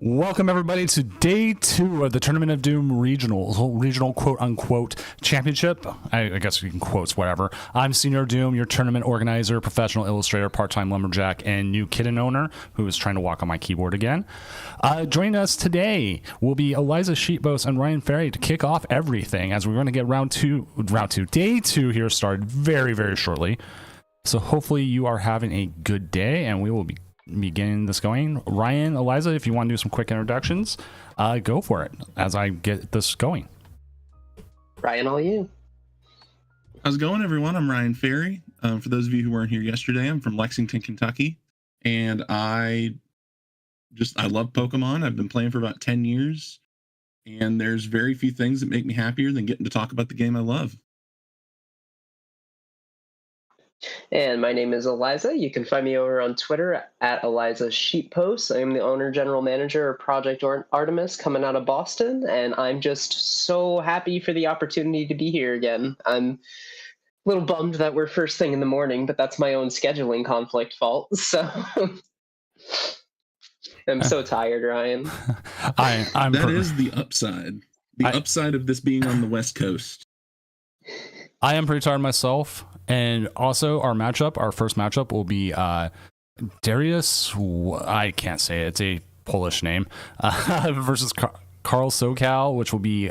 Welcome everybody to day 2 of the Tournament of Doom regional quote-unquote championship. I guess you can quotes, whatever. I'm Senior Doom, your tournament organizer, professional illustrator, part-time lumberjack, and new kitten owner who is trying to walk on my keyboard again. Joining us today will be Eliza Sheetbos and Ryan Ferry to kick off everything as we're going to get day 2 here started very, very shortly. So hopefully you are having a good day and we will be getting this going. Ryan, Eliza, if you want to do some quick introductions, go for it as I get this going. Ryan, all you. How's it going, everyone? I'm Ryan Ferry. For those of you who weren't here yesterday, I'm from Lexington, Kentucky, and I love Pokemon. I've been playing for about 10 years, and there's very few things that make me happier than getting to talk about the game I love. And my name is Eliza. You can find me over on Twitter at Eliza Sheetpost. I am the owner, general manager of Project Artemis coming out of Boston, and I'm just so happy for the opportunity to be here again. I'm a little bummed that we're first thing in the morning, but that's my own scheduling conflict fault. So I'm so tired, Ryan. That is the upside. The upside of this being on the West Coast. I am pretty tired myself. And also our first matchup will be Darius, I can't say it, it's a Polish name, versus Carl SoCal, which will be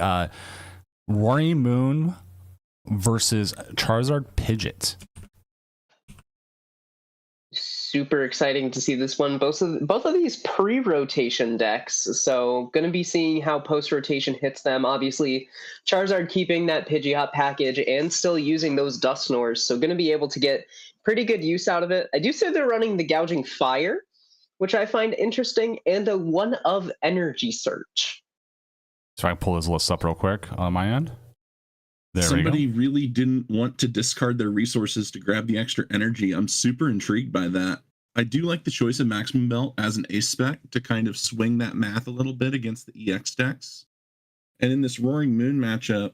Rory Moon versus Charizard Pidgeot. Super exciting to see this one. Both of these pre-rotation decks, so going to be seeing how post-rotation hits them. Obviously, Charizard keeping that Pidgeot package and still using those Dusknors, so going to be able to get pretty good use out of it. I do say they're running the Gouging Fire, which I find interesting, and a one of Energy Search. So I can pull this list up real quick on my end. Somebody really didn't want to discard their resources to grab the extra energy. I'm super intrigued by that. I do like the choice of Maximum Belt as an ace spec to kind of swing that math a little bit against the EX decks. And in this Roaring Moon matchup,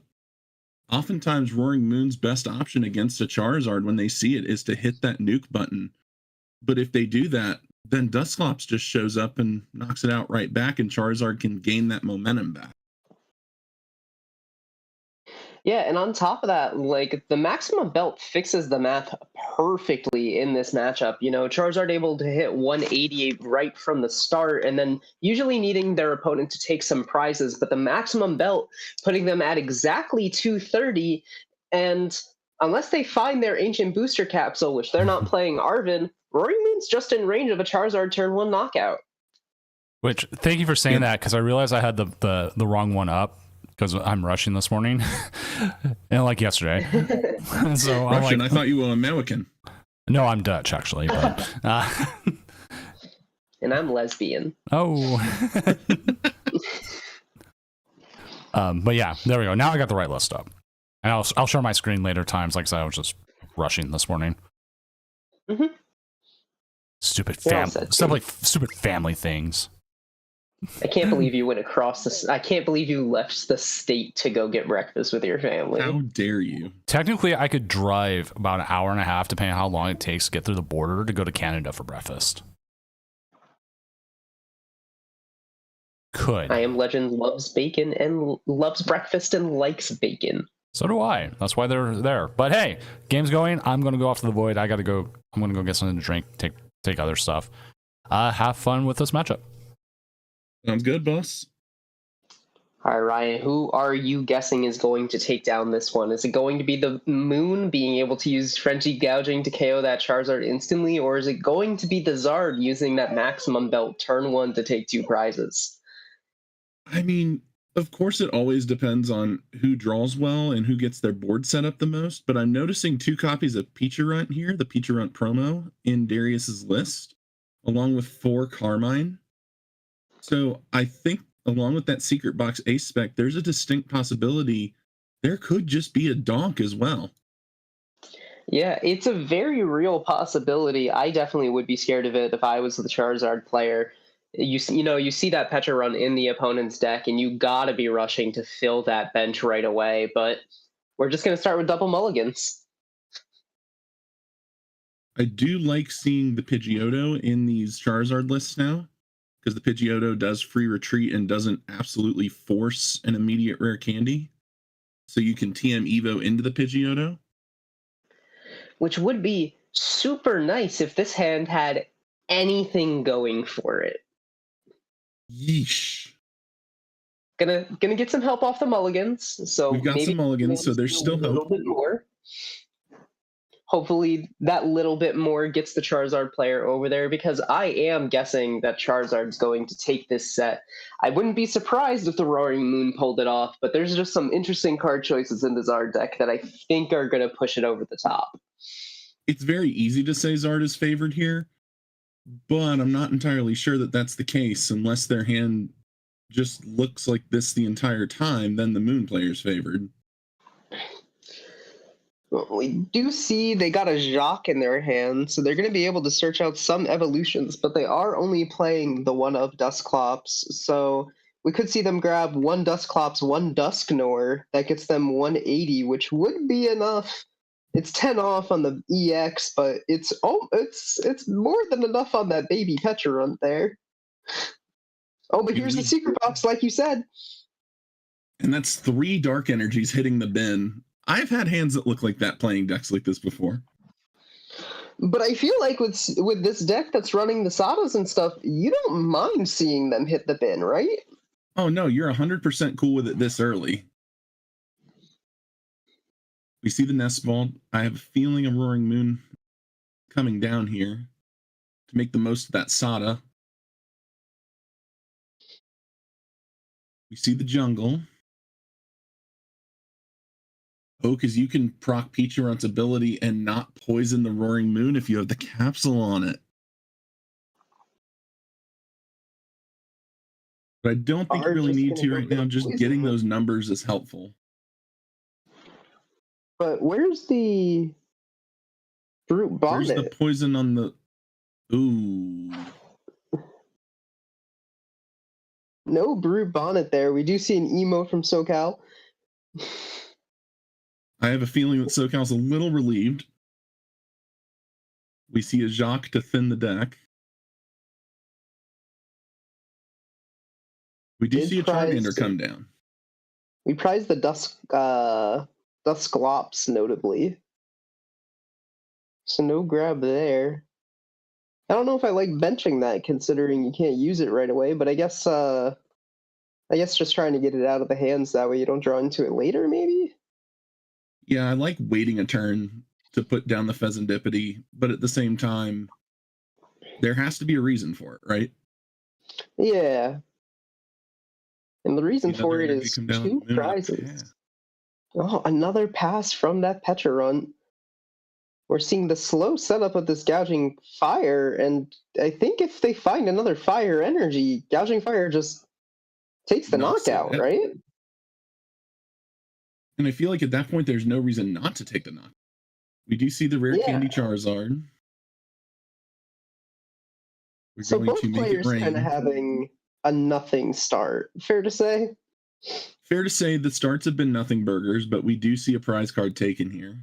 oftentimes Roaring Moon's best option against a Charizard when they see it is to hit that nuke button. But if they do that, then Dusclops just shows up and knocks it out right back, and Charizard can gain that momentum back. Yeah, and on top of that, like, the Maximum Belt fixes the math perfectly in this matchup. You know, Charizard able to hit 188 right from the start, and then usually needing their opponent to take some prizes, but the Maximum Belt putting them at exactly 230, and unless they find their Ancient Booster Capsule, which they're not playing Arvin, Rory Moon's just in range of a Charizard turn 1 knockout. Which, thank you for saying that, because I realized I had the wrong one up. Because I'm rushing this morning, and like yesterday. So Russian? I thought you were American. No, I'm Dutch actually. But, and I'm lesbian. Oh. But yeah, there we go. Now I got the right list up, and I'll share my screen later times. Like I said, I was just rushing this morning. Mm-hmm. Stupid family things. I can't believe you went across this. I can't believe you left the state to go get breakfast with your family. How dare you? Technically, I could drive about an hour and a half, depending on how long it takes to get through the border to go to Canada for breakfast. Could. I Am Legend loves bacon and loves breakfast and likes bacon. So do I. That's why they're there. But hey, game's going. I'm going to go off to the void. I'm going to go get something to drink, take other stuff. Have fun with this matchup. Sounds good, boss. All right, Ryan, who are you guessing is going to take down this one? Is it going to be the Moon being able to use Frenzy Gouging to KO that Charizard instantly, or is it going to be the Zard using that Maximum Belt turn 1 to take 2 prizes? I mean, of course it always depends on who draws well and who gets their board set up the most, but I'm noticing 2 copies of Peacherunt here, the Peacherunt promo, in Darius's list, along with 4 Carmine. So I think along with that secret box ace spec, there's a distinct possibility there could just be a donk as well. Yeah, it's a very real possibility. I definitely would be scared of it if I was the Charizard player. You see that Pecharunt in the opponent's deck, and you gotta be rushing to fill that bench right away. But we're just gonna start with double mulligans. I do like seeing the Pidgeotto in these Charizard lists now. because the Pidgeotto does free retreat and doesn't absolutely force an immediate rare candy. So you can TM Evo into the Pidgeotto. Which would be super nice if this hand had anything going for it. Yeesh. Gonna get some help off the mulligans. So We've got maybe some mulligans, so there's still a little hope. bit more. Hopefully that little bit more gets the Charizard player over there, because I am guessing that Charizard's going to take this set. I wouldn't be surprised if the Roaring Moon pulled it off, but there's just some interesting card choices in the Zard deck that I think are going to push it over the top. It's very easy to say Zard is favored here, but I'm not entirely sure that that's the case unless their hand just looks like this the entire time. Then the Moon player's favored. We do see they got a Jacques in their hand, so they're going to be able to search out some evolutions, but they are only playing the one of Dusclops, so we could see them grab one Dusclops, one Dusknoir. That gets them 180, which would be enough. It's 10 off on the EX, but it's more than enough on that baby Pecharunt there. Oh, but here's the secret box, like you said. And that's 3 dark energies hitting the bin. I've had hands that look like that playing decks like this before. But I feel like with this deck that's running the Sadas and stuff, you don't mind seeing them hit the bin, right? Oh no, you're 100% cool with it this early. We see the Nest Ball. I have a feeling a Roaring Moon coming down here to make the most of that Sada. We see the jungle. Oh, because you can proc Pecharunt's ability and not poison the Roaring Moon if you have the capsule on it. But I don't think you really need to right now. Just getting those numbers is helpful. But where's the Brute Bonnet? Where's the poison on the... Ooh. No Brute Bonnet there. We do see an emote from SoCal. I have a feeling that SoCal's a little relieved. We see a Jacques to thin the deck. We do see a Charmander come down. We prize the Dusclops, notably. So no grab there. I don't know if I like benching that, considering you can't use it right away, but I guess just trying to get it out of the hands, that way you don't draw into it later, maybe? Yeah, I like waiting a turn to put down the Pheasantipity, but at the same time, there has to be a reason for it, right? Yeah. And the reason for it is 2 prizes. Oh, another pass from that Pecharunt. We're seeing the slow setup of this Gouging Fire, and I think if they find another Fire energy, Gouging Fire just takes the knockout, right? And I feel like at that point, there's no reason not to take the knock. We do see the rare candy Charizard. So both players kind of having a nothing start. Fair to say? Fair to say the starts have been nothing burgers, but we do see a prize card taken here.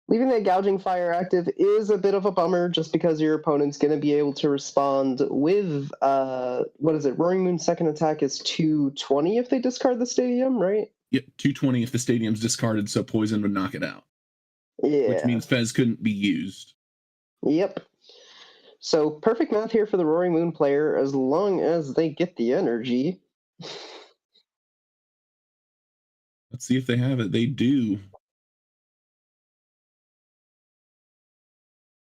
Leaving that Gouging Fire active is a bit of a bummer, just because your opponent's going to be able to respond with, what is it? Roaring Moon's second attack is 220 if they discard the stadium, right? Yep, 220 if the stadium's discarded, so poison would knock it out. Yeah. Which means Fez couldn't be used. Yep. So perfect math here for the Roaring Moon player, as long as they get the energy. Let's see if they have it. They do.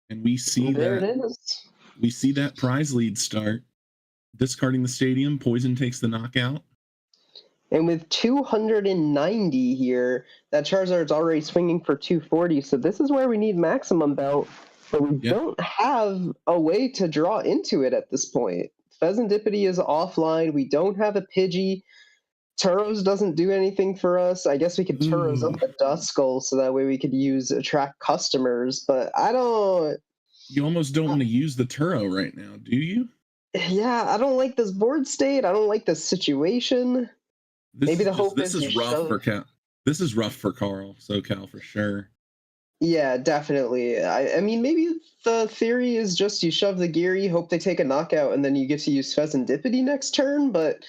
And we see there that. It is. We see that prize lead start. Discarding the stadium, poison takes the knockout. And with 290 here, that Charizard's already swinging for 240. So this is where we need maximum belt, but we don't have a way to draw into it at this point. Pheasantipity is offline. We don't have a Pidgey. Turos doesn't do anything for us. I guess we could Turos up the Duskull so that way we could attract customers, but I don't... You almost don't want to use the Turo right now, do you? Yeah, I don't like this board state. I don't like this situation. Maybe the hope this is rough for Cal. This is rough for SoCal for sure. Yeah, definitely. I mean, maybe the theory is just you shove the Geary, hope they take a knockout, and then you get to use Pheasantipity next turn. But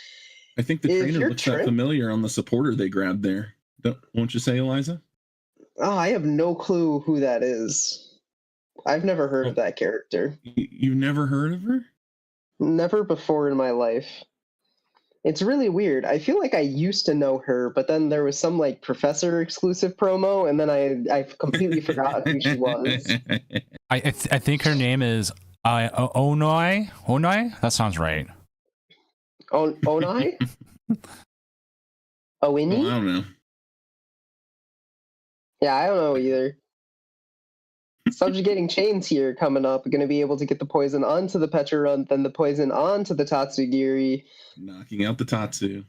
I think the if trainer you're looks that familiar on the supporter they grabbed there. Won't you say, Eliza? Oh, I have no clue who that is. I've never heard of Oh, that character. You've never heard of her? Never before in my life. It's really weird. I feel like I used to know her, but then there was some like professor exclusive promo, and then I've completely forgot who she was. I think her name is Onoi. Onoi? That sounds right. Onai? Oh, I Owini? don't know. Yeah, I don't know either. Subjugating Chains here coming up. Going to be able to get the poison onto the Petra, then the poison onto the Tatsugiri. Knocking out the Tatsu.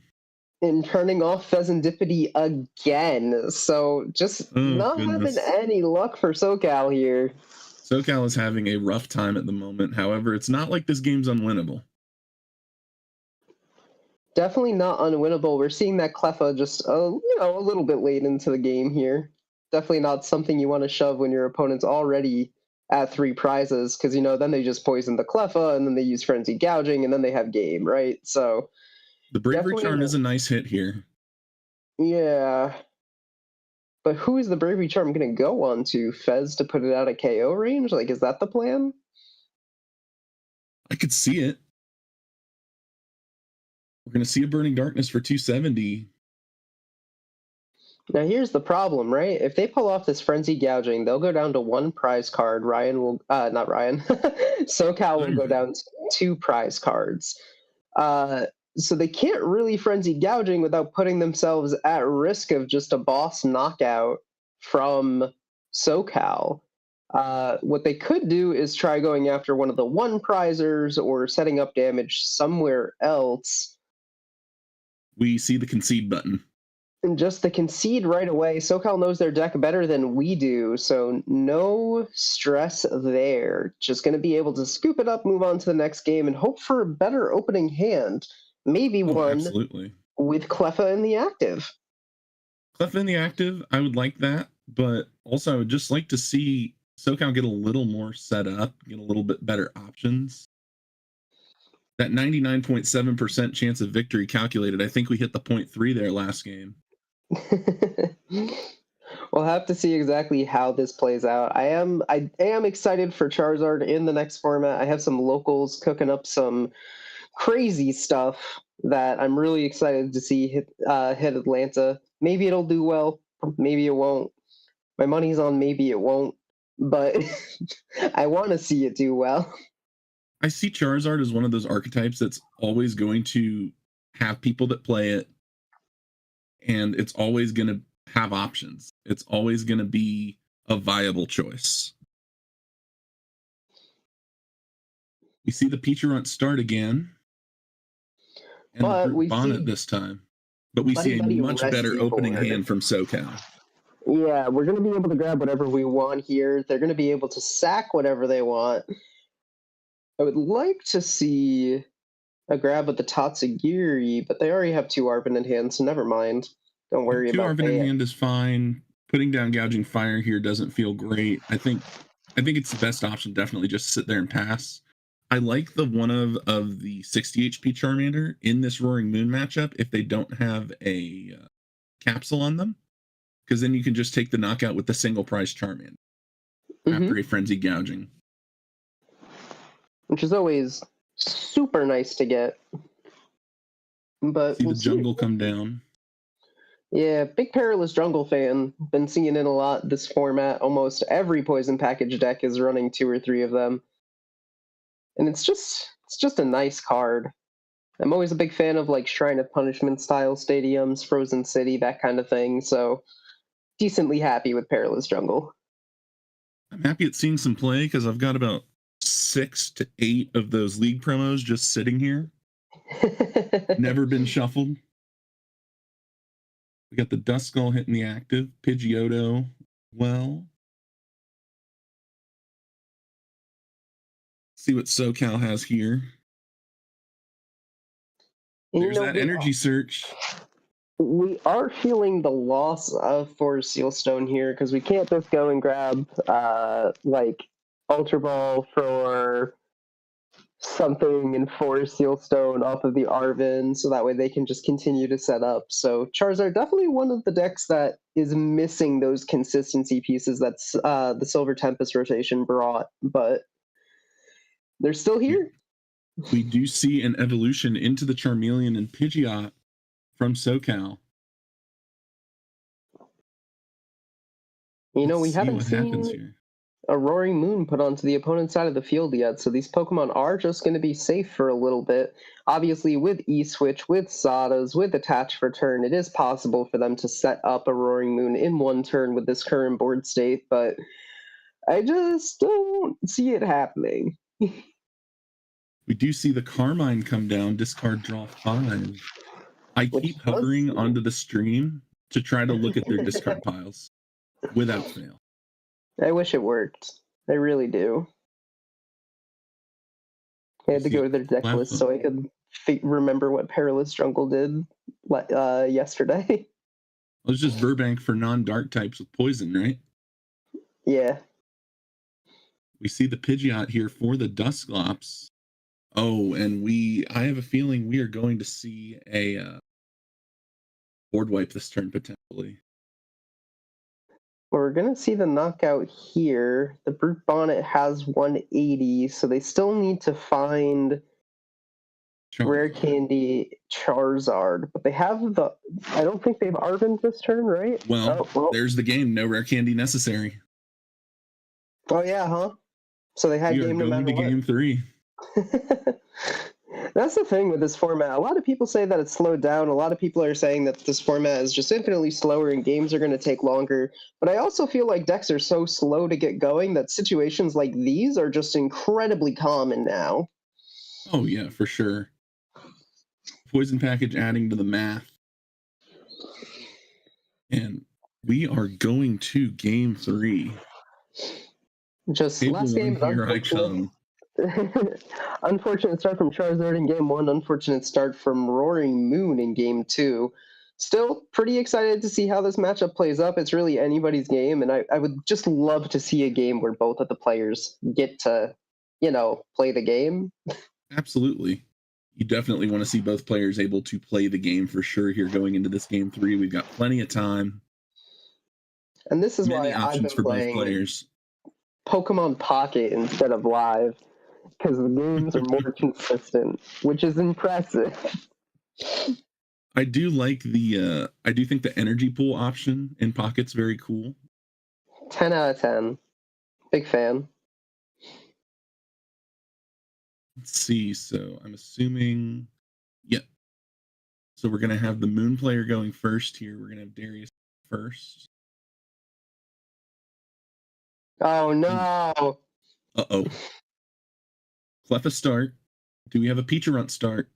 And turning off Pheasantipity again. So just not having any luck for SoCal here. SoCal is having a rough time at the moment. However, it's not like this game's unwinnable. Definitely not unwinnable. We're seeing that Cleffa just a little bit late into the game here. Definitely not something you want to shove when your opponent's already at 3 prizes, because then they just poison the Cleffa and then they use Frenzy Gouging and then they have game, right? So the Bravery Charm is a nice hit here. Yeah. But who is the Bravery Charm going to go on to? Fez to put it out of KO range? Like, is that the plan? I could see it. We're going to see a Burning Darkness for 270. Now, here's the problem, right? If they pull off this Frenzy Gouging, they'll go down to 1 prize card. Not Ryan. SoCal will go down to 2 prize cards. So they can't really Frenzy Gouging without putting themselves at risk of just a boss knockout from SoCal. What they could do is try going after one of the 1 prizers or setting up damage somewhere else. We see the concede button. And just the concede right away. SoCal knows their deck better than we do, so no stress there. Just going to be able to scoop it up, move on to the next game, and hope for a better opening hand. Maybe one absolutely. With Cleffa in the active. Cleffa in the active, I would like that, but also I would just like to see SoCal get a little more set up, get a little bit better options. That 99.7% chance of victory calculated, I think we hit the 0.3 there last game. We'll have to see exactly how this plays out. I am excited for Charizard in the next format. I have some locals cooking up some crazy stuff that I'm really excited to see hit Atlanta. Maybe it'll do well, maybe it won't. My money's on maybe it won't, but I want to see it do well. I see Charizard as one of those archetypes that's always going to have people that play it, and it's always going to have options. It's always going to be a viable choice. We see the Peacherunt start again, and but the Bonnet this time. But we see a much better opening hand from SoCal. Yeah, we're going to be able to grab whatever we want here. They're going to be able to sack whatever they want. I would like to see a grab with the Tatsugiri, but they already have 2 Arbin in hand, so never mind. Don't worry about it. 2 Arbin in hand is fine. Putting down Gouging Fire here doesn't feel great. I think it's the best option. Definitely just sit there and pass. I like the one of the 60 HP Charmander in this Roaring Moon matchup if they don't have a capsule on them, because then you can just take the knockout with the single prize Charmander after a Frenzy Gouging. Which is always super nice to get. But see the jungle come down. Yeah, big Perilous Jungle fan. Been seeing it a lot this format. Almost every Poison Package deck is running 2 or 3 of them. And it's just a nice card. I'm always a big fan of like Shrine of Punishment style stadiums, Frozen City, that kind of thing. So decently happy with Perilous Jungle. I'm happy at seeing some play because I've got about 6 to 8 of those league promos just sitting here. Never been shuffled. We got the Duskull hitting the active, Pidgeotto. Well, see what SoCal has here. There's that energy search. We are feeling the loss of Forest Sealstone here because we can't just go and grab like Ultra Ball for something and Forest Sealstone off of the Arvin, so that way they can just continue to set up. So Charizard definitely one of the decks that is missing those consistency pieces that's the Silver Tempest rotation brought, but they're still here. We do see an evolution into the Charmeleon and Pidgeot from SoCal. You know, Let's we see haven't what seen happens here. a Roaring Moon put onto the opponent's side of the field yet, so these Pokemon are just going to be safe for a little bit. Obviously, with E-Switch, with Sadas, with Attach for Turn, it is possible for them to set up a Roaring Moon in one turn with this current board state, but I just don't see it happening. We do see the Carmine come down, discard, draw 5. I keep hovering onto the stream to try to look at their discard piles without fail. I wish it worked. I really do. I had to go to their deck list so I could remember what Perilous Jungle did yesterday. It was just Verbank for non-dark types with poison, right? Yeah. We see the Pidgeot here for the Dusclops. Oh, and I have a feeling we are going to see a board wipe this turn potentially. Well, we're going to see the knockout here. The Brute Bonnet has 180, so they still need to find Rare Candy Charizard. But they have I don't think they've Arvin this turn, right? Well, there's the game. No Rare Candy necessary. Oh, yeah, huh? So they had game no matter what. Game 3. That's the thing with this format. A lot of people say that it's slowed down. A lot of people are saying that this format is just infinitely slower and games are going to take longer. But I also feel like decks are so slow to get going that situations like these are just incredibly common now. Oh, yeah, for sure. Poison package adding to the math. And we are going to game 3. Just last game. Here I come. Unfortunate start from Charizard in game 1. Unfortunate start from Roaring Moon in game 2. Still pretty excited to see how this matchup plays up. It's really anybody's game, and I would just love to see a game where both of the players get to, play the game. Absolutely. You definitely want to see both players able to play the game for sure here going into this game 3. We've got plenty of time. And this is many why options I've for been both playing players. Pokemon Pocket instead of Live, because the games are more consistent, which is impressive. I do like I do think the energy pool option in Pocket's very cool. 10 out of 10. Big fan. Let's see. So I'm assuming, yeah. So we're going to have the Moon player going first here. We're going to have Darius first. Oh, no. Uh-oh. Cleffa start. Do we have a Peacherunt start?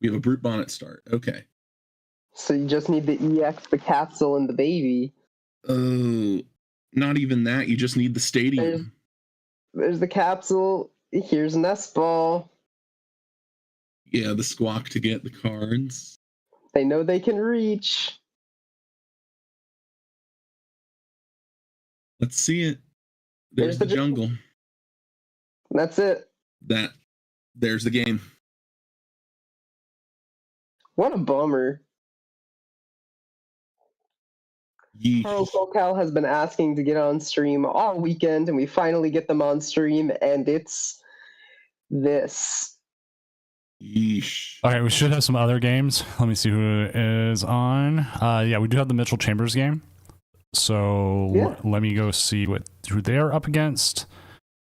We have a Brute Bonnet start. Okay. So you just need the EX, the capsule, and the baby. Oh, not even that. You just need the stadium. There's the capsule. Here's Nest Ball. Yeah, the Squawk to get the cards. They know they can reach. Let's see it. There's the jungle. That's it. There's the game. What a bummer. Carl SoCal has been asking to get on stream all weekend, and we finally get them on stream, and it's this. Yeesh. All right, we should have some other games. Let me see who is on. Yeah, we do have the Mitchell Chambers game. So let me go see who they're up against.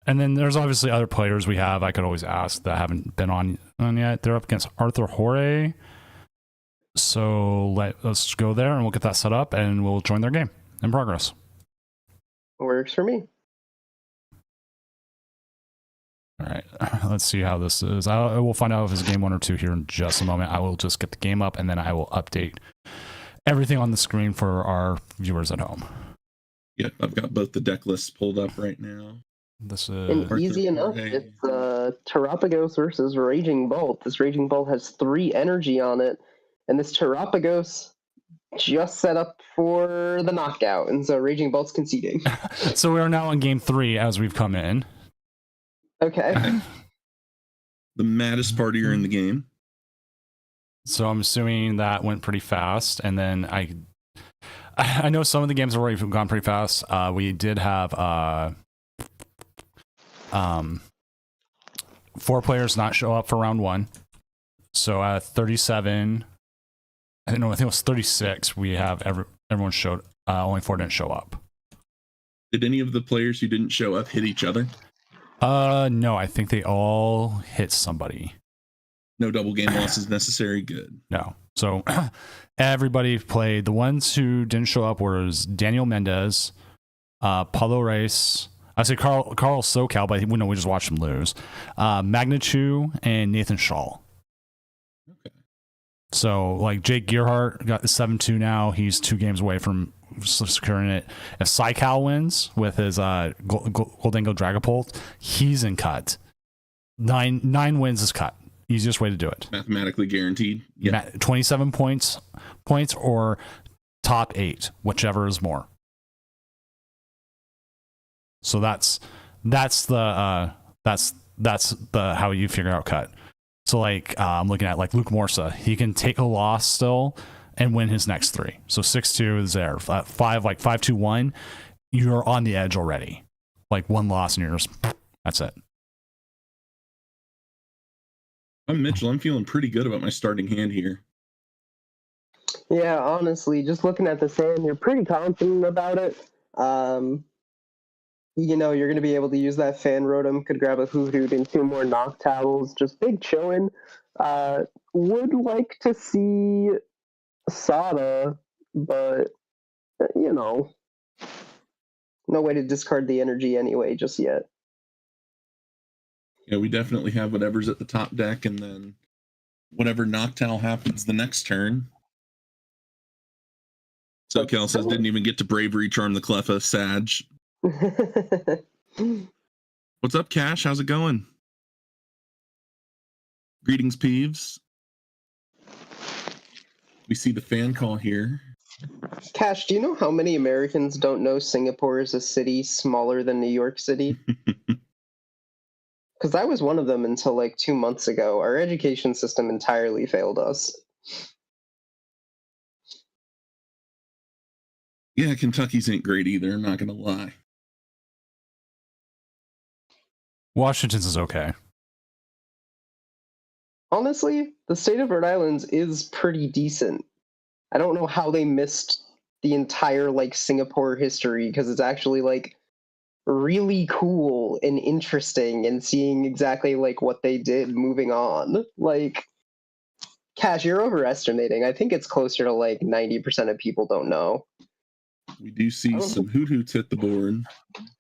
And then there's obviously other players we have I could always ask that haven't been on yet. They're up against Arthur Hore. So let's go there and we'll get that set up and we'll join their game in progress. Works for me. All right, let's see how this is. I will find out if it's game 1 or 2 here in just a moment. I will just get the game up and then I will update everything on the screen for our viewers at home. Yep, I've got both the deck lists pulled up right now. This is and easy enough. It's Terapagos versus Raging Bolt. This Raging Bolt has 3 energy on it. And this Terapagos just set up for the knockout, and so Raging Bolt's conceding. So we are now in game 3 as we've come in. Okay. The maddest partier in the game. So I'm assuming that went pretty fast, and then I know some of the games have already gone pretty fast. We did have 4 players not show up for round 1. So at 37, I think it was 36. We have everyone showed. Only 4 didn't show up. Did any of the players who didn't show up hit each other? No, I think they all hit somebody. No double game losses necessary. Good. No. So everybody played. The ones who didn't show up was Daniel Mendez, Paulo Reyes. I say Carl SoCal, but we just watched him lose. Magnachu and Nathan Shaw. Okay. So like Jake Gearhart got the 7-2 now. He's 2 games away from securing it. If SoCal wins with his Goldango Dragapult, he's in cut. 9 wins is cut. Easiest way to do it. Mathematically guaranteed. Yeah. 27 points or top 8, whichever is more. So that's the how you figure out cut. So like I'm looking at like Luke Morsa, he can take a loss still and win his next 3. So 6-2 is there. 5-2-1, you're on the edge already. Like 1 loss and you're just that's it. I'm Mitchell. I'm feeling pretty good about my starting hand here. Yeah, honestly, just looking at this hand, you're pretty confident about it. You're going to be able to use that Fan Rotom, could grab a Hoot and 2 more Noctowls, just big chillin'. Would like to see Sada, but, no way to discard the energy anyway just yet. Yeah, we definitely have whatever's at the top deck, and then whatever Noctowl happens the next turn. So Cal says didn't even get to Bravery Charm the Cleffa, Sag. What's up, Cash? How's it going? Greetings, Peeves. We see the fan call here. Cash, do you know how many Americans don't know Singapore is a city smaller than New York City? Because I was one of them until like 2 months ago. Our education system entirely failed us. Yeah, Kentucky's ain't great either. I'm not going to lie. Washington's is okay. Honestly, the state of Rhode Island is pretty decent. I don't know how they missed the entire like Singapore history, because it's actually like really cool and interesting, and seeing exactly like what they did moving on. Like, Cash, you're overestimating. I think it's closer to like 90% of people don't know. We do see some Hoot Hoots hit the board.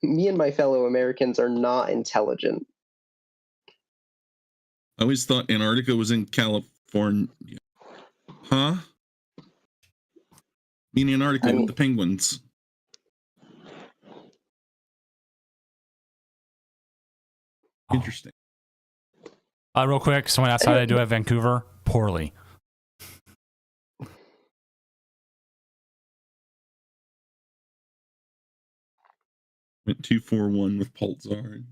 Me and my fellow Americans are not intelligent. I always thought Antarctica was in California. Huh? In Antarctica with the penguins. Interesting. Real quick, someone asked how did I do at Vancouver? Poorly. Went 2-4-1 with Pulsar.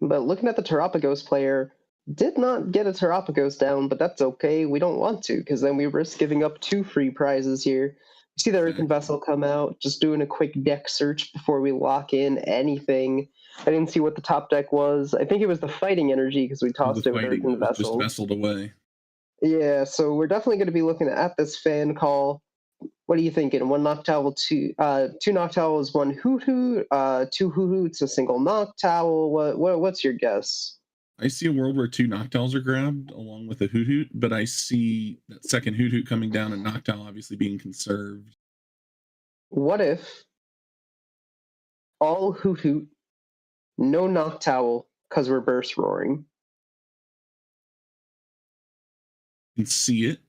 But looking at the Terapagos player, did not get a Terapagos down, but that's okay. We don't want to, because then we risk giving up 2 free prizes here. You see the Earthen Vessel come out, just doing a quick deck search before we lock in anything. I didn't see what the top deck was. I think it was the Fighting Energy, because we tossed it with Earthen Vessel. Just vesseled away. Yeah, so we're definitely going to be looking at this fan call. What are you thinking? 1 Noctowl, 2 Noctowls, 1 Hoot Hoot, 2 Hoot Hoots, a single Noctowl. What's your guess? I see a world where 2 Noctowls are grabbed along with a Hoot Hoot, but I see that second Hoot Hoot coming down and Noctowl obviously being conserved. What if all Hoot Hoot, no Noctowl, because we're Burst Roaring? You can see it.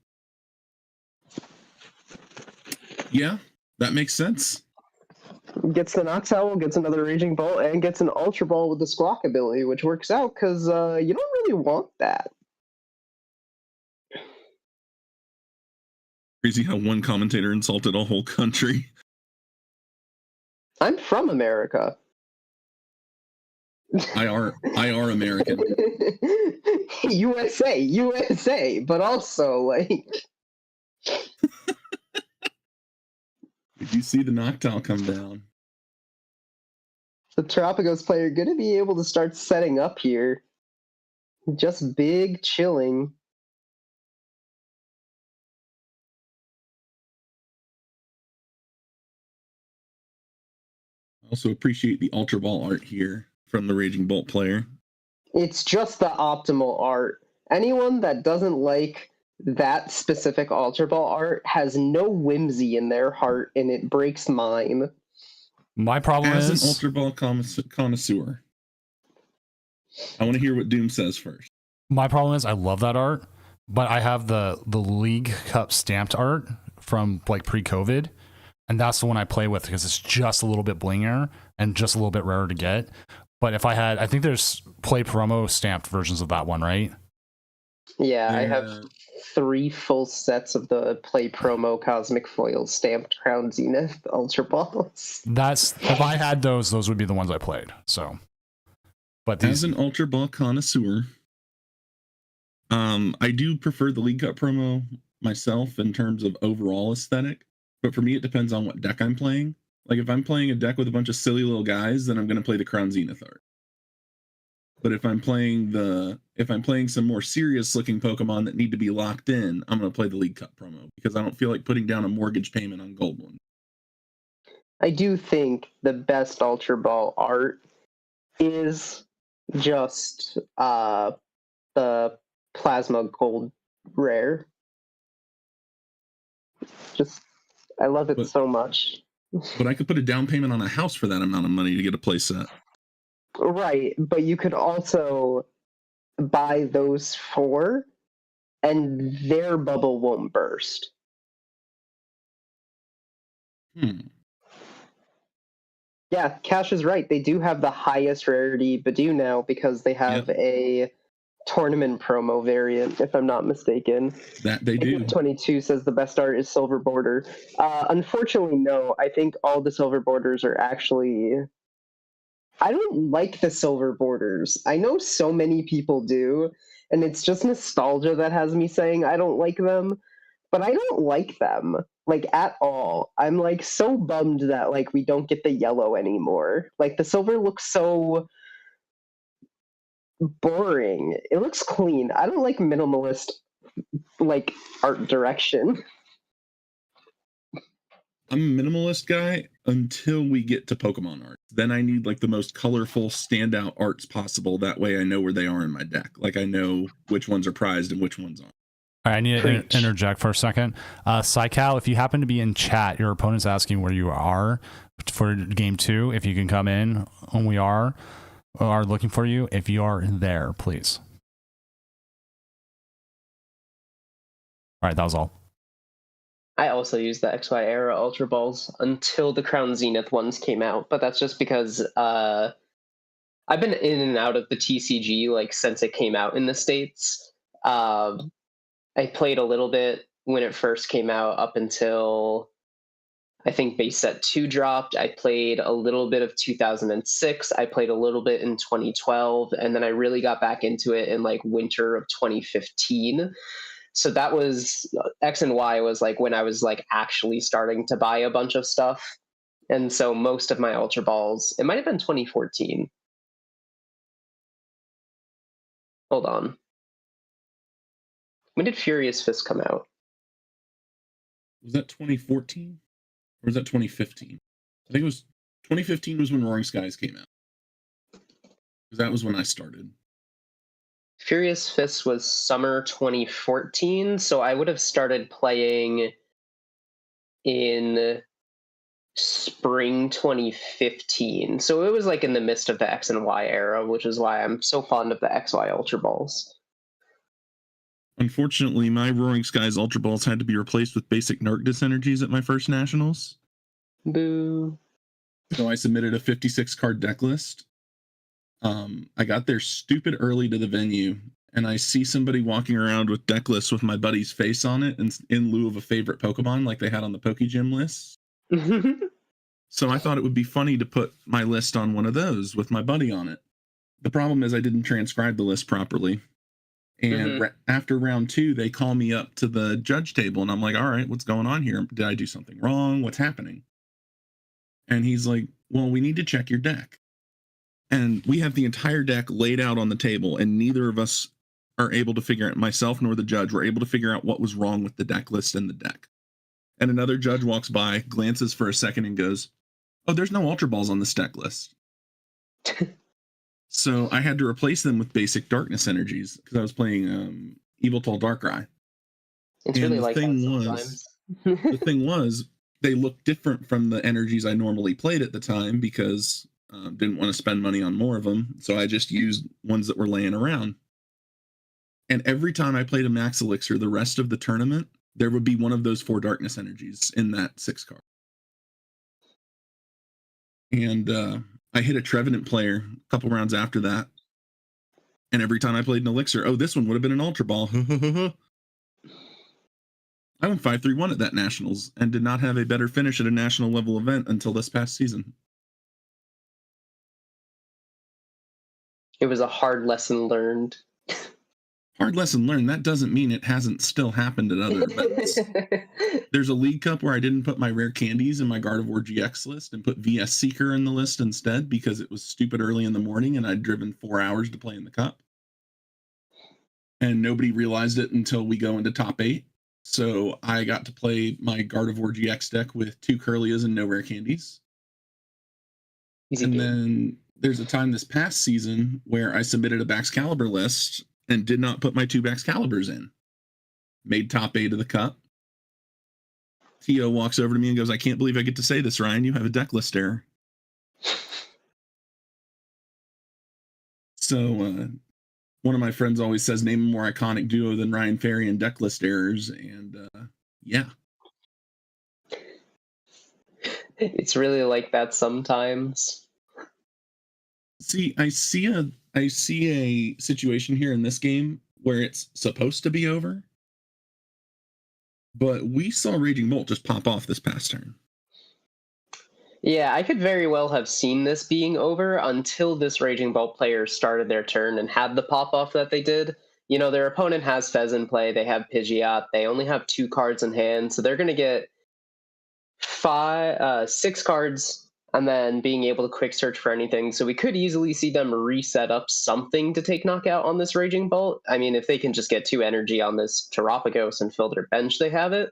Yeah, that makes sense. Gets the Noctowl, gets another Raging Bolt, and gets an Ultra Ball with the Squawk ability, which works out because you don't really want that. Crazy how one commentator insulted a whole country. I'm from America. I are American. USA, but also like. Did you see the Noctowl come down? The Tropicos player going to be able to start setting up here. Just big chilling. I also appreciate the Ultra Ball art here from the Raging Bolt player. It's just the optimal art. Anyone that doesn't like that specific Ultra Ball art has no whimsy in their heart, and it breaks mine. My problem As is an Ultra Ball connoisseur, I want to hear what Doom says first. My problem is I love that art, but I have the League Cup stamped art from like pre-COVID, and that's the one I play with because it's just a little bit blingier and just a little bit rarer to get. But if I think there's play promo stamped versions of that one, right? Yeah, I have 3 full sets of the play promo Cosmic Foil stamped Crown Zenith Ultra Balls. That's if I had those would be the ones I played. So, but as an Ultra Ball connoisseur, I do prefer the League Cup promo myself in terms of overall aesthetic. But for me, it depends on what deck I'm playing. Like if I'm playing a deck with a bunch of silly little guys, then I'm going to play the Crown Zenith art. But if I'm playing some more serious looking Pokemon that need to be locked in, I'm going to play the League Cup promo because I don't feel like putting down a mortgage payment on Gold One. I do think the best Ultra Ball art is just the Plasma Gold Rare. Just, I love it so much. But I could put a down payment on a house for that amount of money to get a play set. Right, but you could also buy those 4 and their bubble won't burst. Yeah, Cash is right. They do have the highest rarity Badoo now because they have a tournament promo variant, if I'm not mistaken. That they do. 22 says the best art is Silver Border. Unfortunately, no. I think all the Silver Borders are actually... I don't like the Silver Borders. I know so many people do, and it's just nostalgia that has me saying I don't like them, but I don't like them, like, at all. I'm, like, so bummed that, like, we don't get the yellow anymore. Like, the silver looks so boring. It looks clean. I don't like minimalist, like, art direction. I'm a minimalist guy until we get to Pokemon art. Then I need like the most colorful standout arts possible. That way I know where they are in my deck. Like I know which ones are prized and which ones aren't. All right, I need to interject for a second. Psycal, if you happen to be in chat, your opponent's asking where you are for game 2. If you can come in, and we are looking for you. If you are there, please. All right, that was all. I also used the XY era Ultra Balls until the Crown Zenith ones came out, but that's just because I've been in and out of the TCG like since it came out in the States. I played a little bit when it first came out up until I think base set 2 dropped. I played a little bit of 2006. I played a little bit in 2012, and then I really got back into it in like winter of 2015. So that was X and Y was like when I was like actually starting to buy a bunch of stuff. And so most of my Ultra Balls, it might have been 2014. Hold on. When did Furious Fist come out? Was that 2014? Or was that 2015? I think it was 2015 was when Roaring Skies came out. Because that was when I started. Furious Fist was summer 2014, so I would have started playing in spring 2015. So it was like in the midst of the X and Y era, which is why I'm so fond of the XY Ultra Balls. Unfortunately, my Roaring Skies Ultra Balls had to be replaced with basic Narctis energies at my first nationals. Boo. So I submitted a 56 card deck list. I got there stupid early to the venue, and I see somebody walking around with deck lists with my buddy's face on it, and in lieu of a favorite Pokemon like they had on the Pokegym list. So I thought it would be funny to put my list on one of those with my buddy on it. The problem is I didn't transcribe the list properly. And after round 2, they call me up to the judge table, and I'm like, all right, what's going on here? Did I do something wrong? What's happening? And he's like, well, we need to check your deck. And we have the entire deck laid out on the table, and neither of us are able to figure out, myself nor the judge, were able to figure out what was wrong with the deck list and the deck. And another judge walks by, glances for a second, and goes, oh, there's no Ultra Balls on this deck list. So I had to replace them with basic darkness energies because I was playing Evil Tall Darkrai. It's and really like that sometimes. The thing was, they looked different from the energies I normally played at the time because didn't want to spend money on more of them. So I just used ones that were laying around. And every time I played a Max Elixir, the rest of the tournament, there would be one of those 4 darkness energies in that 6 card. And I hit a Trevenant player a couple rounds after that. And every time I played an Elixir, oh, this one would have been an Ultra Ball. I went 5-3-1 at that Nationals and did not have a better finish at a national level event until this past season. It was a hard lesson learned. Hard lesson learned. That doesn't mean it hasn't still happened at other events. There's a League Cup where I didn't put my rare candies in my Gardevoir GX list and put VS Seeker in the list instead because it was stupid early in the morning and I'd driven 4 hours to play in the Cup. And nobody realized it until we go into top 8. So I got to play my Gardevoir GX deck with 2 Curlias and no rare candies. Then there's a time this past season where I submitted a Baxcalibur list and did not put my 2 Baxcaliburs in. Made top 8 of the Cup. Tio walks over to me and goes, I can't believe I get to say this, Ryan. You have a deck list error. So one of my friends always says, name a more iconic duo than Ryan Ferry and deck list errors. And yeah. It's really like that sometimes. See, I see a situation here in this game where it's supposed to be over, but we saw Raging Bolt just pop off this past turn. Yeah, I could very well have seen this being over until this Raging Bolt player started their turn and had the pop off that they did. You know, their opponent has Fez in play, they have Pidgeot, they only have 2 cards in hand, so they're going to get 6 cards and then being able to quick search for anything. So we could easily see them reset up something to take knockout on this Raging Bolt. I mean, if they can just get 2 energy on this Terapagos and fill their bench, they have it.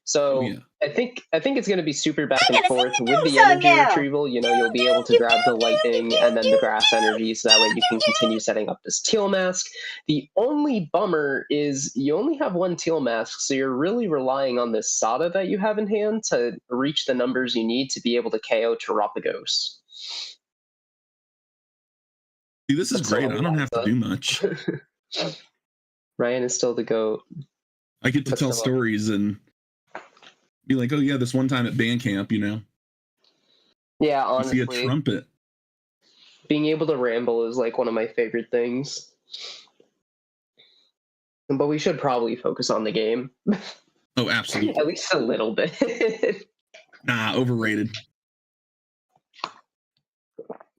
So I think it's going to be super back and forth with the energy retrieval. You know, you'll be able to grab the lightning and then the grass energy, so that way you can continue setting up this Teal Mask. The only bummer is you only have 1 Teal Mask, so you're really relying on this Sada that you have in hand to reach the numbers you need to be able to KO Terapagos. See, this is great. I don't have to do much. Ryan is still the GOAT. I get to tell stories and be like, oh yeah, this one time at band camp, you know. Yeah, honestly. You see a trumpet. Being able to ramble is like one of my favorite things. But we should probably focus on the game. Oh, absolutely. At least a little bit. Nah, overrated.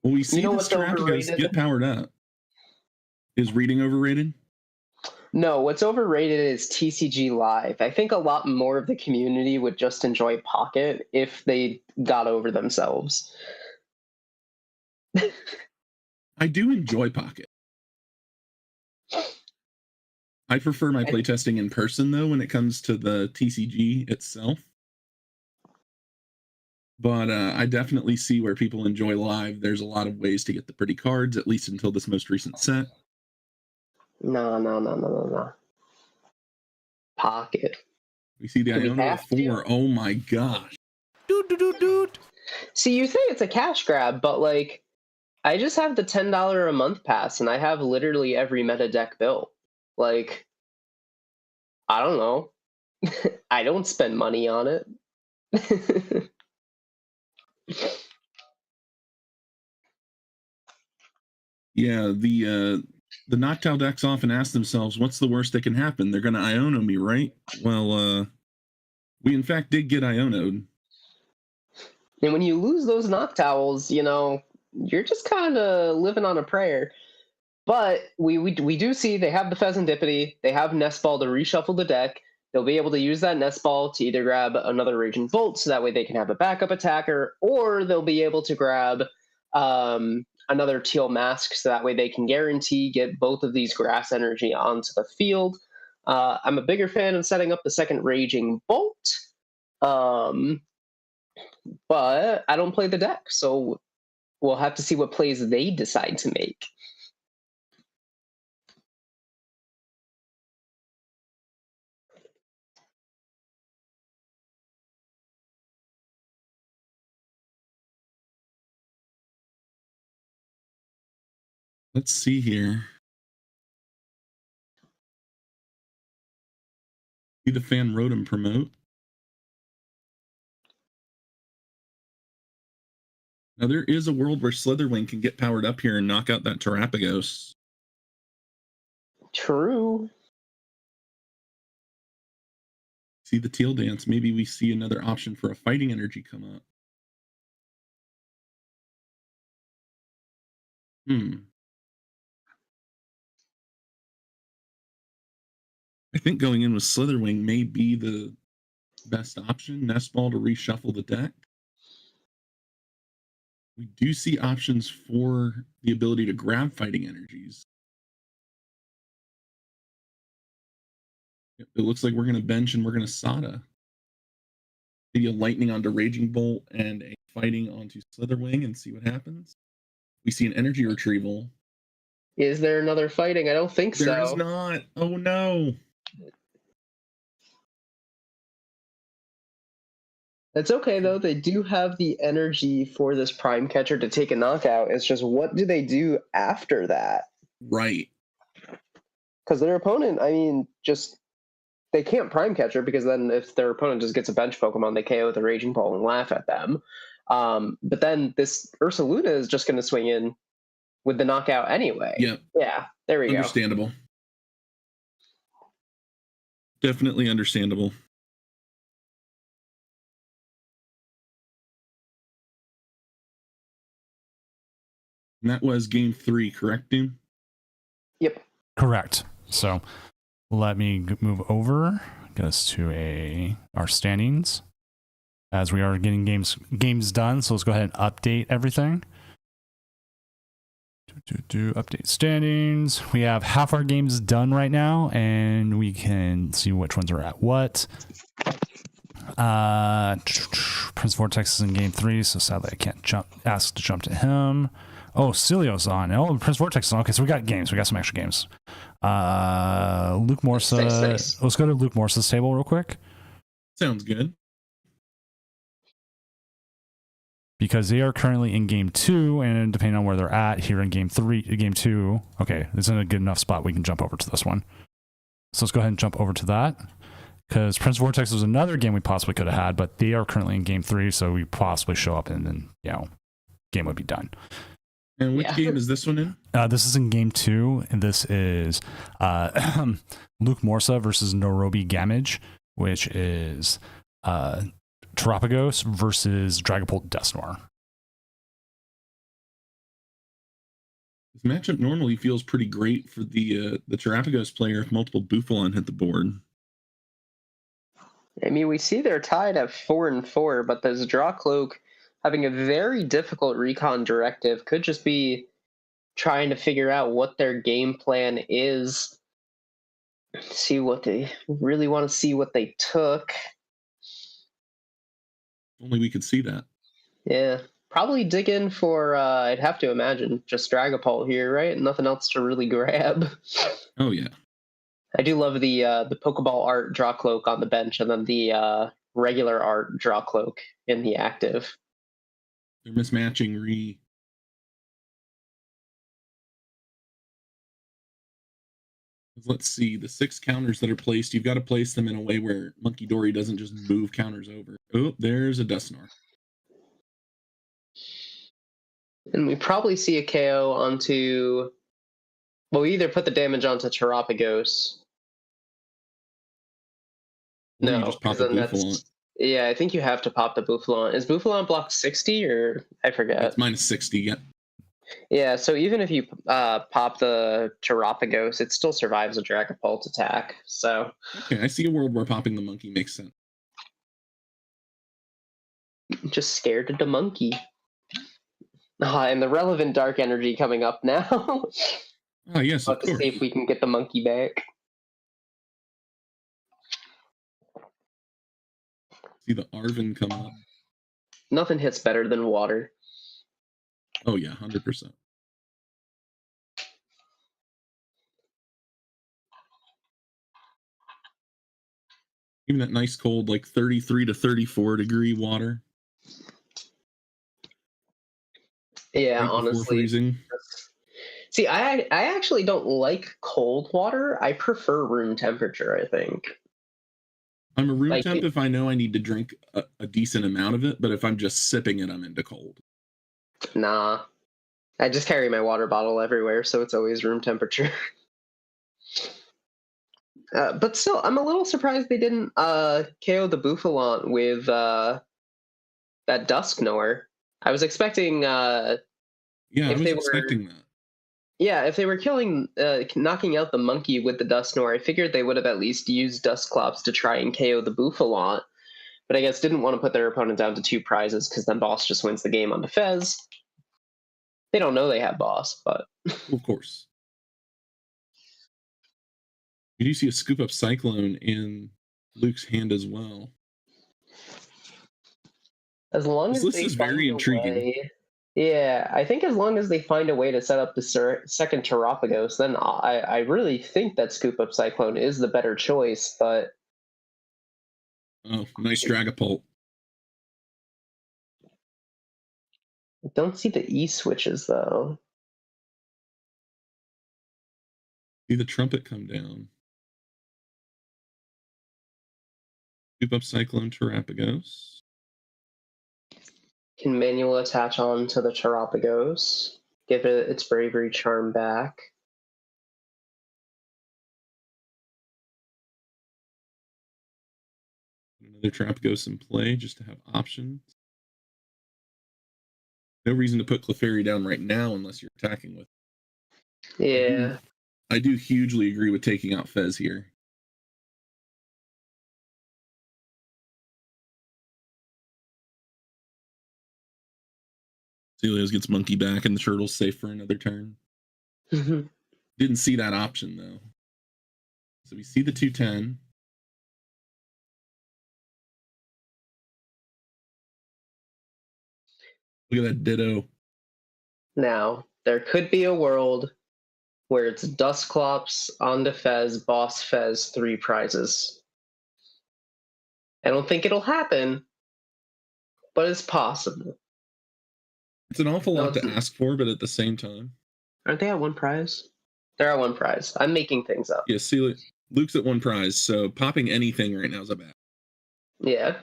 Well, we see the Terapagos get powered up. Is reading overrated? No, what's overrated is TCG Live. I think a lot more of the community would just enjoy Pocket if they got over themselves. I do enjoy Pocket. I prefer my playtesting in person, though, when it comes to the TCG itself. But I definitely see where people enjoy Live. There's a lot of ways to get the pretty cards, at least until this most recent set. No. Pocket. We see the Iona 4. Oh my gosh. Dude. See, you say it's a cash grab, but like, I just have the $10 a month pass, and I have literally every meta deck built. Like, I don't know. I don't spend money on it. Yeah, The Noctowl decks often ask themselves, what's the worst that can happen? They're going to Iono me, right? Well, we in fact did get Iono'd. And when you lose those Noctowls, you're just kind of living on a prayer. But we do see they have the Pheasantipity, they have Nest Ball to reshuffle the deck. They'll be able to use that Nest Ball to either grab another Raging Bolt, so that way they can have a backup attacker, or they'll be able to grab another Teal Mask, so that way they can guarantee get both of these Grass Energy onto the field. I'm a bigger fan of setting up the second Raging Bolt, but I don't play the deck, so we'll have to see what plays they decide to make. Let's see here. See the fan Rotom promote. Now there is a world where Slitherwing can get powered up here and knock out that Terapagos. True. See the Teal Dance. Maybe we see another option for a Fighting Energy come up. I think going in with Slitherwing may be the best option. Nest Ball to reshuffle the deck. We do see options for the ability to grab Fighting Energies. It looks like we're going to bench and we're going to Sada. Maybe a Lightning onto Raging Bolt and a Fighting onto Slitherwing and see what happens. We see an Energy Retrieval. Is there another Fighting? I don't think so. There is not. Oh no. It's okay, though. They do have the energy for this Prime Catcher to take a knockout. It's just, what do they do after that? Right. Because their opponent, they can't Prime Catcher, because then if their opponent just gets a bench Pokemon, they KO with a Raging Ball and laugh at them. But then this Ursaluna is just going to swing in with the knockout anyway. Yep. Yeah, there we go. Understandable. Definitely understandable. And that was game 3, correct, Doom? Yep. Correct. So let me move over, get us to our standings as we are getting games done. So let's go ahead and update everything. Update standings. We have half our games done right now, and we can see which ones are at what. Prince Vortex is in game 3, so sadly I can't ask to jump to him. Oh, Cilio's on. Oh, Prince Vortex is on. Okay, so we got games. We got some extra games. Luke Morsa. Nice. Let's go to Luke Morsa's table real quick. Sounds good. Because they are currently in game 2, and depending on where they're at here in game 2, okay, it's in a good enough spot we can jump over to this one. So let's go ahead and jump over to that. Because Prince Vortex was another game we possibly could have had, but they are currently in game 3, so we possibly show up and then, game would be done. And which game is this one in? This is in game 2, and this is Luke Morsa versus Nairobi Gamage, which is Terapagos versus Dragapult Dusknoir. This matchup normally feels pretty great for the Terapagos player if multiple Bufalon hit the board. We see they're tied at 4-4, but this Drawcloak having a very difficult recon directive could just be trying to figure out what their game plan is. See what they really want to see what they took. Only we could see that. Yeah, probably dig in for, I'd have to imagine, just Dragapult here, right? Nothing else to really grab. Oh, yeah. I do love the Pokeball art Drawcloak on the bench, and then the regular art Drawcloak in the active. They're mismatching Let's see, the 6 counters that are placed, you've got to place them in a way where Monkey Dory doesn't just move counters over. Oh, there's a Dusknoir. And we probably see a KO onto Well, we either put the damage onto Terapagos. Or you No, just pop because a then Bouffalon. that's... Yeah, I think you have to pop the Bouffalon. Is Bouffalon block 60 or... I forget. It's minus 60, yeah. Yeah, so even if you pop the Terapagos, it still survives a Dragapult attack. So Okay, I see a world where popping the monkey makes sense. just scared of the monkey. And the relevant dark energy coming up now. Oh, yes, of Let's course. see if we can get the monkey back. See the Arven come up. Nothing hits better than water. Oh, yeah, 100%. Even that nice cold, like 33 to 34 degree water. Yeah, right honestly. before freezing. See, I actually don't like cold water. I prefer room temperature, I think. I'm a room temp if I know I need to drink a decent amount of it, but if I'm just sipping it, I'm into cold. Nah. I just carry my water bottle everywhere, so it's always room temperature. But still, I'm a little surprised they didn't KO the Bouffalon with that Dusknoir. I was expecting... yeah, I was expecting that. Yeah, if they were knocking out the monkey with the Dusknoir, I figured they would have at least used Dusclops to try and KO the Bouffalon. But I guess didn't want to put their opponent down to 2 prizes because then Boss just wins the game on Fez. They don't know they have Boss, but... Of course. You do see a Scoop Up Cyclone in Luke's hand as well. As long this as list they is very intriguing. Yeah, I think as long as they find a way to set up the second Terapagos, then I really think that Scoop Up Cyclone is the better choice, but... Oh, nice Dragapult. I don't see the E-switches, though. See the Trumpet come down. Scoop Up Cyclone Terapagos. Can manual attach on to the Terapagos. Give it its Bravery Charm back. Another Terapagos in play just to have options. No reason to put Clefairy down right now unless you're attacking with it. Yeah. I do hugely agree with taking out Fez here. Celios gets Monkey back and the Turtle's safe for another turn. Didn't see that option, though. So we see the 210. Look at that Ditto. Now, there could be a world where it's Dusclops, onto Fez, Boss Fez, 3 prizes. I don't think it'll happen, but it's possible. It's an awful lot to ask for, but at the same time. Aren't they at 1 prize? They're at 1 prize. I'm making things up. Yeah, see, Luke's at 1 prize, so popping anything right now is a bad. Yeah.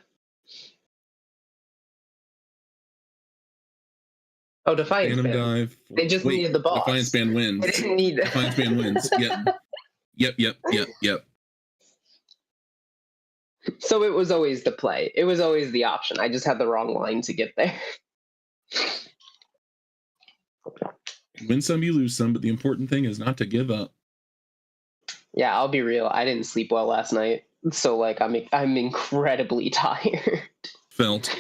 Oh, Defiance Phantom Band. Dive. They just needed the boss. Defiance Band wins. They didn't need Defiance Band wins. Yep. So it was always the play. It was always the option. I just had the wrong line to get there. Win some, you lose some, but the important thing is not to give up. Yeah, I'll be real. I didn't sleep well last night, so like I'm incredibly tired. Felt.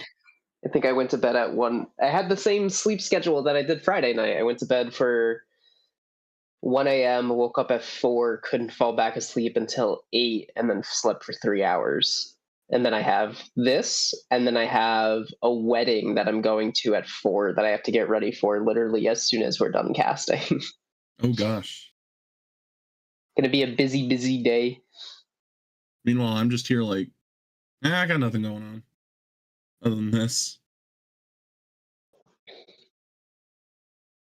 I think I went to bed at 1. I had the same sleep schedule that I did Friday night. I went to bed for 1 a.m., woke up at 4, couldn't fall back asleep until 8, and then slept for 3 hours. And then I have this, and then I have a wedding that I'm going to at 4 that I have to get ready for literally as soon as we're done casting. Oh, gosh. Gonna be a busy, busy day. Meanwhile, I'm just here like, I got nothing going on other than this.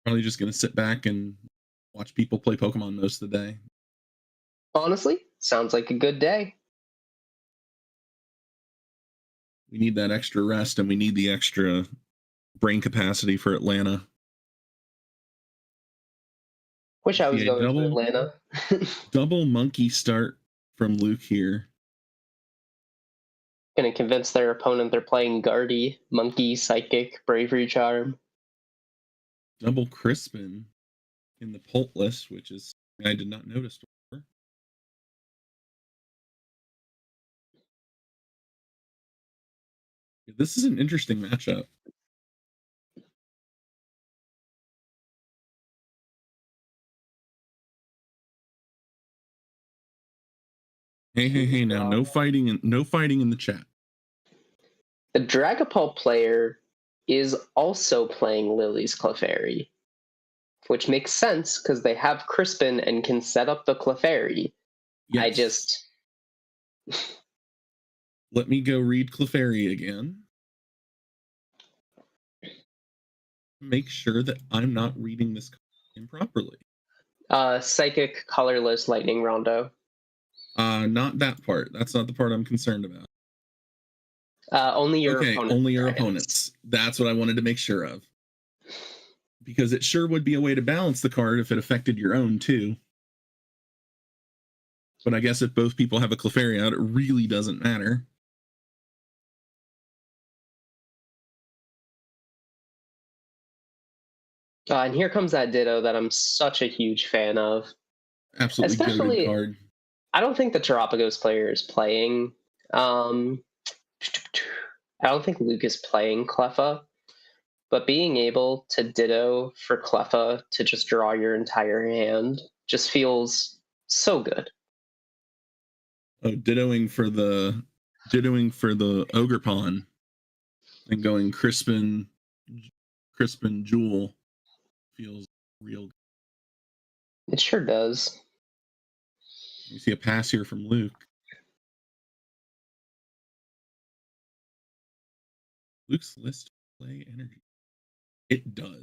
Probably just going to sit back and watch people play Pokemon most of the day. Honestly, sounds like a good day. We need that extra rest, and we need the extra brain capacity for Atlanta. Wish I was Yeah, going to Atlanta. double monkey start from Luke here. Gonna convince their opponent they're playing Guardy, Monkey, Psychic, Bravery Charm. Double Crispin in the Pult list, which is I did not notice before. This is an interesting matchup. Hey, now no fighting in the chat. The Dragapult player is also playing Lily's Clefairy, which makes sense because they have Crispin and can set up the Clefairy. Yes. Let me go read Clefairy again. Make sure that I'm not reading this improperly. Psychic, Colorless, Lightning Rondo. Not that part. That's not the part I'm concerned about. Only your opponents. Only your opponents. That's what I wanted to make sure of. Because it sure would be a way to balance the card if it affected your own too. But I guess if both people have a Clefairy out, it really doesn't matter. And here comes that Ditto that I'm such a huge fan of. Absolutely goated card. I don't think the Terapagos player is playing. I don't think Luke is playing Cleffa, but being able to Ditto for Cleffa to just draw your entire hand just feels so good. Oh, dittoing for the Ogre Pawn and going Crispin Jewel feels real. It sure does. You see a pass here from Luke. Luke's list play energy. It does.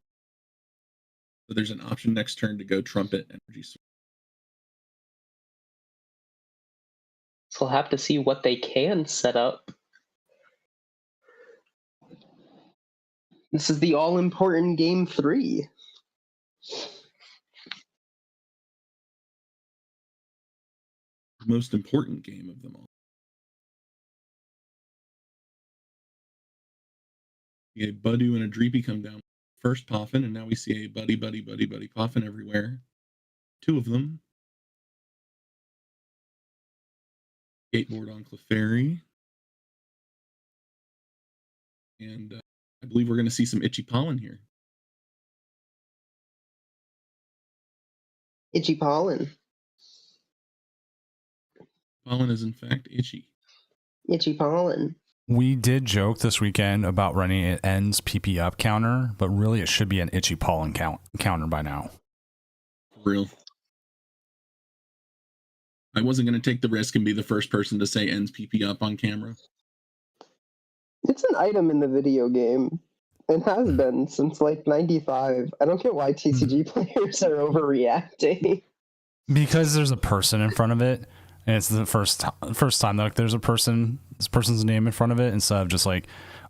So there's an option next turn to go trumpet energy. So we'll have to see what they can set up. This is the all-important game 3. Most important game of them all. We had Budu and a Dreepy come down first Poffin, and now we see a Buddy Poffin everywhere. 2 of them. Skateboard on Clefairy. And I believe we're going to see some Itchy Pollen here. Itchy Pollen. Pollen is in fact itchy. Itchy Pollen. We did joke this weekend about running an ends PP up counter, but really it should be an Itchy Pollen counter by now. For real. I wasn't going to take the risk and be the first person to say ends PP up on camera. It's an item in the video game. It has been since like 95. I don't get why TCG players are overreacting. Because there's a person in front of it, and it's the first time that there's this person's name in front of it, instead of just like,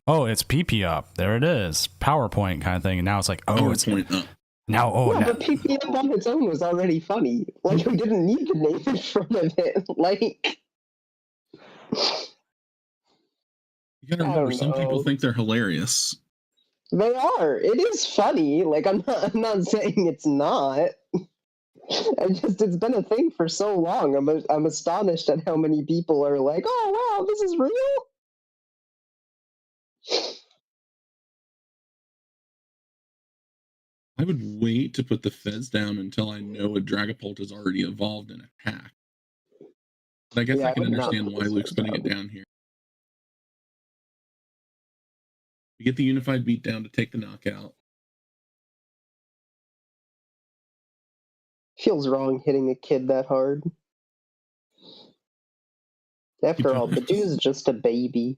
oh, it's PP up, there it is, PowerPoint kind of thing. And now it's like, oh, PowerPoint it's up. Now, but PP up on its own was already funny. Like, we didn't need the name in front of it. Like, you gotta remember, some people think they're hilarious. They are. It is funny. Like, I'm not saying it's not. It's been a thing for so long. I'm astonished at how many people are like, oh wow, this is real. I would wait to put the feds down until I know a Dragapult has already evolved and attacked. But I guess I can understand why Luke's putting it down here. We get the unified beatdown to take the knockout. Feels wrong hitting a kid that hard. After all, the dude's just a baby.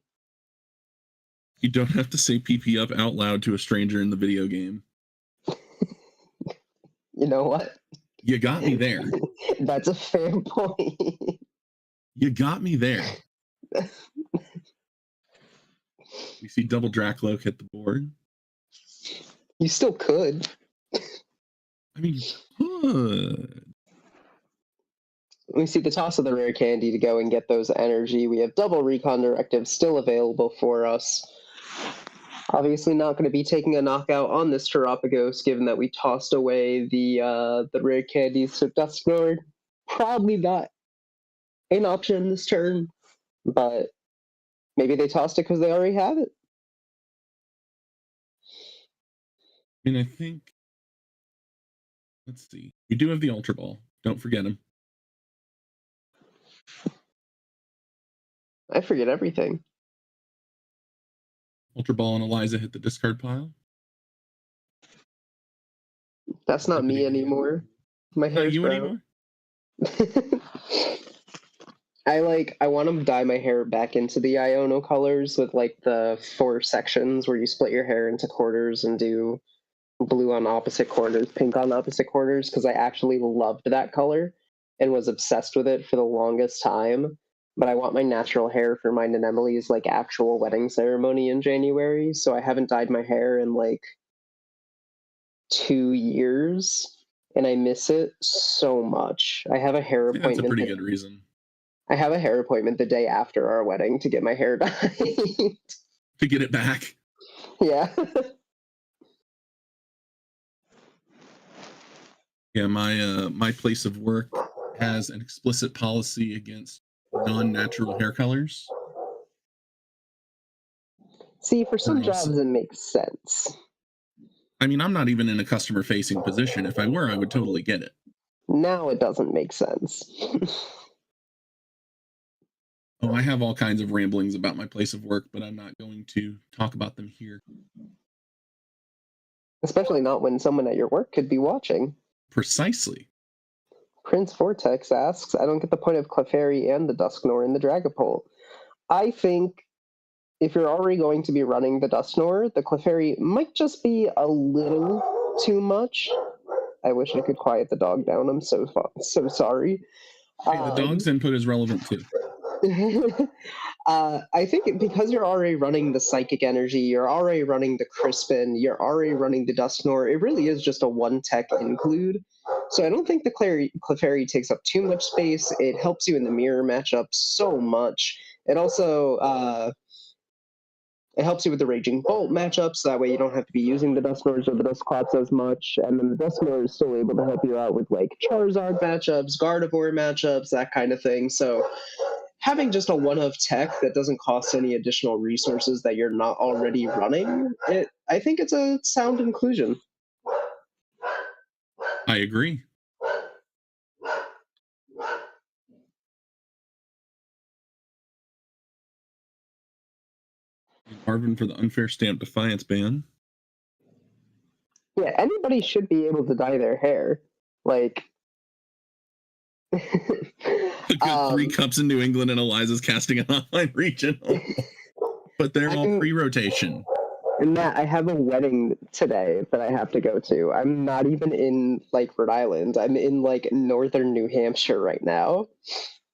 You don't have to say PP up out loud to a stranger in the video game. You know what? You got me there. That's a fair point. You got me there. We see double Dracloak hit the board. You still could. I mean, good. We see the toss of the rare candy to go and get those energy. We have double recon directives still available for us. Obviously not going to be taking a knockout on this Terapagos, given that we tossed away the rare candies to Dusknoir. Probably not an option this turn, but maybe they tossed it because they already have it. I mean, I think, let's see. We do have the Ultra Ball. Don't forget him. I forget everything. Ultra Ball and Eliza hit the discard pile. That's not me anymore. My hair's you brown. anymore? I want to dye my hair back into the Iono colors with like the 4 sections where you split your hair into quarters and do blue on opposite corners, pink on opposite corners, because I actually loved that color and was obsessed with it for the longest time. But I want my natural hair for mine and Emily's like actual wedding ceremony in January, so I haven't dyed my hair in like 2 years, and I miss it so much. I have a hair appointment. That's a pretty good reason. I have a hair appointment the day after our wedding to get my hair dyed. To get it back. Yeah. Yeah, my place of work has an explicit policy against non-natural hair colors. See, for some jobs it makes sense. I mean, I'm not even in a customer-facing position. If I were, I would totally get it. Now it doesn't make sense. Oh, I have all kinds of ramblings about my place of work, but I'm not going to talk about them here. Especially not when someone at your work could be watching. Precisely. Prince Vortex asks, I don't get the point of Clefairy and the Dusknoir in the Dragapult. I think if you're already going to be running the Dusknoir, the Clefairy might just be a little too much. I wish I could quiet the dog down. I'm so sorry. Hey, the dog's input is relevant too. I think because you're already running the Psychic Energy, you're already running the Crispin, you're already running the Dusknoir, it really is just a one-tech include. So I don't think the Clefairy takes up too much space. It helps you in the mirror matchup so much. It also it helps you with the Raging Bolt matchup, so that way you don't have to be using the Dusknoirs or the Dusclops as much, and then the Dusknoir is still able to help you out with like Charizard matchups, Gardevoir matchups, that kind of thing. So having just a one-of tech that doesn't cost any additional resources that you're not already running, I think it's a sound inclusion. I agree. Marvin for the unfair stamp defiance ban. Yeah, anybody should be able to dye their hair. Like, a good 3 cups in New England and Eliza's casting an online regional. But they're all pre-rotation. And Matt, I have a wedding today that I have to go to. I'm not even in like Rhode Island. I'm in like northern New Hampshire right now.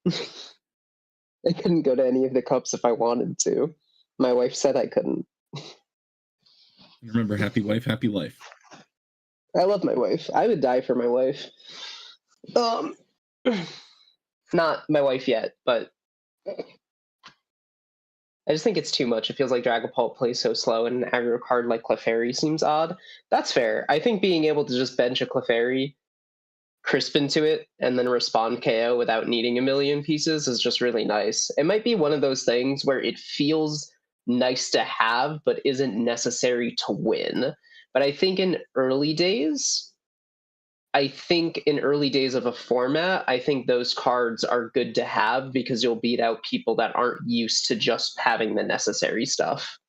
I couldn't go to any of the cups if I wanted to. My wife said I couldn't. Remember, happy wife, happy life. I love my wife. I would die for my wife. Not my wife yet, but I just think it's too much. It feels like Dragapult plays so slow, and an aggro card like Clefairy seems odd. That's fair. I think being able to just bench a Clefairy, Crispin to it, and then respond KO without needing a million pieces is just really nice. It might be one of those things where it feels nice to have, but isn't necessary to win. But I think in early days of a format, I think those cards are good to have because you'll beat out people that aren't used to just having the necessary stuff.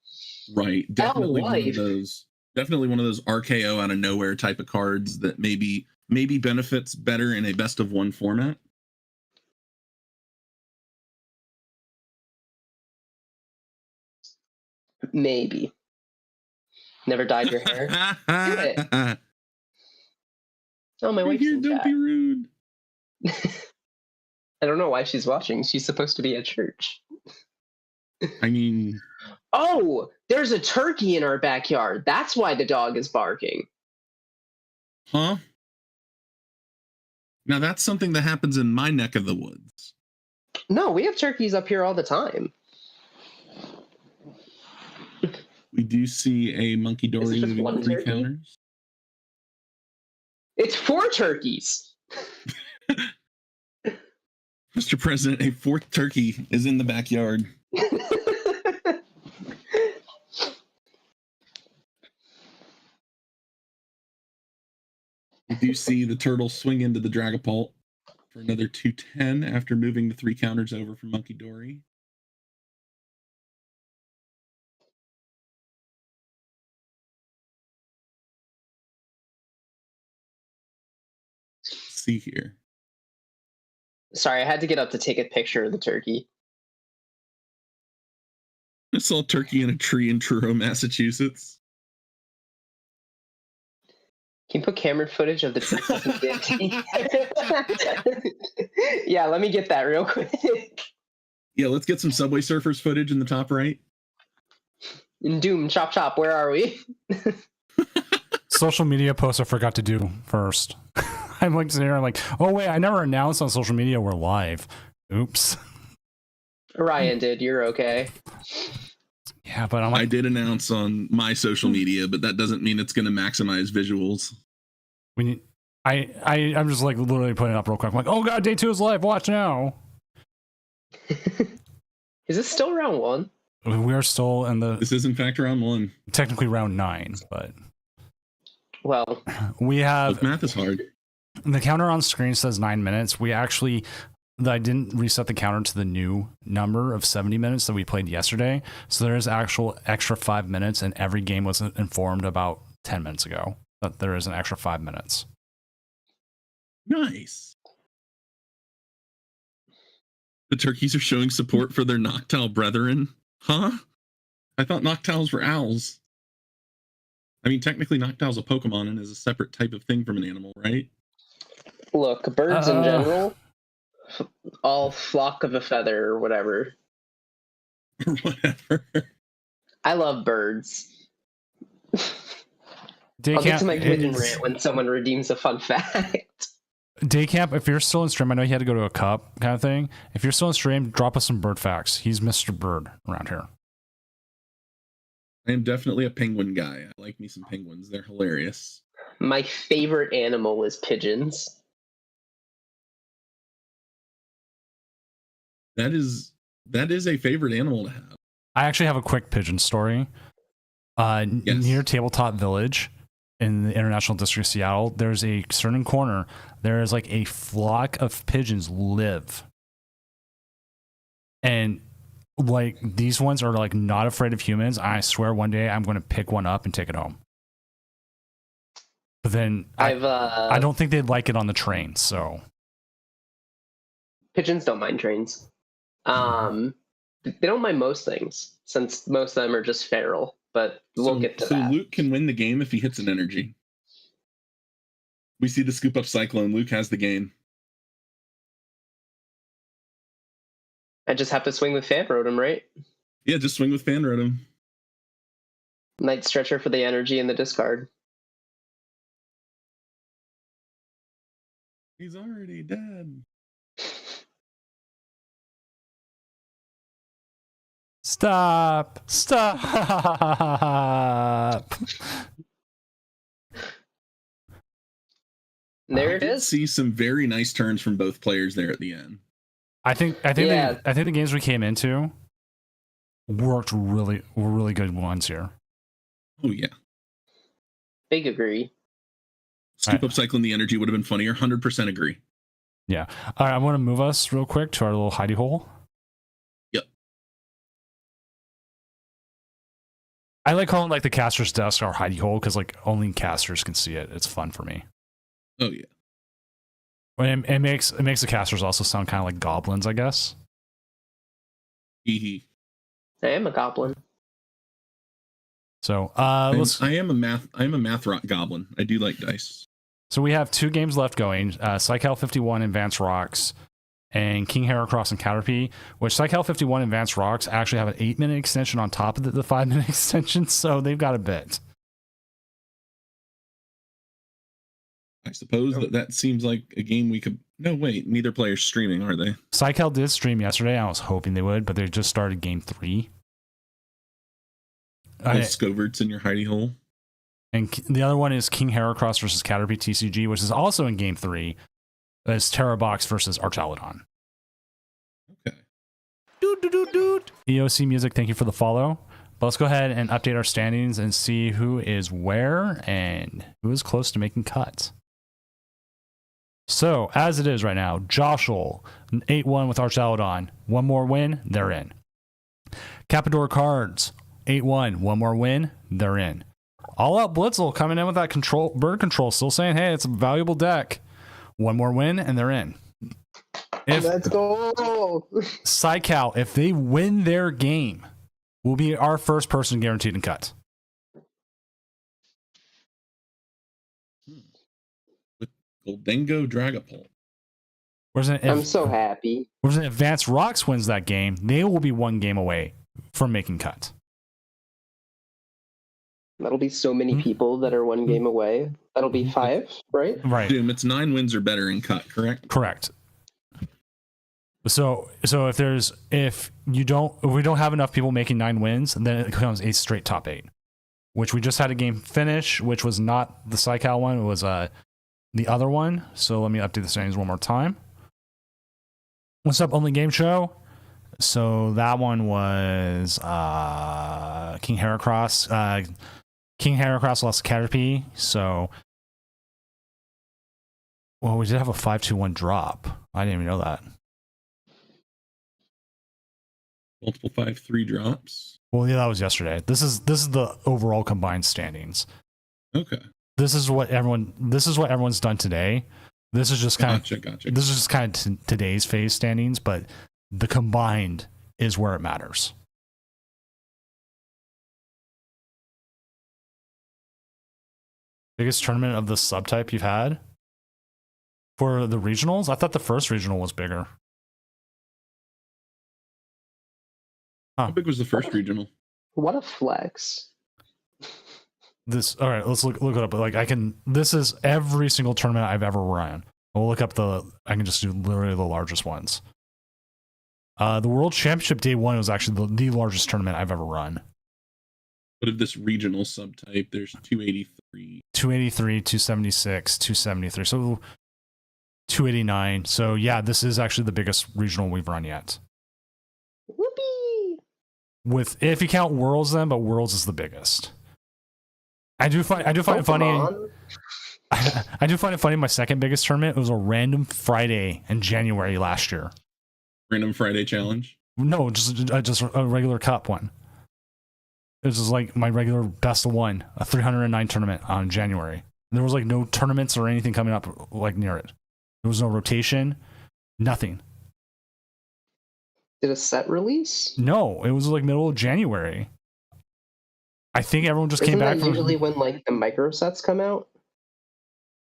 Right. Definitely one of those RKO out of nowhere type of cards that maybe benefits better in a best of one format. Maybe. Never dyed your hair? Do it. Oh, my wife's in chat. Don't be rude. I don't know why she's watching. She's supposed to be at church. I mean... Oh! There's a turkey in our backyard. That's why the dog is barking. Huh? Now that's something that happens in my neck of the woods. No, we have turkeys up here all the time. We do see a monkey dory just moving one 3 turkey? counters. It's 4 turkeys. Mr. President, a 4th turkey is in the backyard. We do see the turtle swing into the Dragapult for another 210 after moving the 3 counters over from Monkey Dory. Let's see here. Sorry, I had to get up to take a picture of the turkey. I saw a turkey in a tree in Truro, Massachusetts. Can you put camera footage of the turkey? Yeah, let me get that real quick. Yeah, let's get some Subway Surfers footage in the top right. In Doom, chop chop, where are we? Social media posts I forgot to do first. I'm like sitting here, I'm like, oh wait, I never announced on social media we're live. Oops. Ryan did, you're okay. Yeah, but I'm like, I did announce on my social media, but that doesn't mean it's going to maximize visuals. I'm just like literally putting it up real quick. I'm like, oh god, day 2 is live. Watch now. Is this still round 1? We are still in the. This is in fact round 1. Technically round 9, but. Well, we have. Look, math is hard. The counter on screen says 9 minutes. I didn't reset the counter to the new number of 70 minutes that we played yesterday. So there is actual extra 5 minutes, and every game was informed about 10 minutes ago that there is an extra 5 minutes. Nice. The turkeys are showing support for their Noctowl brethren. Huh? I thought Noctowls were owls. I mean, technically Noctowl's a Pokemon and is a separate type of thing from an animal, right? look, birds in general, all flock of a feather or whatever. Whatever. I love birds. I'll get to my pigeon rant when someone redeems a fun fact. Daycamp, if you're still in stream, I know you had to go to a cup kind of thing. If you're still in stream, drop us some bird facts. He's Mr. Bird around here. I am definitely a penguin guy. I like me some penguins. They're hilarious. My favorite animal is pigeons. That is a favorite animal to have. I actually have a quick pigeon story. Yes. Near Tabletop Village in the International District of Seattle, there's a certain corner. There is like a flock of pigeons live. And like these ones are like not afraid of humans. I swear one day I'm going to pick one up and take it home. But then I don't think they'd like it on the train. So pigeons don't mind trains. They don't mind most things since most of them are just feral. But we'll get to that. So Luke can win the game if he hits an energy. We see the scoop up Cyclone. Luke has the game. I just have to swing with Fan Rotom, right? Yeah, just swing with Fan Rotom. Night Stretcher for the energy in the discard. He's already dead. Stop. There it is. See some very nice turns from both players there at the end. I think the games we came into were really good ones here. Oh yeah. Big agree. Scoop up Cycling the energy would have been funnier. 100% agree. Yeah. All right, I want to move us real quick to our little hidey hole. Yep. I like calling like the caster's desk our hidey hole because like only casters can see it. It's fun for me. Oh yeah. It makes the casters also sound kind of like goblins, I guess. Hee. I am a goblin. So I am a math rock goblin. I do like dice. So we have 2 games left going. Psychel 51 Advanced Rocks and King Heracross and Caterpie, which Psychel 51 Advanced Rocks actually have an 8-minute extension on top of the 5-minute extension, so they've got a bit. I suppose that seems like a game we could. No, wait, neither player's streaming, are they? Psychel did stream yesterday. I was hoping they would, but they just started game 3. Scovert's in your hidey hole. And the other one is King Heracross versus Caterpie TCG, which is also in game 3. That's Terrabox versus Archaludon. Okay. EOC Music, thank you for the follow. But let's go ahead and update our standings and see who is where and who is close to making cuts. So, as it is right now, Joshel, 8-1 with Archaludon. One more win, they're in. Capador Cards, 8-1. One more win, they're in. All Out Blitzel coming in with that bird control, still saying, hey, it's a valuable deck. One more win, and they're in. Let's go. Psycal, if they win their game, will be our first person guaranteed in cut. Goldango Dragapult. I'm so happy. Whereas if Advanced Rocks wins that game, they will be one game away from making cut. That'll be so many people that are one game away. That'll be 5, right? Right. Doom, it's 9 wins or better in cut, correct? Correct. So if we don't have enough people making 9 wins, then it becomes a straight top 8, which we just had a game finish, which was not the Psycal one, it was the other one. So let me update the standings one more time. What's up, Only Game Show? So that one was King Heracross. King Heracross lost to Caterpie. So, well, we did have a 5-2-1 drop. I didn't even know that. Multiple 5-3 drops. Well, yeah, that was yesterday. This is the overall combined standings. Okay. This is what everyone's done today. This is just Gotcha. This is just kind of today's phase standings, but the combined is where it matters. Biggest tournament of the subtype you've had for the regionals? I thought the first regional was bigger. How big was the first regional? What a flex. All right, let's look it up. Like this is every single tournament I've ever run. We'll look up I can just do literally the largest ones. The World Championship Day 1 was actually the largest tournament I've ever run. What of this regional subtype? There's 283. 283, 276, 273. So 289. So yeah, this is actually the biggest regional we've run yet. Whoopee! If you count Worlds then, but Worlds is the biggest. I do find it funny. I do find it funny. My second biggest tournament was a random Friday in January last year. Random Friday challenge? No, just a regular cup one. It was just like my regular best of one, a 309 tournament on January. There was like no tournaments or anything coming up like near it. There was no rotation, nothing. Did a set release? No, it was like middle of January. I think everyone just came back. Isn't that usually when like the micro sets come out?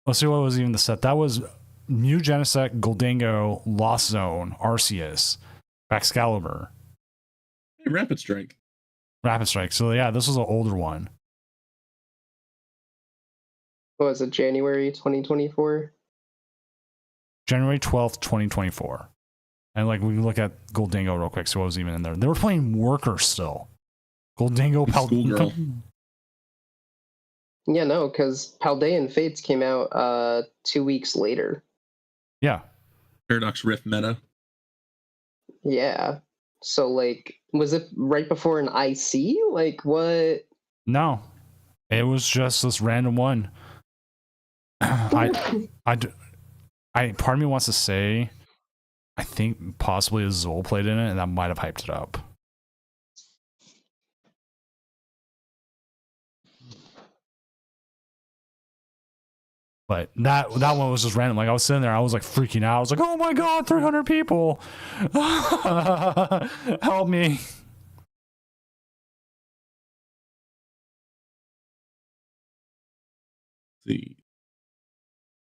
Let's see what was even the set. That was New Genesect, Goldango, Lost Zone, Arceus, Excalibur. Hey, Rapid Strike. So yeah, this was an older one. What was it, January 2024? January 12th, 2024. And like we can look at Goldango real quick. So what was even in there? They were playing Worker still. Goldango, Schoolgirl. Yeah, no, because Paldean Fates came out 2 weeks later. Yeah. Paradox Rift meta. Yeah. So like, was it right before an IC? Like what? No, it was just this random one. Part of me wants to say, I think possibly a Zol played in it, and that might have hyped it up. But that one was just random. Like I was sitting there, I was like freaking out. I was like, "Oh my god, 300 people! Help me!" Let's see,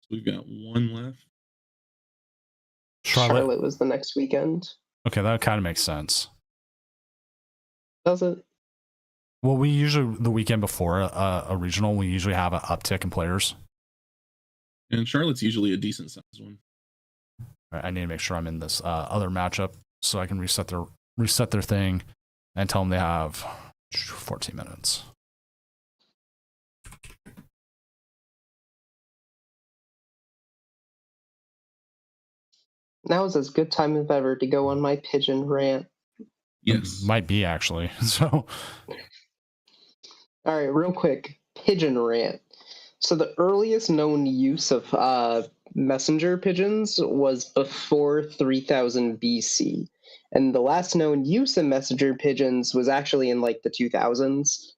so we've got one left. Charlotte was the next weekend. Okay, that kind of makes sense. Does it? Well, we usually the weekend before a regional, we usually have an uptick in players. And Charlotte's usually a decent sized one. I need to make sure I'm in this other matchup so I can reset their thing and tell them they have 14 minutes. Now is as good time as ever to go on my pigeon rant. Yes. Might be, actually. So, all right, real quick, pigeon rant. So the earliest known use of messenger pigeons was before 3000 BC. And the last known use of messenger pigeons was actually in like the 2000s.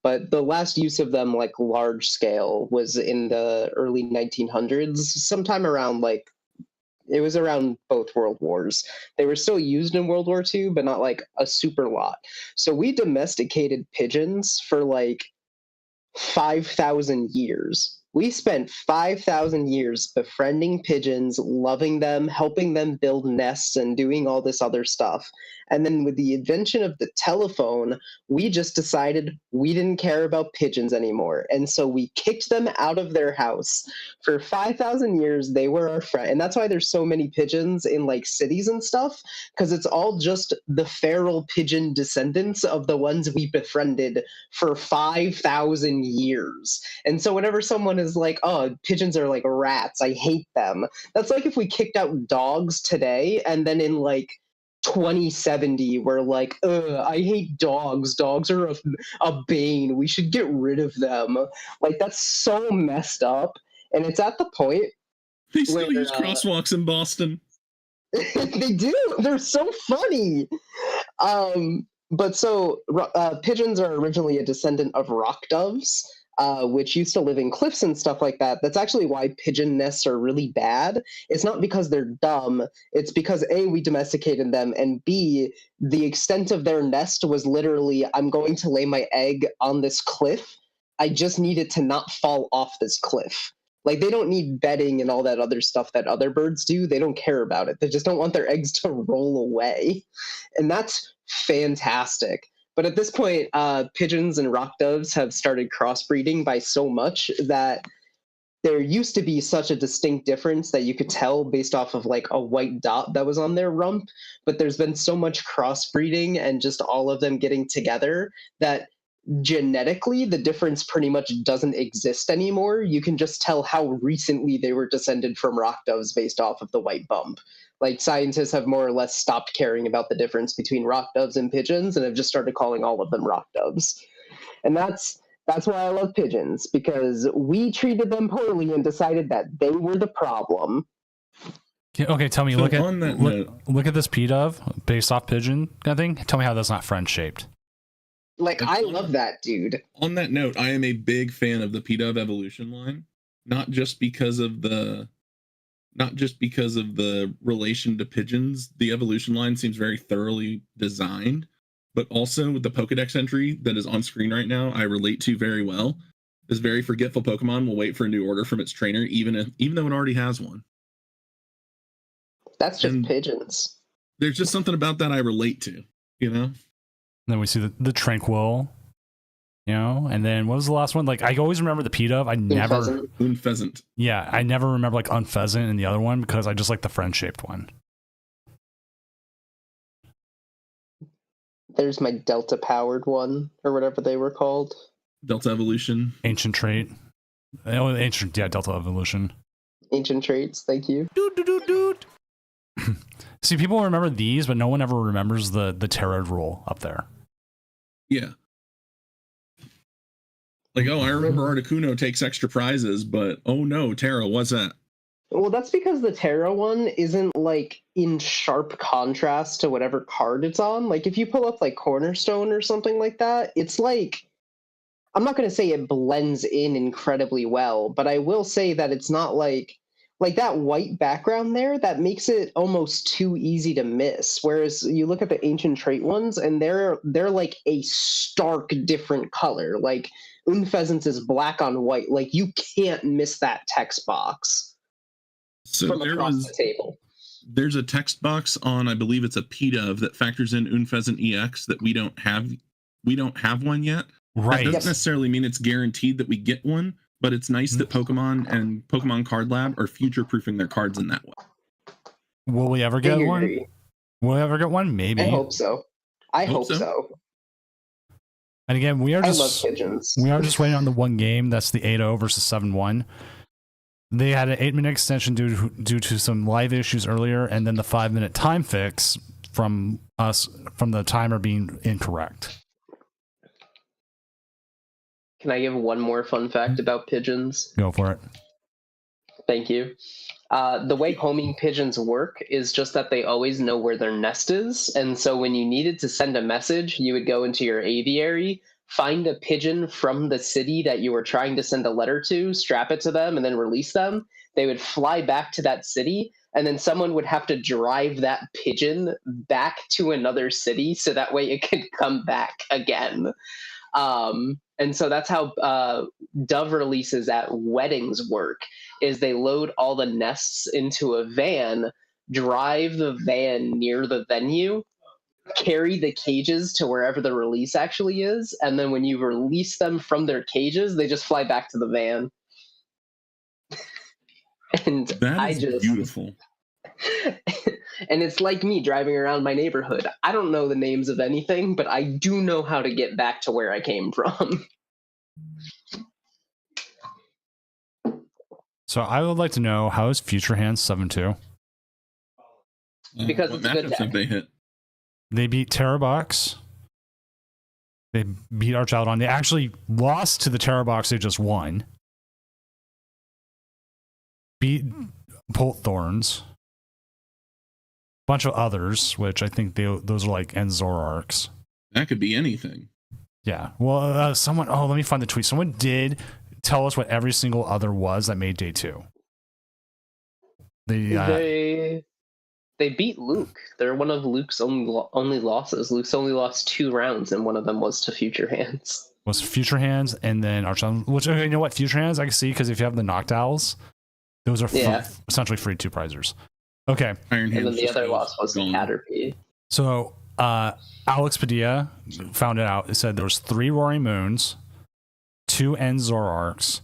But the last use of them, like large scale, was in the early 1900s, sometime around like, it was around both World Wars. They were still used in World War II, but not like a super lot. So we domesticated pigeons for like 5,000 years. We spent 5,000 years befriending pigeons, loving them, helping them build nests, and doing all this other stuff. And then with the invention of the telephone, we just decided we didn't care about pigeons anymore. And so we kicked them out of their house. For 5,000 years, they were our friend. And that's why there's so many pigeons in like cities and stuff, because it's all just the feral pigeon descendants of the ones we befriended for 5,000 years. And so whenever someone is like, oh, pigeons are like rats, I hate them, that's like if we kicked out dogs today and then in like 2070 we're like, I hate dogs. Dogs are a bane. We should get rid of them. Like, that's so messed up. And it's at the point they still use crosswalks in Boston. They do. They're so funny. But so pigeons are originally a descendant of rock doves, which used to live in cliffs and stuff like that. That's actually why pigeon nests are really bad. It's not because they're dumb. It's because A, we domesticated them, and B, the extent of their nest was literally, I'm going to lay my egg on this cliff. I just need it to not fall off this cliff. Like, they don't need bedding and all that other stuff that other birds do. They don't care about it. They just don't want their eggs to roll away. And that's fantastic. But at this point, pigeons and rock doves have started crossbreeding by so much that there used to be such a distinct difference that you could tell based off of like a white dot that was on their rump. But there's been so much crossbreeding and just all of them getting together that genetically the difference pretty much doesn't exist anymore. You can just tell how recently they were descended from rock doves based off of the white bump. Like, scientists have more or less stopped caring about the difference between rock doves and pigeons and have just started calling all of them rock doves. And that's why I love pigeons, because we treated them poorly and decided that they were the problem. Okay, tell me, So look at this P dove based off pigeon kind of thing. Tell me how that's not friend shaped. Like, I love that, dude. On that note, I am a big fan of the P-Dove evolution line, not just because of the relation to pigeons. The evolution line seems very thoroughly designed, but also with the Pokedex entry that is on screen right now, I relate to very well. This very forgetful Pokemon will wait for a new order from its trainer, even though it already has one. That's just pigeons. There's just something about that I relate to, you know? And then we see the Tranquil, you know, and then what was the last one? Like, I always remember the P dove. Unpheasant. Yeah, I never remember like Unpheasant in the other one because I just like the friend shaped one. There's my Delta powered one, or whatever they were called. Delta evolution. Ancient trait. Oh, ancient, yeah, Delta evolution. Ancient traits, thank you. Dude. See, people remember these, but no one ever remembers the Terra rule up there. Yeah. Like, oh, I remember Articuno takes extra prizes, but oh no, Terra, what's that? Well, that's because the Terra one isn't like in sharp contrast to whatever card it's on. Like, if you pull up like Cornerstone or something like that, it's like, I'm not going to say it blends in incredibly well, but I will say that it's not like that white background there that makes it almost too easy to miss. Whereas you look at the ancient trait ones and they're like a stark different color. Like, Unpheasant is black on white. Like, you can't miss that text box from across the table. There's a text box on, I believe it's a P-Dove that factors in Unpheasant EX that we don't have one yet. Right. That doesn't necessarily mean it's guaranteed that we get one, but it's nice that Pokemon and Pokemon Card Lab are future-proofing their cards in that way. Will we ever get one? Will we ever get one? Maybe. I hope so. I hope so. And again, we are I love pigeons. We are just waiting on the one game. That's the 8-0 versus 7-1. They had an 8-minute extension due to some live issues earlier, and then the 5-minute time fix from the timer being incorrect. Can I give one more fun fact about pigeons? Go for it. Thank you. The way homing pigeons work is just that they always know where their nest is. And so when you needed to send a message, you would go into your aviary, find a pigeon from the city that you were trying to send a letter to, strap it to them, and then release them. They would fly back to that city, and then someone would have to drive that pigeon back to another city so that way it could come back again. And so that's how dove releases at weddings work, is they load all the nests into a van, drive the van near the venue, carry the cages to wherever the release actually is, and then when you release them from their cages, they just fly back to the van. And that is beautiful. And it's like me driving around my neighborhood. I don't know the names of anything, but I do know how to get back to where I came from. So I would like to know, how is Future Hands 7-2? Because it's a good deck. They hit. They beat Terrabox. They beat Archaludon. They actually lost to the Terrabox they just won. Beat Bolt Thorns. Bunch of others, which I think those are like Zoroarks. That could be anything. Yeah. Well, someone. Oh, let me find the tweet. Someone did tell us what every single other was that made day 2. They beat Luke. They're one of Luke's only losses. Luke's only lost 2 rounds, and one of them was to Future Hands. Was Future Hands, and then Archaludon. Which, you know what, Future Hands I can see, because if you have the Noctowls, those are essentially free 2-prizers. Okay. And then the other loss was the Caterpie. So Alex Padilla found it out. It said there was 3 Roaring Moons, 2 Zoroarks,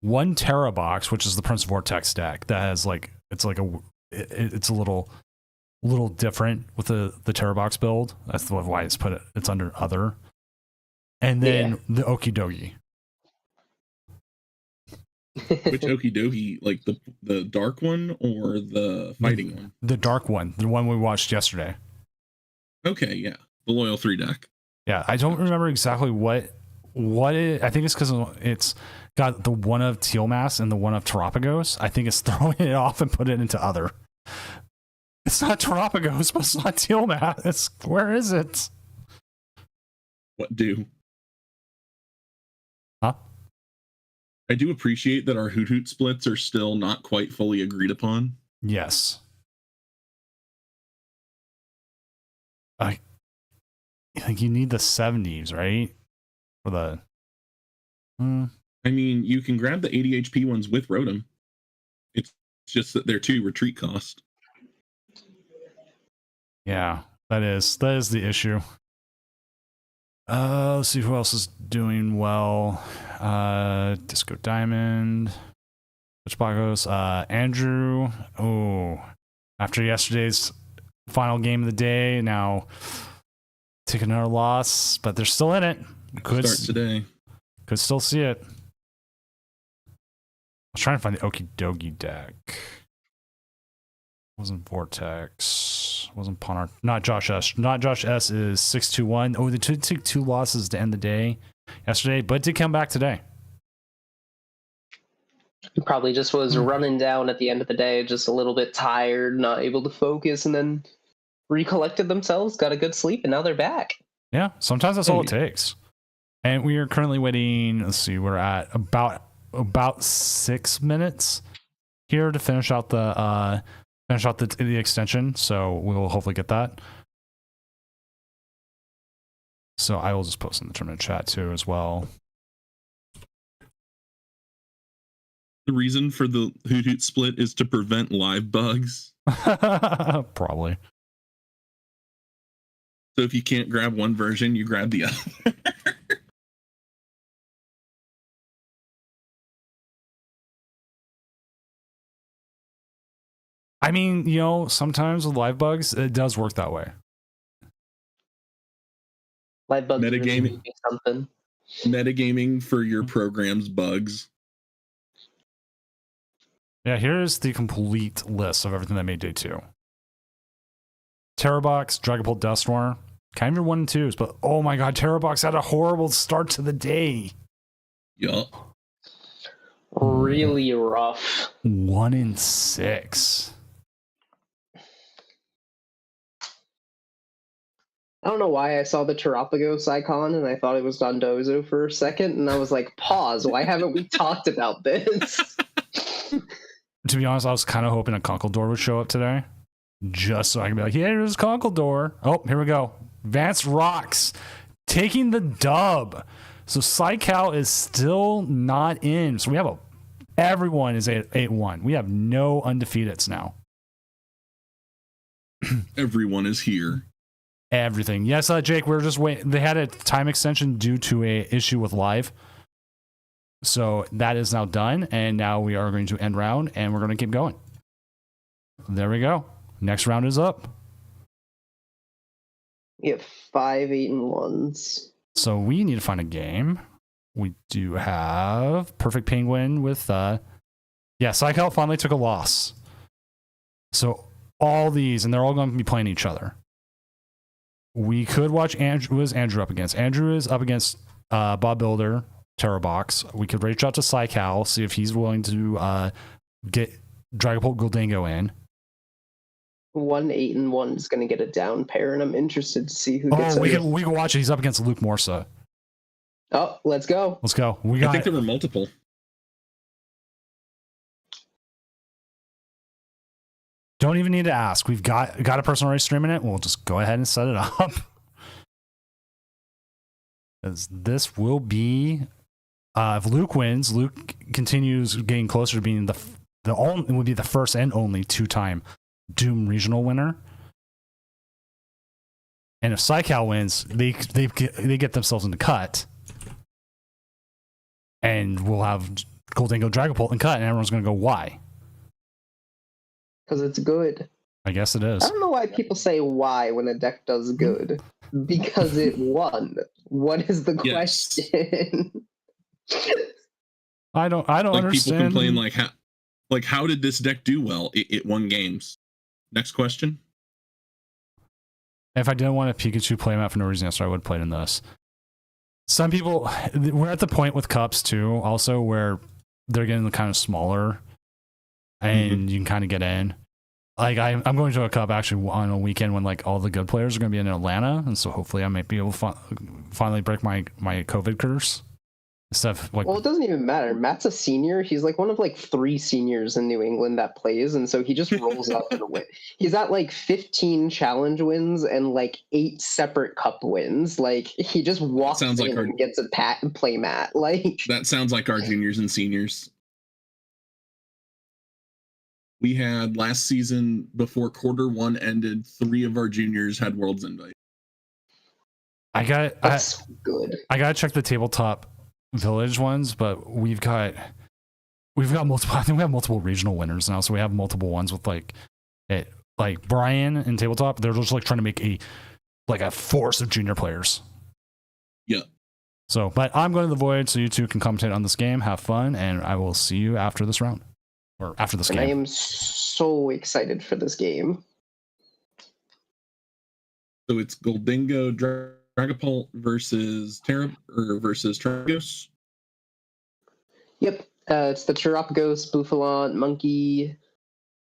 1 Terrabox, which is the Prince Vortex deck that has like it's a little different with the Terrabox build. That's why it's under other. And then the Okidogi. Which Okidogi, like the dark one or the fighting one? The dark one, the one we watched yesterday. Okay, yeah, the Loyal 3 deck. Yeah, I don't remember exactly what it. I think it's because it's got the one of Tealmass and the one of Terapagos. I think it's throwing it off and put it into other. It's not Terapagos, but it's not Tealmass. Where is it? What do? Huh? I do appreciate that our Hoot splits are still not quite fully agreed upon. Yes. I think you need the 70s, right? For the... I mean, you can grab the 80 HP ones with Rotom. It's just that they're 2 retreat cost. Yeah, that is the issue. Let's see who else is doing well. Disco Diamond, Whichbagos, Andrew. Oh, after yesterday's final game of the day, now taking another loss, but they're still in it. Could start today. Could still see it. I was trying to find the Okidogi deck. Wasn't Vortex. Wasn't Ponar. Not Josh S. Not Josh S is 6-2-1. Oh, they took 2 losses to end the day yesterday, but did come back today. He probably just was running down at the end of the day, just a little bit tired, not able to focus, and then recollected themselves, got a good sleep, and now they're back. Yeah, sometimes that's all it takes. And we are currently waiting. Let's see, we're at about 6 minutes here to finish out the extension. So we will hopefully get that. So I will just post in the tournament chat too as well. The reason for the Hoot split is to prevent live bugs. Probably. So if you can't grab one version, you grab the other. I mean, sometimes with live bugs, it does work that way. Live bugs Metagaming. Really something. Metagaming for your program's bugs. Yeah, here's the complete list of everything that made day 2. Terrorbox, Dragapult, Dustmore, kind of your 1 and 2s, but oh my god, Terrorbox had a horrible start to the day. Yup. Really rough. 1 and 6. I don't know why I saw the Terapagos icon and I thought it was Dondozo for a second, and I was like, pause, why haven't we talked about this? To be honest, I was kind of hoping a Conkeldurr would show up today, just so I can be like, yeah, here's Conkeldurr. Oh, here we go. Vance Rocks taking the dub. So Psycal is still not in. So we have everyone is 8-1. We have no undefeateds now. Everyone is here. Everything. Yes, Jake, we're just waiting. They had a time extension due to a issue with live. So that is now done, and now we are going to end round, and we're going to keep going. There we go. Next round is up. We have 5 8-1s. So we need to find a game. We do have Perfect Penguin with Psycho finally took a loss. So all these, and they're all going to be playing each other. We could watch Andrew. Who is Andrew up against? Andrew is up against Bob Builder, Terrorbox. We could reach out to Psycal, see if he's willing to get Dragapult Goldango in. 1 8-1 is going to get a down pair, and I'm interested to see who gets we can watch it. He's up against Luke Morsa. Oh, let's go. Let's go. I think there were multiple. Don't even need to ask. We've got a person already streaming it. We'll just go ahead and set it up. As this will be, if Luke wins, Luke continues getting closer to being the only, would be the first and only 2-time Doom regional winner. And if Psycal wins, they get themselves in the cut, and we'll have Goldango Dragapult in cut, and everyone's going to go, why? Because it's good. I guess it is. I don't know why people say why when a deck does good. Because it won. What is the question? I don't understand. People complain how did this deck do well? It won games. Next question. If I didn't want a Pikachu playmat for no reason, I would play it in this. Some people, we're at the point with cups too, also where they're getting kind of smaller, and you can kind of get in. Like I'm going to a cup actually on a weekend when like all the good players are going to be in Atlanta, and so hopefully I might be able to finally break my COVID curse. Stuff like, well, it doesn't even matter. Matt's a senior. He's like one of like 3 seniors in New England that plays, and so he just rolls up and win. He's at like 15 challenge wins and like 8 separate cup wins. Like he just walks in and gets a play mat. Like that sounds like our juniors and seniors. We had last season, before quarter 1 ended, 3 of our juniors had Worlds invite. That's good. I gotta check the tabletop village ones, but we've got multiple. I think we have multiple regional winners now, so we have multiple ones with like Brian and tabletop. They're just like trying to make a force of junior players. Yeah. So, but I'm going to the void, so you two can commentate on this game, have fun, and I will see you after this round or after this game. I am so excited for this game. So it's Goldango Dragapult versus Terrapagos. Yep, it's the Terrapagos Bouffalon Monkey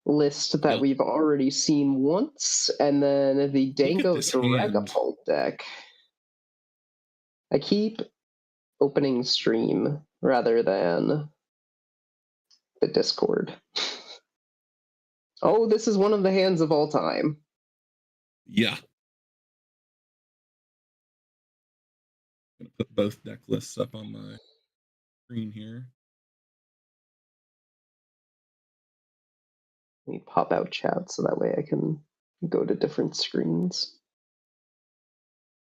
list that we've already seen once, and then the Dango Dragapult deck. I keep opening stream rather than the Discord. Oh, this is one of the hands of all time. Yeah. I'm gonna put both deck lists up on my screen here. Let me pop out chat so that way I can go to different screens.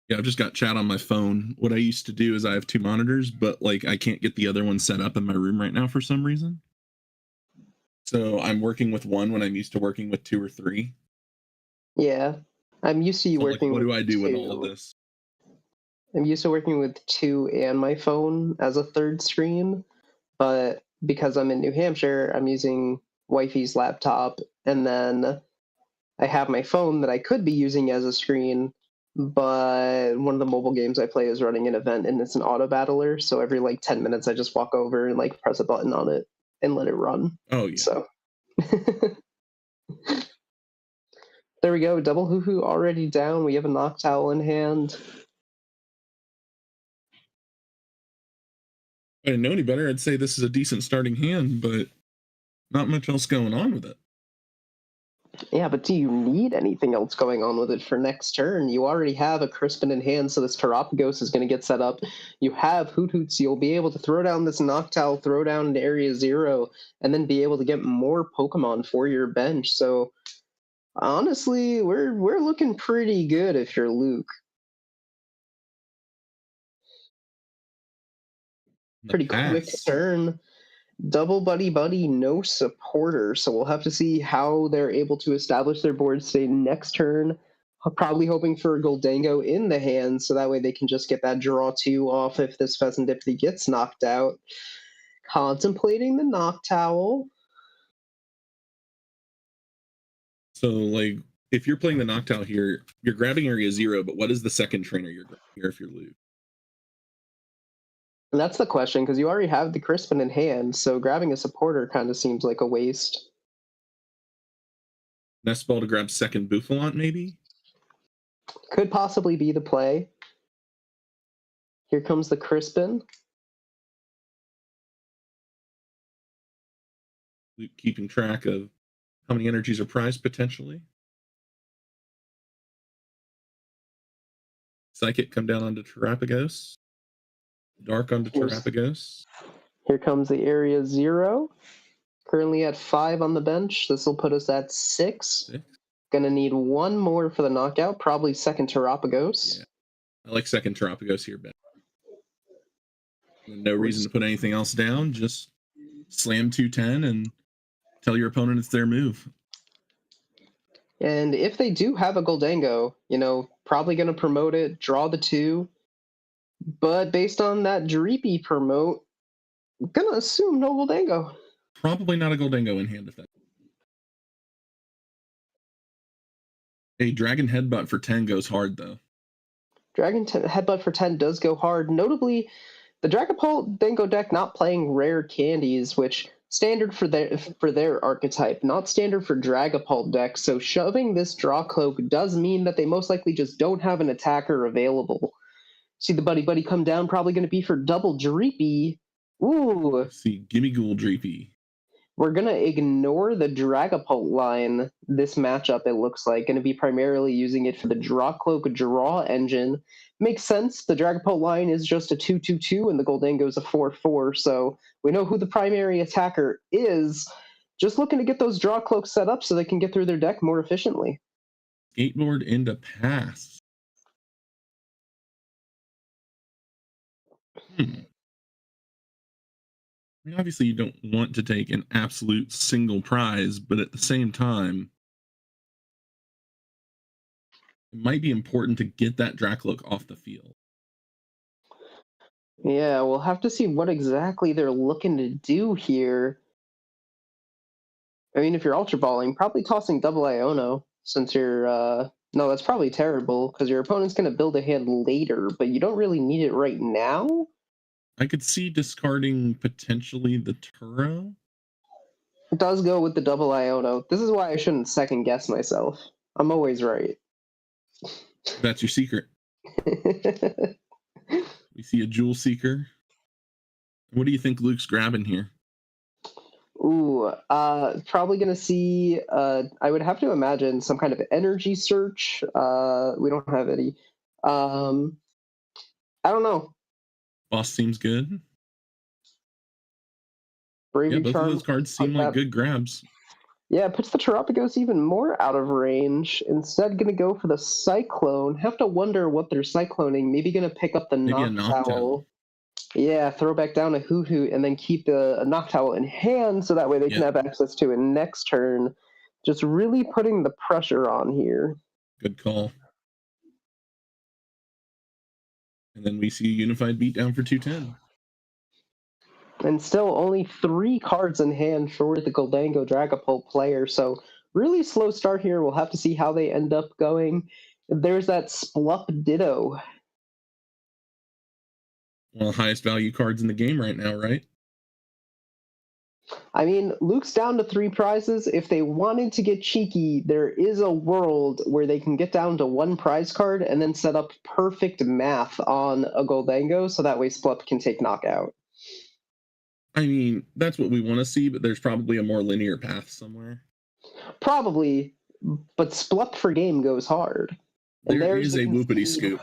Yeah, I've just got chat on my phone. What I used to do is I have 2 monitors, but like I can't get the other one set up in my room right now for some reason. So I'm working with one when I'm used to working with 2 or 3. Yeah, I'm used to you So like, working what with do I do with all of 2. this? I'm used to working with 2 and my phone as a third screen, but because I'm in New Hampshire, I'm using wifey's laptop, and then I have my phone that I could be using as a screen, but one of the mobile games I play is running an event and it's an auto battler, so every like 10 minutes I just walk over and like press a button on it and let it run. Oh yeah. So there we go. Double hoo-hoo already down. We have a Noctowl in hand. If I didn't know any better, I'd say this is a decent starting hand, but not much else going on with it. Yeah, but do you need anything else going on with it for next turn? You already have a Crispin in hand, so this Terapagos is going to get set up. You have Hoot Hoots. You'll be able to throw down this Noctowl, throw down into Area 0, and then be able to get more Pokemon for your bench. So honestly, we're looking pretty good if you're Luke. Pretty quick turn. Double Buddy Buddy, no supporter, so we'll have to see how they're able to establish their board state next turn. Probably hoping for a Goldango in the hand, so that way they can just get that draw 2 off if this Pheasantipity gets knocked out. Contemplating the Noctowl. So, like, if you're playing the Noctowl here, you're grabbing Area 0, but what is the second trainer you're grabbing here if you're Luke? And that's the question, because you already have the Crispin in hand, so grabbing a supporter kind of seems like a waste. Nest Ball to grab second Bouffalant, maybe? Could possibly be the play. Here comes the Crispin. Luke keeping track of how many energies are prized potentially. Psychic come down onto Terapagos. Dark onto Terapagos. Here comes the Area 0. Currently at 5 on the bench. This will put us at 6. Gonna need one more for the knockout, probably second Terapagos. Yeah. I like second Terapagos here, Ben. No reason to put anything else down. Just slam 210 and tell your opponent it's their move. And if they do have a Goldango, probably going to promote it, draw the 2. But based on that Dreepy promote, I'm going to assume no Goldango. Probably not a Goldango in hand if that. A Dragon Headbutt for 10 goes hard, though. Dragon Headbutt for 10 does go hard. Notably, the Dragapult Dango deck not playing rare candies, which standard for their archetype, not standard for Dragapult decks. So shoving this Draw Cloak does mean that they most likely just don't have an attacker available. See the Buddy Buddy come down, probably going to be for double Dreepy. Ooh. Let's see, Gimme Ghoul Dreepy. We're going to ignore the Dragapult line this matchup, it looks like. Going to be primarily using it for the Draw Cloak draw engine. Makes sense. The Dragapult line is just a 2/2/2 and the Goldango is a 4/4. So we know who the primary attacker is. Just looking to get those Draw Cloaks set up so they can get through their deck more efficiently. Skateboard into pass. I mean, obviously, you don't want to take an absolute single prize, but at the same time, it might be important to get that Dracloak off the field. Yeah, we'll have to see what exactly they're looking to do here. I mean, if you're Ultra Balling, probably tossing double Iono, since you're... No, that's probably terrible, because your opponent's going to build a hand later, but you don't really need it right now? I could see discarding potentially the Turo. It does go with the double Iono. This is why I shouldn't second guess myself. I'm always right. That's your secret. We see a Jewel Seeker. What do you think Luke's grabbing here? Ooh, probably gonna see. I would have to imagine some kind of energy search. We don't have any. I don't know. Boss seems good. Bravery both Charm, of those cards seem like good grabs. Yeah, it puts the Terapagos even more out of range. Instead, gonna go for the Cyclone. Have to wonder what they're cycloning. Maybe gonna pick up the Maybe a Noctowl. Yeah, throw back down a Hoot Hoot and then keep the Noctowl in hand so that way they can have access to it next turn. Just really putting the pressure on here. Good call. And then we see Unified beatdown for 210. And still only 3 cards in hand for the Goldango Dragapult player. So really slow start here. We'll have to see how they end up going. There's that Splup Ditto. Well, highest value cards in the game right now, right? I mean, Luke's down to 3 prizes. If they wanted to get cheeky, there is a world where they can get down to 1 prize card and then set up perfect math on a Goldango so that way Splup can take knockout. I mean, that's what we want to see, but there's probably a more linear path somewhere. Probably, but Splup for game goes hard. There is a whoopity scoop.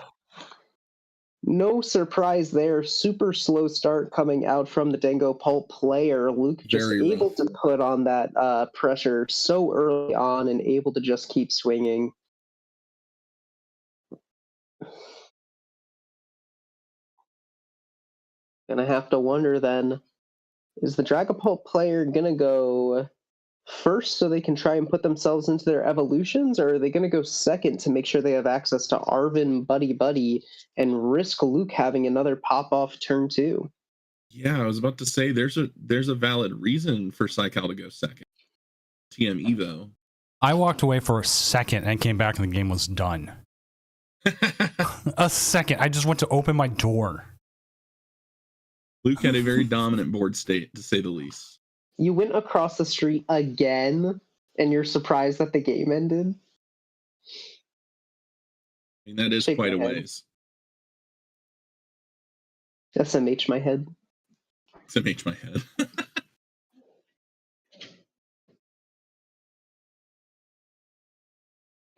No surprise there. Super slow start coming out from the Dango Pulp player. Luke just able to put on that pressure so early on and able to just keep swinging. Gonna have to wonder then, is the Dragapult player gonna go first so they can try and put themselves into their evolutions, or are they going to go second to make sure they have access to Arven Buddy and risk Luke having another pop-off turn 2? Yeah, I was about to say there's a valid reason for Psychal to go second. TM Evo. I walked away for a second and came back and the game was done. A second. I just went to open my door. Luke had a very dominant board state, to say the least. You went across the street again, and you're surprised that the game ended? I mean, that is quite a ways. SMH my head. SMH my head.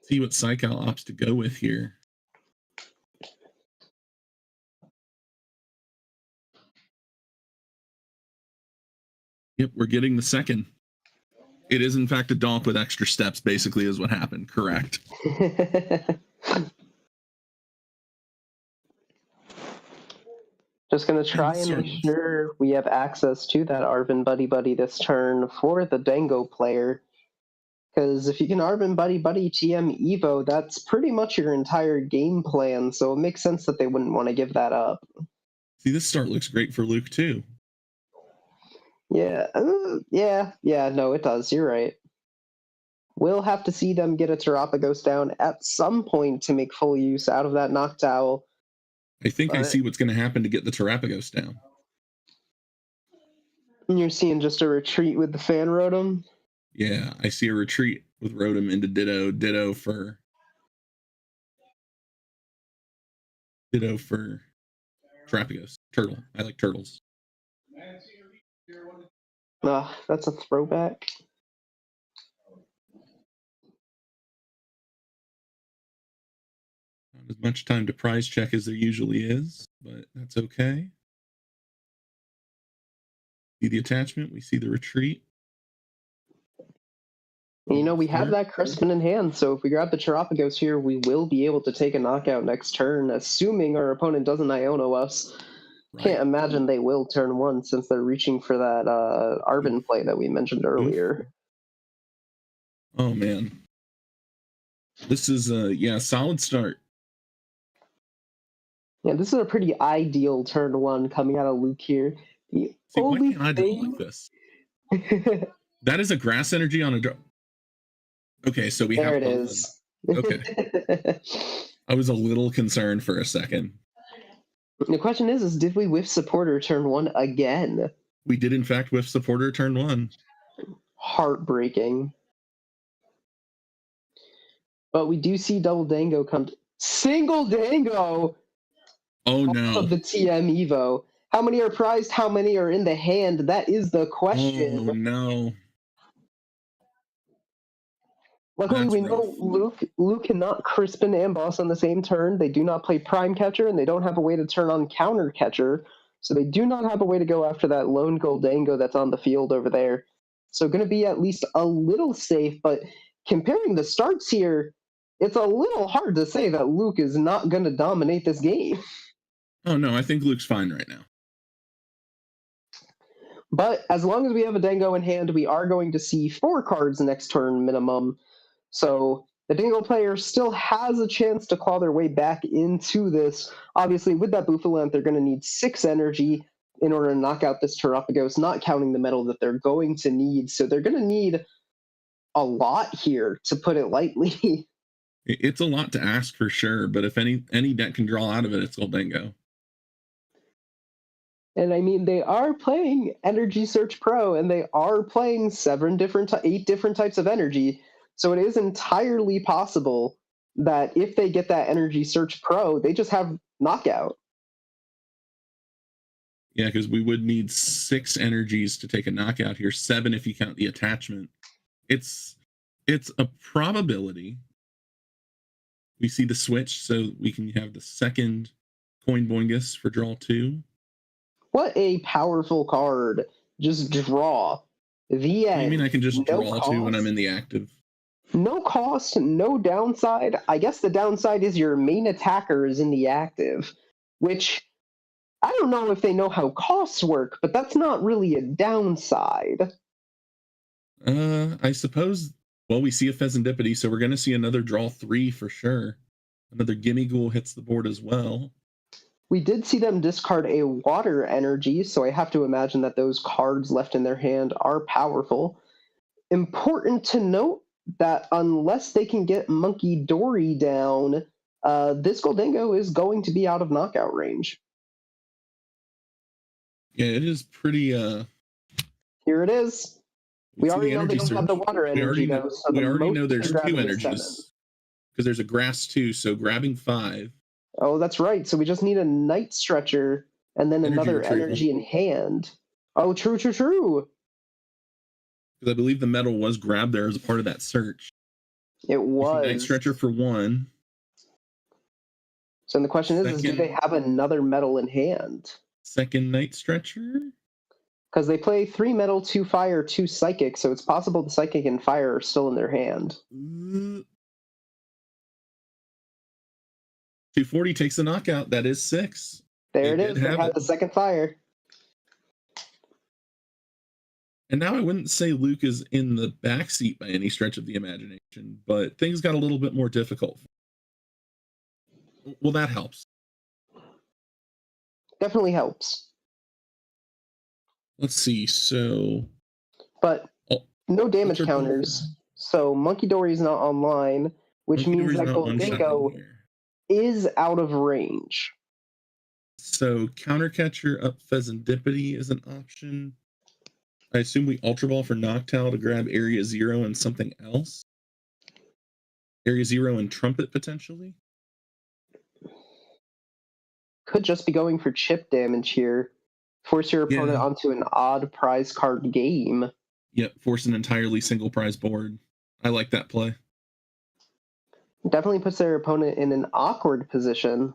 See what Psychal opts to go with here. Yep, we're getting the second. It is, in fact, a donk with extra steps, basically, is what happened. Correct. Just going to try and make sure we have access to that Arven Buddy this turn for the Dango player. Because if you can Arven Buddy TM Evo, that's pretty much your entire game plan, so it makes sense that they wouldn't want to give that up. See, this start looks great for Luke, too. Yeah, no, it does. You're right. We'll have to see them get a Terapagos down at some point to make full use out of that Noctowl. I think I see what's going to happen to get the Terapagos down. And you're seeing just a retreat with the Fan Rotom? Yeah, I see a retreat with Rotom into Ditto. Ditto for Terapagos. Turtle. I like turtles. That's a throwback. Not as much time to prize check as there usually is, but that's okay. See the attachment, we see the retreat. You know, we have that Crispin in hand, so if we grab the Terapagos here, we will be able to take a knockout next turn, assuming our opponent doesn't Iono us. Right. Can't imagine they will turn 1 since they're reaching for that Arven play that we mentioned earlier. Oh, man. This is a, solid start. Yeah, this is a pretty ideal turn 1 coming out of Luke here. The only why can't I do like this? That is a grass energy on a... Okay, so we there have... There it is. Okay. I was a little concerned for a second. The question is did we whiff Supporter turn 1 again? We did, in fact, whiff Supporter turn 1. Heartbreaking. But we do see Double Dango come... Single Dango! Oh, no. Of the TM Evo. How many are prized? How many are in the hand? That is the question. Oh, no. Luckily, we know Luke cannot Crispin and Boss on the same turn. They do not play Prime Catcher, and they don't have a way to turn on Counter Catcher. So they do not have a way to go after that lone Goldango that's on the field over there. So going to be at least a little safe, but comparing the starts here, it's a little hard to say that Luke is not going to dominate this game. Oh, no, I think Luke's fine right now. But as long as we have a Dango in hand, we are going to see 4 cards next turn minimum. So the Dango player still has a chance to claw their way back into this. Obviously, with that Buffalant, they're going to need 6 energy in order to knock out this Terapagos, not counting the metal that they're going to need. So they're going to need a lot here, to put it lightly. It's a lot to ask for sure, but if any deck can draw out of it, it's Goldango. And I mean, they are playing Energy Search Pro, and they are playing 8 different types of energy. So it is entirely possible that if they get that Energy Search Pro, they just have knockout. Yeah, because we would need 6 energies to take a knockout here, 7 if you count the attachment. It's a probability. We see the switch, so we can have the second Coin Boingus for draw 2. What a powerful card. Just draw. The end. I mean, I can just No draw cost. 2 when I'm in the active. No cost, no downside. I guess the downside is your main attacker is in the active, which I don't know if they know how costs work, but that's not really a downside. I suppose, well, we see a Pheasantipity, so we're going to see another draw 3 for sure. Another Gimme Ghoul hits the board as well. We did see them discard a water energy, so I have to imagine that those cards left in their hand are powerful. Important to note that unless they can get Monkey Dory down, this Goldango is going to be out of knockout range. Yeah, it is pretty... Here it is. We already know they don't have the water energy, though. So we already know there's 2 energies. Because there's a grass 2, so grabbing 5. Oh, that's right. So we just need a Night Stretcher and then another energy in hand. Oh, true. Because I believe the metal was grabbed there as a part of that search. It was. Night Stretcher for 1. So the question is do they have another metal in hand? Second Night Stretcher? Because they play 3 metal, 2 fire, 2 psychic, so it's possible the psychic and fire are still in their hand. 240 takes the knockout. That is 6. There it is. They had the second fire. And now I wouldn't say Luke is in the backseat by any stretch of the imagination, but things got a little bit more difficult. Well, that helps. Definitely helps. Let's see. So, but no damage counters. So Monkey Dory is not online, which means that Goldango is out of range. So Countercatcher up Pheasantipity is an option. I assume we Ultra Ball for Noctowl to grab Area 0 and something else. Area 0 and Trumpet potentially. Could just be going for chip damage here. Force your opponent onto an odd prize card game. Yep, force an entirely single prize board. I like that play. Definitely puts their opponent in an awkward position.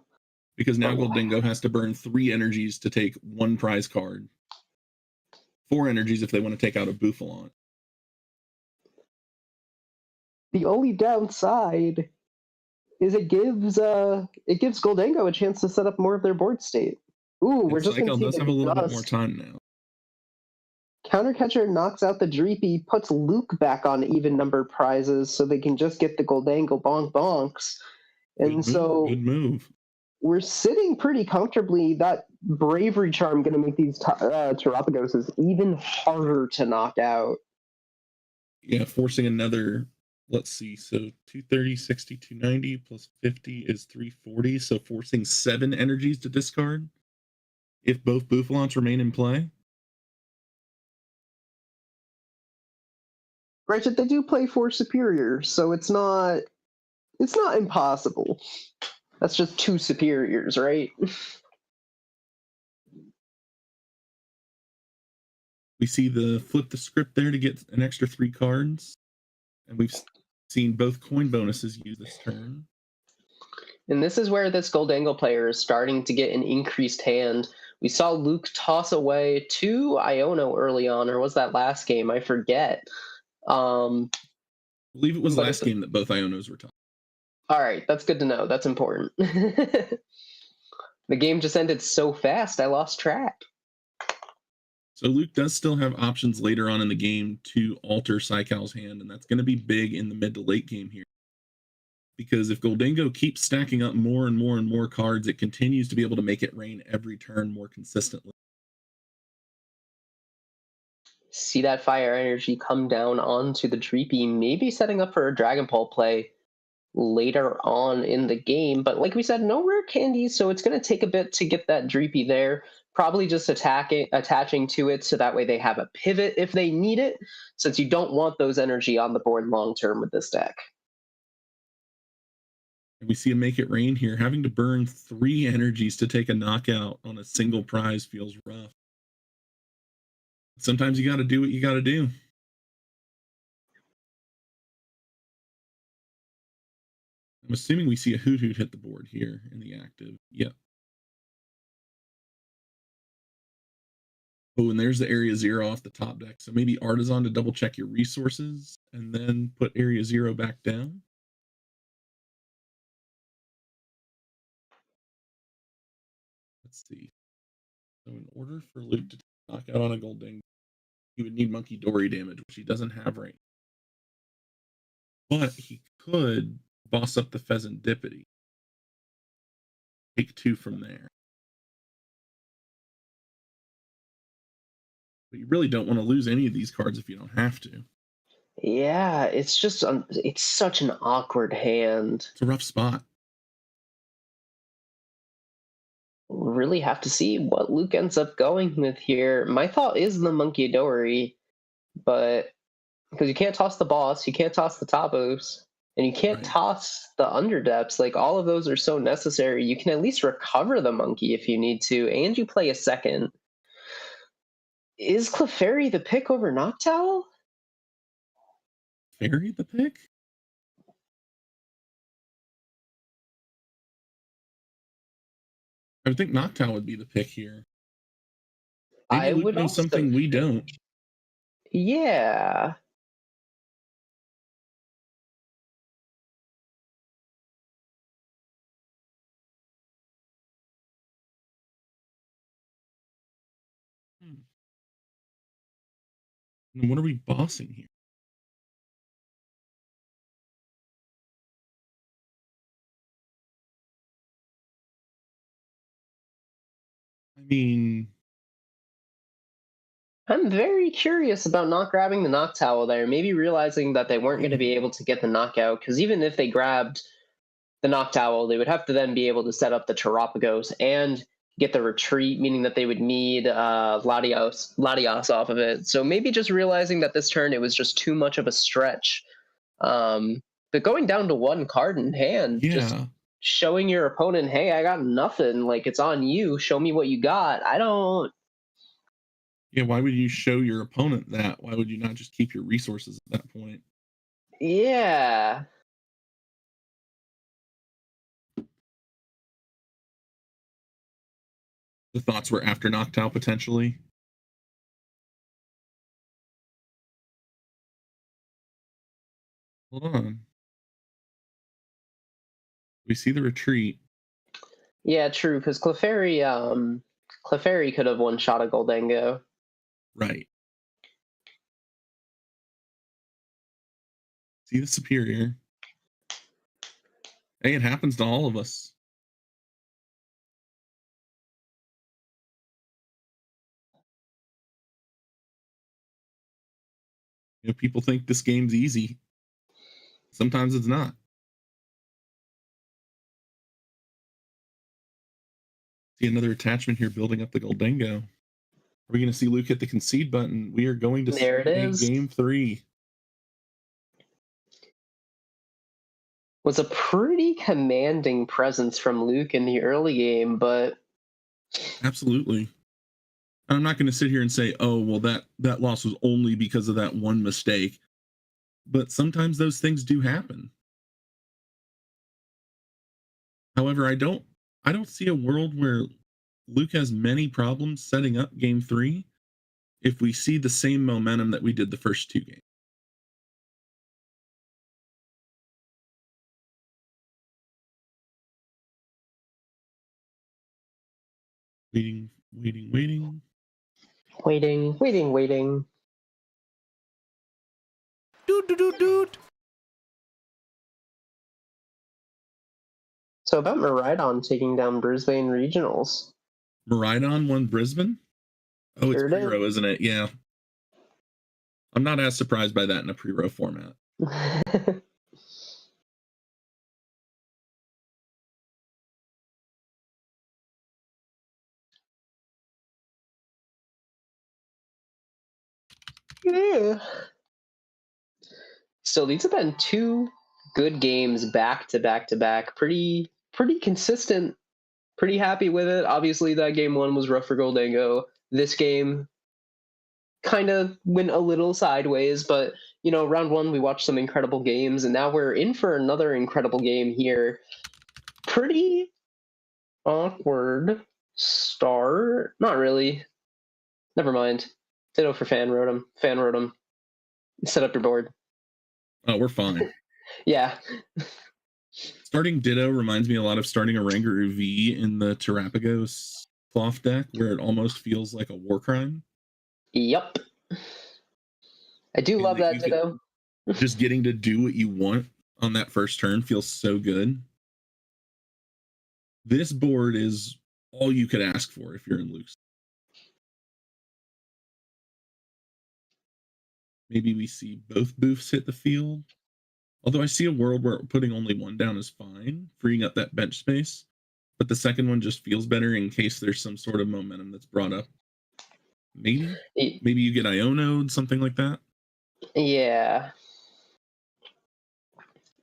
Because now Goldango has to burn 3 energies to take 1 prize card. 4 energies if they want to take out a Buffalant. The only downside is it gives Goldango a chance to set up more of their board state. Ooh, we're just going to have a little bit more time now. Countercatcher knocks out the Dreepy, puts Luke back on even number prizes so they can just get the Goldango bonk bonks. And good move. We're sitting pretty comfortably. That Bravery Charm going to make these Terapagoses even harder to knock out. Yeah, forcing another, let's see, so 230, 60, 290 plus 50 is 340, so forcing 7 energies to discard if both Buffalants remain in play. Granted, they do play 4 superiors, so it's not impossible. That's just 2 superiors, right? We see the flip the script there to get an extra 3 cards. And we've seen both coin bonuses used this turn. And this is where this Goldango player is starting to get an increased hand. We saw Luke toss away 2 Iono early on, or was that last game? I forget. I believe it was last game that both Ionos were tossed. All right, that's good to know. That's important. The game just ended so fast, I lost track. So Luke does still have options later on in the game to alter Saikal's hand, and that's going to be big in the mid to late game here. Because if Goldango keeps stacking up more and more and more cards, it continues to be able to make it rain every turn more consistently. See that fire energy come down onto the Dreepy, maybe setting up for a Dragon Ball play later on in the game. But like we said, no rare candies, so it's going to take a bit to get that Dreepy there. Probably just attaching to it so that way they have a pivot if they need it, since you don't want those energy on the board long term with this deck. We see him make it rain here. Having to burn 3 energies to take a knockout on a single prize feels rough. Sometimes you got to do what you got to do. I'm assuming we see a Hoot Hoot hit the board here in the active. Yep. Oh, and there's the area 0 off the top deck. So maybe Artisan to double check your resources and then put area 0 back down. Let's see. So in order for Luke to knock out on a Golding, he would need Monkey Dory damage, which he doesn't have right now. But he could boss up the Pheasant Dippity. Take 2 from there. But you really don't want to lose any of these cards if you don't have to. Yeah, it's just it's such an awkward hand. It's a rough spot. Really have to see what Luke ends up going with here. My thought is the Monkey Dory, but because you can't toss the boss, you can't toss the Tapos, and you can't toss the Underdepths. Like, all of those are so necessary. You can at least recover the monkey if you need to, and you play a second. Is Clefairy the pick over Noctowl? Fairy the pick? I would think Noctowl would be the pick here. Maybe Luke knows something we don't. Yeah. And what are we bossing here? I mean, I'm very curious about not grabbing the Noctowl there, maybe realizing that they weren't going to be able to get the knockout, because even if they grabbed the Noctowl, they would have to then be able to set up the Terapagos and get the retreat, meaning that they would need Latios off of it. So maybe just realizing that this turn it was just too much of a stretch. But going down to 1 card in hand, just showing your opponent, hey, I got nothing. Like, it's on you. Show me what you got. I don't. Yeah, why would you show your opponent that? Why would you not just keep your resources at that point? Yeah. The thoughts were after Noctowl potentially. Hold on. We see the retreat. Yeah, true, because Clefairy could have one-shot a Goldango. Right. See the superior. Hey, it happens to all of us. You know, people think this game's easy. Sometimes it's not. See another attachment here building up the Goldango. Are we going to see Luke hit the concede button? We are going to see a game 3. Was a pretty commanding presence from Luke in the early game, but absolutely. I'm not going to sit here and say, oh, well, that loss was only because of that one mistake. But sometimes those things do happen. However, I don't see a world where Luke has many problems setting up game 3 if we see the same momentum that we did the first 2 games. Waiting. Waiting. Doot. So about Maridon taking down Brisbane Regionals. Maridon won Brisbane? Oh, it's Sure did. pre-row, isn't it? Yeah. I'm not as surprised by that in a pre-row format. Yeah. So these have been two good games back to back. Pretty consistent. Pretty happy with it. Obviously, that game one was rough for Goldango. This game kind of went a little sideways, but round one we watched some incredible games, and now we're in for another incredible game here. Pretty awkward start. Not really. Never mind. Ditto for Fan wrote him. Set up your board. Oh, we're fine. Yeah. Starting Ditto reminds me a lot of starting a Rangaroo V in the Terrapagos cloth deck, where it almost feels like a war crime. Yep. I do love that Ditto. Just getting to do what you want on that first turn feels so good. This board is all you could ask for if you're in Luke's. Maybe we see both boofs hit the field. Although I see a world where putting only one down is fine, freeing up that bench space. But the second one just feels better in case there's some sort of momentum that's brought up. Maybe you get Iono'd, something like that. Yeah.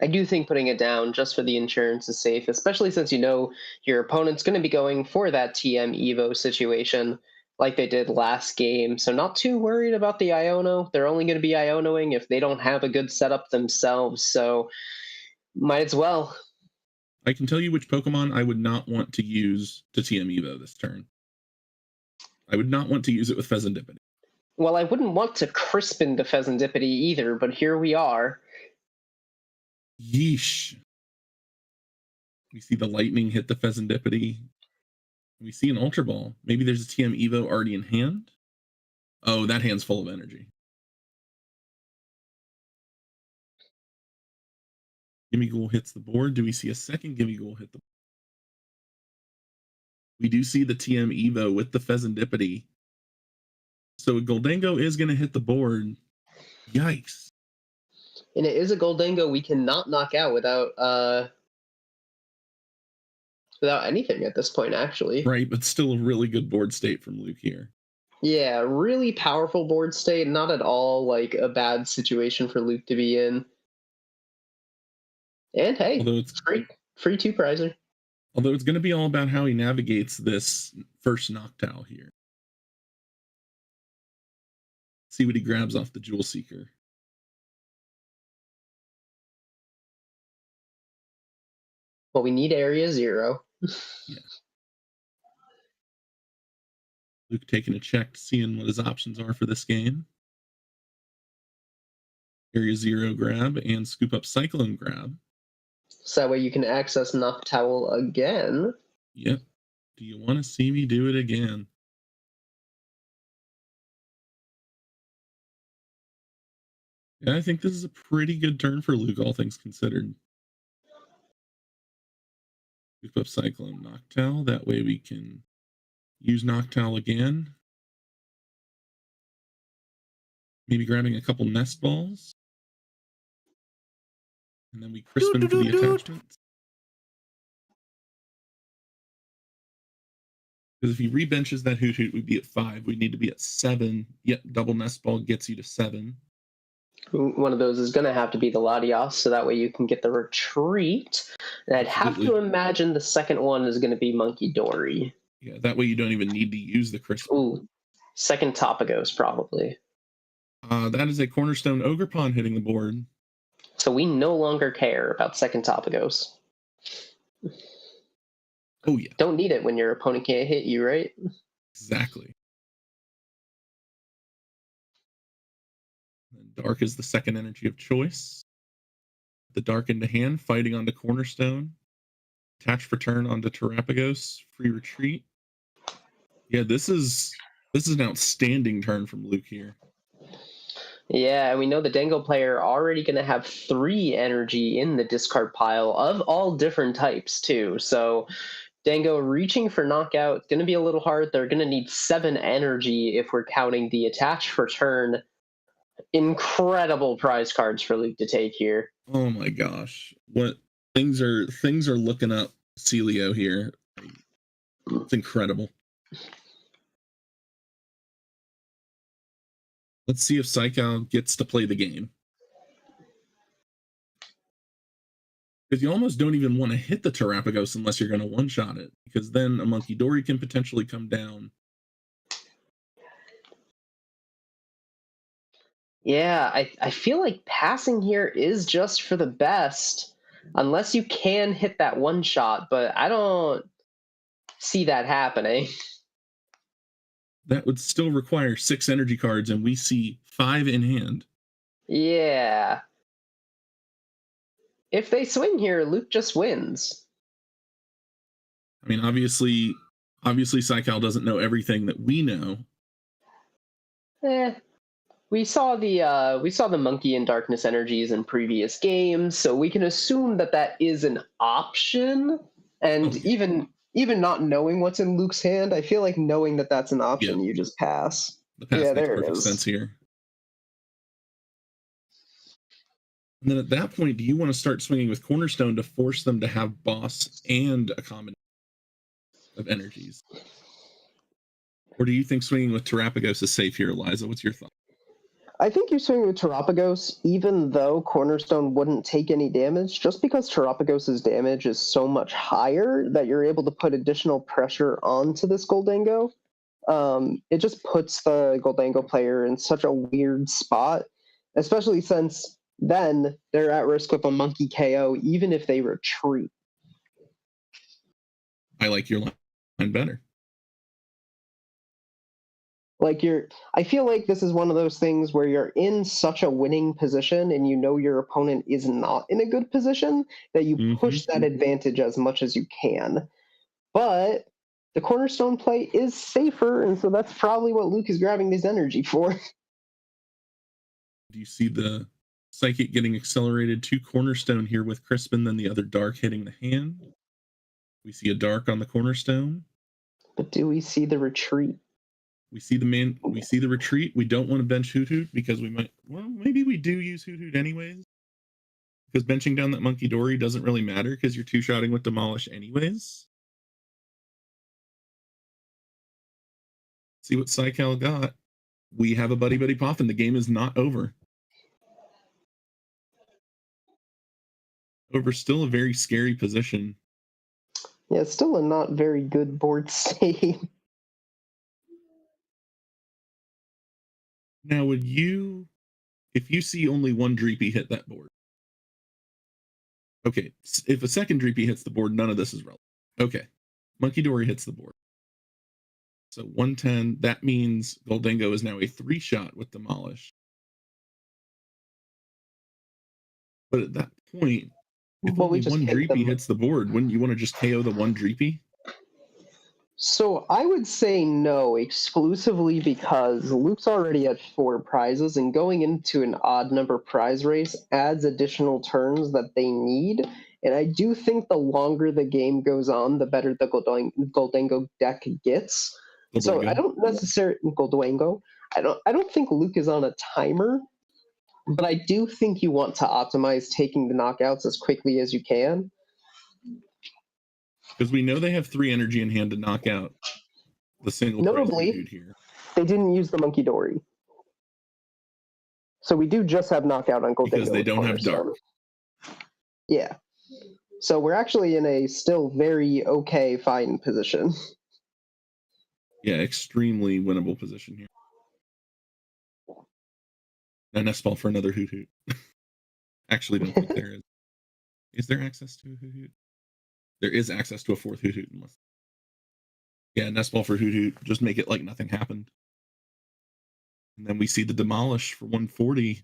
I do think putting it down just for the insurance is safe, especially since your opponent's going to be going for that TM Evo situation like they did last game. So not too worried about the Iono. They're only going to be Ionoing if they don't have a good setup themselves. So might as well. I can tell you which Pokemon I would not want to use to TM Evo this turn. I would not want to use it with Pheasantipity. Well, I wouldn't want to Crispin the Pheasantipity either, but here we are. Yeesh. We see the lightning hit the Pheasantipity. We see an Ultra Ball. Maybe there's a TM Evo already in hand. Oh, that hand's full of energy. Gimmighoul hits the board. Do we see a second Gimmighoul hit the board? We do see the TM Evo with the Pheasantipity. So Goldango is going to hit the board. Yikes. And it is a Goldango we cannot knock out without anything at this point, actually. Right, but still a really good board state from Luke here. Yeah, really powerful board state. Not at all like a bad situation for Luke to be in. And hey, although it's free two prizer. Although it's going to be all about how he navigates this first Noctowl here. See what he grabs off the Jewel Seeker. Well, we need Area 0. Yeah. Luke taking a check, seeing what his options are for this game. Area 0 grab and scoop up Cyclone grab. So that way you can access Noctowl again. Yep. Do you want to see me do it again? Yeah, I think this is a pretty good turn for Luke, all things considered. Scoop up Cyclone Noctowl. That way we can use Noctowl again. Maybe grabbing a couple Nest Balls. And then we Crispin for the attachments. Because if he rebenches that Hoot Hoot, we'd be at 5. We need to be at 7. Yep, double Nest Ball gets you to 7. One of those is going to have to be the Latios, so that way you can get the retreat. And I'd have to imagine the second one is going to be Monkey Dory. Yeah, that way you don't even need to use the Crispin. Ooh, second Topagos, probably. That is a Cornerstone Ogerpon hitting the board. So we no longer care about second Topagos. Oh, yeah. Don't need it when your opponent can't hit you, right? Exactly. And Dark is the second energy of choice. The Dark into hand, fighting onto Cornerstone. Attach for turn onto Terrapagos. Free retreat. Yeah, this is This is an outstanding turn from Luke here. Yeah, and we know the Dango player already going to have 3 energy in the discard pile of all different types too. So Dango reaching for knockout going to be a little hard. They're going to need 7 energy if we're counting the attach for turn. Incredible prize cards for Luke to take here. Oh my gosh, what things are looking up Celio here. It's incredible. Let's see if Psycho gets to play the game. Because you almost don't even want to hit the Terapagos unless you're going to one-shot it, because then a Monkey Dory can potentially come down. Yeah, I feel like passing here is just for the best, unless you can hit that one shot, but I don't see that happening. That would still require 6 energy cards, and we see 5 in hand. Yeah. If they swing here, Luke just wins. I mean, obviously Psychal doesn't know everything that we know. We saw the monkey and darkness energies in previous games, so we can assume that that is an option. And even not knowing what's in Luke's hand, I feel like knowing that that's an option, you just pass. The pass makes perfect sense here. And then at that point, do you want to start swinging with Cornerstone to force them to have boss and a combination of energies? Or do you think swinging with Terapagos is safe here, Eliza? What's your thought? I think you swing with Terapagos, even though Cornerstone wouldn't take any damage, just because Terapagos' damage is so much higher that you're able to put additional pressure onto this Goldango. It just puts the Goldango player in such a weird spot, especially since then they're at risk of a monkey KO even if they retreat. I like your line better. I feel like this is one of those things where you're in such a winning position and you know your opponent is not in a good position that you push that advantage as much as you can. But the Cornerstone play is safer, and so that's probably what Luke is grabbing this energy for. Do you see the Psychic getting accelerated to Cornerstone here with Crispin, then the other Dark hitting the hand? We see a Dark on the Cornerstone. But do we see the retreat? We see the retreat. We don't want to bench Hoot Hoot because maybe we do use Hoot Hoot anyways. Because benching down that Monkey Dory doesn't really matter because you're 2-shotting with Demolish anyways. See what Psycal got. We have a Buddy Buddy Poffin. The game is not over. However, still a very scary position. Yeah, it's still a not very good board state. Now, if you see only one Dreepy hit that board, okay, if a second Dreepy hits the board, none of this is relevant. Okay, Monkey Dory hits the board. So 110, that means Goldango is now a 3-shot with Demolish. But at that point, if only one Dreepy hits the board, wouldn't you want to just KO the one Dreepy? So I would say no, exclusively because Luke's already at 4 prizes, and going into an odd number prize race adds additional turns that they need. And I do think the longer the game goes on, the better the Goldango deck gets. So I don't necessarily Goldango. I don't think Luke is on a timer, but I do think you want to optimize taking the knockouts as quickly as you can. Because we know they have 3 energy in hand to knock out the single Notably, dude here. They didn't use the Monkey Dory. So we do just have knockout on Goldango. Because they don't have Dark. Yeah. So we're actually in a still very okay, fine position. Yeah, extremely winnable position here. And Nestball for another Hoot Hoot. Actually, don't think there is. Is there access to a Hoot Hoot? There is access to a 4th Hoot Hoot. Yeah, Nestball for Hoot Hoot. Just make it like nothing happened. And then we see the Demolish for 140.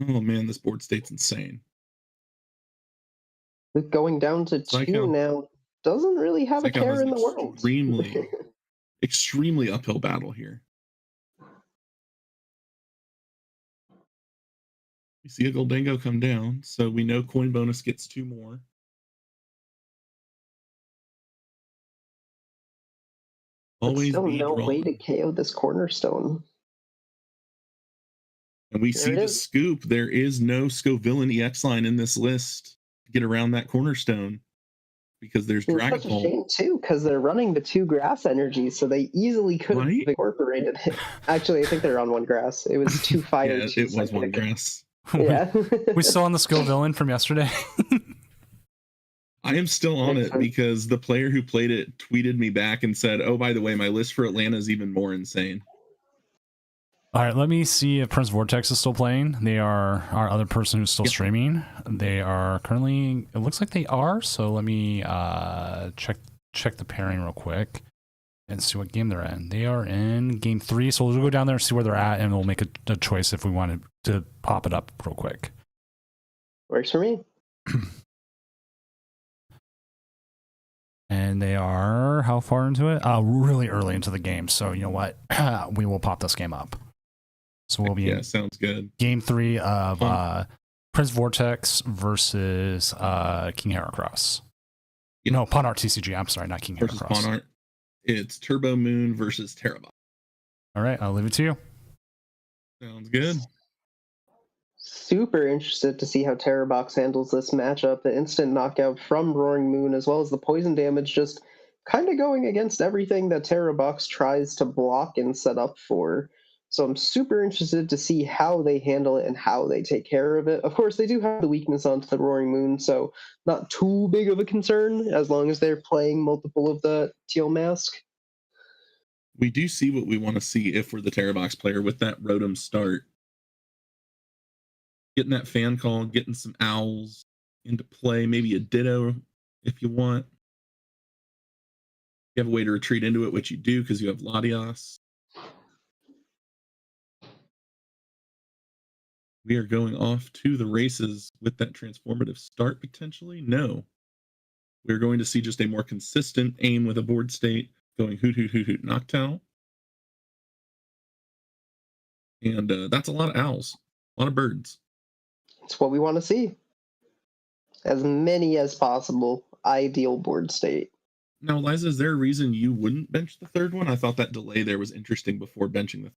Oh man, this board state's insane. Going down to 2 now. doesn't really have a care in the world. Extremely uphill battle here. We see a Goldango come down, so we know coin bonus gets 2 more. Always still no way to KO this cornerstone. And we see the scoop. There is no Scovillain EX line in this list to get around that cornerstone because there's Dragon Ball. Such a shame too, because they're running the 2 grass energies, so they easily could have incorporated it. Actually, I think they're on 1 grass. It was 2 fire. Yeah, it was 1 grass. Yeah. We still on the Scovillain from yesterday. I am still on it because the player who played it tweeted me back and said, "Oh, by the way, my list for Atlanta is even more insane." All right, let me see if Prince Vortex is still playing. They are our other person who's still streaming. They are currently, it looks like they are, so let me check the pairing real quick and see what game they're in. They are in game 3, so we'll go down there and see where they're at, and we'll make a choice if we want to pop it up real quick. Works for me. And they are how far into it? Really early into the game, so you know what? We will pop this game up. So we'll be in sounds good. Game 3 of Prince Vortex versus King Heracross. Yeah. No, Pawnart TCG. I'm sorry, not King Heracross. Pawnart. It's Turbo Moon versus Terrabot. All right, I'll leave it to you. Sounds good. Super interested to see how Terrabox handles this matchup. The instant knockout from Roaring Moon, as well as the poison damage, just kind of going against everything that Terrabox tries to block and set up for. So I'm super interested to see how they handle it and how they take care of it. Of course, they do have the weakness onto the Roaring Moon, so not too big of a concern as long as they're playing multiple of the Teal Mask. We do see what we want to see if we're the Terrabox player with that Rotom start. Getting that fan call, getting some owls into play, maybe a Ditto if you want. You have a way to retreat into it, which you do because you have Latios. We are going off to the races with that transformative start potentially. No. We're going to see just a more consistent aim with a board state going hoot, hoot, hoot, hoot, Noctowl. And that's a lot of owls, a lot of birds. It's what we want to see. As many as possible. Ideal board state. Now, Liza, is there a reason you wouldn't bench the 3rd one? I thought that delay there was interesting before benching the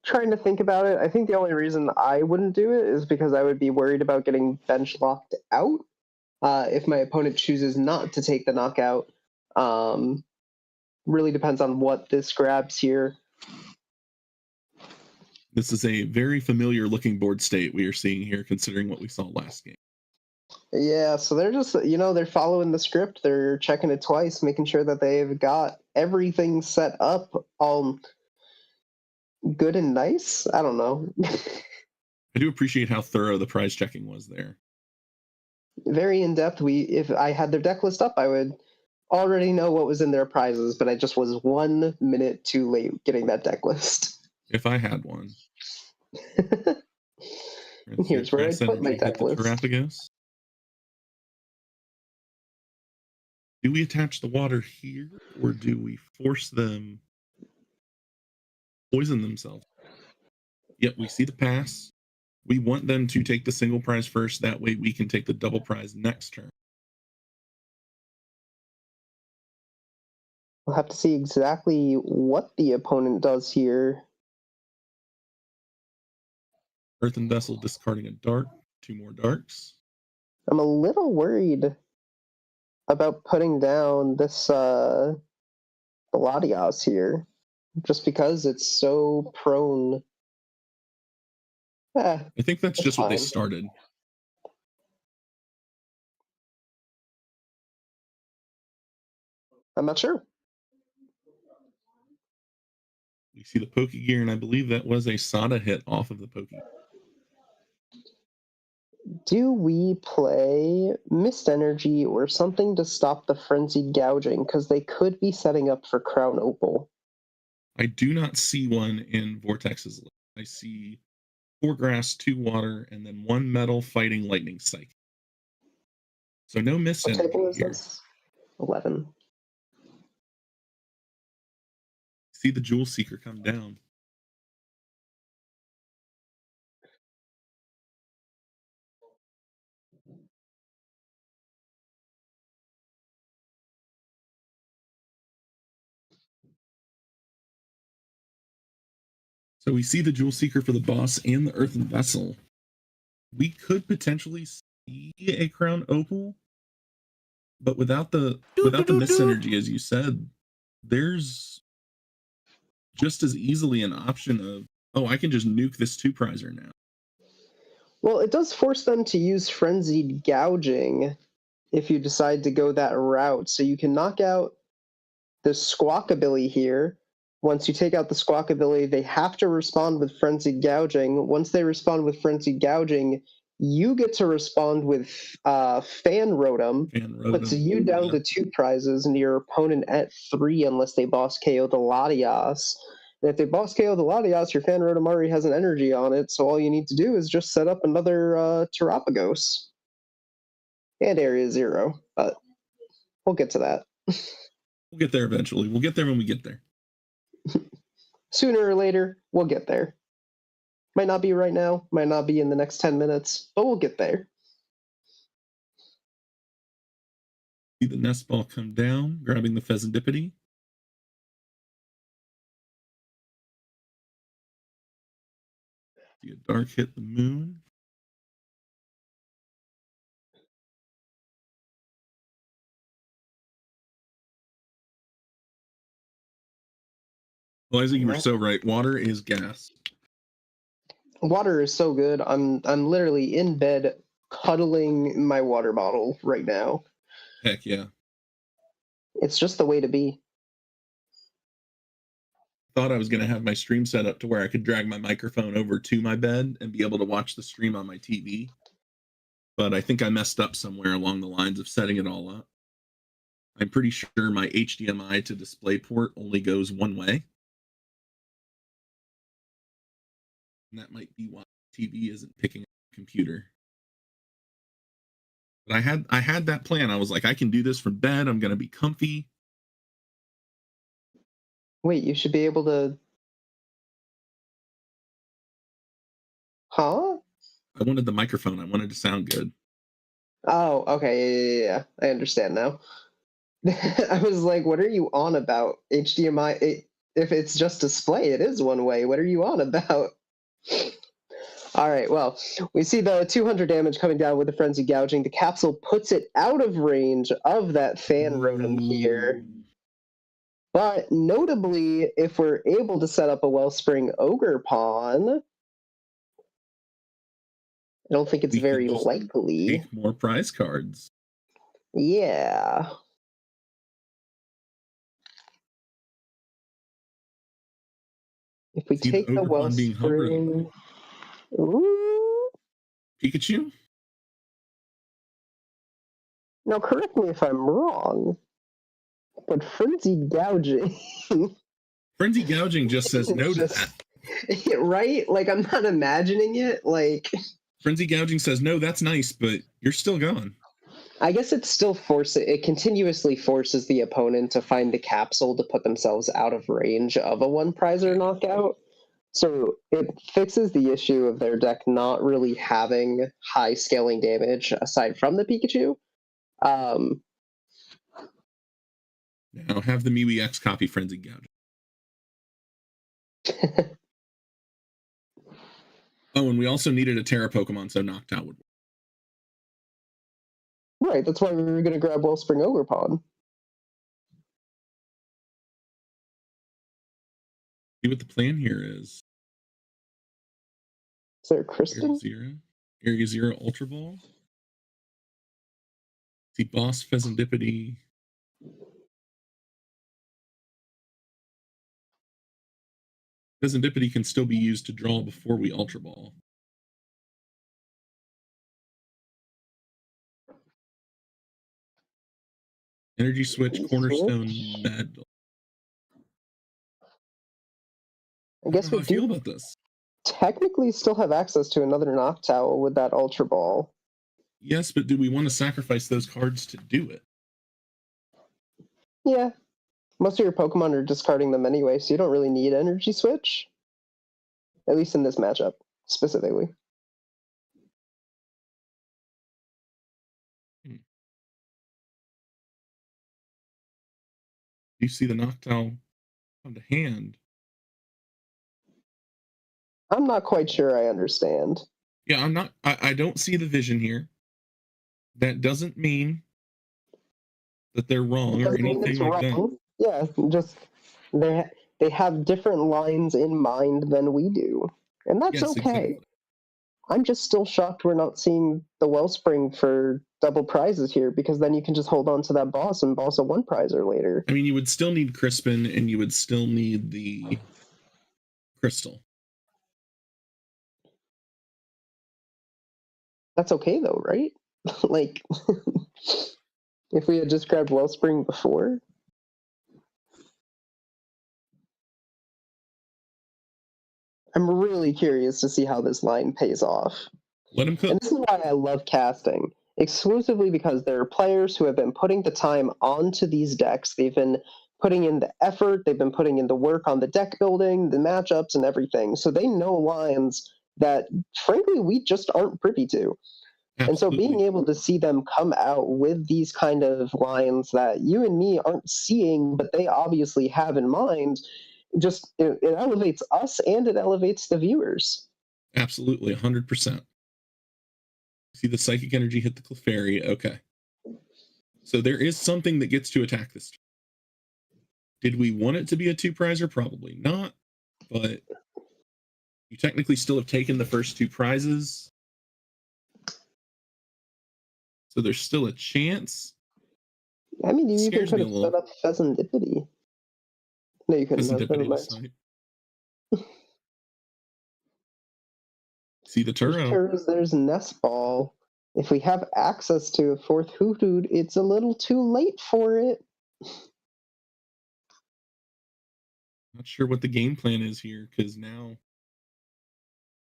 Trying to think about it. I think the only reason I wouldn't do it is because I would be worried about getting bench locked out if my opponent chooses not to take the knockout. Really depends on what this grabs here. This is a very familiar looking board state we are seeing here, considering what we saw last game. Yeah, so they're just, they're following the script. They're checking it twice, making sure that they've got everything set up all good and nice. I don't know. I do appreciate how thorough the prize checking was there. Very in-depth. If I had their deck list up, I would already know what was in their prizes, but I just was 1 minute too late getting that deck list. If I had one. Here's where I put my deck list. Terrapagos. Do we attach the water here, or do we force them poison themselves? Yep, we see the pass. We want them to take the single prize first. That way we can take the double prize next turn. We'll have to see exactly what the opponent does here. Earthen Vessel discarding a dark. 2 more darks. I'm a little worried about putting down this Latios here, just because it's so prone. I think that's just fine. What they started. I'm not sure. We see the Pokegear, and I believe that was a Sada hit off of the Pokegear. Do we play Mist Energy or something to stop the Frenzied Gouging? Because they could be setting up for Crown Opal. I do not see one in Vortex's list. I see 4 grass, 2 water, and then 1 metal fighting lightning psychic. So no miss What energy table is here. this? 11. See the Jewel Seeker come down. So we see the Jewel Seeker for the boss and the Earthen Vessel. We could potentially see a Crown Opal, but without the miss synergy, as you said, there's just as easily an option of, oh, I can just nuke this 2-prizer now. Well, it does force them to use Frenzied Gouging if you decide to go that route. So you can knock out the Squawkabilly here. Once you take out the Squawkabilly, they have to respond with Frenzied Gouging. Once they respond with Frenzied Gouging, you get to respond with Fan Rotom, puts you down to 2 prizes and your opponent at 3 unless they boss KO the Latias. And if they boss KO the Latias, your Fan Rotom already has an energy on it, so all you need to do is just set up another Terapagos. And Area 0, but we'll get to that. We'll get there eventually. We'll get there when we get there. Sooner or later, we'll get there. Might not be right now, might not be in the next 10 minutes, but we'll get there. See the nest ball come down, grabbing the Pheasantipity. See a dark hit the moon. Well, Isaac, you were so right. Water is gas. Water is so good. I'm literally in bed cuddling my water bottle right now. Heck yeah. It's just the way to be. Thought I was going to have my stream set up to where I could drag my microphone over to my bed and be able to watch the stream on my TV. But I think I messed up somewhere along the lines of setting it all up. I'm pretty sure my HDMI to DisplayPort only goes one way. And that might be why TV isn't picking up the computer. But I had that plan. I was like, I can do this from bed. I'm going to be comfy. Wait, you should be able to... Huh? I wanted the microphone. I wanted to sound good. Oh, okay. Yeah. I understand now. I was like, what are you on about? HDMI, if it's just display, it is one way. What are you on about? All right, well, we see the 200 damage coming down with the Frenzy Gouging. The capsule puts it out of range of that Fan Rotom here. But notably, if we're able to set up a Wellspring Ogerpon, I don't think it's very likely. Take more prize cards. Yeah. If we take the Wellspring... Ooh. Pikachu? Now, correct me if I'm wrong, but Frenzied Gouging... Frenzy Gouging just says no to that. Right? Like, I'm not imagining it. Like... Frenzy Gouging says, no, that's nice, but you're still gone. I guess it still it continuously forces the opponent to find the capsule to put themselves out of range of a 1-prizer knockout. So it fixes the issue of their deck not really having high scaling damage aside from the Pikachu. Now have the MeWe X copy Frenzy Gouging. Oh, and we also needed a Terra Pokemon, so Noctowl would work. Right, that's why we were going to grab Wellspring Ogerpon. See what the plan here is. Is there a Kristen? Area 0 Ultra Ball. See Boss Pheasantipity. Pheasantipity can still be used to draw before we Ultra Ball. Energy Switch, Cornerstone, Mad. I guess we feel about this. Technically still have access to another Noctowl with that Ultra Ball. Yes, but do we want to sacrifice those cards to do it? Yeah. Most of your Pokemon are discarding them anyway, so you don't really need Energy Switch. At least in this matchup, specifically. You see the Noctowl come to hand. I'm not quite sure I understand. Yeah, I'm not. I don't see the vision here. That doesn't mean that they're wrong or anything like that. Yeah, just they have different lines in mind than we do, and that's Yes, okay. exactly. I'm just still shocked we're not seeing the Wellspring for double prizes here, because then you can just hold on to that boss and boss a one prizer later. I mean, you would still need Crispin, and you would still need the Crystal. That's okay though, right? Like, if we had just grabbed Wellspring before. I'm really curious to see how this line pays off. Let him cook. And this is why I love casting, exclusively because there are players who have been putting the time onto these decks. They've been putting in the effort, they've been putting in the work on the deck building, the matchups, and everything. So they know lines that, frankly, we just aren't privy to. Absolutely. And so being able to see them come out with these kind of lines that you and me aren't seeing, but they obviously have in mind, just it elevates us and it elevates the viewers. Absolutely, 100%. See the Psychic Energy hit the Clefairy. Okay. So there is something that gets to attack this. Did we want it to be a two prizer? Probably not. But you technically still have taken the first two prizes. So there's still a chance. I mean, you even could have set up Pheasantipity. No, you couldn't have. Never mind. See the Turo. There's Nest Ball. If we have access to a fourth Hoothoot, it's a little too late for it. Not sure what the game plan is here, because now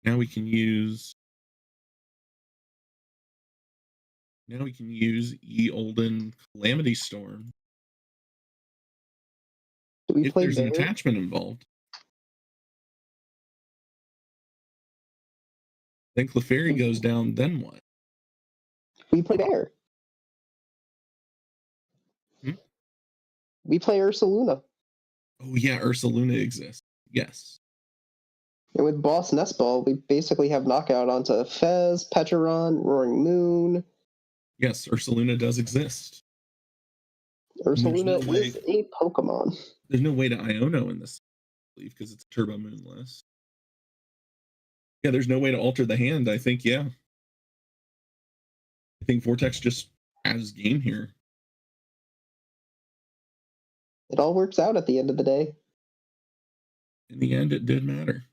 we can use Ye Olden Calamity Storm. If there's an attachment involved. Then Clefairy goes down, then what? We play Bear. We play Ursaluna. Oh yeah, Ursaluna exists. Yes. And with Boss Nest Ball, we basically have knockout onto Fez, Pecharon, Roaring Moon. Yes, Ursaluna does exist. Ursaluna is a Pokemon. There's no way to Iono in this, because it's Turbo Moonless. Yeah, there's no way to alter the hand. I think, yeah. I think Vortex just has game here. It all works out at the end of the day. In the end, it did matter.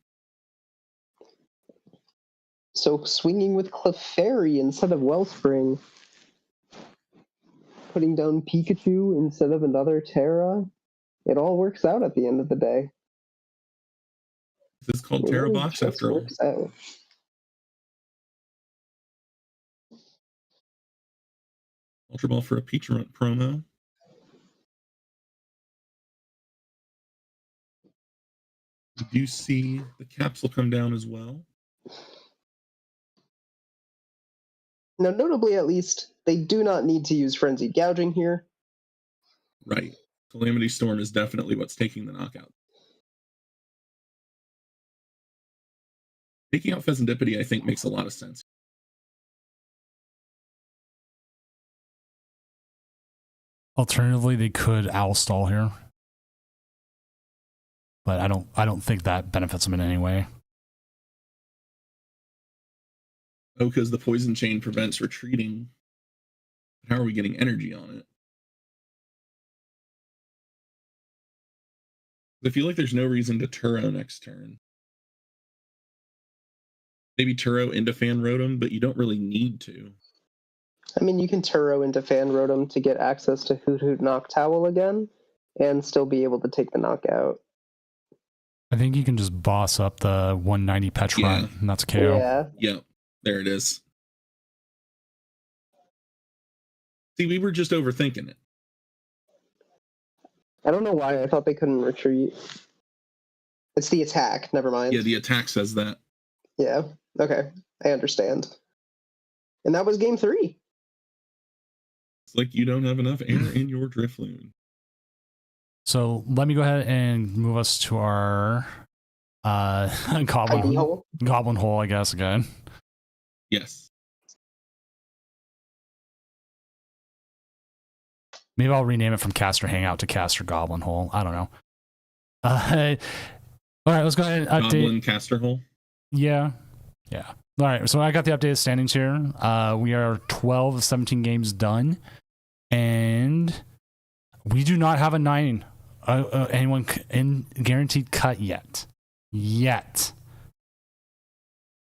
So swinging with Clefairy instead of Wellspring, putting down Pikachu instead of another Terra, it all works out at the end of the day. This is called Terra Box after all. Out. Ultra Ball for a Peachrunt promo. We do see the capsule come down as well. Now, notably, at least, they do not need to use Frenzied Gouging here. Right. Calamity Storm is definitely what's taking the knockout. Taking out Pheasantipity, I think, makes a lot of sense. Alternatively, they could Owlstall here, but I don't think that benefits them in any way. Oh, because the Poison Chain prevents retreating. How are we getting energy on it? I feel like there's no reason to Turo next turn. Maybe Turo into Fan Rotom, but you don't really need to. I mean, you can Turo into Fan Rotom to get access to Hoothoot Noctowl again, and still be able to take the knockout. I think you can just boss up the 190 Pecharon, and that's KO. Yeah. Yep, there it is. See, we were just overthinking it. I don't know why I thought they couldn't retreat. It's the attack. Never mind. Yeah, the attack says that. Yeah. Okay. I understand. And that was game 3. It's like you don't have enough air in your Drifloon. So let me go ahead and move us to our goblin hole, I guess, again. Yes. Maybe I'll rename it from Caster Hangout to Caster Goblin Hole. I don't know. All right, let's go ahead and update. Goblin Caster Hole? Yeah. All right, so I got the updated standings here. We are 12 of 17 games done, and we do not have a 9 anyone in guaranteed cut yet.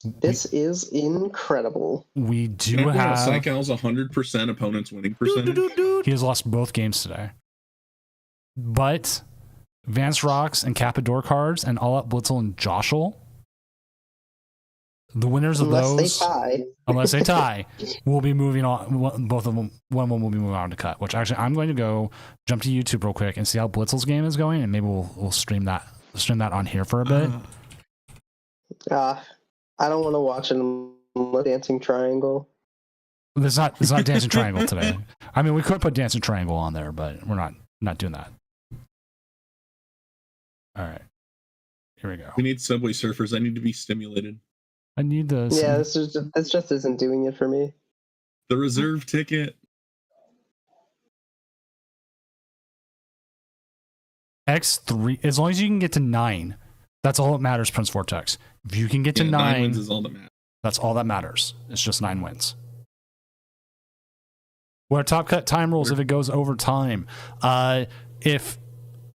This is incredible. We do have Psycal's 100% opponent's winning percentage. He has lost both games today. But Vance Rocks and Capador cards and All Out Blitzel and Joshel, the winners of unless they tie, will be moving on. Both of them, one will be moving on to cut. Which actually, I'm going to go jump to YouTube real quick and see how Blitzel's game is going, and maybe we'll stream that on here for a bit. I don't want to watch a Dancing Triangle. It's not Dancing Triangle today. I mean, we could put Dancing Triangle on there, but we're not doing that. All right, here we go. We need Subway Surfers. I need to be stimulated. I need this. Yeah, this just isn't doing it for me. The reserve ticket. X3, as long as you can get to 9, that's all that matters, Prince Vortex. If you can get to 9 wins is all that matters. That's all that matters. It's just 9 wins. What are top cut time rules if it goes over time? If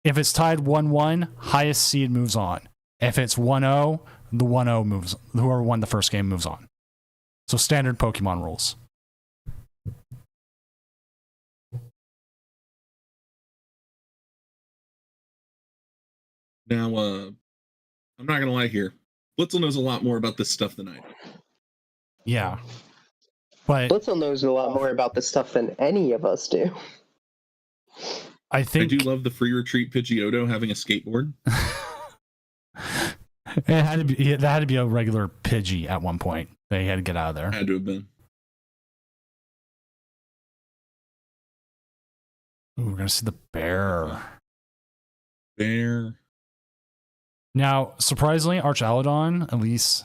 it's tied 1-1, highest seed moves on. If it's 1-0, the 1-0 moves. Whoever won the first game moves on. So standard Pokemon rules. Now, I'm not gonna lie here. Blitzel knows a lot more about this stuff than I do. Yeah. But Blitzel knows a lot more about this stuff than any of us do. I do love the free retreat Pidgeotto having a skateboard. That had to be a regular Pidgey at one point. They had to get out of there. Had to have been. Ooh, we're gonna see the bear. Now, surprisingly, Arch Alladon, at least,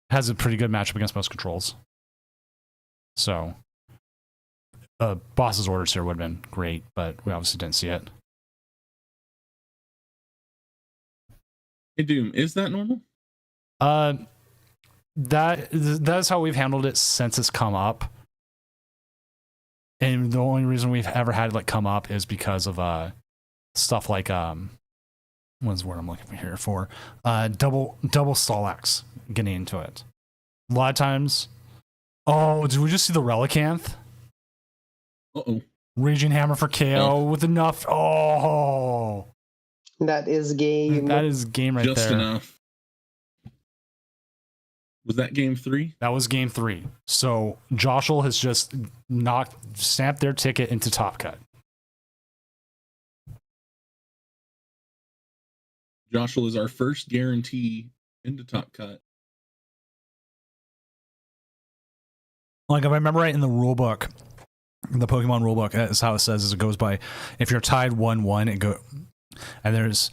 has a pretty good matchup against most controls. So, boss's orders here would have been great, but we obviously didn't see it. Hey, Doom, is that normal? That's how we've handled it since it's come up. And the only reason we've ever had it come up is because of stuff like what's the word I'm looking here for? Double Stellax getting into it. A lot of times. Oh, did we just see the Relicanth? Uh-oh. Raging Hammer for KO with enough. Oh, that is game. That is game right just there. Enough. Was that game 3? That was game 3. So Joshel has just snapped their ticket into Top Cut. Joshel is our first guarantee into Top Cut. Like, if I remember right in the rule book, the Pokemon rule book, that's how it says, is it goes by, if you're tied 1-1, it go, and there's,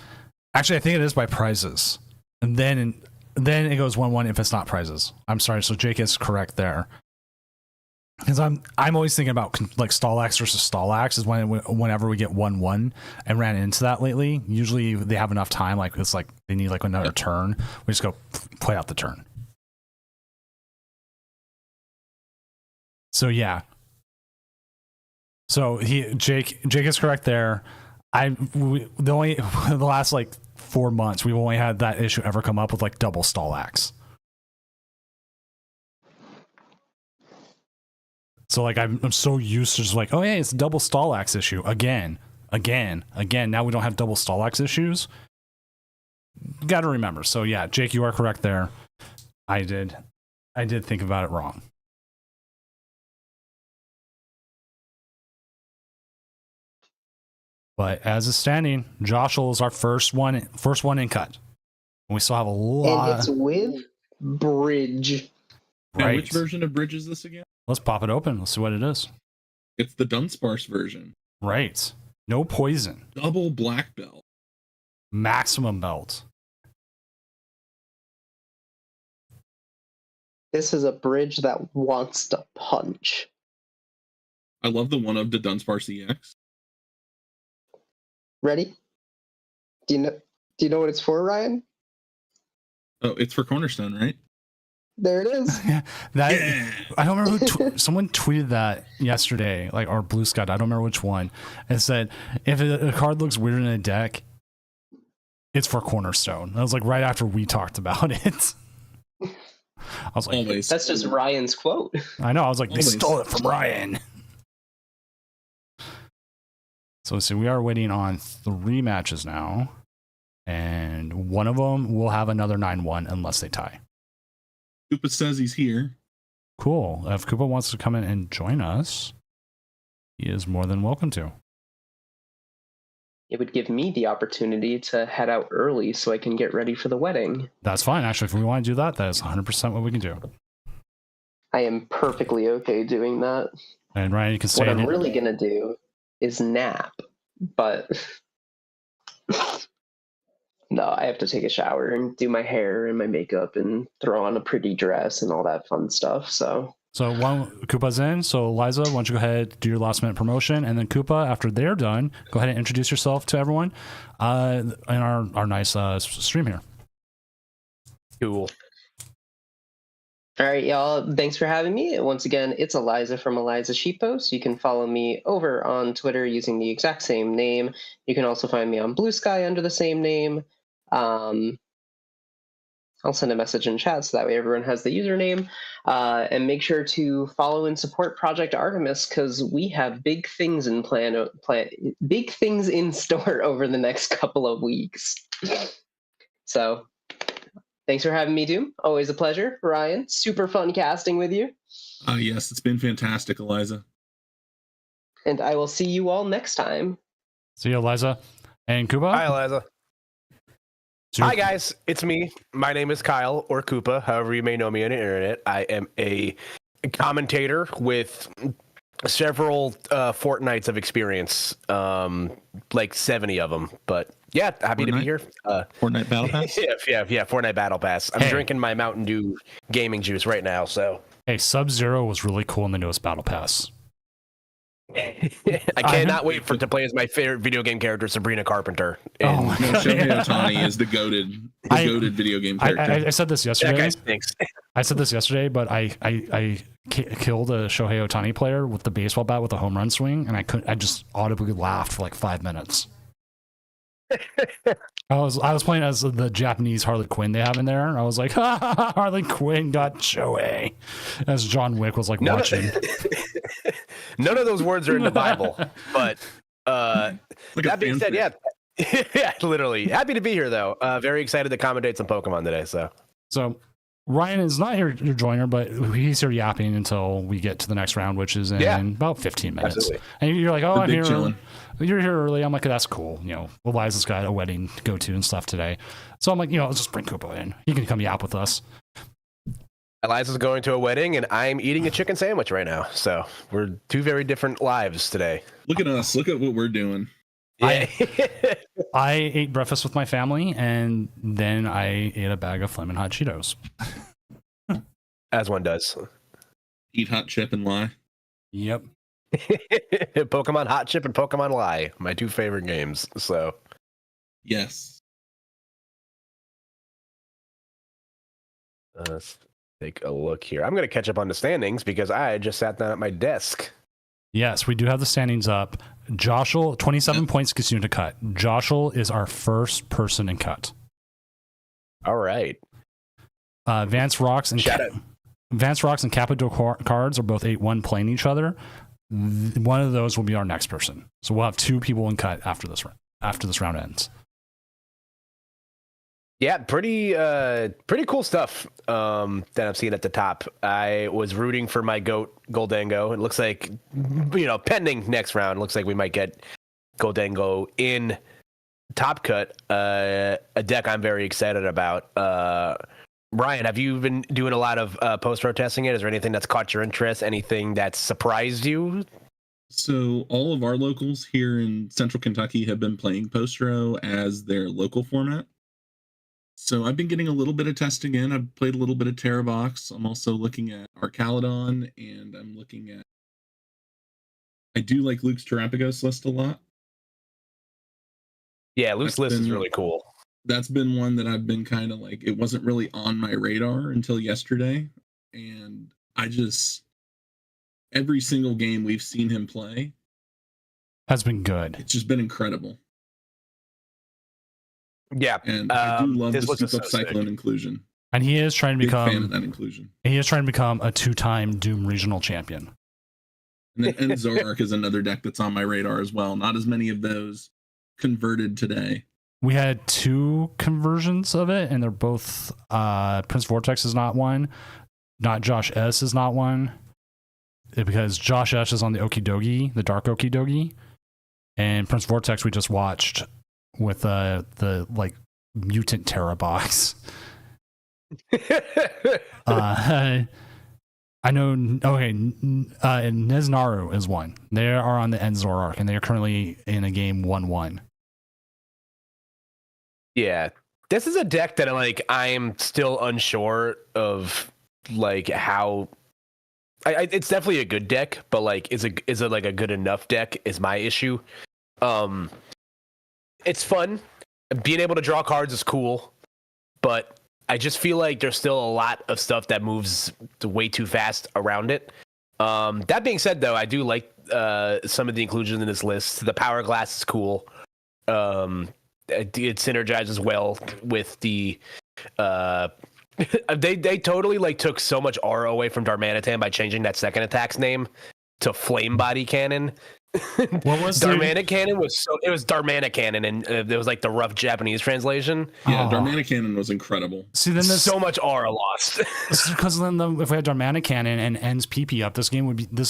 actually I think it is by prizes. And then it goes 1-1 if it's not prizes. I'm sorry, so Jake is correct there. Because I'm always thinking about like Stellax versus Stellax is whenever we get 1-1, and ran into that lately. Usually they have enough time, like it's like they need like another turn. We just go play out the turn. So yeah. So Jake is correct there. The last like 4 months we've only had that issue ever come up with like double Stellax. So like I'm so used to just like, oh yeah, it's a double Stellax issue again. Now we don't have double Stellax issues. got to remember. So yeah, Jake, you are correct there. I did think about it wrong. But as it's standing, Joshua is our first one in cut. And we still have a lot. And it's with Bridge. Now, Right. which version of Bridge is this again? Let's pop it open. Let's see what it is. It's the Dunsparce version. Right. No poison. Double black belt. Maximum belt. This is a Bridge that wants to punch. I love the one of the Dunsparce EX. Ready? Do you know what it's for, Ryan? Oh, it's for Cornerstone, right? There it is. Yeah. I don't remember who someone tweeted that yesterday, like, or Blue Sky, I don't remember which one. It said, if a card looks weird in a deck, it's for Cornerstone. That was like right after we talked about it. I was like, Always. That's just Ryan's quote. I know. I was like, they Always. stole it from Ryan. So let's see, we are waiting on 3 matches now, and one of them will have another 9-1 unless they tie. Koopa says he's here. Cool. If Koopa wants to come in and join us, he is more than welcome to. It would give me the opportunity to head out early so I can get ready for the wedding. That's fine. Actually, if we want to do that, that is 100% what we can do. I am perfectly okay doing that. And Ryan, you can stay What in I'm it. really going to do is nap, but no, I have to take a shower and do my hair and my makeup and throw on a pretty dress and all that fun stuff. So one Koopa's in. So Liza, why don't you go ahead, do your last minute promotion, and then Koopa, after they're done, go ahead and introduce yourself to everyone in our nice stream here. Cool. all right, y'all. Thanks for having me. Once again, it's Eliza from Eliza Sheeppost. You can follow me over on Twitter using the exact same name. You can also find me on Blue Sky under the same name. I'll send a message in chat so that way everyone has the username. And make sure to follow and support Project Artemis because we have big things in big things in store over the next couple of weeks. So thanks for having me, Doom. Always a pleasure. Ryan, super fun casting with you. Yes, it's been fantastic, Eliza. And I will see you all next time. See you, Liza. And Koopa? Hi, Eliza. Super- Hi, guys. It's me. My name is Kyle, or Koopa, however you may know me on the internet. I am a commentator with several fortnights of experience, like 70 of them. But yeah, happy to be here. Fortnite Battle Pass? Yeah, Fortnite Battle Pass. I'm drinking my Mountain Dew gaming juice right now, so. Hey, Sub-Zero was really cool in the newest Battle Pass. I cannot wait to play as my favorite video game character, Sabrina Carpenter. Oh my No, God. Shohei Ohtani is the goated video game character. I said this That yesterday. guy stinks. I said this yesterday, but I killed a Shohei Ohtani player with the baseball bat with a home run swing, and I just audibly laughed for like 5 minutes. I was playing as the Japanese Harley Quinn they have in there. I was like, ha, ha, ha, Harley Quinn got Shohei, as John Wick was like watching. None of those words are in the Bible, but Like that being said, yeah, yeah, literally happy to be here though. Very excited to commentate some Pokemon today. So Ryan is not here, your joiner, but he's here yapping until we get to the next round, which is in about 15 minutes. Absolutely. And you're like, oh, I'm here. Chillin'. You're here early. I'm like, that's cool. You know, Eliza's got a wedding to go to and stuff today. So I'm like, let's just bring Koopa in. He can come yap with us. Eliza's going to a wedding, and I'm eating a chicken sandwich right now. So we're two very different lives today. Look at us. Look at what we're doing. Yeah. I ate breakfast with my family, and then I ate a bag of Flamin' Hot Cheetos. As one does. Eat hot chip and lie. Yep. Pokemon Hot Chip and Pokemon Lie, my two favorite games. So Yes. let's take a look here. I'm going to catch up on the standings because I just sat down at my desk. Yes, we do have the standings up. Joshua, 27 points gets you into cut. Joshua is our first person in cut. All right. Vance Rocks and Shout out. Vance Rocks and Capital Cards are both 8-1 playing each other. One of those will be our next person. So we'll have 2 people in cut after this round ends. Yeah, pretty cool stuff that I'm seeing at the top. I was rooting for my goat Goldango. It looks like, pending next round, looks like we might get Goldango in Top Cut, a deck I'm very excited about. Ryan, have you been doing a lot of post-pro testing it? Is there anything that's caught your interest? Anything that's surprised you? So all of our locals here in Central Kentucky have been playing Postro as their local format. So I've been getting a little bit of testing in. I've played a little bit of Terravox. I'm also looking at Arcalodon, and I'm looking at... I do like Luke's Terrapagos list a lot. Yeah, Luke's list is really cool. That's been one that I've been kind of like, it wasn't really on my radar until yesterday. And every single game we've seen him play has been good. It's just been incredible. Yeah. And I do love the Scoop Up Cyclone inclusion. And he is trying to become... Big fan of that inclusion. He is trying to become a 2-time Doom regional champion. And then Enzorark is another deck that's on my radar as well. Not as many of those converted today. We had 2 conversions of it, and they're both Prince Vortex is not one, not Josh S is not one, because Josh S is on the Okidogi, the Dark Okidogi, and Prince Vortex we just watched with the like mutant Terra box. I know. Okay, Neznaru is one. They are on the Enzorark, and they are currently in a game 1-1. Yeah, this is a deck that I'm still unsure of how. It's definitely a good deck, but is it like a good enough deck is my issue. It's fun. Being able to draw cards is cool, but I just feel like there's still a lot of stuff that moves way too fast around it. That being said, though, I do like some of the inclusions in this list. The Power Glass is cool. It synergizes well with the they totally took so much aura away from Darmanitan by changing that second attack's name to Flame Body Cannon. What was Darmanic Cannon it was Darmanic Cannon, and it was the rough Japanese translation. Yeah, Darmanic Cannon was incredible. See, then so much aura lost. Because then if we had Darmanic Cannon and ends PP up, this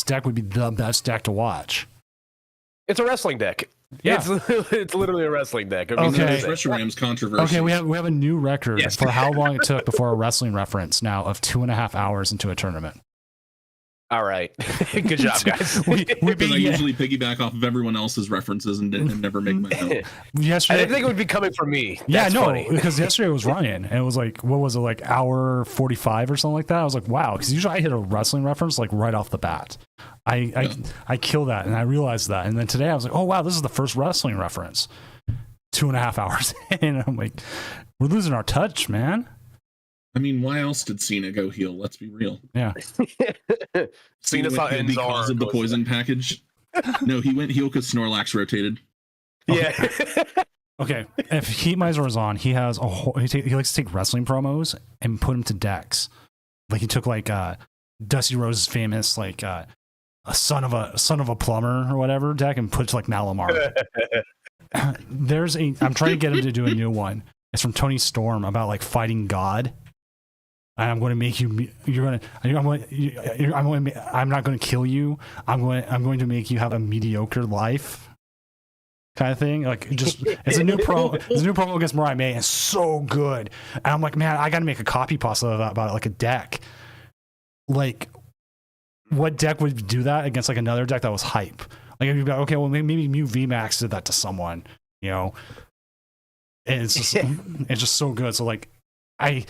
deck would be the best deck to watch. It's a wrestling deck. Yeah, it's literally a wrestling deck. I mean, okay. Reshiram's controversy. Okay, we have a new record for how long it took before a wrestling reference now of 2.5 hours into a tournament. All right, good job, guys. I usually piggyback off of everyone else's references and never make my own. Yesterday, I didn't think it would be coming from me. That's funny. Because yesterday was Ryan, and it was what was it, hour 45 or something like that? I was like, wow, because usually I hit a wrestling reference right off the bat. I kill that, and I realized that, and then today I was like, oh wow, this is the first wrestling reference. 2.5 hours in, I'm like, we're losing our touch, man. I mean, why else did Cena go heel? Let's be real. Yeah. Cena saw because of the poison package. No, he went heel because Snorlax rotated. Yeah. Okay. If Heat Miser was on, he has a whole. He likes to take wrestling promos and put them to decks. He took Dusty Rose's famous a son of a plumber or whatever deck and put Malamar. I'm trying to get him to do a new one. It's from Tony Storm about fighting God. I'm going to make you. I'm not going to kill you. I'm going to make you have a mediocre life, kind of thing. It's a new promo. It's a new promo against Mariah May. It's so good. And I'm like, man, I got to make a copy pasta about it, like a deck. What deck would do that against another deck that was hype? If you've got well, maybe Mew VMAX did that to someone, And it's just so good. So I've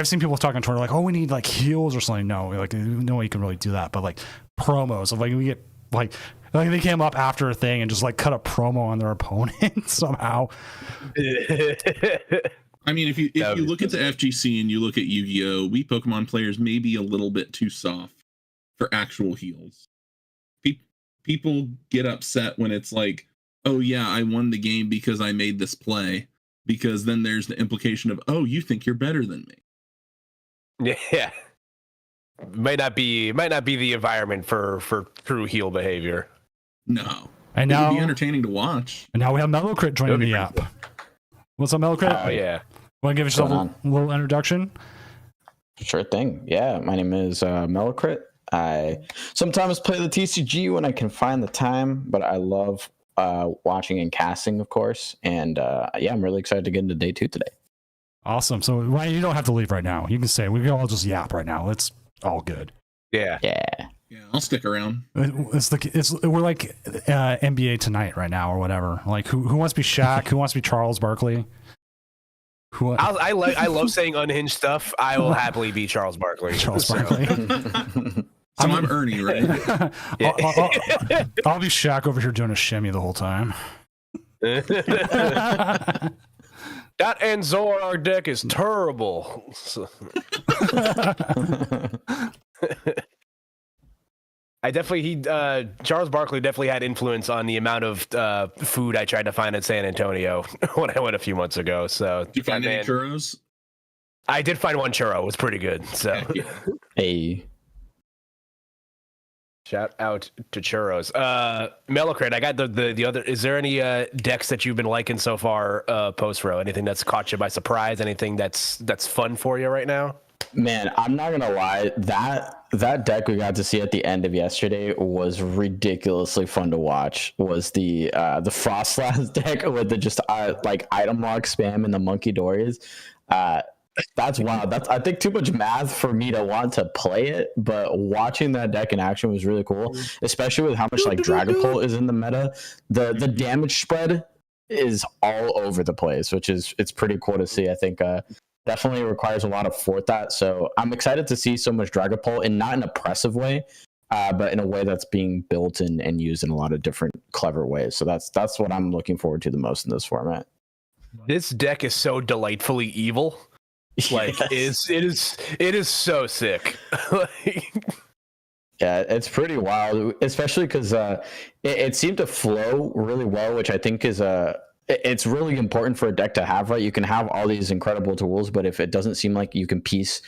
seen people talk on Twitter oh, we need heals or something. No, no way you can really do that. But promos of we get they came up after a thing and just cut a promo on their opponent somehow. I mean, if you look at the FGC and you look at Yu-Gi-Oh, we Pokemon players may be a little bit too soft for actual heals. People get upset when it's oh yeah, I won the game because I made this play. Because then there's the implication of, oh, you think you're better than me. Yeah, might not be the environment for true heel behavior. No, and now it'd be entertaining to watch. And now we have Mellowcrit joining the app. What's up, Mellowcrit? Oh yeah, Want to give yourself a little introduction? Sure thing. Yeah, my name is Melocrit. I sometimes play the TCG when I can find the time, but I love watching and casting, of course. And yeah, I'm really excited to get into day 2 today. Awesome. So Ryan, you don't have to leave right now. You can stay. We can all just yap right now. It's all good. Yeah. I'll stick around. We're like NBA Tonight right now or whatever. Like who wants to be Shaq? Who wants to be Charles Barkley? I love saying unhinged stuff. I will happily be Charles Barkley. Charles Barkley. So I'm Ernie, right? I'll be Shaq over here doing a shimmy the whole time. That Anzor deck is terrible. Charles Barkley definitely had influence on the amount of food I tried to find in San Antonio when I went a few months ago. So did you find any churros? I did find one churro. It was pretty good. So hey. Shout out to churros. Melocrit, I got the other. Is there any decks that you've been liking so far, post row? Anything that's caught you by surprise? Anything that's fun for you right now? Man, I'm not gonna lie. That deck we got to see at the end of yesterday was ridiculously fun to watch. Was the Frostlass deck with the just like item lock spam and the Monkey Dories. That's wild. That's, I think, too much math for me to want to play it, but watching that deck in action was really cool, especially with how much like Dragapult is in the meta. The damage spread is all over the place, which is it's pretty cool to see. I think definitely requires a lot of forethought. So I'm excited to see so much Dragapult, and not in an oppressive way, but in a way that's being built and used in a lot of different clever ways. So that's what I'm looking forward to the most in this format. This deck is so delightfully evil. Like Yes. it is so sick. Yeah, it's pretty wild, especially because it seemed to flow really well, which I think is it's really important for a deck to have, right? You can have all these incredible tools, but if it doesn't seem like you can piece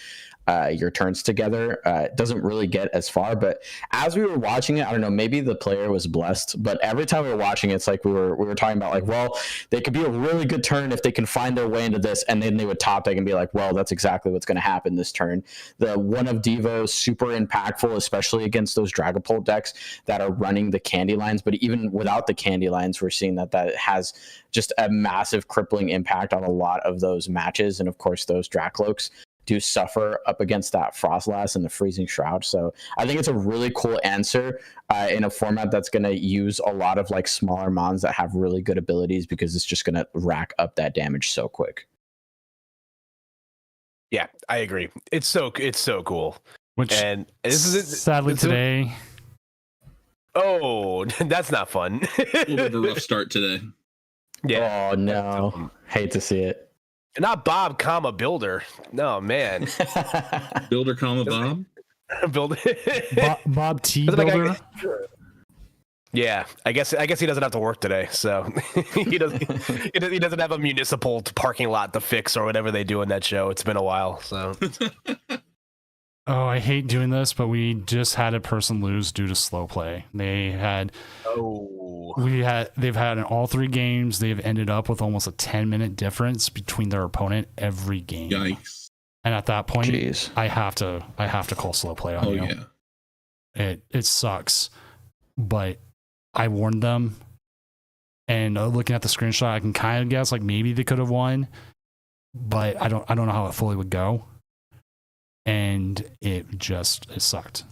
your turns together, it doesn't really get as far. But as we were watching it, I don't know, maybe the player was blessed, but every time we were watching it, it's like we were talking about, like, well, they could be a really good turn if they can find their way into this, and then they would top deck and be like, well, that's exactly what's going to happen this turn. The one of Devo, super impactful, especially against those Dragapult decks that are running the candy lines. But even without the candy lines, we're seeing that has just a massive crippling impact on a lot of those matches. And of course, those Dracloaks do suffer up against that Frostlass and the Freezing Shroud. So I think it's a really cool answer in a format that's going to use a lot of like smaller mons that have really good abilities, because it's just going to rack up that damage so quick. Yeah, I agree. It's so cool. And this is it. Sadly today. Oh, that's not fun. A little bit of a rough start today. Yeah. Oh no, hate to see it. Not Bob, Builder. No, man. Builder, Bob. Builder. Bob T. Builder. Yeah, I guess he doesn't have to work today, so he doesn't have a municipal parking lot to fix or whatever they do in that show. It's been a while, so. Oh, I hate doing this, but we just had a person lose due to slow play. They've had in all 3 games, they've ended up with almost a 10-minute difference between their opponent every game. Yikes. And at that point, Jeez. I have to call slow play on you. Yeah. It sucks. But I warned them, and looking at the screenshot, I can kind of guess like maybe they could have won, but I don't know how it fully would go. And it sucked.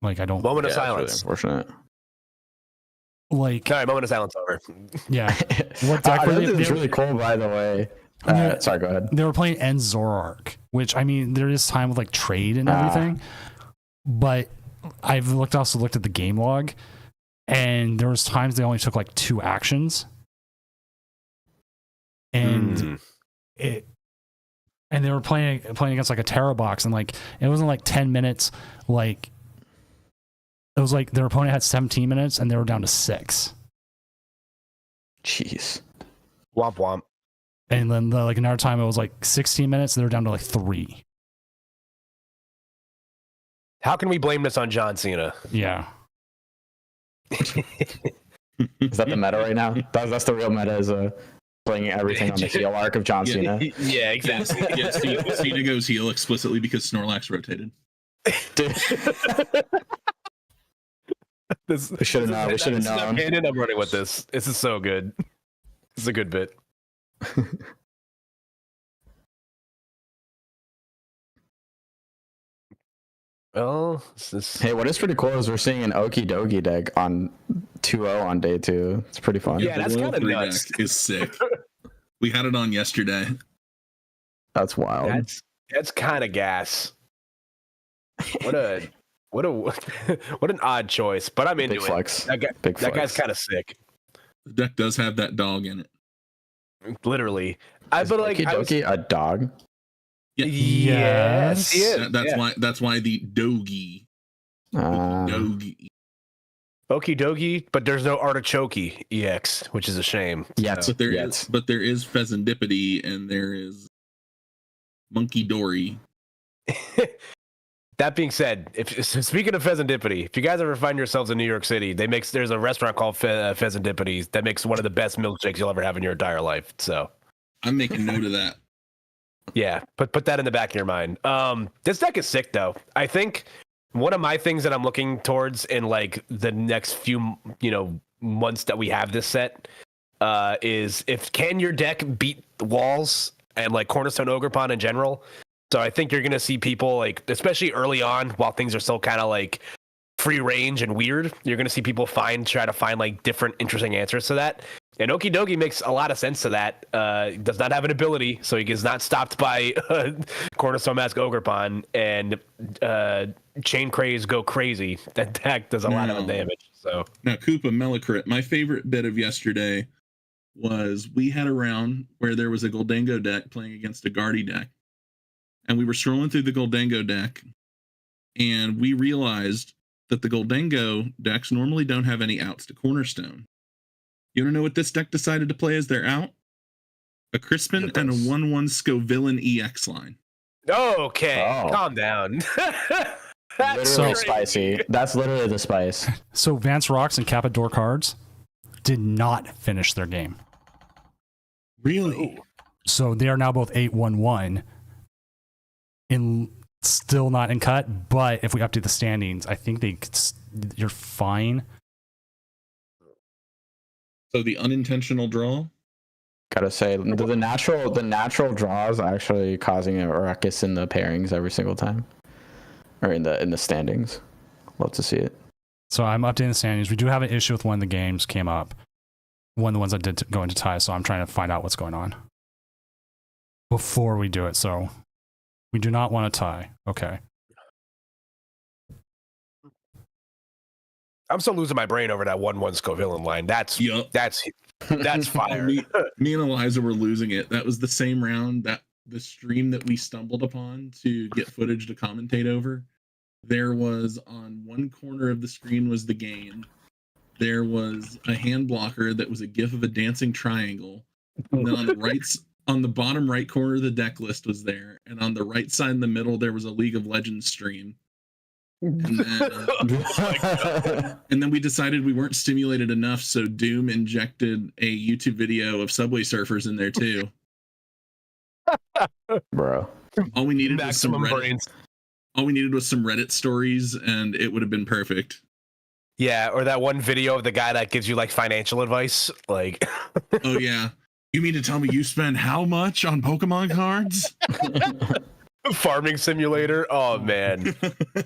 Like, I don't. Moment of silence. Really unfortunate. Like, all right, moment of silence over. Yeah. What deck were they? It was really cool, by the way. Sorry, go ahead. They were playing End Zoroark, which, I mean, there is time with like trade and everything, but I've also looked at the game log, and there was times they only took like 2 actions, and and they were playing against like a Terra box, and like it wasn't like 10 minutes. Like, it was like their opponent had 17 minutes, and they were down to 6. Jeez. Womp womp. And then like another time, it was like 16 minutes, and they were down to like 3. How can we blame this on John Cena? Yeah. Is that the meta right now? That's the real meta. Playing everything on the heel arc of John Cena. Yeah, exactly. Yes, Cena goes heel explicitly because Snorlax rotated. We should have known. We should have known. I'm running with this. This is so good. This is a good bit. Well, Hey, what is pretty cool is we're seeing an Okie Dokie deck on 2-0 on day 2. It's pretty fun. Yeah, that's kind of nuts. Deck is sick. We had it on yesterday. That's wild. That's kind of gas. What an odd choice, but I'm into Big flex. it. That guy's kind of sick. The deck does have that dog in it. Literally, Okie Dokie a dog? Yes. That's why the Dogie. Dogie. Okie dokie, but there's no artichoke EX, which is a shame. Yes, but there is Pheasantipity and there is Monkey Dory. That being said, speaking of Pheasantipity, if you guys ever find yourselves in New York City, there's a restaurant called Pheasantipity that makes one of the best milkshakes you'll ever have in your entire life. So I'm making note of that. Yeah, put that in the back of your mind. This deck is sick though. I think one of my things that I'm looking towards in like the next few months that we have this set is can your deck beat the walls and like Cornerstone Ogerpon in general. So I think you're gonna see people like, especially early on while things are still kind of like free range and weird, you're gonna see people try to find like different interesting answers to that. And Okie Dokie makes a lot of sense to that. He does not have an ability, so he is not stopped by Cornerstone Mask Ogerpon, and Chain Craze go crazy. That deck does a lot of damage. So now, Koopa Melocrit, my favorite bit of yesterday was we had a round where there was a Goldango deck playing against a Guardy deck. And we were scrolling through the Goldango deck, and we realized that the Goldango decks normally don't have any outs to Cornerstone. You want to know what this deck decided to play as their out? A Crispin and a 1/1 Scovillain EX line. Okay, calm down. That's so spicy. That's literally the spice. So Vance Rocks and Capador cards did not finish their game. Really? So they are now both 8/1/1. Still not in cut, but if we update the standings, I think you're fine. So the unintentional draw. Gotta say, the natural draw is actually causing a ruckus in the pairings every single time, or in the standings. Love to see it. So I'm updating the standings. We do have an issue with one of the games came up, one of the ones that did go into tie. So I'm trying to find out what's going on before we do it. So we do not want to tie. Okay. I'm still losing my brain over that 1/1 Scovillain line. That's fire. me and Eliza were losing it. That was the same round that the stream that we stumbled upon to get footage to commentate over. There was on one corner of the screen was the game. There was a hand blocker that was a gif of a dancing triangle. And then on the bottom right corner of the deck list was there. And on the right side in the middle, there was a League of Legends stream. And then we decided we weren't stimulated enough, so Doom injected a YouTube video of Subway Surfers in there too. Bro. All we needed was some brains. All we needed was some Reddit stories, and it would have been perfect. Yeah, or that one video of the guy that gives you like financial advice, like. Oh yeah, you mean to tell me you spend how much on Pokemon cards? Farming simulator. Oh man,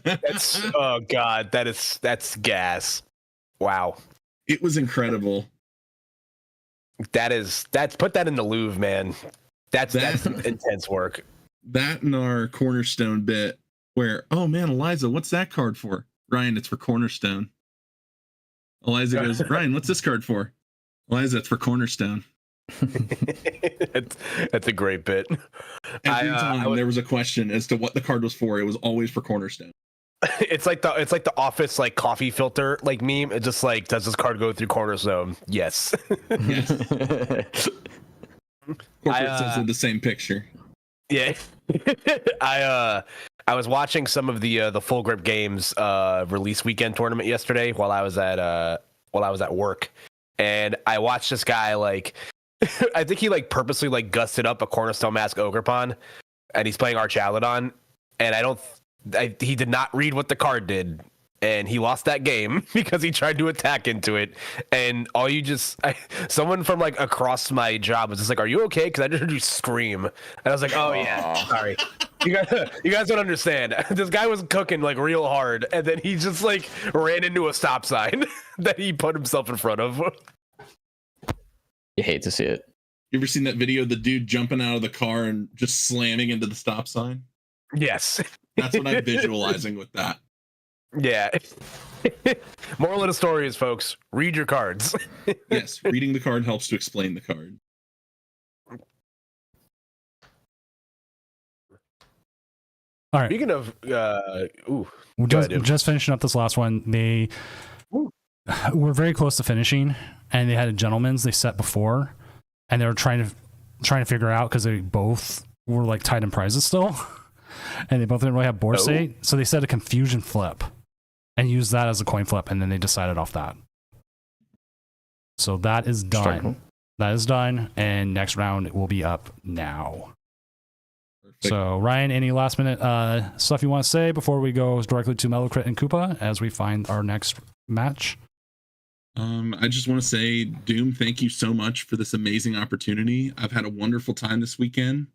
that's that's gas. Wow, it was incredible. That's put that in the Louvre, man. That's intense work. That and our Cornerstone bit where, oh man, Eliza, what's that card for? Ryan, it's for Cornerstone. Eliza goes, Ryan, what's this card for? Eliza, it's for Cornerstone. That's a great bit. Every time there was a question as to what the card was for, it was always for Cornerstone. It's like the Office like coffee filter like meme. It's just like, does this card go through Cornerstone? Yes. Yes. Corporate says in the same picture. Yeah. I was watching some of the Full Grip Games release weekend tournament yesterday while I was at work, and I watched this guy like I think he like purposely like gusted up a Cornerstone Mask Ogrepon, and he's playing Archaludon, and he did not read what the card did, and he lost that game because he tried to attack into it, and someone from like across my job was just like, "Are you okay?" Because I just heard you scream, and I was like, "Oh yeah, sorry." You guys don't understand. This guy was cooking like real hard, and then he just like ran into a stop sign that he put himself in front of. You hate to see it. You ever seen that video of the dude jumping out of the car and just slamming into the stop sign? Yes. That's what I'm visualizing with that. Yeah. Moral of the story is, folks, read your cards. Yes, reading the card helps to explain the card. All right. Speaking of, just finishing up this last one. They were very close to finishing, and they had a gentleman's they set before, and they were trying to figure out because they both were like tied in prizes still, and they both didn't really have board state, so they set a confusion flip and used that as a coin flip, and then they decided off that. So that is done. That is done, and next round will be up now. Perfect. So Ryan, any last minute stuff you want to say before we go directly to Mellowcrit and Koopa as we find our next match? I just want to say, Doom, thank you so much for this amazing opportunity. I've had a wonderful time this weekend.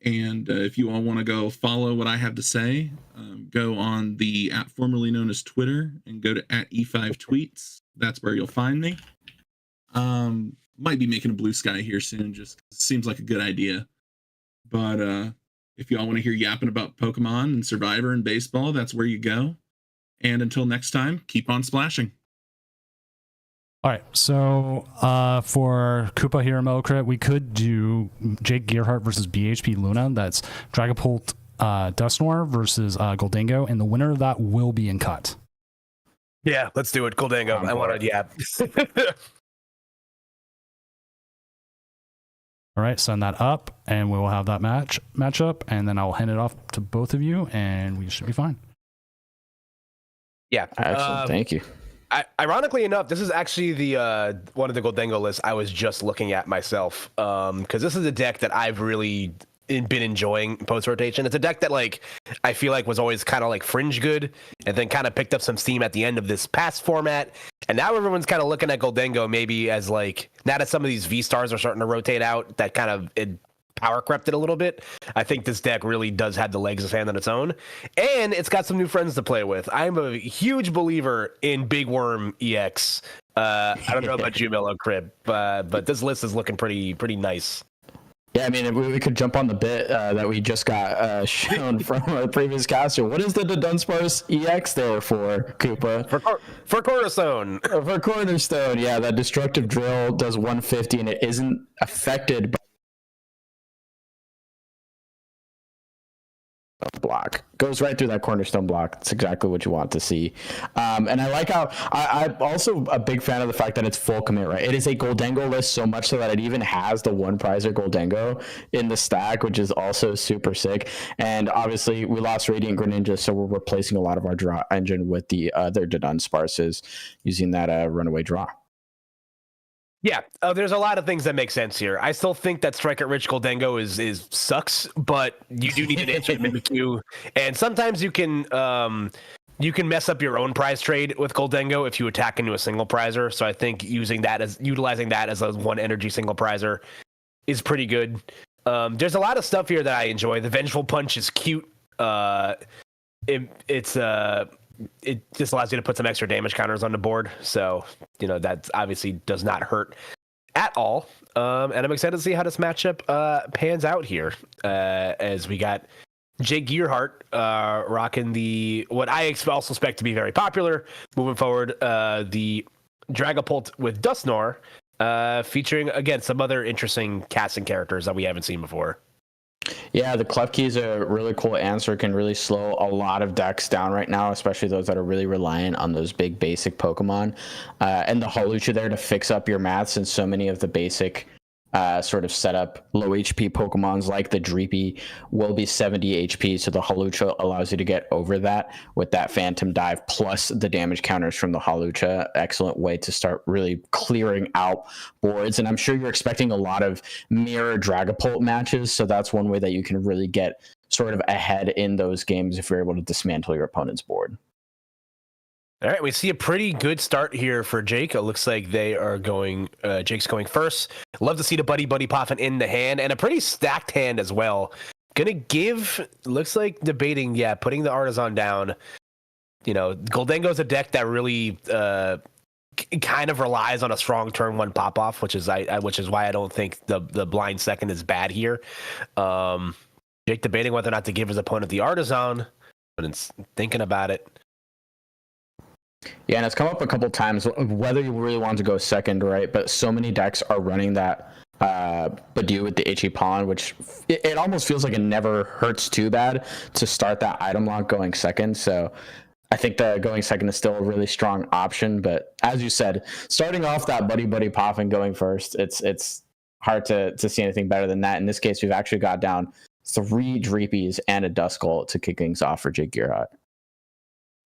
And if you all want to go follow what I have to say, go on the app formerly known as Twitter and go to @E5Tweets. That's where you'll find me. Might be making a blue sky here soon, just seems like a good idea. But if y'all want to hear yapping about Pokemon and Survivor and baseball, that's where you go. And until next time, keep on splashing. All right, so for Koopa here in Mellowcrit, we could do Jake Gearhart versus BHP Luna. That's Dragapult Dusknoir versus Goldango, and the winner of that will be in cut. Yeah, let's do it. Goldango. I want to, yeah. All right, send that up, and we will have that matchup, and then I'll hand it off to both of you, and we should be fine. Yeah. Excellent. Thank you. Ironically enough, this is actually the one of the Goldango lists I was just looking at myself, because this is a deck that I've really been enjoying post rotation. It's a deck that like I feel like was always kind of like fringe good, and then kind of picked up some steam at the end of this past format, and now everyone's kind of looking at Goldango maybe as like, now that some of these V stars are starting to rotate out, that kind of power crept it a little bit. I think this deck really does have the legs to stand on its own, and it's got some new friends to play with. I'm a huge believer in Big Worm EX. I don't know about you, Mellowcrit, but this list is looking pretty nice. Yeah, I mean, we could jump on the bit that we just got shown from our previous caster. What is the Dunsparce EX there for, Koopa? For Cornerstone. For Cornerstone, yeah, that Destructive Drill does 150, and it isn't affected by block. Goes right through that Cornerstone block. That's exactly what you want to see. And I like how I'm also a big fan of the fact that it's full commit, right? It is a Goldango list so much so that it even has the one prizer Goldango in the stack, which is also super sick. And obviously we lost Radiant Greninja, so we're replacing a lot of our draw engine with the other Dunsparces using that runaway draw. Yeah, there's a lot of things that make sense here. I still think that Strike at Rich Goldango is sucks, but you do need an answer to Mimikyu, and sometimes you can mess up your own prize trade with Goldango if you attack into a single prizer. So I think utilizing that as a one energy single prizer is pretty good. There's a lot of stuff here that I enjoy. The Vengeful Punch is cute. It just allows you to put some extra damage counters on the board. So, that obviously does not hurt at all. And I'm excited to see how this matchup pans out here as we got Jake Gearhart rocking what I also expect to be very popular moving forward, the Dragapult with Dusknoir, featuring, again, some other interesting casting characters that we haven't seen before. Yeah, the Klefki is a really cool answer. Can really slow a lot of decks down right now, especially those that are really reliant on those big basic Pokemon. And the Holucha there to fix up your math, since so many of the basic sort of setup. Low HP Pokemons like the Dreepy will be 70 HP, so the Hawlucha allows you to get over that with that Phantom Dive plus the damage counters from the Hawlucha. Excellent way to start really clearing out boards, and I'm sure you're expecting a lot of mirror Dragapult matches, so that's one way that you can really get sort of ahead in those games if you're able to dismantle your opponent's board. All right, we see a pretty good start here for Jake. It looks like they are going, Jake's going first. Love to see the Buddy popping in the hand, and a pretty stacked hand as well. Gonna give, looks like debating, putting the Artisan down. You know, Goldengo's a deck that really kind of relies on a strong turn one pop-off, which is why I don't think the blind second is bad here. Jake debating whether or not to give his opponent the Artisan, but it's thinking about it. Yeah, and it's come up a couple times whether you really want to go second, right? But so many decks are running that Badoo with the Itchy Pawn, which it almost feels like it never hurts too bad to start that item lock going second. So I think that going second is still a really strong option. But as you said, starting off that Buddy Pop and going first, it's hard to see anything better than that. In this case, we've actually got down 3 Dreepies and a Duskull to kick things off for Jake Gearhart.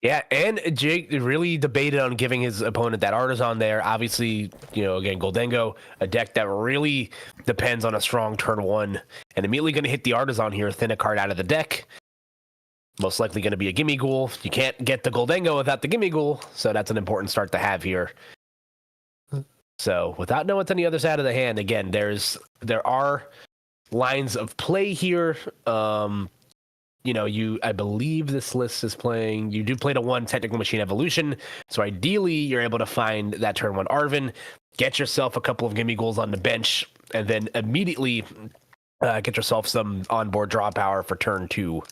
Yeah, and Jake really debated on giving his opponent that Artisan there. Obviously, you know, again, Goldengo, a deck that really depends on a strong turn one, and immediately going to hit the Artisan here, thin a card out of the deck. Most likely going to be a Gimme Ghoul. You can't get the Goldengo without the Gimme Ghoul, so that's an important start to have here. So, without knowing what's on the other side of the hand, again, there are lines of play here. You know, I believe this list is playing, you do play to 1 Technical Machine Evolution, so ideally you're able to find that turn 1 Arven, get yourself a couple of Gimme Ghouls on the bench, and then immediately get yourself some onboard draw power for turn 2.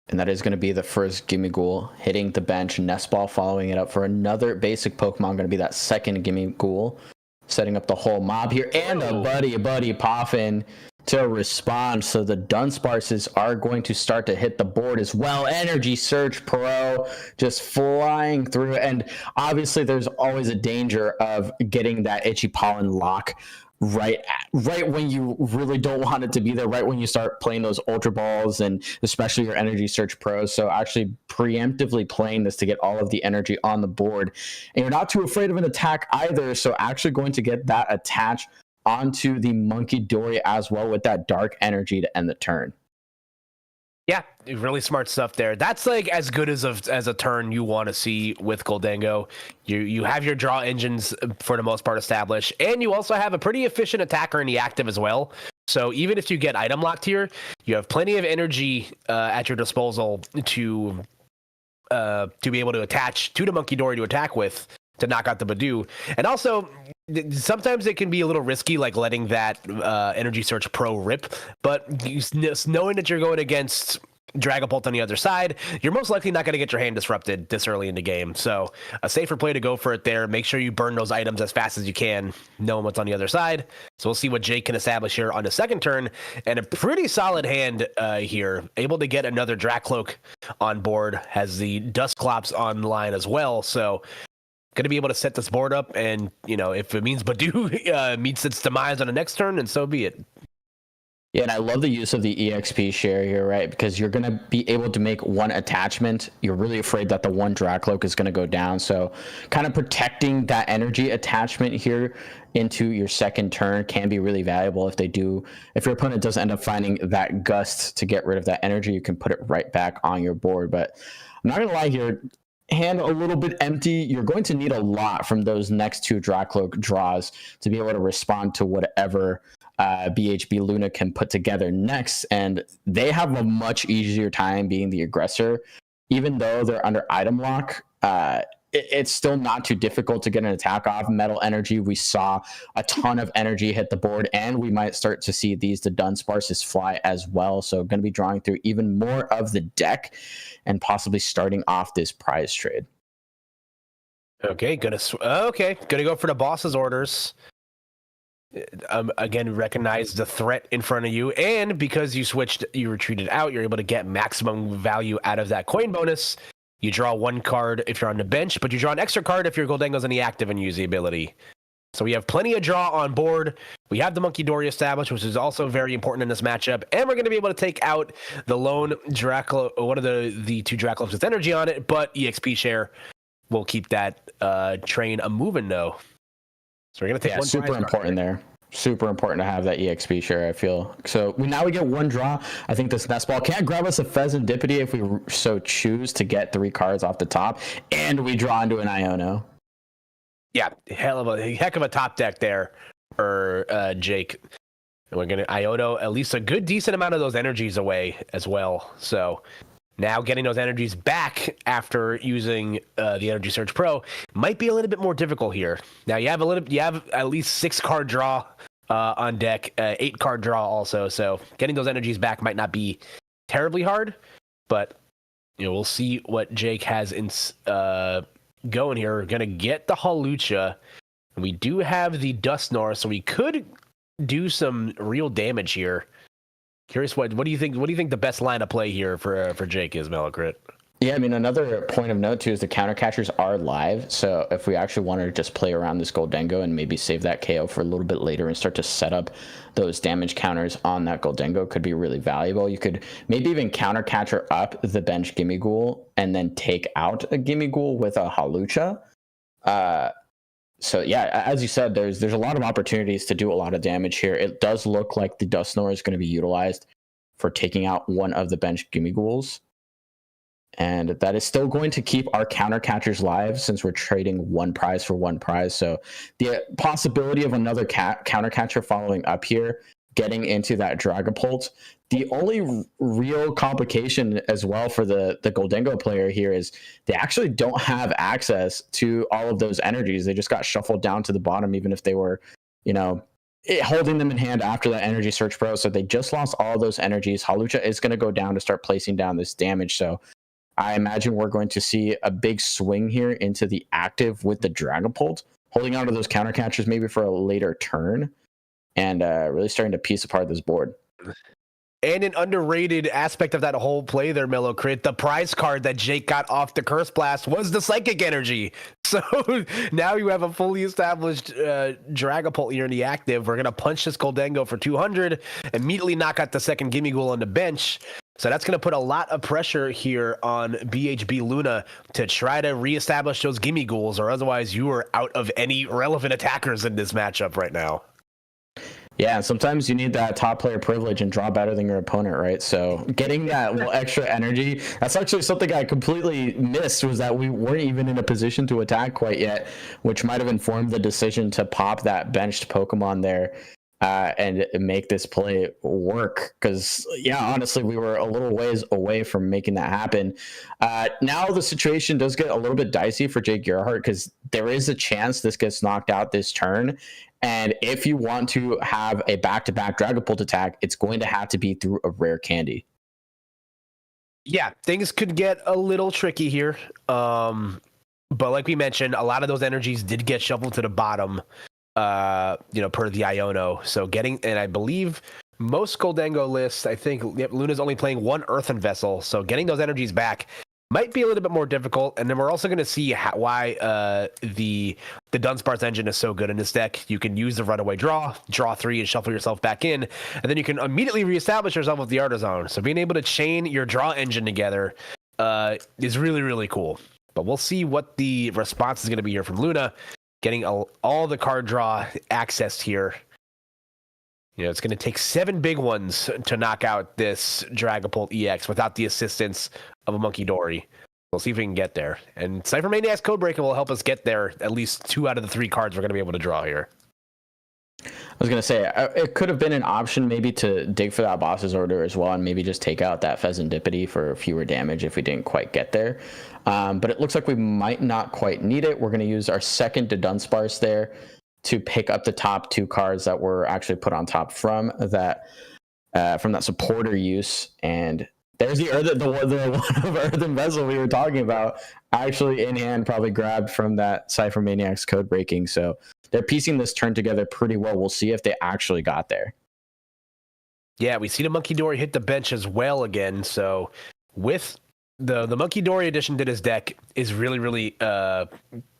And that is going to be the first Gimme Ghoul hitting the bench. Nest Ball following it up for another basic Pokemon, going to be that second Gimme Ghoul, setting up the whole mob here, and a Buddy Poffin to respond. So the Dunsparces are going to start to hit the board as well. Energy Search Pro just flying through, and obviously there's always a danger of getting that Itchy Pollen lock right when you really don't want it to be there, right when you start playing those Ultra Balls and especially your Energy Search Pros. So actually preemptively playing this to get all of the energy on the board, and you're not too afraid of an attack either, so actually going to get that attached onto the Monkey Dory as well with that dark energy to end the turn. Yeah, really smart stuff there. That's like as good as a turn you want to see with Goldengo. You have your draw engines for the most part established, and you also have a pretty efficient attacker in the active as well. So even if you get item locked here, you have plenty of energy at your disposal to be able to attach to the Monkey Dory to attack with, to knock out the Badoo. And also, sometimes it can be a little risky, like letting that Energy Search Pro rip, but knowing that you're going against Dragapult on the other side, you're most likely not going to get your hand disrupted this early in the game. So a safer play to go for it there. Make sure you burn those items as fast as you can, knowing what's on the other side. So we'll see what Jake can establish here on the second turn, and a pretty solid hand here. Able to get another Dracloak on board, has the Dusclops online as well. So going to be able to set this board up, and, you know, if it means Badoo meets its demise on the next turn, then so be it. Yeah, and I love the use of the EXP share here, right? Because you're going to be able to make 1 attachment. You're really afraid that the 1 Dracloak is going to go down. So kind of protecting that energy attachment here into your second turn can be really valuable. If your opponent does end up finding that gust to get rid of that energy, you can put it right back on your board. But I'm not going to lie here, hand a little bit empty. You're going to need a lot from those next 2 Dracloak draws to be able to respond to whatever BHB Luna can put together next, and they have a much easier time being the aggressor. Even though they're under item lock, it's still not too difficult to get an attack off. Metal Energy, we saw a ton of energy hit the board, and we might start to see the Dunsparces fly as well. So going to be drawing through even more of the deck and possibly starting off this prize trade. Okay, gonna go for the boss's orders. Again, recognize the threat in front of you, and because you retreated out, you're able to get maximum value out of that coin bonus. You draw 1 card if you're on the bench, but you draw an extra card if your Goldengo's in the active and use the ability. So we have plenty of draw on board. We have the Monkey Dory established, which is also very important in this matchup. And we're going to be able to take out the lone Dracula, one of the two Draculas with energy on it, but EXP share will keep that train a moving though. So we're going to take one super important there. Super important to have that EXP share, I feel. So now we get one draw. I think this nest ball can't grab us a Pheasantipede if we so choose to get 3 cards off the top, and we draw into an Iono. Yeah, heck of a top deck there for Jake. And we're going to Iono at least a good decent amount of those energies away as well. So now getting those energies back after using the Energy Surge Pro might be a little bit more difficult here. Now you have at least 6 card draw on deck, 8 card draw also. So getting those energies back might not be terribly hard, but we'll see what Jake has in going here. We're gonna get the Hawlucha. We do have the Dusknoir, so we could do some real damage here. Curious, what do you think? What do you think the best line of play here for Jake is, Melocrit? Yeah, I mean, another point of note too is the counter catchers are live. So if we actually wanted to just play around this Goldengo and maybe save that KO for a little bit later and start to set up those damage counters on that Goldengo, could be really valuable. You could maybe even counter catcher up the bench Gimmighoul and then take out a Gimmighoul with a Hawlucha. So yeah, as you said, there's a lot of opportunities to do a lot of damage here. It does look like the Dusknoir is going to be utilized for taking out one of the bench Gimmighouls. And that is still going to keep our counter catchers live since we're trading one prize for one prize. So the possibility of another counter catcher following up here, getting into that Dragapult. The only real complication as well for the Goldengo player here is they actually don't have access to all of those energies. They just got shuffled down to the bottom, even if they were, holding them in hand after that Energy Search Pro. So they just lost all those energies. Hawlucha is going to go down to start placing down this damage. So I imagine we're going to see a big swing here into the active with the Dragapult, holding on to those counter catchers maybe for a later turn, and really starting to piece apart this board. And an underrated aspect of that whole play there, Melocrit, the prize card that Jake got off the Curse Blast was the Psychic Energy. So now you have a fully established Dragapult here in the active. We're going to punch this Goldengo for 200, immediately knock out the second Gimmighoul on the bench. So that's going to put a lot of pressure here on BHB Luna to try to reestablish those Gimmighouls, or otherwise you are out of any relevant attackers in this matchup right now. Yeah, sometimes you need that top player privilege and draw better than your opponent, right? So getting that little extra energy, that's actually something I completely missed, was that we weren't even in a position to attack quite yet, which might have informed the decision to pop that benched Pokemon there and make this play work. Because, yeah, honestly, we were a little ways away from making that happen. Now the situation does get a little bit dicey for Jake Gerhardt, because there is a chance this gets knocked out this turn. And if you want to have a back-to-back Dragapult attack, it's going to have to be through a rare candy. Yeah, things could get a little tricky here. But like we mentioned, a lot of those energies did get shuffled to the bottom, per the Iono. So and I believe most Goldengo lists, I think Luna's only playing one Earthen Vessel. So getting those energies back might be a little bit more difficult. And then we're also going to see why the Dunsparce engine is so good in this deck. You can use the runaway draw 3 and shuffle yourself back in, and then you can immediately reestablish yourself with the Artizone. So being able to chain your draw engine together is really, really cool. But we'll see what the response is going to be here from Luna, getting all the card draw access here. It's going to take 7 big ones to knock out this Dragapult EX without the assistance of a Monkey Dory. We'll see if we can get there. And Cypher Maniac's Codebreaker will help us get there. At least 2 out of the 3 cards we're going to be able to draw here. I was going to say, it could have been an option maybe to dig for that boss's order as well, and maybe just take out that Pheasantipede for fewer damage if we didn't quite get there. But it looks like we might not quite need it. We're going to use our second to Dunsparce there to pick up the top 2 cards that were actually put on top from that supporter use. And there's the one of Earthen Vessel we were talking about, actually in hand, probably grabbed from that Cypher Maniac's code breaking. So they're piecing this turn together pretty well. We'll see if they actually got there. Yeah, we see the Monkey Dory hit the bench as well again. So with the Monkey Dory addition to this deck is really, really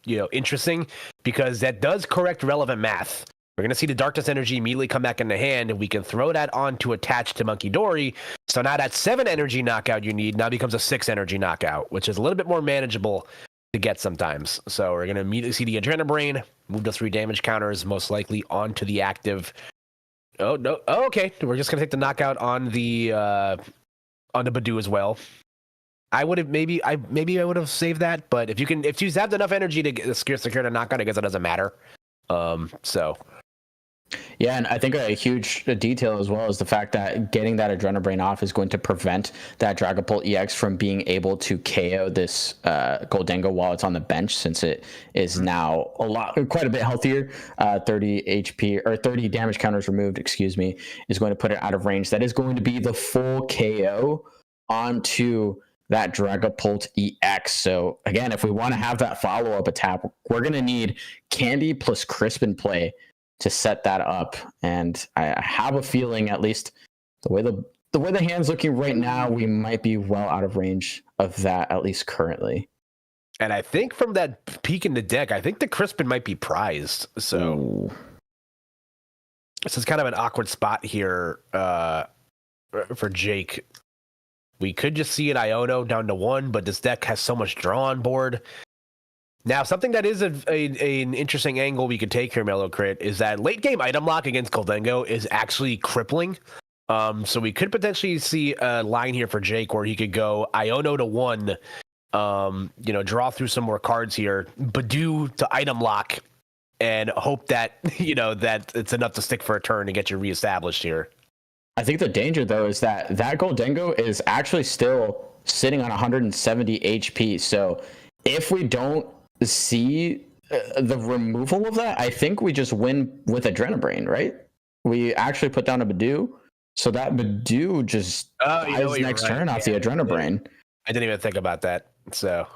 interesting, because that does correct relevant math. We're going to see the Darkness Energy immediately come back in the hand, and we can throw that on to attach to Monkey Dory. So now that 7 energy knockout you need now becomes a 6 energy knockout, which is a little bit more manageable to get sometimes. So we're going to immediately see the Adrenabrain, move the 3 damage counters, most likely onto the active. Oh, no. Oh, okay. We're just going to take the knockout on the Badoo as well. I would have maybe I would have saved that, but if you have enough energy to secure the knockout, I guess it doesn't matter. So. Yeah, and I think a huge detail as well is the fact that getting that Adrenabrain off is going to prevent that Dragapult EX from being able to KO this Goldengo while it's on the bench, since it is now quite a bit healthier. 30 HP or 30 damage counters removed, is going to put it out of range. That is going to be the full KO onto that Dragapult EX. So again, if we want to have that follow-up attack, we're going to need Candy plus Crisp in play to set that up. And I have a feeling, at least the way the hand's looking right now, we might be well out of range of that, at least currently. And I think from that peek in the deck, I think the Crispin might be prized. So this is kind of an awkward spot here for Jake. We could just see an Iono down to 1, but this deck has so much draw on board. Now, something that is an interesting angle we could take here, Mellow Crit, is that late game item lock against Goldengo is actually crippling. So we could potentially see a line here for Jake where he could go Iono to 1, draw through some more cards here, Badoo to item lock, and hope that, that it's enough to stick for a turn and get you reestablished here. I think the danger, though, is that Goldengo is actually still sitting on 170 HP. So if we don't see the removal of that, I think we just win with Adrenabrain, right? We actually put down a Badoo, so that Badoo just dies next turn off the Adrenabrain. I didn't even think about that. So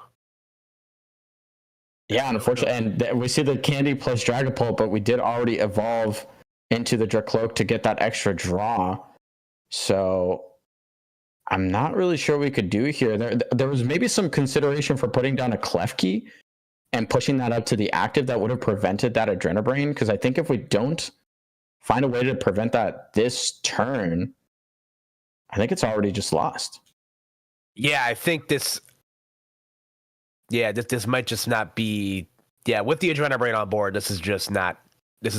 yeah, unfortunately, and we see the Candy plus Dragapult, but we did already evolve into the Dracloak to get that extra draw. So I'm not really sure what we could do here. There was maybe some consideration for putting down a Klefki and pushing that up to the active that would have prevented that Adrenabrain, because I think if we don't find a way to prevent that this turn, I think it's already just lost. Yeah, I think this might just not be. Yeah, with the Adrenabrain on board, this is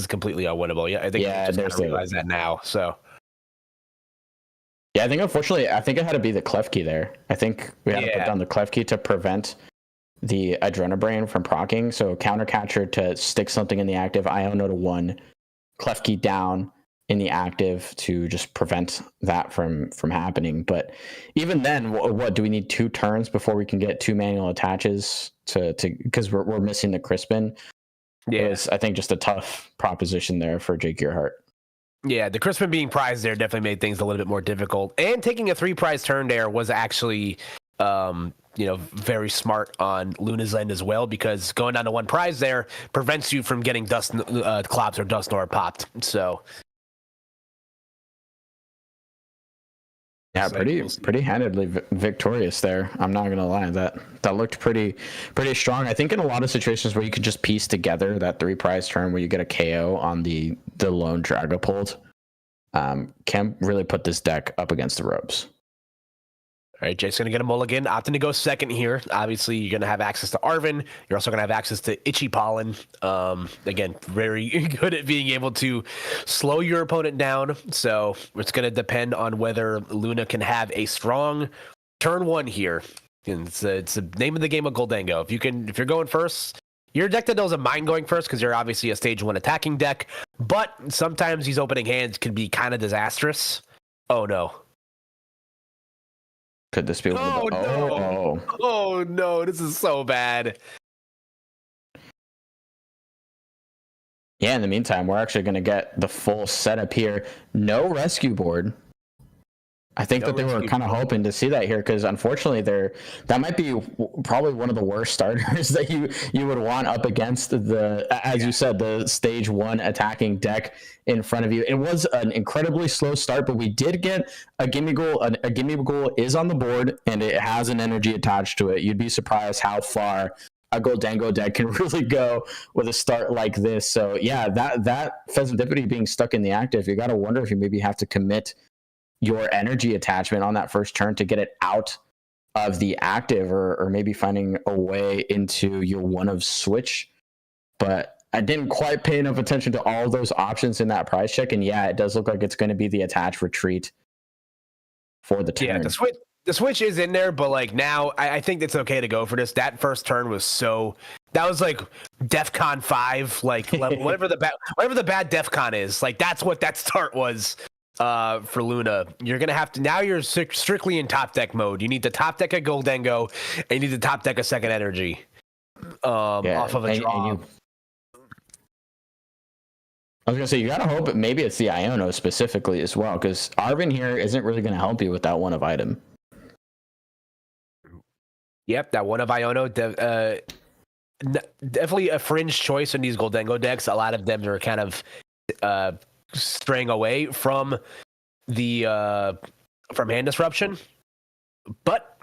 completely unwinnable. Yeah, I think you just kind of realize that now. So. Yeah, I think unfortunately, it had to be the Klefki there. I think we had to put down the Klefki to prevent the Adrenabrain from proccing. So Countercatcher to stick something in the active, Iono to 1, Klefki down in the active to just prevent that from happening. But even then, what do we need 2 turns before we can get 2 manual attaches to because we're missing the Crispin? Yeah, it was, I think, just a tough proposition there for Jake Gearhart. Yeah, the Crispin being prized there definitely made things a little bit more difficult. And taking a 3 prize turn there was actually, very smart on Luna's end as well, because going down to 1 prize there prevents you from getting Dust Clops or Dusknoir popped. So. Yeah, pretty handedly victorious there. I'm not gonna lie, that looked pretty strong. I think in a lot of situations where you could just piece together that 3 prize turn where you get a KO on the lone Dragapult, can really put this deck up against the ropes. All right, Jake's going to get a mulligan, opting to go second here. Obviously, you're going to have access to Arven. You're also going to have access to Itchy Pollen. Again, very good at being able to slow your opponent down. So it's going to depend on whether Luna can have a strong turn 1 here. And it's the name of the game of Goldengo. If you're going first, your deck that doesn't mind going first because you're obviously a stage 1 attacking deck. But sometimes these opening hands can be kind of disastrous. Oh no. Could this be? Oh no! This is so bad. Yeah. In the meantime, we're actually going to get the full setup here. No rescue board. I think that they were kind of hoping to see that here, because unfortunately, that might be probably one of the worst starters that you would want up against you said, the stage 1 attacking deck in front of you. It was an incredibly slow start, but we did get a gimme goal. A gimme goal is on the board, and it has an energy attached to it. You'd be surprised how far a Goldango deck can really go with a start like this. So yeah, that Pheasantipity being stuck in the active, you got to wonder if you maybe have to commit your energy attachment on that first turn to get it out of the active, or maybe finding a way into your one of switch. But I didn't quite pay enough attention to all those options in that prize check, and yeah, it does look like it's going to be the attach retreat for the turn. Yeah, the switch is in there, but like now I think it's okay to go for this. That first turn was that was like DEFCON 5, like whatever the bad DEFCON is. Like that's what that start was for Luna. You're gonna have to now. You're strictly in top deck mode. You need to top deck a Goldango, and you need to top deck a second energy off of a draw. I was gonna say, you gotta hope maybe it's the Iono specifically as well, because Arvin here isn't really gonna help you with that one of item. Yep, that one of Iono, definitely a fringe choice in these Goldango decks. A lot of them are kind of straying away from the from hand disruption. But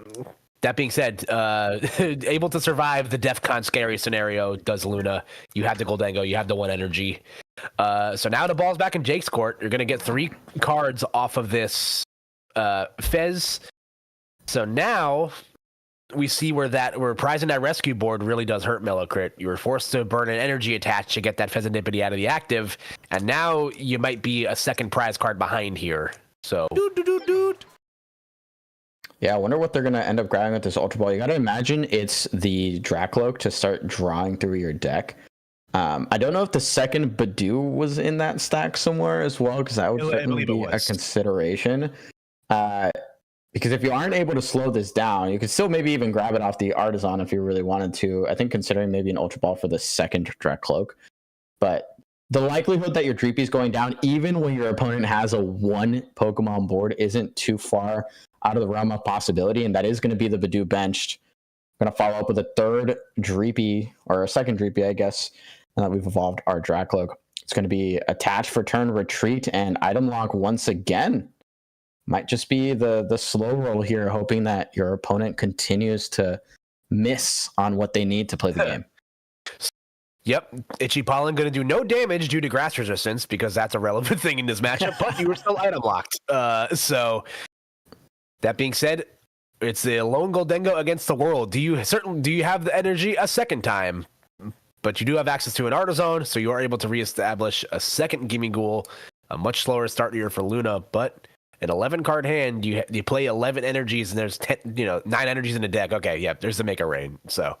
that being said, able to survive the DEFCON scary scenario does Luna. You have the Goldango, you have the one energy. So now the ball's back in Jake's court. You're going to get 3 cards off of this Fez. So now we see where prizing that rescue board really does hurt Mellowcrit. You were forced to burn an energy attach to get that Pheasantipity out of the active, and now you might be a second prize card behind here. So yeah, I wonder what they're going to end up grabbing with this Ultra Ball. You got to imagine it's the Dracloak to start drawing through your deck. I don't know if the second Badu was in that stack somewhere as well, because that would certainly be a consideration. Because if you aren't able to slow this down, you could still maybe even grab it off the Artisan if you really wanted to. I think considering maybe an Ultra Ball for the second Dracloak. But the likelihood that your Dreepy is going down, even when your opponent has a 1 Pokemon board, isn't too far out of the realm of possibility, and that is going to be the Badu benched. I'm going to follow up with a third Dreepy, or a second Dreepy, I guess, now that we've evolved our Dracloak. It's going to be attach for turn, retreat, and item lock once again. Might just be the slow roll here, hoping that your opponent continues to miss on what they need to play the game. Yep, Itchy Pollen going to do no damage due to grass resistance, because that's a relevant thing in this matchup, but you were still item locked. So that being said, it's the lone Goldango against the world. Do you have the energy a second time? But you do have access to an Artisan, so you are able to reestablish a second Gimme Ghoul. A much slower start here for Luna, but an 11 card hand, you play 11 energies, and there's 9 energies in the deck. Okay, yeah, there's the Make It Rain. So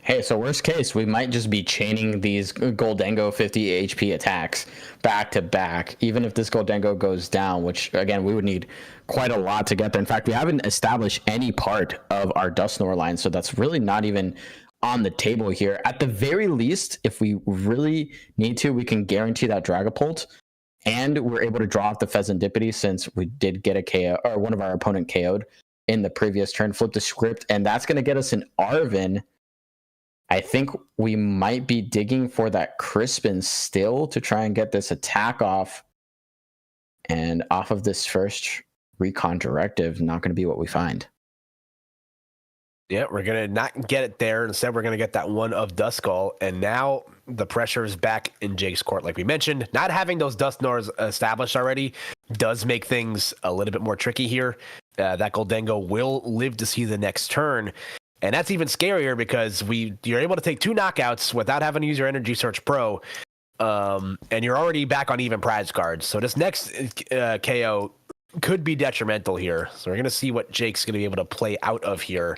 hey, so worst case, we might just be chaining these Goldango 50 HP attacks back to back, even if this Goldango goes down, which, again, we would need quite a lot to get there. In fact, we haven't established any part of our Dusknoir line, so that's really not even on the table here. At the very least, if we really need to, we can guarantee that Dragapult, and we're able to draw off the Pheasantipity since we did get a KO, or one of our opponent KO'd in the previous turn, flip the script, and that's going to get us an Arvin. I think we might be digging for that Crispin still to try and get this attack off. And off of this first Recon Directive, not going to be what we find. Yeah, we're going to not get it there. Instead, we're going to get that one of Duskull. And now the pressure is back in Jake's court. Like we mentioned, not having those Dusknoirs established already does make things a little bit more tricky here. That Goldango will live to see the next turn. And that's even scarier because you're able to take 2 knockouts without having to use your Energy Search Pro. And you're already back on even prize cards. So this next KO could be detrimental here. So we're going to see what Jake's going to be able to play out of here.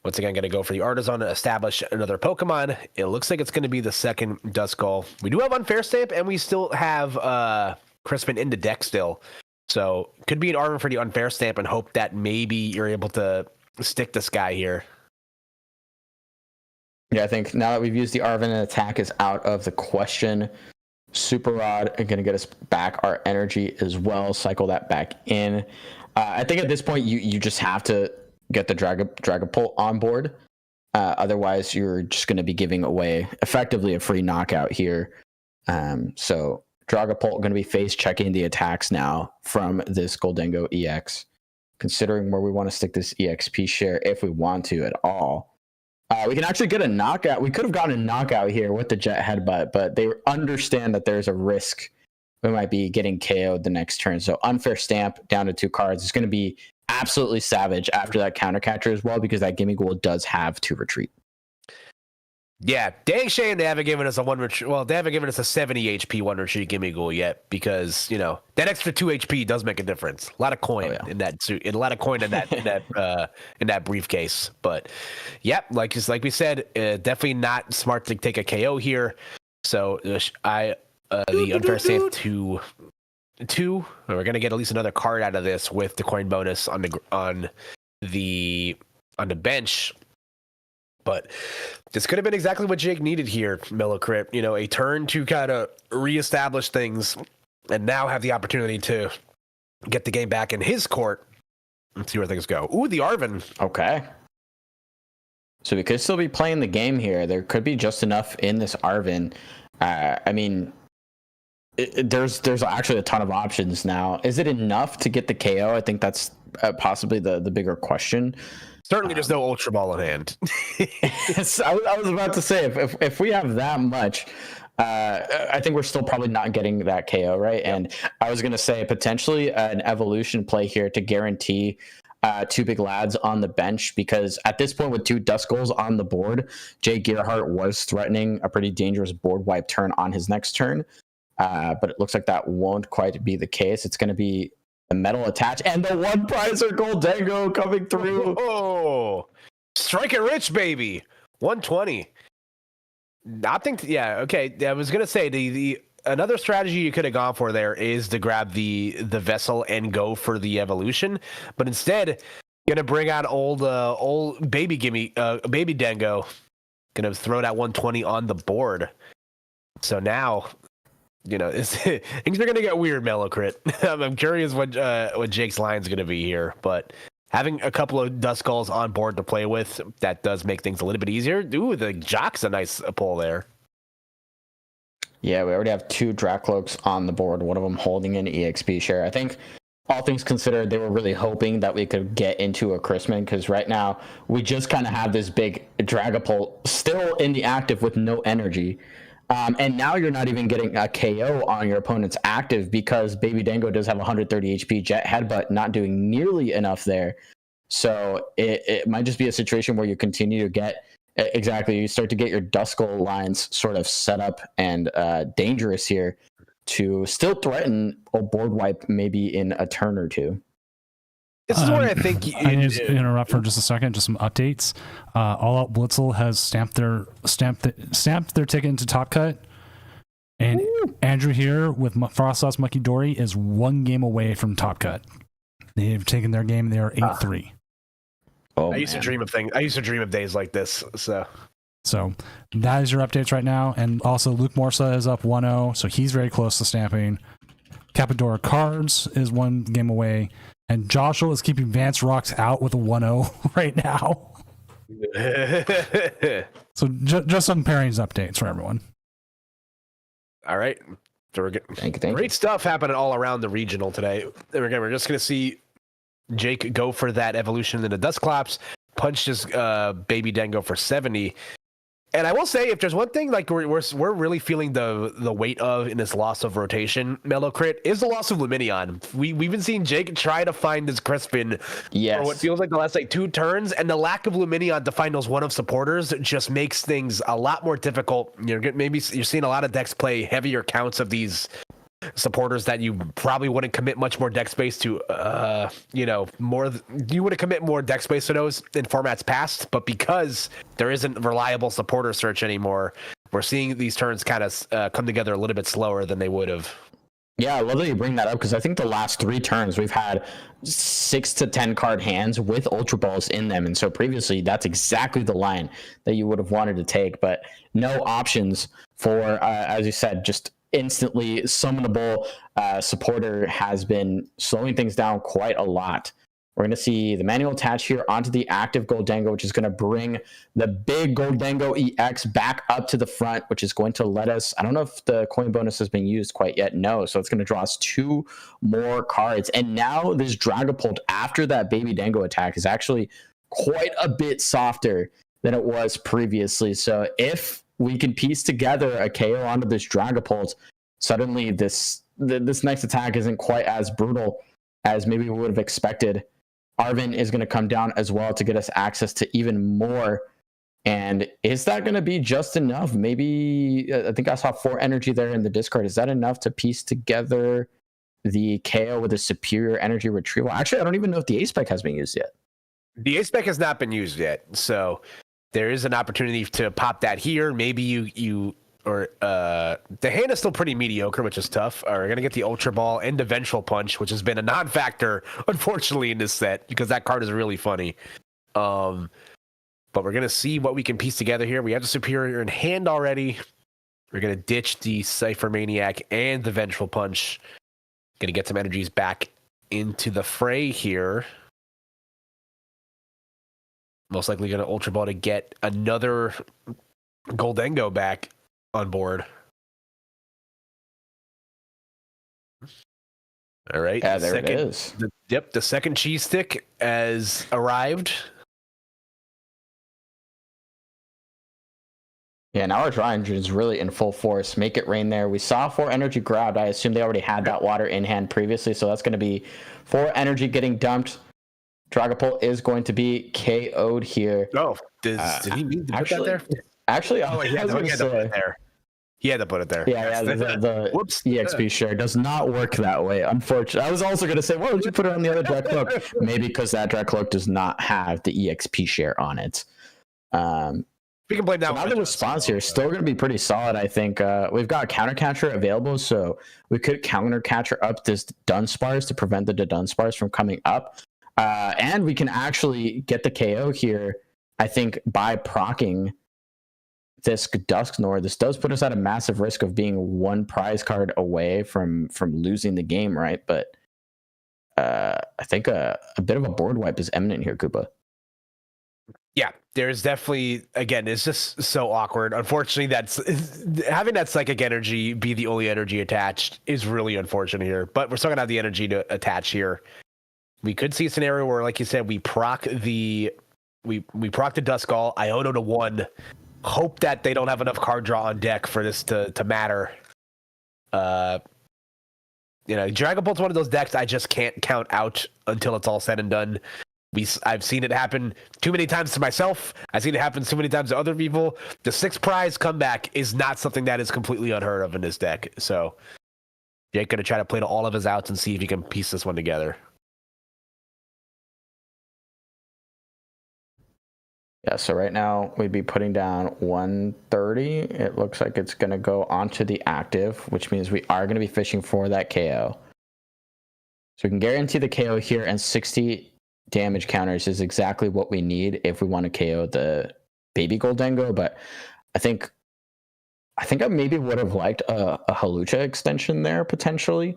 Once again, going to go for the Artisan to establish another Pokemon. It looks like it's going to be the second Duskull. We do have Unfair Stamp, and we still have Crispin in the deck still. So could be an Arvin for the Unfair Stamp and hope that maybe you're able to stick this guy here. Yeah, I think now that we've used the Arvin, and attack is out of the question. Super Rod are going to get us back our energy as well. Cycle that back in. I think at this point, you just have to get the Dragapult on board. Otherwise, you're just going to be giving away effectively a free knockout here. So Dragapult going to be face checking the attacks now from this Goldango EX. Considering where we want to stick this EXP share, if we want to at all. We can actually get a knockout. We could have gotten a knockout here with the Jet Headbutt, but they understand that there's a risk we might be getting KO'd the next turn. So unfair stamp down to 2 cards. It's going to be absolutely savage after that counter catcher as well, because that Gimme Ghoul does have 2 retreat. Yeah, dang shame they haven't given us a 1 retreat. Well, they haven't given us a 70 HP 1 retreat Gimme Ghoul yet, because that extra 2 HP does make a difference. A lot of coin in that suit, and a lot of coin in that in that briefcase. But like we said, definitely not smart to take a KO here. So the unfair stamp to 2. We're gonna get at least another card out of this with the coin bonus on the bench. But this could have been exactly what Jake needed here, Mellowcrit. A turn to kind of reestablish things and now have the opportunity to get the game back in his court and see where things go. Ooh, the Arven. Okay. So we could still be playing the game here. There could be just enough in this Arven. There's actually a ton of options now. Is it enough to get the KO? I think that's possibly the bigger question. Certainly, there's no Ultra Ball in hand. I was about to say, if we have that much, I think we're still probably not getting that KO, right? Yep. And I was going to say potentially an evolution play here to guarantee 2 big lads on the bench, because at this point with 2 Duskulls on the board, Jay Gearhart was threatening a pretty dangerous board wipe turn on his next turn. But it looks like that won't quite be the case. It's going to be the metal attach and the 1 prizer Goldango coming through. Oh, strike it rich, baby. 120. I think, okay. I was going to say the another strategy you could have gone for there is to grab the vessel and go for the evolution. But instead, going to bring out old baby baby Dango. Going to throw that 120 on the board. So now, things are going to get weird, Mellowcrit. I'm curious what Jake's line's going to be here, but having a couple of Duskulls on board to play with, that does make things a little bit easier. Ooh, the Jock's a nice pull there. Yeah, we already have 2 Dracloaks on the board, one of them holding an EXP share. I think, all things considered, they were really hoping that we could get into a Chrisman, because right now we just kind of have this big Dragapult still in the active with no energy. And now you're not even getting a KO on your opponent's active, because Baby Dango does have 130 HP. Jet Headbutt not doing nearly enough there. So it might just be a situation where you continue to get, you start to get your Duskull lines sort of set up and dangerous here to still threaten a board wipe maybe in a turn or 2. This is where I think I need to interrupt for just a second. Just some updates. All Out Blitzel has stamped their ticket into Top Cut, and Andrew here with Frost Sauce Mucky Dory is 1 game away from Top Cut. They've taken their game. They are 8-3. Oh, I used to dream of days like this. So that is your updates right now. And also Luke Morsa is up 1-0, so he's very close to stamping. Capadora Cards is 1 game away. And Joshua is keeping Vance Rocks out with a 1-0 right now. So just some pairings updates for everyone. All right. So we're getting thank you. Great stuff happening all around the regional today. And again, we're just going to see Jake go for that evolution in the Dusclops, punch his Baby Dango for 70. And I will say, if there's one thing like we're really feeling the weight of in this loss of rotation, Mellowcrit, is the loss of Luminion. We've been seeing Jake try to find his Crispin for what feels like the last 2 turns, and the lack of Luminion to find those one-of supporters just makes things a lot more difficult. Maybe you're seeing a lot of decks play heavier counts of these supporters that you probably wouldn't commit much more deck space to, you would commit more deck space to those in formats past, but because there isn't reliable supporter search anymore, we're seeing these turns kind of come together a little bit slower than they would have. Yeah, I love that you bring that up, because I think the last 3 turns we've had 6 to 10 card hands with Ultra Balls in them, and so previously that's exactly the line that you would have wanted to take, but no options for, as you said, just instantly summonable supporter has been slowing things down quite a lot. We're going to see the manual attach here onto the active Goldango, which is going to bring the big Goldango EX back up to the front, which is going to let us, I don't know if the coin bonus has been used quite yet. No. So it's going to draw us 2 more cards. And now this Dragapult after that Baby Dango attack is actually quite a bit softer than it was previously. So if we can piece together a KO onto this Dragapult, suddenly this next attack isn't quite as brutal as maybe we would have expected. Arven is going to come down as well to get us access to even more. And is that going to be just enough? Maybe, I think I saw 4 energy there in the discard. Is that enough to piece together the KO with a superior energy retrieval? Actually, I don't even know if the A-Spec has been used yet. The A-Spec has not been used yet, so there is an opportunity to pop that here. Maybe the hand is still pretty mediocre, which is tough. We're going to get the Ultra Ball and the Vengeful Punch, which has been a non-factor, unfortunately, in this set, because that card is really funny. But we're going to see what we can piece together here. We have the Superior in hand already. We're going to ditch the Cypher Maniac and the Vengeful Punch. Going to get some energies back into the fray here. Most likely going to Ultra Ball to get another Goldengo back on board. All right. Yeah, there it is. The second cheese stick has arrived. Yeah, now our Dry Engine is really in full force. Make it rain there. We saw 4 energy grabbed. I assume they already had that water in hand previously, so that's going to be 4 energy getting dumped. Dragapult is going to be KO'd here. Oh, did he mean to put that there? Actually, he had to put it there. He had to put it there. Yeah, the EXP share does not work that way, unfortunately. I was also going to say, why would you put it on the other Dry Cloak? Maybe because that Dry Cloak does not have the EXP share on it. We can blame that one. Now the response here is still going to be pretty solid, I think. We've got Counter Catcher available, so we could Counter Catcher up this Dunsparce to prevent the Dunsparce from coming up. And we can actually get the KO here, I think, by proccing this Dusknoir. This does put us at a massive risk of being 1 prize card away from losing the game, right? But I think a bit of a board wipe is imminent here, Koopa. Yeah, there's definitely, again, it's just so awkward. Unfortunately, having that psychic energy be the only energy attached is really unfortunate here. But we're still gonna have the energy to attach here. We could see a scenario where, like you said, we proc the Duskull, Iono to 1. Hope that they don't have enough card draw on deck for this to matter. Dragapult's one of those decks I just can't count out until it's all said and done. I've seen it happen too many times to myself. I've seen it happen too many times to other people. The 6 prize comeback is not something that is completely unheard of in this deck. So Jake going to try to play to all of his outs and see if he can piece this one together. Yeah, so right now we'd be putting down 130. It looks like it's going to go onto the active, which means we are going to be fishing for that KO. So we can guarantee the KO here, and 60 damage counters is exactly what we need if we want to KO the baby Goldengo. But I think I maybe would have liked a Halucha extension there potentially.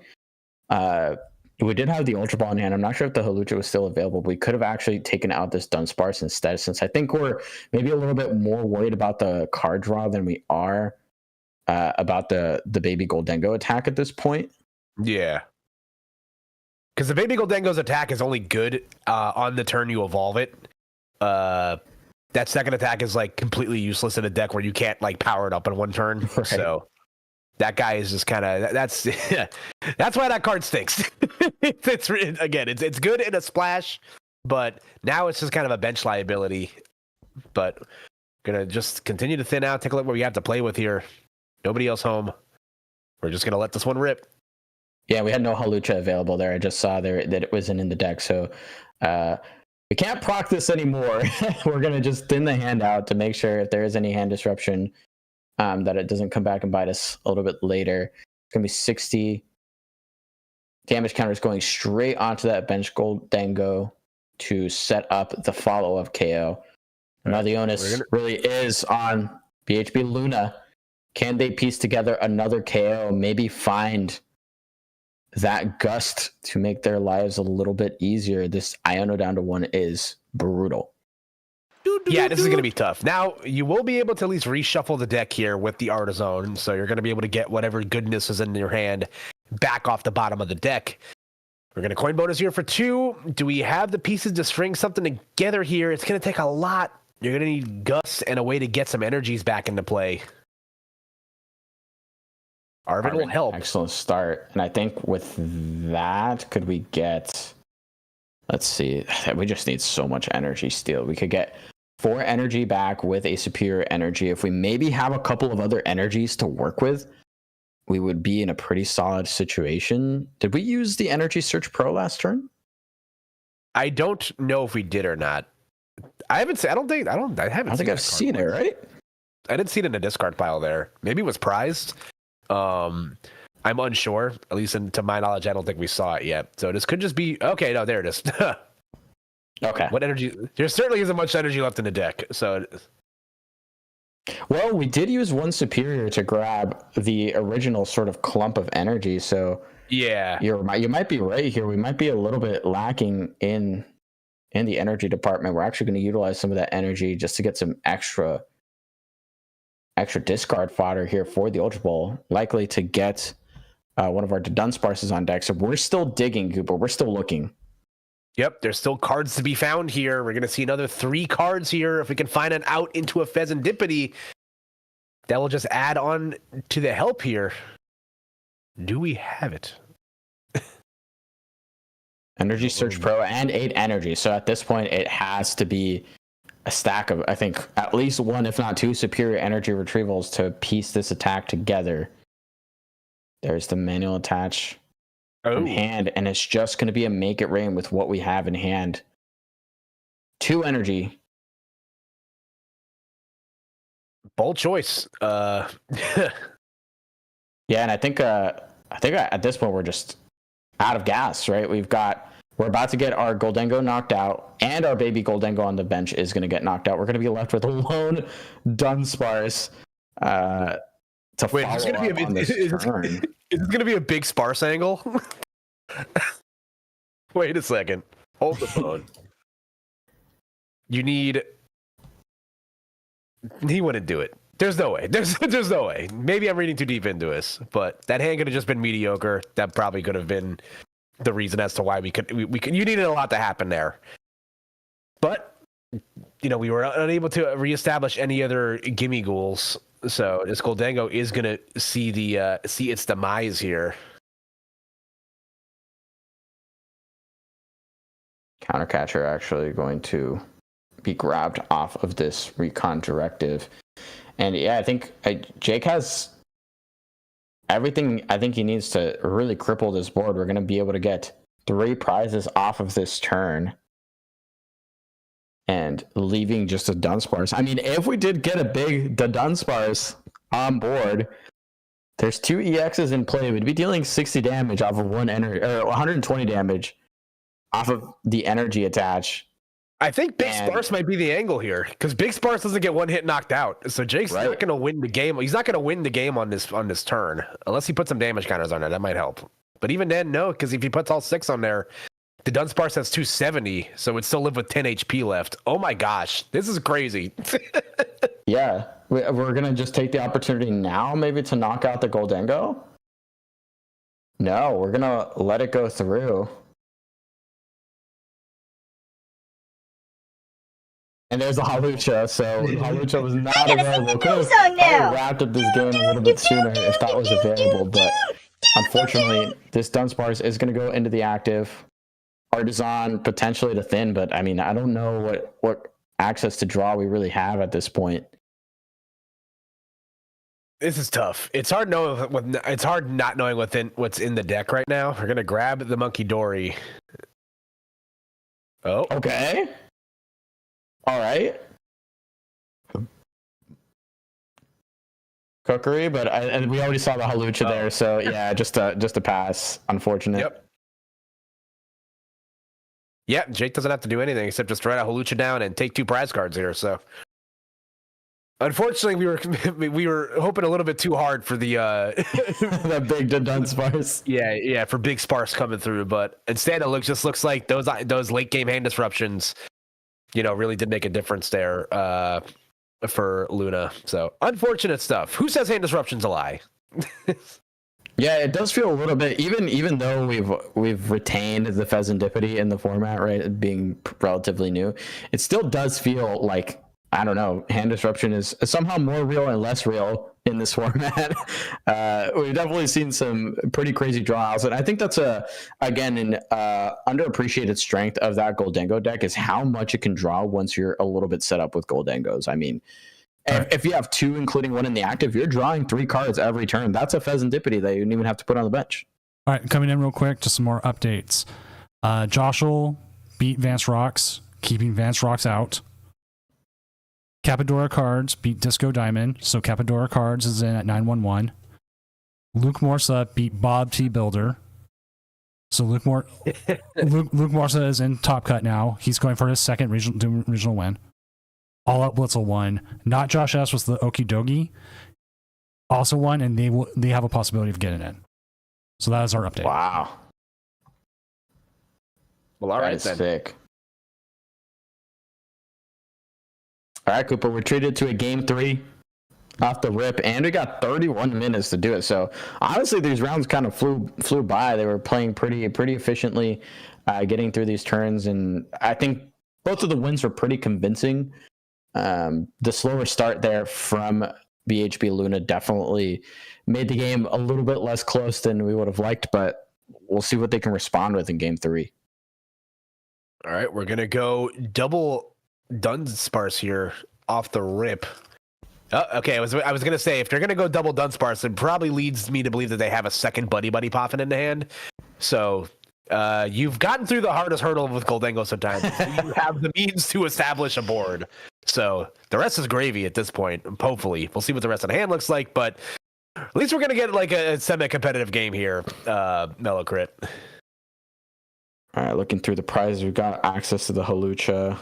We did have the Ultra Ball in hand. I'm not sure if the Halucha was still available. But we could have actually taken out this Dunsparce instead, since I think we're maybe a little bit more worried about the card draw than we are about the baby Goldengo attack at this point. Yeah. Because the baby Goldengo's attack is only good on the turn you evolve it. That second attack is like completely useless in a deck where you can't like power it up in 1 turn. Right. So that guy is just kind of that's why that card stinks. It's good in a splash, but now it's just kind of a bench liability. But gonna just continue to thin out. Take a look what we have to play with here. Nobody else home. We're just gonna let this one rip. Yeah, we had no Halucha available there. I just saw there that it wasn't in the deck. So we can't proc this anymore. We're going to just thin the hand out to make sure if there is any hand disruption that it doesn't come back and bite us a little bit later. It's going to be 60 damage counters going straight onto that bench Goldengo to set up the follow of KO. Now the onus really is on BHB Luna. Can they piece together another KO? Maybe find that gust to make their lives a little bit easier. This Iono down to 1 is brutal. Yeah, this is going to be tough. Now, you will be able to at least reshuffle the deck here with the Artizone, so you're going to be able to get whatever goodness is in your hand back off the bottom of the deck. We're going to coin bonus here for 2. Do we have the pieces to string something together here? It's going to take a lot You're gonna need Gus and a way to get some energies back into play. Arvin will help. Excellent start. And I think with that, could we get... Let's see. We just need so much energy still. We could get 4 energy back with a superior energy. If we maybe have a couple of other energies to work with, we would be in a pretty solid situation. Did we use the Energy Search Pro last turn? I don't know if we did or not. I haven't seen. I don't think I've seen it, right? I didn't see it in the discard pile there. Maybe it was prized. I'm unsure. At least to my knowledge, I don't think we saw it yet. So this could just be okay. No, there it is. Okay. What energy? There certainly isn't much energy left in the deck. So, well, we did use 1 superior to grab the original sort of clump of energy. So yeah, you might be right here. We might be a little bit lacking in the energy department. We're actually going to utilize some of that energy just to get some extra discard fodder here for the Ultra Ball, likely to get one of our Dunsparces on deck. So we're still digging, Cooper. We're still looking. Yep, there's still cards to be found here. We're going to see another 3 cards here. If we can find an out into a Pheasantipity, that will just add on to the help here. Do we have it? Energy Search Pro and 8 energy. So at this point, it has to be a stack of, I think, at least 1, if not 2, superior energy retrievals to piece this attack together. There's the manual attach from hand, and it's just going to be a make it rain with what we have in hand. 2 energy. Bold choice. Yeah, and I think at this point we're just out of gas, right? We're about to get our Goldengo knocked out, and our baby Goldengo on the bench is going to get knocked out. We're going to be left with a lone Dunsparce to Wait, follow up on this turn. Is this going to be a big sparse angle? Wait a second. Hold the phone. He wouldn't do it. There's no way. There's no way. Maybe I'm reading too deep into this, but that hand could have just been mediocre. That probably could have been the reason as to why we could. You needed a lot to happen there, but we were unable to reestablish any other gimme ghouls. So this Goldengo is gonna see its demise here. Countercatcher actually going to be grabbed off of this recon directive. And yeah, I think Jake has everything I think he needs to really cripple this board. We're going to be able to get 3 prizes off of this turn and leaving just a Dunsparce. I mean, if we did get the Dunsparce on board, there's 2 EXs in play. We'd be dealing 60 damage off of 1 energy, or 120 damage off of the energy attach. I think Big Sparse might be the angle here, because Big Sparse doesn't get 1 hit knocked out. So Jake's not going to win the game. He's not going to win the game on this turn, unless he puts some damage counters on there. That might help. But even then, no, because if he puts all 6 on there, the Dunsparce has 270, so it'd still live with 10 HP left. Oh my gosh, this is crazy. Yeah, we're going to just take the opportunity now maybe to knock out the Goldengo? No, we're going to let it go through. And there's the Hawlucha, so Hawlucha was not available. Could have wrapped up this game a little bit sooner if that was available, but unfortunately, this Dunsparce is going to go into the active. Artisan potentially to thin, but I mean, I don't know what access to draw we really have at this point. This is tough. It's hard not knowing what's in the deck right now. We're gonna grab the Monkey Dory. Oh, okay. All right. Cookery, but and we already saw the Hawlucha there, so yeah, just a pass. Unfortunate. Yep. Yeah, Jake doesn't have to do anything except just write a Hawlucha down and take 2 prize cards here. So, unfortunately, we were hoping a little bit too hard for the that big Dunsparce. Yeah, for Big Sparse coming through. But instead, it looks like those late game hand disruptions, really did make a difference there for Luna. So, unfortunate stuff. Who says hand disruption's a lie? Yeah, it does feel a little bit, even though we've retained the Pheasantipity in the format, right, being relatively new, it still does feel like I don't know, hand disruption is somehow more real and less real in this format. We've definitely seen some pretty crazy draws, and I think that's again an underappreciated strength of that Goldango deck is how much it can draw once you're a little bit set up with Goldangos. I mean, if you have 2, including 1 in the active, you're drawing 3 cards every turn. That's a Pheasantipity that you didn't even have to put on the bench. All right, coming in real quick, just some more updates. Joshel beat Vance Rocks, keeping Vance Rocks out. Capadora Cards beat Disco Diamond, so Capadora Cards is in at 911. Luke Morsa beat Bob T. Builder. So Luke Morsa is in Top Cut now. He's going for his second regional win. All Out Blitzel won. Not Josh S was the Okie Dogie. Also won, and they have a possibility of getting in. So that is our update. Wow. Well, all right, that's then. thick. All right, Cooper, we're treated to a game 3 off the rip, and we got 31 minutes to do it. So honestly, these rounds kind of flew by. They were playing pretty efficiently, getting through these turns, and I think both of the wins were pretty convincing. The slower start there from BHB Luna definitely made the game a little bit less close than we would have liked, but we'll see what they can respond with in game 3. All right, we're gonna go double Dunsparce here off the rip. Oh, okay, I was gonna say if they're gonna go double Dunsparce, it probably leads me to believe that they have a second Buddy Poffin in the hand. So you've gotten through the hardest hurdle with Goldango sometimes. You have the means to establish a board. So the rest is gravy at this point. Hopefully, we'll see what the rest of the hand looks like, but at least we're gonna get like a semi-competitive game here, Mellow Crit. All right, looking through the prizes, we've got access to the Halucha,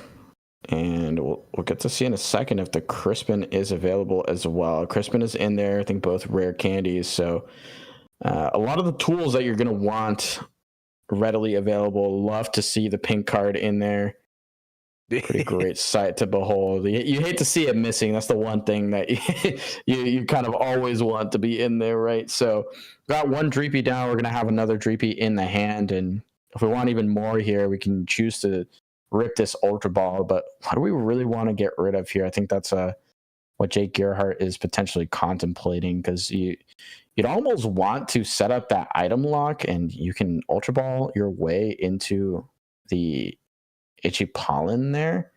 and we'll get to see in a second if the Crispin is available as well. Crispin is in there, I think both rare candies, so a lot of the tools that you're going to want readily available. Love to see the pink card in there. Pretty great sight to behold. You hate to see it missing. That's the one thing that you kind of always want to be in there, right? So got one Dreepy down. We're going to have another Dreepy in the hand, and if we want even more here, we can choose to rip this Ultra Ball, but what do we really want to get rid of here? I think that's what Jake Gerhardt is potentially contemplating, because you'd almost want to set up that item lock, and you can Ultra Ball your way into the Itchy Pollen there.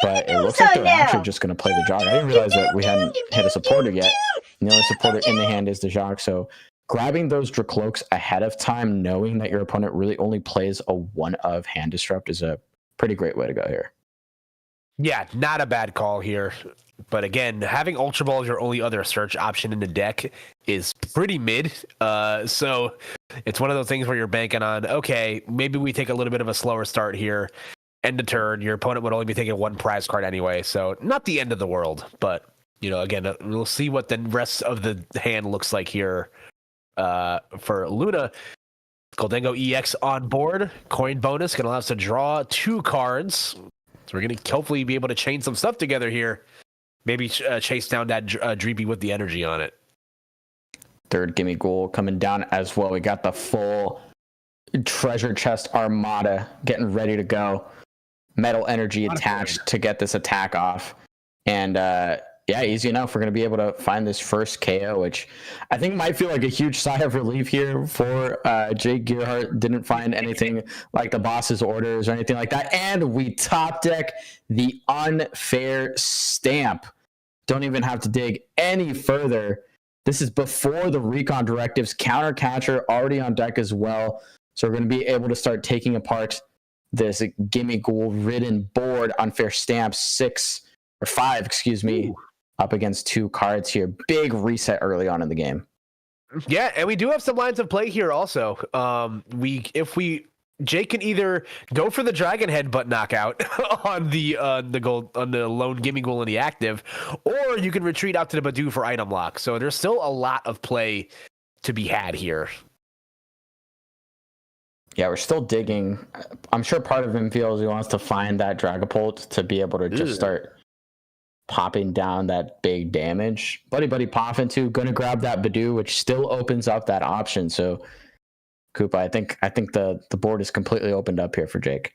But it looks like they're actually just going to play the Jog. I didn't realize that we hadn't hit a supporter yet. And the only supporter in the hand is the Jog, so grabbing those Dracloaks ahead of time, knowing that your opponent really only plays a 1 of hand disrupt, is a pretty great way to go here. Yeah, not a bad call here. But again, having Ultra Ball as your only other search option in the deck is pretty mid. So it's one of those things where you're banking on, okay, maybe we take a little bit of a slower start here. End of turn, your opponent would only be taking 1 prize card anyway. So not the end of the world. But, again, we'll see what the rest of the hand looks like here. For Luna, Goldango EX on board. Coin bonus can allow us to draw 2 cards. So we're going to hopefully be able to chain some stuff together here. Maybe chase down that Dreepy with the energy on it. Third Gimme Ghoul coming down as well. We got the full treasure chest armada getting ready to go. Metal energy attached to get this attack off. And yeah, easy enough. We're going to be able to find this first KO, which I think might feel like a huge sigh of relief here for Jake Gerhardt. Didn't find anything like the boss's orders or anything like that. And we top deck the Unfair Stamp. Don't even have to dig any further. This is before the recon directives. Counter Catcher already on deck as well. So we're going to be able to start taking apart this Gimme Ghoul ridden board. Unfair Stamp 5, Ooh. Up against 2 cards here. Big reset early on in the game. Yeah, and we do have some lines of play here also. Jake can either go for the Dragon Headbutt knockout on the lone Gimme Ghoul in the active, or you can retreat out to the Badu for item lock. So there's still a lot of play to be had here. Yeah, we're still digging. I'm sure part of him feels he wants to find that Dragapult to be able to just start popping down that big damage. Buddy Poffin too, gonna grab that Badu, which still opens up that option. So Koopa, I think the board is completely opened up here for Jake.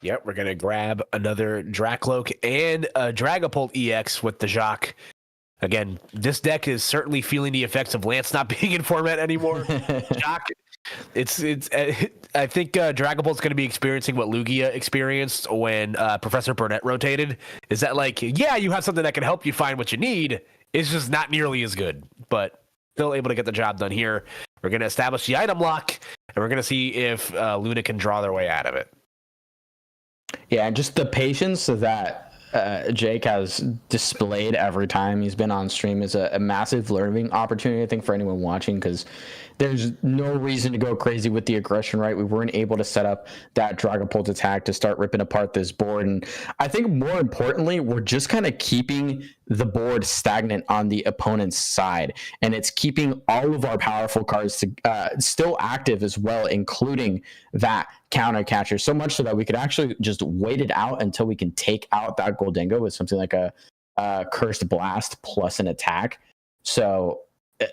Yep, we're going to grab another Dracloak and a Dragapult EX with the Jacques. Again, this deck is certainly feeling the effects of Lance not being in format anymore. Jacques, I think Dragapult's going to be experiencing what Lugia experienced when Professor Burnett rotated. Is that like, yeah, you have something that can help you find what you need. It's just not nearly as good, but still able to get the job done here. We're going to establish the item lock, and we're going to see if Luna can draw their way out of it. Yeah, and just the patience that Jake has displayed every time he's been on stream is a massive learning opportunity, I think, for anyone watching, because there's no reason to go crazy with the aggression, right? We weren't able to set up that Dragapult attack to start ripping apart this board. And I think more importantly, we're just kind of keeping the board stagnant on the opponent's side. And it's keeping all of our powerful cards still active as well, including that counter catcher, so much so that we could actually just wait it out until we can take out that Goldingo with something like a Cursed Blast plus an attack. So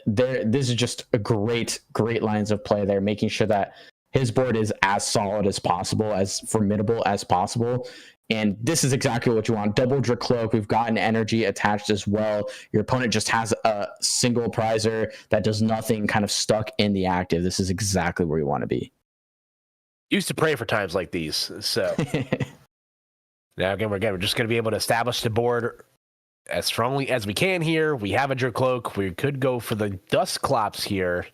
this is just a great lines of play there, making sure that his board is as solid as possible, as formidable as possible. And this is exactly what you want. Double Dracloak. We've got an energy attached as well. Your opponent just has a single prizer that does nothing, kind of stuck in the active. This is exactly where you want to be. Used to pray for times like these. So now again, we're just going to be able to establish the board as strongly as we can here. We have a Dracloak. We could go for the Dusclops here.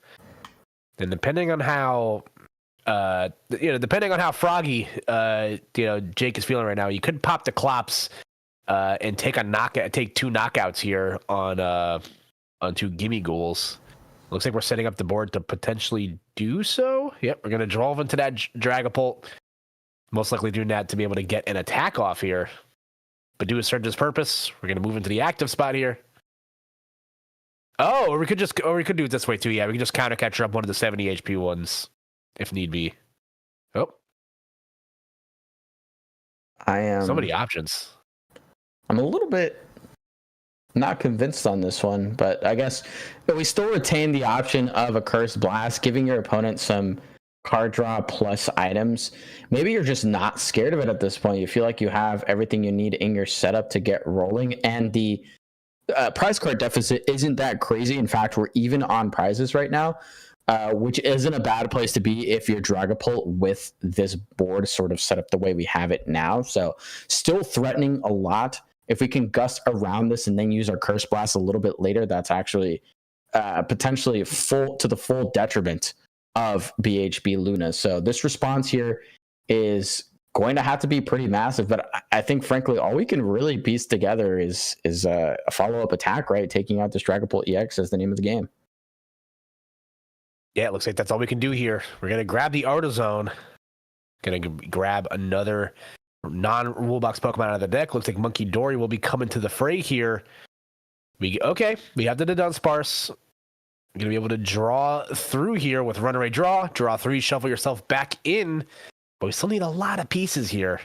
And depending on how froggy Jake is feeling right now, you could pop the Clops and take two knockouts here on two Gimme Ghouls. Looks like we're setting up the board to potentially do so. Yep, we're going to draw into that Dragapult. Most likely doing that to be able to get an attack off here. But do it serve its purpose. We're going to move into the active spot here. Oh, or we could do it this way too. Yeah, we can just counter catcher up one of the 70 HP ones if need be. Oh. So many options. I'm a little bit not convinced on this one, but I guess we still retain the option of a Cursed Blast, giving your opponent some card draw plus items. Maybe you're just not scared of it at this point. You feel like you have everything you need in your setup to get rolling, and the prize card deficit isn't that crazy. In fact, we're even on prizes right now, which isn't a bad place to be if you're Dragapult with this board sort of set up the way we have it now. So still threatening a lot. If we can gust around this and then use our Curse Blast a little bit later, that's actually potentially to the full detriment of BHB Luna. So this response here is going to have to be pretty massive, but I think frankly all we can really piece together is a follow-up attack, right? Taking out this Dragapult EX is the name of the game. Yeah, it looks like that's all we can do here. We're going to grab the Artizone. Going to grab another non-rule box Pokemon out of the deck. Looks like Monkey Dory will be coming to the fray here. We have the Dunsparce. Going to be able to draw through here with Runaway Draw. Draw 3, shuffle yourself back in. But we still need a lot of pieces here.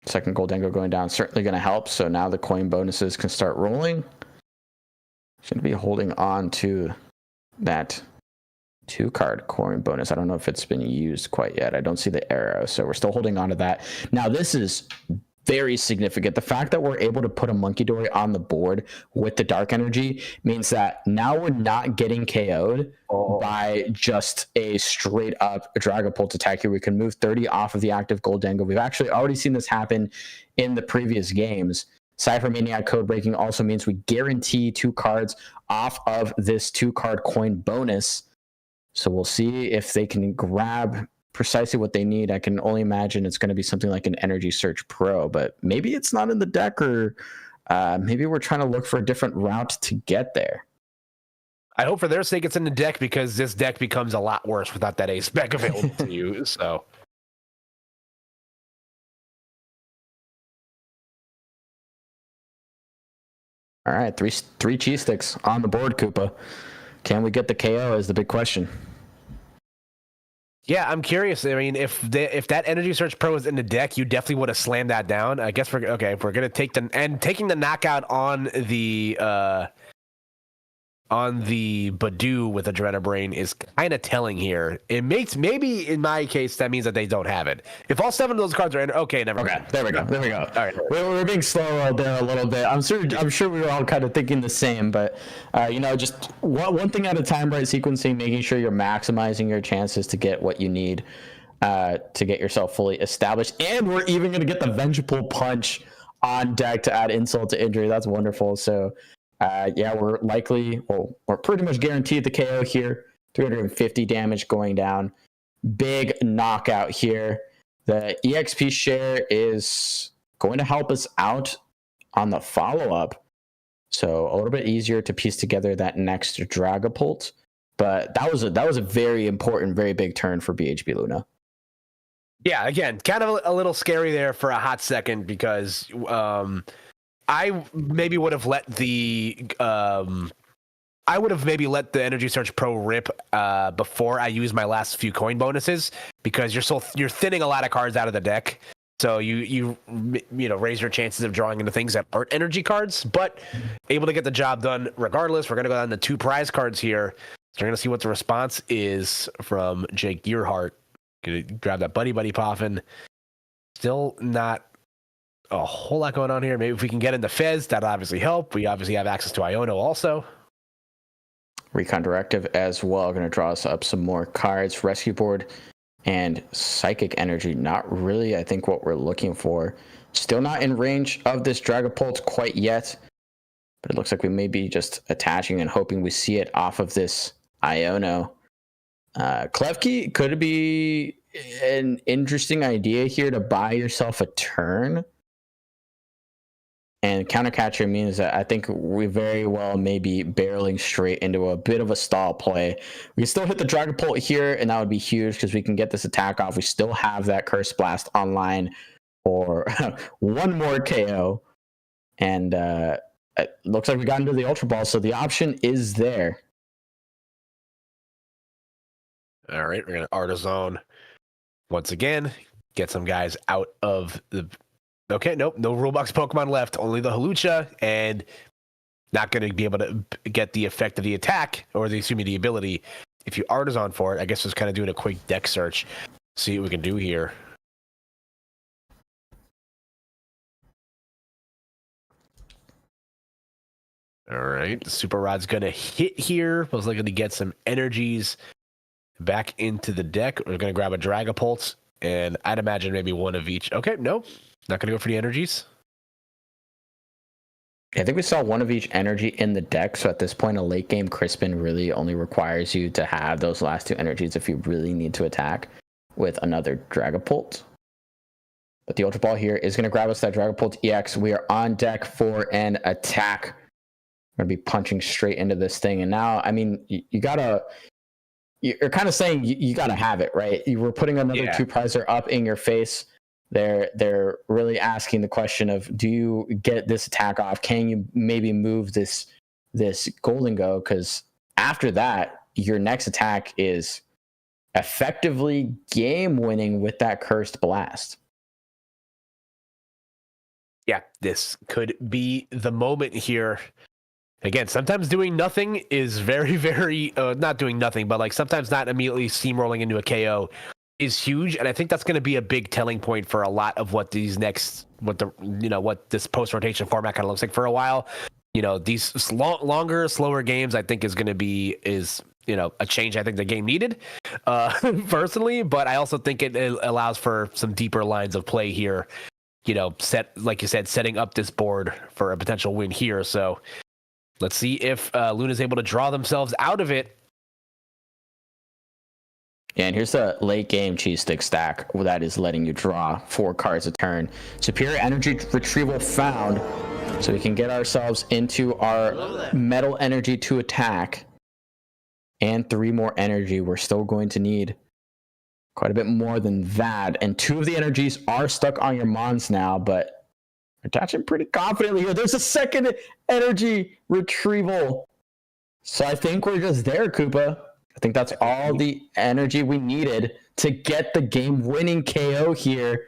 Second Goldingo going down, certainly going to help. So now the coin bonuses can start rolling. Should be holding on to that 2-card coin bonus. I don't know if it's been used quite yet. I don't see the arrow, so we're still holding on to that. Now, this is very significant. The fact that we're able to put a Monkey Dory on the board with the Dark Energy means that now we're not getting KO'd by just a straight up Dragapult attack here. We can move 30 off of the active Goldingo. We've actually already seen this happen in the previous games. Cypher Maniac code breaking also means we guarantee 2 cards off of this 2-card coin bonus. So we'll see if they can grab precisely what they need. I can only imagine it's going to be something like an Energy Search Pro, but maybe it's not in the deck, or maybe we're trying to look for a different route to get there. I hope for their sake it's in the deck, because this deck becomes a lot worse without that ace spec available to you. So. All right, three cheese sticks on the board, Koopa. Can we get the KO is the big question. Yeah, I'm curious. I mean, if that Energy Search Pro is in the deck, you definitely would have slammed that down. I guess if we're gonna take taking the knockout on the on the Badu with Adrenabrain is kind of telling here. It makes, maybe in my case, that means that they don't have it. If all 7 of those cards are in, okay, never mind. There we go. All right. We're being slow there a little bit. I'm sure we were all kind of thinking the same, but just one thing at a time, right? Sequencing, making sure you're maximizing your chances to get what you need to get yourself fully established. And we're even going to get the Vengeful Punch on deck to add insult to injury. That's wonderful. So we're pretty much guaranteed the KO here. 350 damage going down. Big knockout here. The EXP share is going to help us out on the follow-up. So a little bit easier to piece together that next Dragapult. But that was a very important, very big turn for BHB Luna. Yeah, again, kind of a little scary there for a hot second because I maybe would have let the Energy Surge Pro rip before I use my last few coin bonuses because you're thinning a lot of cards out of the deck. So you raise your chances of drawing into things that aren't energy cards, but able to get the job done regardless. We're gonna go down to 2 prize cards here. So we're gonna see what the response is from Jake Gearhart. Gonna grab that buddy poffin. Still not a whole lot going on here. Maybe if we can get into Fez, that'll obviously help. We obviously have access to Iono also. Recon Directive as well. Going to draw us up some more cards. Rescue Board and Psychic Energy. Not really, I think, what we're looking for. Still not in range of this Dragapult quite yet. But it looks like we may be just attaching and hoping we see it off of this Iono. Klefki could be an interesting idea here to buy yourself a turn. And Countercatcher means that I think we very well may be barreling straight into a bit of a stall play. We can still hit the Dragapult here, and that would be huge because we can get this attack off. We still have that Curse Blast online for one more KO. And it looks like we got into the Ultra Ball, so the option is there. All right, we're going to Artizone once again, get some guys out of the... Okay, nope, no Rulebox Pokemon left, only the Hawlucha, and not going to be able to get the effect of the attack, or the ability. If you Artizon for it, I guess just kind of doing a quick deck search, see what we can do here. All right, the Super Rod's going to hit here. Most likely to get some energies back into the deck. We're going to grab a Dragapult, and I'd imagine maybe one of each. Okay, no, not going to go for the energies. I think we saw one of each energy in the deck, so at this point, a late game Crispin really only requires you to have those last 2 energies if you really need to attack with another Dragapult. But the Ultra Ball here is going to grab us that Dragapult EX. We are on deck for an attack. We're going to be punching straight into this thing. And now, I mean, you're kind of saying you got to have it, right? You were putting another 2 prizer up in your face. They're really asking the question of, do you get this attack off? Can you maybe move this Golden Go? Because after that, your next attack is effectively game winning with that Cursed Blast. Yeah, this could be the moment here. Again, sometimes doing nothing is very, very not doing nothing, but like sometimes not immediately steamrolling into a KO is huge, and I think that's going to be a big telling point for a lot of what this post rotation format kind of looks like for a while. These longer, slower games, I think is a change I think the game needed, personally. But I also think it allows for some deeper lines of play here. Like you said, setting up this board for a potential win here. So let's see if Luna's able to draw themselves out of it. Yeah, and here's the late game cheese stick stack that is letting you draw 4 cards a turn. Superior Energy Retrieval found, so we can get ourselves into our Metal Energy to attack, and 3 more energy. We're still going to need quite a bit more than that, and 2 of the energies are stuck on your Mons now, but we're attaching pretty confidently here. There's a second energy retrieval, so I think we're just there, Koopa. I think that's all the energy we needed to get the game-winning KO here.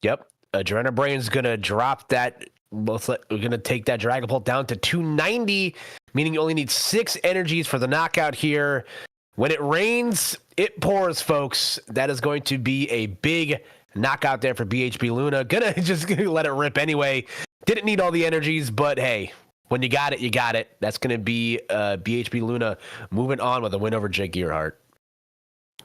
Yep. Adrenabrain's going to drop that we're going to take that Dragapult down to 290, meaning you only need 6 energies for the knockout here. When it rains, it pours, folks. That is going to be a big knockout there for BHB Luna. Gonna let it rip anyway. Didn't need all the energies, but hey, when you got it, you got it. That's going to be BHB Luna moving on with a win over Jake Gearhart.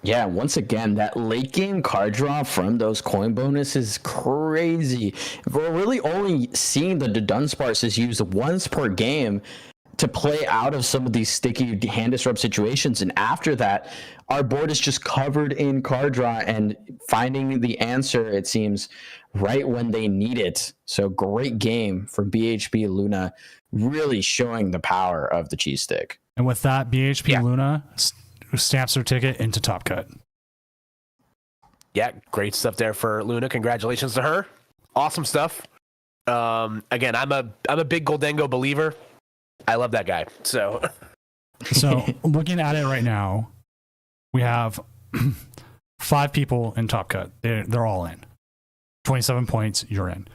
Yeah, once again, that late game card draw from those coin bonuses is crazy. We're really only seeing the Dunsparces used once per game to play out of some of these sticky hand disrupt situations. And after that, our board is just covered in card draw and finding the answer, it seems, right when they need it. So great game from BHB Luna, really showing the power of the cheese stick. And with that, BHB Luna stamps her ticket into Top Cut. Yeah, great stuff there for Luna. Congratulations to her. Awesome stuff. Again, I'm a big Goldengo believer. I love that guy. So looking at it right now, we have 5 people in Top Cut. They're all in. 27 points, you're in.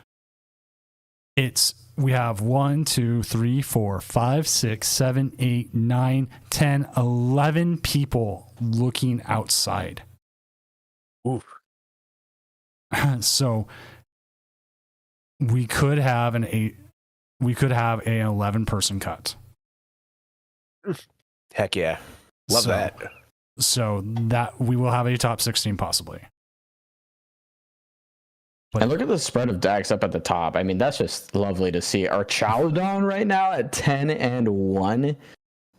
We have 1, 2, 3, 4, 5, 6, 7, 8, 9, 10, 11 people looking outside. Oof. So we could have an 11 person cut. Heck yeah. Love that. So that we will have a top 16 possibly. And look at the spread of decks up at the top. I mean, that's just lovely to see. Our Chowdon right now at 10-1.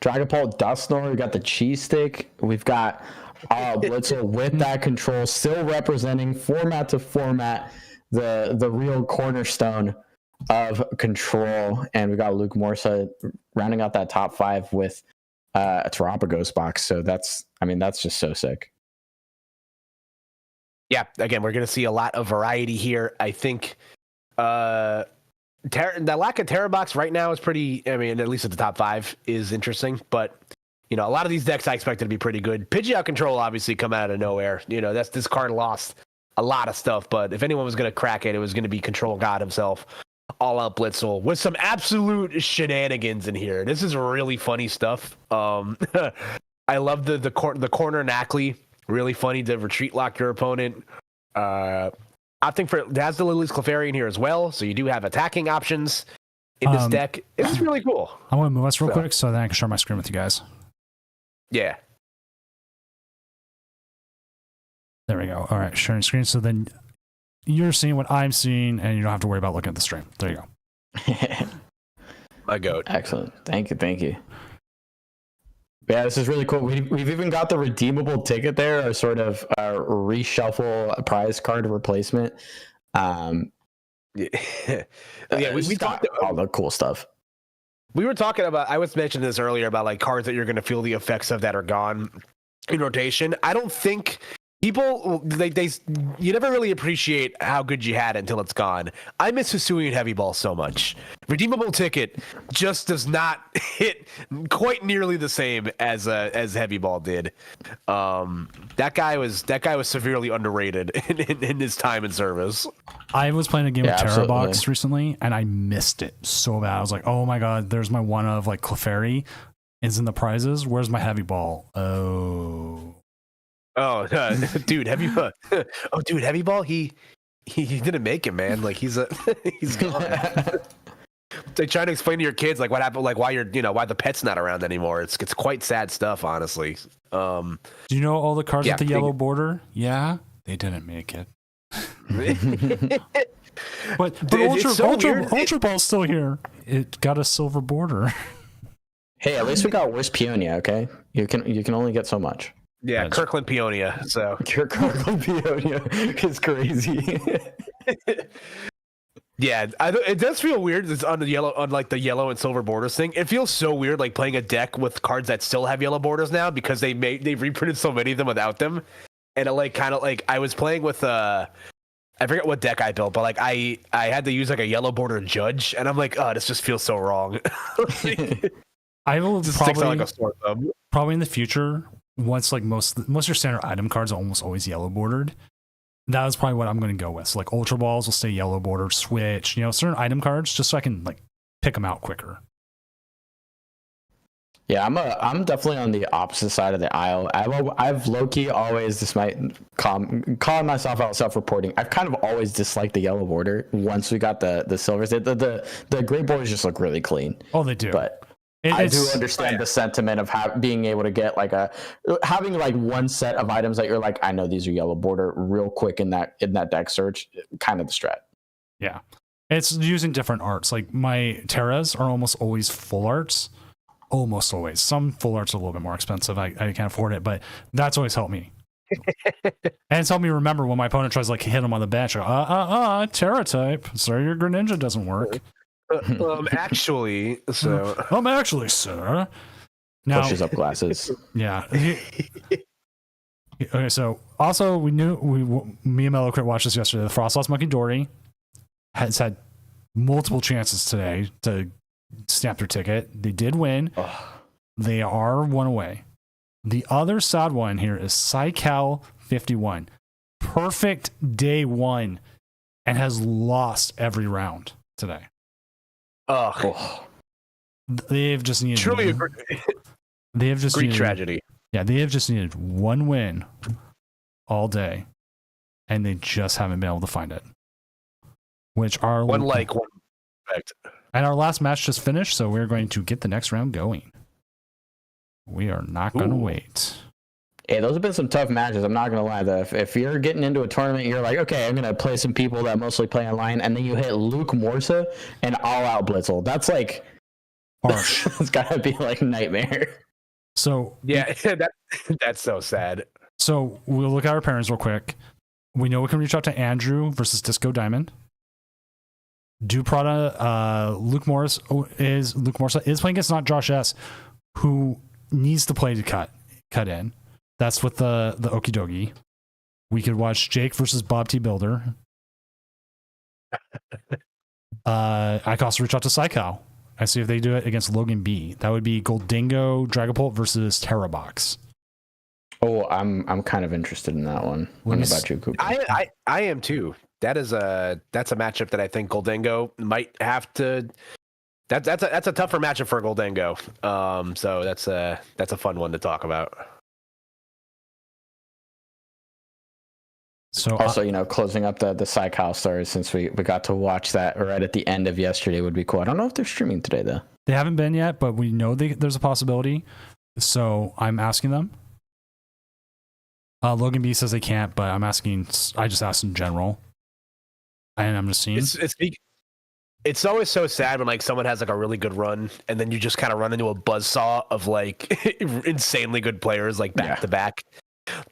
Dragapult, Dusknoir, we got the cheese stick. We've got Blitzel with that control, still representing format to format the real cornerstone of control. And we got Luke Morsa rounding out that top 5 with a Terapagos box. So that's just so sick. Yeah, again, we're going to see a lot of variety here. I think the lack of Terra box right now is pretty, at least at the top 5 is interesting. But, a lot of these decks I expected to be pretty good. Pidgeot Control obviously come out of nowhere. This card lost a lot of stuff. But if anyone was going to crack it, it was going to be Control God himself. All out Blitzel with some absolute shenanigans in here. This is really funny stuff. I love the corner Knackley. Really funny to retreat lock your opponent. I think it has the Lily's Clefairy here as well, so you do have attacking options in this deck. It's really cool. I want to move us real quick so then I can share my screen with you guys. Yeah. There we go. All right, sharing screen. So then you're seeing what I'm seeing, and you don't have to worry about looking at the stream. There you go. My goat. Excellent. Thank you. Yeah, this is really cool. We've even got the redeemable ticket there, or sort of reshuffle prize card replacement. We talked about all the cool stuff. We were talking about, I was mentioning this earlier about like cards that you're going to feel the effects of that are gone in rotation. I don't think people, you never really appreciate how good you had until it's gone. I miss Hisuian Heavy Ball so much. Redeemable Ticket just does not hit quite nearly the same as Heavy Ball did. That guy was severely underrated in his time in service. I was playing a game of Terra Box recently, and I missed it so bad. I was like, oh my god, there's my one of like Clefairy is in the prizes. Where's my Heavy Ball? Oh, dude, Heavy Ball. He didn't make it, man. Like he's gone. Like trying to explain to your kids like what happened, like why the pet's not around anymore. It's quite sad stuff, honestly. Do you know all the cards with the yellow border? Yeah, they didn't make it. but Ultra Ball's still here. It got a silver border. Hey, at least we got Wish Peonia. Okay, you can only get so much. Yeah, Kirkland Peonia. So Kirkland Peonia is crazy. Yeah, it does feel weird. It's on the yellow and silver borders thing. It feels so weird, like playing a deck with cards that still have yellow borders now because they reprinted so many of them without them, and it I was playing with I forget what deck I built, but I had to use like a yellow border judge, and I'm like, oh, this just feels so wrong. I will probably in the future. Once like most of your standard item cards are almost always yellow bordered, that was probably what I'm going to go with. So like Ultra Balls will stay yellow border, switch, certain item cards, just so I can like pick them out quicker. Yeah, I'm definitely on the opposite side of the aisle. I've low key always, this might calling myself out self-reporting. I've kind of always disliked the yellow border. Once we got the silvers, the gray borders just look really clean. Oh, they do. But I do understand the sentiment of being able to get having like one set of items that you're like, I know these are yellow border real quick in that deck search, kind of the strat. Yeah, it's using different arts. Like my Terras are almost always full arts. Almost always. Some full arts are a little bit more expensive. I can't afford it, but that's always helped me. And it's helped me remember when my opponent tries to like hit him on the bench. Terra type. Sorry, your Greninja doesn't work. Actually, so. Actually, sir. Now, pushes up glasses. Yeah. Okay, so also me and Mellowcrit watched this yesterday. The Frostloss Monkey Dory has had multiple chances today to snap their ticket. They did win. They are one away. The other sad one here is Psycal 51. Perfect day one and has lost every round today. They've just needed truly a Greek tragedy. Yeah, they have just needed one win all day, and they just haven't been able to find it. Which are one respect. And our last match just finished, so we're going to get the next round going. We are not going to wait. Yeah, those have been some tough matches. I'm not going to lie, though. If you're getting into a tournament, you're like, okay, I'm going to play some people that mostly play online, and then you hit Luke Morsa and all-out Blitzel. That's like... harsh. It's got to be like a nightmare. So... yeah, that's so sad. So we'll look at our pairings real quick. We know we can reach out to Andrew versus Disco Diamond. Duprada, Luke Morsa is playing against not Josh S, who needs to play to cut in. That's with the Okie Dokie. We could watch Jake versus Bob T Builder. I could also reach out to Psychow. I see if they do it against Logan B. That would be Goldingo Dragapult versus Terrabox. Oh, I'm kind of interested in that one. What about you, Cooper? I am too. That's a matchup that I think Goldingo might have to. That's a tougher matchup for Goldingo. So that's a fun one to talk about. So also, closing up the Psychow story, since we got to watch that right at the end of yesterday, would be cool. I don't know if they're streaming today though. They haven't been yet, but we know there's a possibility. So I'm asking them. Logan B says they can't, but I'm asking. I just asked in general. And I'm just seeing. It's always so sad when like someone has like a really good run and then you just kind of run into a buzzsaw of like insanely good players like back to back.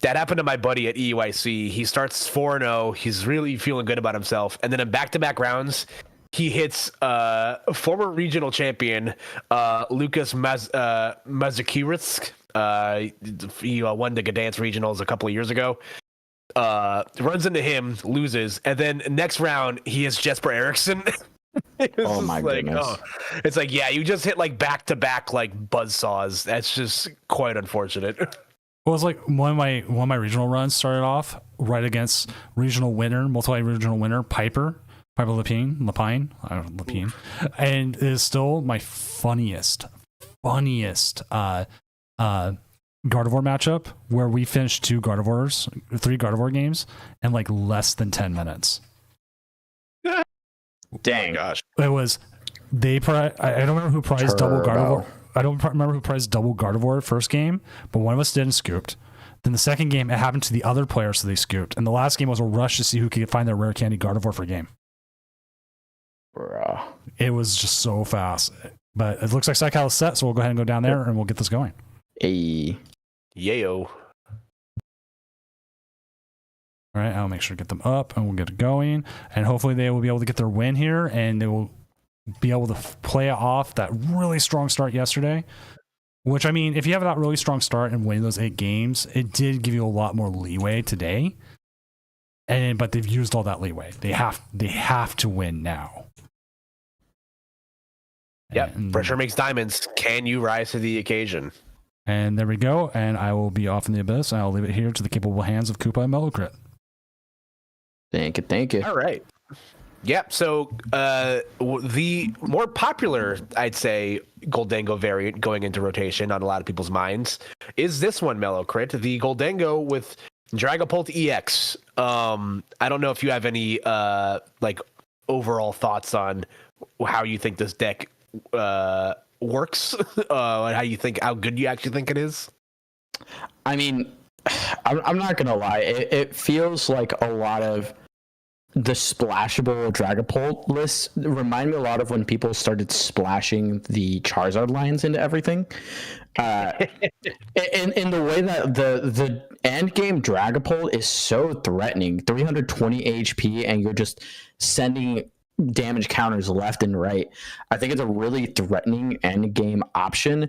That happened to my buddy at EUIC. He starts 4-0. He's really feeling good about himself. And then in back-to-back rounds, he hits former regional champion Lucas Mazakirsk. He won the Gdansk regionals a couple of years ago. Runs into him, loses, and then next round he has Jesper Eriksson. Oh my goodness! It's like, yeah, you just hit like back to back like buzzsaws. That's just quite unfortunate. Well, it's like one of my regional runs started off right against multi-regional winner Piper Lapine. I don't know, Lapine, and it is still my funniest Gardevoir matchup where we finished 3 Gardevoir games in like less than 10 minutes. Dang. Oh gosh. It was I don't remember who prized double Gardevoir. I don't remember who prized double Gardevoir first game, but one of us did and scooped. Then the second game, it happened to the other player, so they scooped. And the last game was a rush to see who could find their rare candy Gardevoir for a game. Bruh. It was just so fast. But it looks like Psychow is set, so we'll go ahead and go down there and we'll get this going. Hey. Yayo. All right, I'll make sure to get them up and we'll get it going. And hopefully they will be able to get their win here and they will be able to play off that really strong start yesterday. Which, I mean, if you have that really strong start and win those 8 games, it did give you a lot more leeway today. But they've used all that leeway. They have to win now. Yep, pressure makes diamonds. Can you rise to the occasion? And there we go. And I will be off in the abyss. And I'll leave it here to the capable hands of Koopa and Mellowcrit. Thank you. All right. Yep. So the more popular, I'd say, Goldango variant going into rotation on a lot of people's minds is this one, Mellow Crit, the Goldango with Dragapult EX. I don't know if you have any like overall thoughts on how you think this deck works, and how good you actually think it is. I mean, I'm not gonna lie. It feels like a lot of the splashable Dragapult lists remind me a lot of when people started splashing the Charizard lines into everything. In the way that the end game Dragapult is so threatening, 320 HP, and you're just sending damage counters left and right. I think it's a really threatening end game option.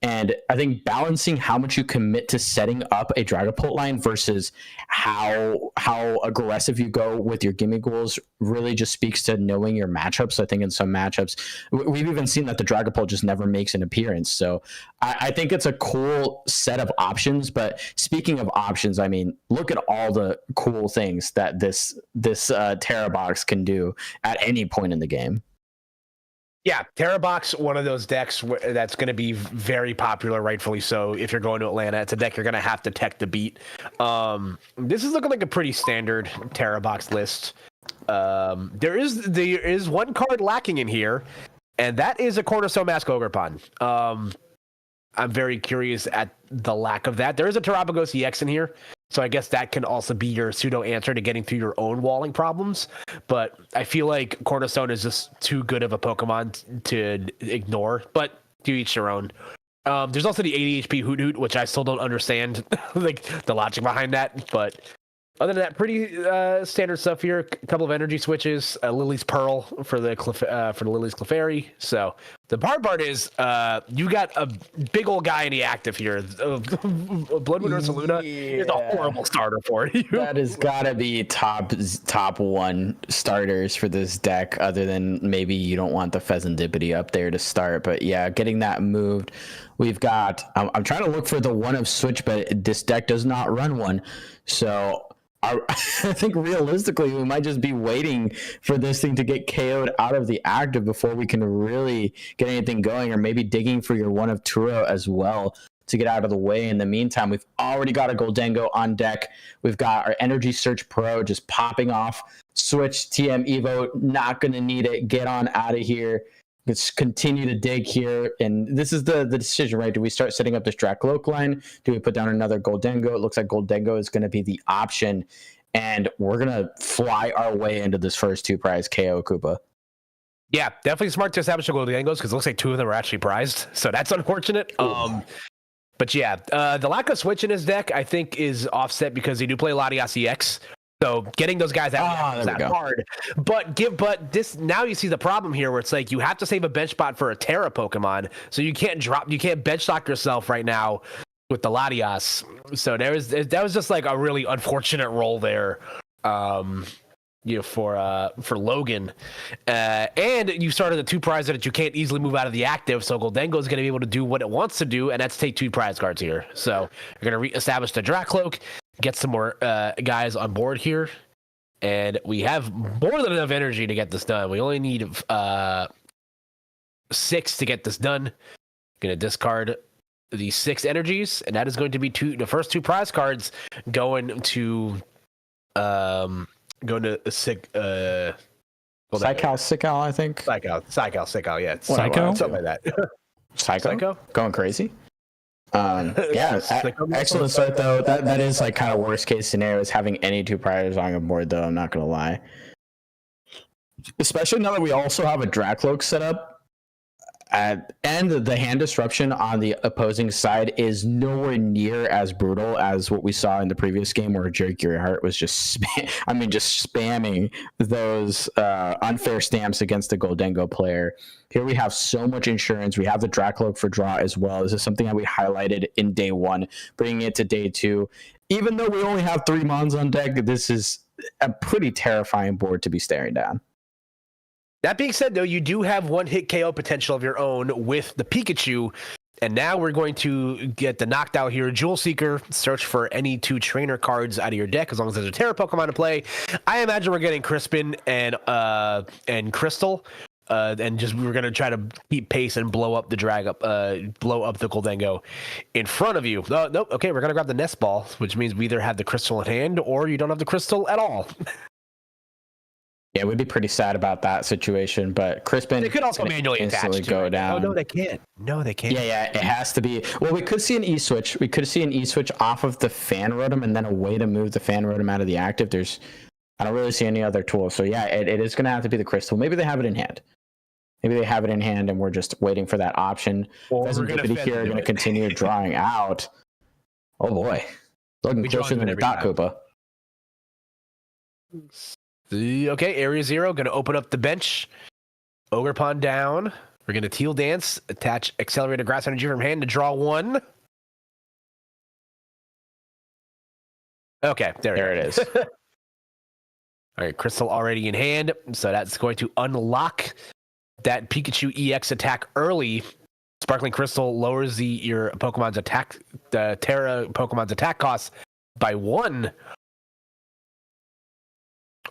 And I think balancing how much you commit to setting up a Dragapult line versus how aggressive you go with your gimme goals really just speaks to knowing your matchups. I think in some matchups, we've even seen that the Dragapult just never makes an appearance. So I think it's a cool set of options. But speaking of options, I mean, look at all the cool things that this Terra box can do at any point in the game. Yeah, Terra Box, one of those decks that's going to be very popular, rightfully so. If you're going to Atlanta, it's a deck you're going to have to tech to beat. This is looking like a pretty standard Terra Box list. There is one card lacking in here, and that is a Cornerstone Mask Ogerpon. I'm very curious at the lack of that. There is a Terrapagos EX in here, so I guess that can also be your pseudo answer to getting through your own walling problems. But I feel like Cornerstone is just too good of a Pokemon to ignore. But to each their own. There's also the 80 HP Hoot Hoot, which I still don't understand like the logic behind that. But other than that, pretty standard stuff here. A couple of energy switches, Lily's Pearl for the Lily's Clefairy. So the hard part is you got a big old guy in the active here. Bloodwind Ursaluna is a horrible starter for you. That has got to be top one starters for this deck, other than maybe you don't want the Pheasantipity up there to start. But yeah, getting that moved. We've got, I'm trying to look for the one of switch, but this deck does not run one. So I think realistically, we might just be waiting for this thing to get KO'd out of the active before we can really get anything going, or maybe digging for your one of Turo as well to get out of the way. In the meantime, we've already got a Goldango on deck. We've got our Energy Search Pro just popping off. Switch TM Evo, not going to need it. Get on out of here. Let's continue to dig here. And this is the decision, right? Do we start setting up this Dracloak line? Do we put down another Goldango? It looks like Goldango is going to be the option. And we're going to fly our way into this first two prize KO Koopa. Yeah, definitely smart to establish the Goldangos because it looks like two of them are actually prized. So that's unfortunate. But yeah, the lack of switch in his deck, I think, is offset because they do play Latias EX. So getting those guys out is not hard. But this now you see the problem here where it's like you have to save a bench spot for a Terra Pokemon. So you can't bench stock yourself right now with the Latias. So that was just like a really unfortunate roll there. For Logan. And you started a two prize that you can't easily move out of the active, so Goldango is going to be able to do what it wants to do, and that's take two prize cards here. So you're going to reestablish the Dracloak, get some more guys on board here, and we have more than enough energy to get this done. We only need 6 to get this done. Going to discard the 6 energies, and that is going to be the first 2 prize cards going to Psycho, I think. Psycho, yeah. Psycho? Something like that. Psycho? Going crazy? Yeah, excellent start, though. That is like kind of worst case scenario is having any 2 priors on board, though. I'm not going to lie. Especially now that we also have a Dracloak set up. And the hand disruption on the opposing side is nowhere near as brutal as what we saw in the previous game where Jerry Hart was just spamming those unfair stamps against the Goldango player. Here we have so much insurance. We have the Dracloak for draw as well. This is something that we highlighted in day 1, bringing it to day 2. Even though we only have 3 Mons on deck, this is a pretty terrifying board to be staring down. That being said, though, you do have 1-hit KO potential of your own with the Pikachu, And now we're going to get the knocked out here. Jewel Seeker, search for any 2 trainer cards out of your deck as long as there's a Terra Pokemon to play. I imagine we're getting Crispin and Crystal. And just we're gonna try to keep pace and blow up the blow up the Goldengo in front of you. Nope. Okay, we're gonna grab the Nest Ball, which means we either have the crystal in hand or you don't have the crystal at all. Yeah, we'd be pretty sad about that situation, but Crispin, they could also manually instantly attach go down. Oh no, they can't. No, they can't. Yeah, it has to be. Well, we could see an E-switch. We could see an E-switch off of the fan rotom and then a way to move the fan rotom out of the active. I don't really see any other tool. So yeah, it is going to have to be the crystal. Maybe they have it in hand. Maybe they have it in hand and we're just waiting for that option. Or we're going to continue drawing out. Oh boy, looking closer than a dot Koopa. Okay, Area 0, going to open up the bench. Ogre Pond down. We're going to Teal Dance, attach Accelerated Grass Energy from hand to draw 1. Okay, there it is. All right, Crystal already in hand, so that's going to unlock that Pikachu EX attack early. Sparkling Crystal lowers your Pokemon's attack, the Terra Pokemon's attack cost by 1.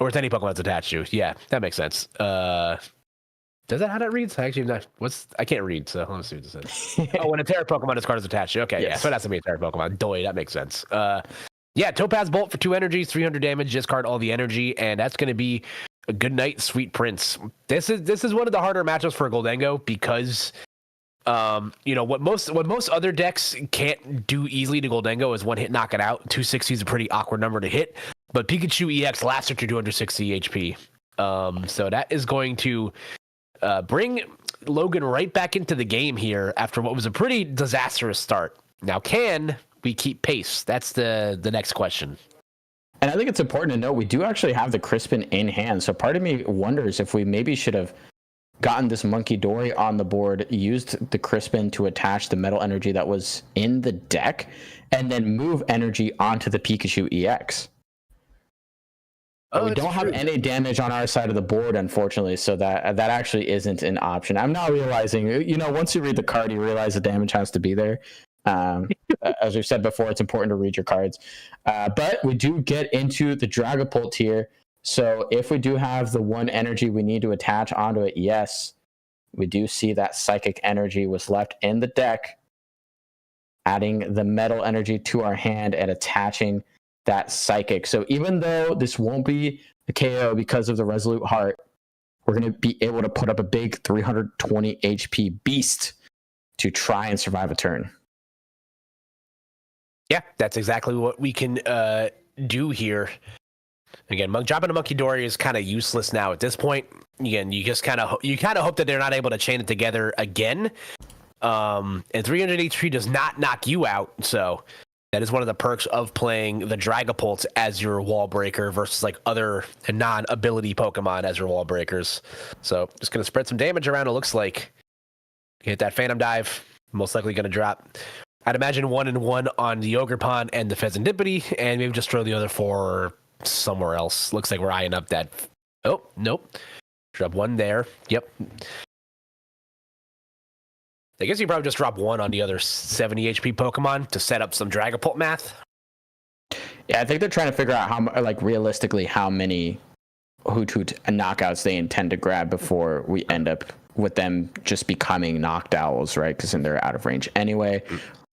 Or it's any Pokemon's attached to. Yeah, that makes sense. Does that how that reads? I actually not. I can't read, so let me see what this says. Oh, when a Terra Pokemon is card is attached to. Okay, yes. Yeah, so it has to be a Terra Pokemon. Doy, that makes sense. Yeah, Topaz Bolt for 2 energies, 300 damage. Discard all the energy, and that's going to be a good night, Sweet Prince. This is one of the harder matchups for a Goldengo because, what most other decks can't do easily to Goldengo is one hit knock it out. 260 is a pretty awkward number to hit. But Pikachu EX lasts at your 260 HP. So that is going to bring Logan right back into the game here after what was a pretty disastrous start. Now, can we keep pace? That's the next question. And I think it's important to note we do actually have the Crispin in hand. So part of me wonders if we maybe should have gotten this Monkey Dory on the board, used the Crispin to attach the metal energy that was in the deck, and then move energy onto the Pikachu EX. We don't have any damage on our side of the board, unfortunately, so that actually isn't an option. I'm now realizing, once you read the card, you realize the damage has to be there. As we've said before, it's important to read your cards. But we do get into the Dragapult here. So if we do have the 1 energy we need to attach onto it, yes, we do see that Psychic Energy was left in the deck, adding the metal energy to our hand and attaching that Psychic. So even though this won't be a KO because of the Resolute Heart, we're going to be able to put up a big 320 HP beast to try and survive a turn. Yeah, that's exactly what we can do here. Again, dropping a Monkey Dory is kind of useless now at this point. Again, you just kind of hope that they're not able to chain it together again. And 300 HP does not knock you out, so that is one of the perks of playing the Dragapult as your wall breaker versus like other non-ability Pokemon as your wall breakers. So just going to spread some damage around, it looks like. Hit that Phantom Dive, most likely going to drop. I'd imagine 1 and 1 on the Ogre Pond and the Pheasantipity, and maybe just throw the other 4 somewhere else. Looks like we're eyeing up that. Oh, nope. Drop 1 there. Yep. I guess you probably just drop 1 on the other 70 HP Pokemon to set up some Dragapult math. Yeah, I think they're trying to figure out realistically how many Hoothoot knockouts they intend to grab before we end up with them just becoming knocked owls, right? Because then they're out of range anyway.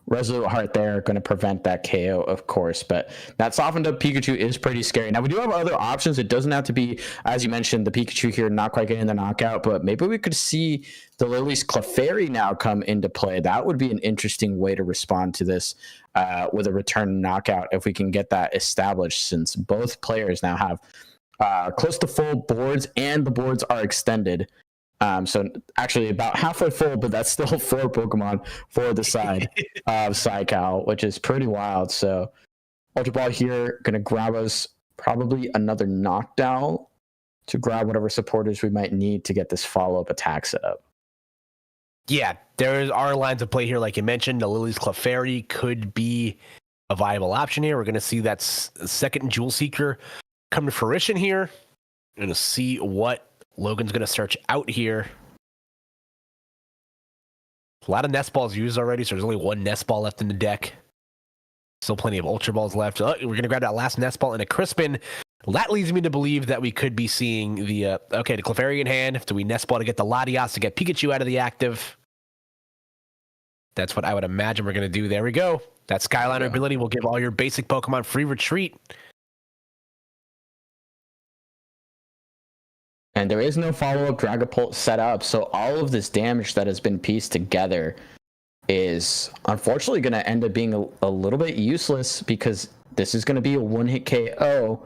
Resolute Heart there, going to prevent that KO, of course, but that softened up Pikachu is pretty scary. Now, we do have other options. It doesn't have to be, as you mentioned, the Pikachu here not quite getting the knockout, but maybe we could see the Lily's Clefairy now come into play. That would be an interesting way to respond to this with a return knockout if we can get that established, since both players now have close to full boards and the boards are extended. So actually about halfway full, but that's still 4 Pokemon for the side of Psycal, which is pretty wild. So Ultra Ball here going to grab us probably another knockdown to grab whatever supporters we might need to get this follow-up attack set up. Yeah, there are lines of play here, like you mentioned. The Lily's Clefairy could be a viable option here. We're going to see that second Jewel Seeker come to fruition here. We're going to see what Logan's going to search out here. A lot of nest balls used already, so there's only one nest ball left in the deck. Still plenty of Ultra Balls left. Oh, we're going to grab that last nest ball and a Crispin. That leads me to believe that we could be seeing the Clefairy in hand. Do we nest ball to get the Latias to get Pikachu out of the active? That's what I would imagine we're going to do. There we go. That Skyliner ability will give all your basic Pokemon free retreat. And there is no follow-up Dragapult set up, so all of this damage that has been pieced together is unfortunately going to end up being a little bit useless, because this is going to be a one-hit KO,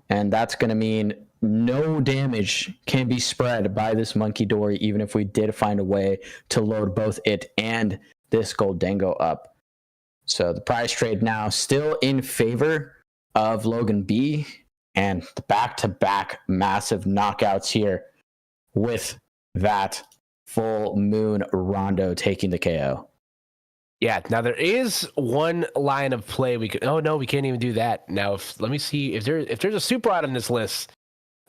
and that's going to mean no damage can be spread by this Monkey Dory, even if we did find a way to load both it and this Goldengo up. So the prize trade now still in favor of Logan B, and the back-to-back massive knockouts here with that Full Moon Rondo taking the KO. Yeah, now there is one line of play we could. Oh no, we can't even do that. Now, let me see if there's a Super Rod on this list,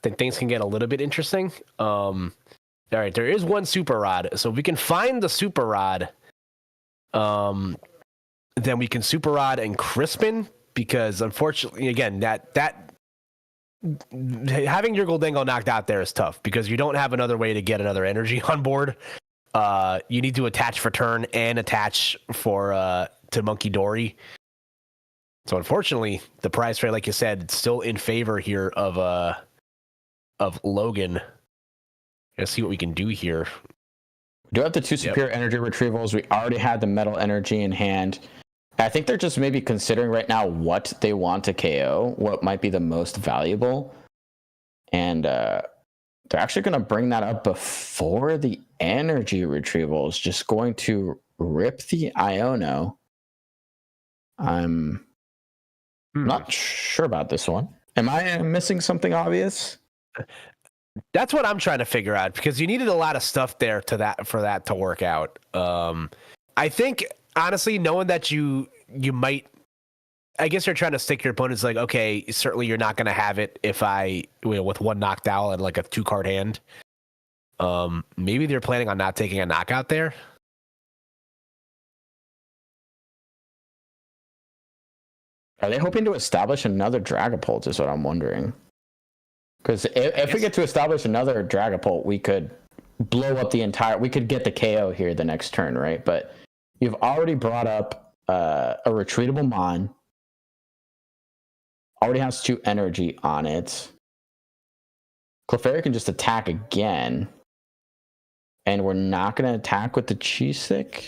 then things can get a little bit interesting. All right, there is one Super Rod, so if we can find the Super Rod, then we can Super Rod and Crispin, because unfortunately, again, that having your Goldengo knocked out there is tough, because you don't have another way to get another energy on board. You need to attach for turn and attach for to Monkey Dory. So unfortunately, the prize trade, like you said, it's still in favor here of Logan. Let's see what we can do here. We do have the two superior energy retrievals. We already had the metal energy in hand. I think they're just maybe considering right now what they want to KO, what might be the most valuable. And they're actually going to bring that up before the energy retrievals, just going to rip the Iono. I'm not sure about this one. Am I missing something obvious? That's what I'm trying to figure out, because you needed a lot of stuff there for that to work out. I think, honestly, knowing that you might, I guess you're trying to stick your opponents like, okay, certainly you're not going to have it if with one knocked out and like a 2-card hand. Maybe they're planning on not taking a knockout there. Are they hoping to establish another Dragapult is what I'm wondering. Because if we get to establish another Dragapult, we could blow up we could get the KO here the next turn, right? But you've already brought up a retreatable Mon. Already has 2 energy on it. Clefairy can just attack again. And we're not going to attack with the Cheese Stick.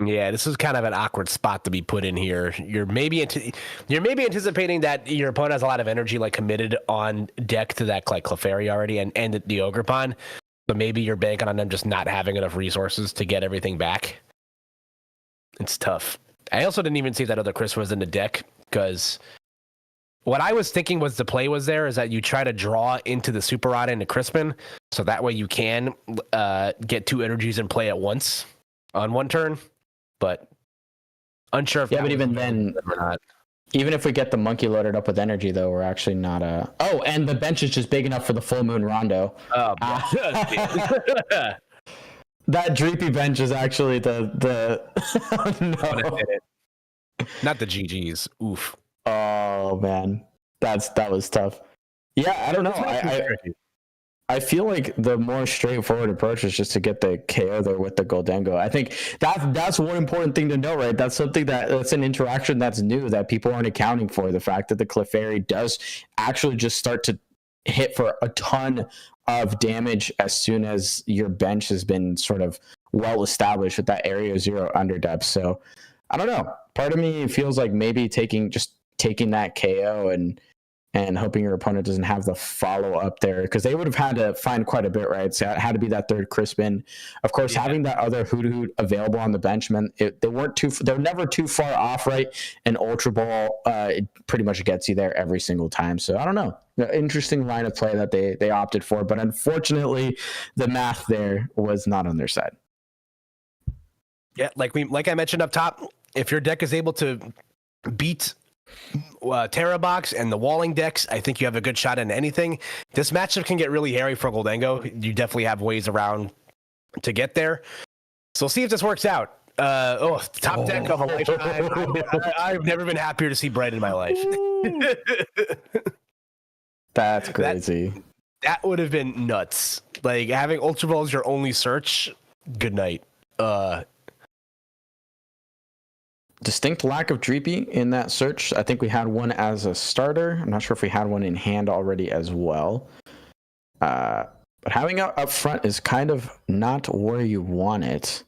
Yeah, this is kind of an awkward spot to be put in here. You're maybe anticipating that your opponent has a lot of energy like committed on deck to that like Clefairy already and the Ogerpon. But maybe you're banking on them just not having enough resources to get everything back. It's tough. I also didn't even see that other Chris was in the deck, because what I was thinking was the play was there is that you try to draw into the Super Rod and the Crispin, so that way you can get 2 energies in play at once on one turn. But unsure if but even then, or not. Even if we get the monkey loaded up with energy, though, we're actually not Oh, and the bench is just big enough for the Full Moon Rondo. Oh, that Dreepy bench is actually the no. Not the GGs. Oof. Oh man, that was tough. Yeah, I don't know. I feel like the more straightforward approach is just to get the KO there with the Goldengo. I think that's one important thing to know, right? That's something that's an interaction that's new that people aren't accounting for. The fact that the Clefairy does actually just start to hit for a ton of damage as soon as your bench has been sort of well established with that area 0 underdepth. So I don't know. Part of me feels like maybe taking that KO and hoping your opponent doesn't have the follow up there, because they would have had to find quite a bit, right? So it had to be that 3rd Crispin. Of course, having that other Hoot available on the bench meant they're never too far off, right? An Ultra Ball, it pretty much gets you there every single time. So I don't know. Interesting line of play that they opted for, but unfortunately, the math there was not on their side. Yeah, like I mentioned up top, if your deck is able to beat Terra Box and the walling decks, I think you have a good shot at anything. This matchup can get really hairy for Goldengo. You definitely have ways around to get there. So we'll see if this works out. Top deck of a lifetime. I've never been happier to see Bright in my life. That's crazy. That would have been nuts. Like having Ultra Ball as your only search. Good night. Distinct lack of Dreepy in that search. I think we had one as a starter. I'm not sure if we had one in hand already as well. But having it up front is kind of not where you want it,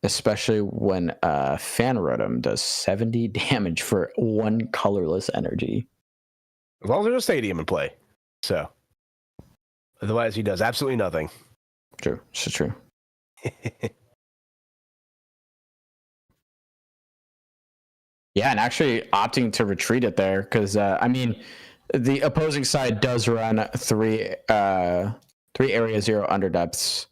especially when Fan Rotom does 70 damage for one colorless energy. As long as there's a stadium in play. So, otherwise he does absolutely nothing. True. This is true. Yeah, and actually opting to retreat it there because I mean, the opposing side does run three area 0 underdepths.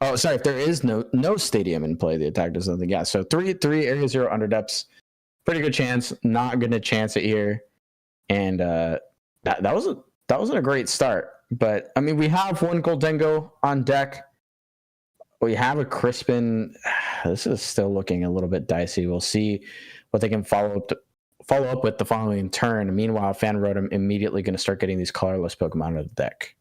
Oh, sorry, if there is no stadium in play, the attack does nothing. Yeah, so three area 0 underdepths, pretty good chance. Not gonna chance it here, and that wasn't a great start. But I mean, we have one Goldengo on deck. We have a Crispin. This is still looking a little bit dicey. We'll see what they can follow up with the following turn. Meanwhile, Fan Rotom immediately going to start getting these colorless Pokemon out of the deck.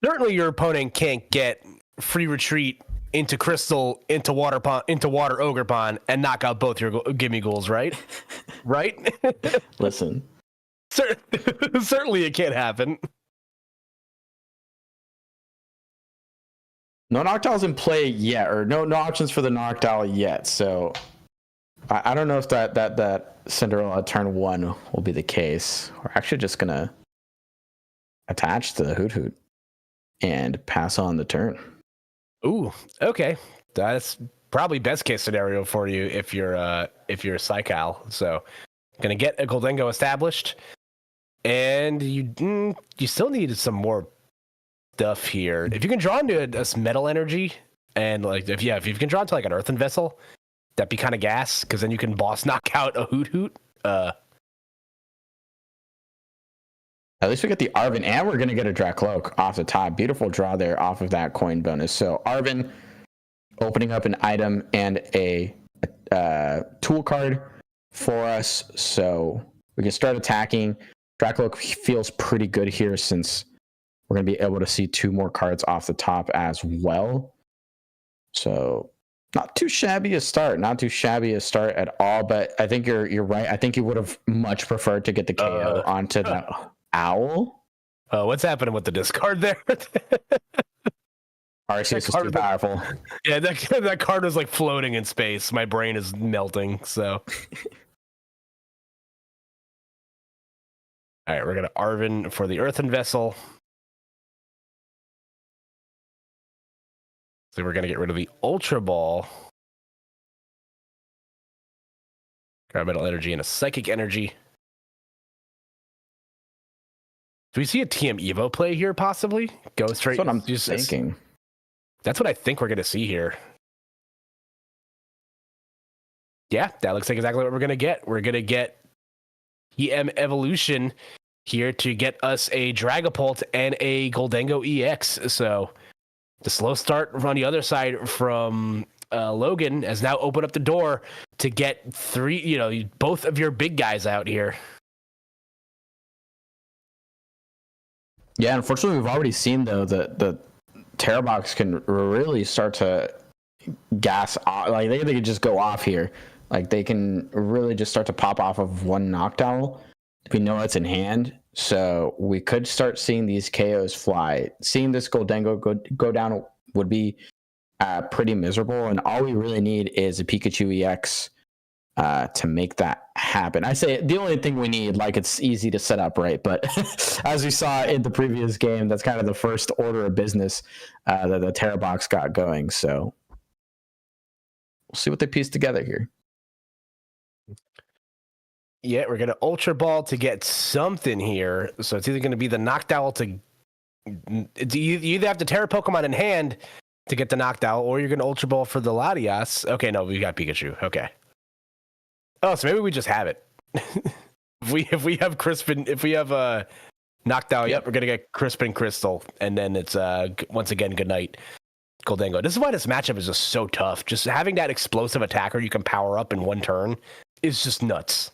Certainly, your opponent can't get free retreat into Crystal, into Water Ogre Pond, and knock out both your gimme goals, right? Right? Listen. Certainly, it can't happen. No Noctowl's in play yet, or no options for the Noctowl yet. So I don't know if that Cinderella turn 1 will be the case. We're actually just gonna attach to the Hoot and pass on the turn. Ooh, okay. That's probably best case scenario for you if you're Psycal. So gonna get a Goldengo established, and you still need some more stuff here. If you can draw into a metal energy, and like if you can draw into like an earthen vessel, that'd be kind of gas, because then you can boss knock out a Hoot. At least we get the Arvin, and we're gonna get a Dracloak off the top. Beautiful draw there off of that coin bonus. So Arvin opening up an item and a tool card for us, so we can start attacking. Dracloak feels pretty good here since we're going to be able to see 2 more cards off the top as well. So not too shabby a start at all, but I think you're right. I think you would have much preferred to get the KO onto that Owl. What's happening with the discard there? Arceus is too powerful. Yeah, that card was like floating in space. My brain is melting, so. All right, we're going to Arvin for the Earthen Vessel. So we're going to get rid of the Ultra Ball. Grab Metal Energy and a Psychic Energy. Do we see a TM Evo play here, possibly? Go straight. That's what I'm thinking. That's what I think we're going to see here. Yeah, that looks like exactly what we're going to get. We're going to get EM Evolution here to get us a Dragapult and a Goldengo EX. So the slow start on the other side from Logan has now opened up the door to get both of your big guys out here. Yeah, unfortunately, we've already seen, though, that the Terrabox can really start to gas off. Like, they can just go off here. Like, they can really just start to pop off of one Noctowl. We know it's in hand, so we could start seeing these KOs fly. Seeing this Goldengo go down would be pretty miserable, and all we really need is a Pikachu EX to make that happen. I say the only thing we need, like, it's easy to set up, right? But as we saw in the previous game, that's kind of the first order of business that the Terrabox got going. So we'll see what they piece together here. Yeah, we're going to Ultra Ball to get something here. So it's either going to be the Noctowl to... You either have to Terra Pokemon in hand to get the Noctowl, or you're going to Ultra Ball for the Latias. Okay, no, we got Pikachu. Okay. Oh, so maybe we just have it. if we have Crispin, if we have Noctowl, yep, we're going to get Crispin Crystal. And then it's, once again, good night. Goldango. This is why this matchup is just so tough. Just having that explosive attacker you can power up in one turn is just nuts.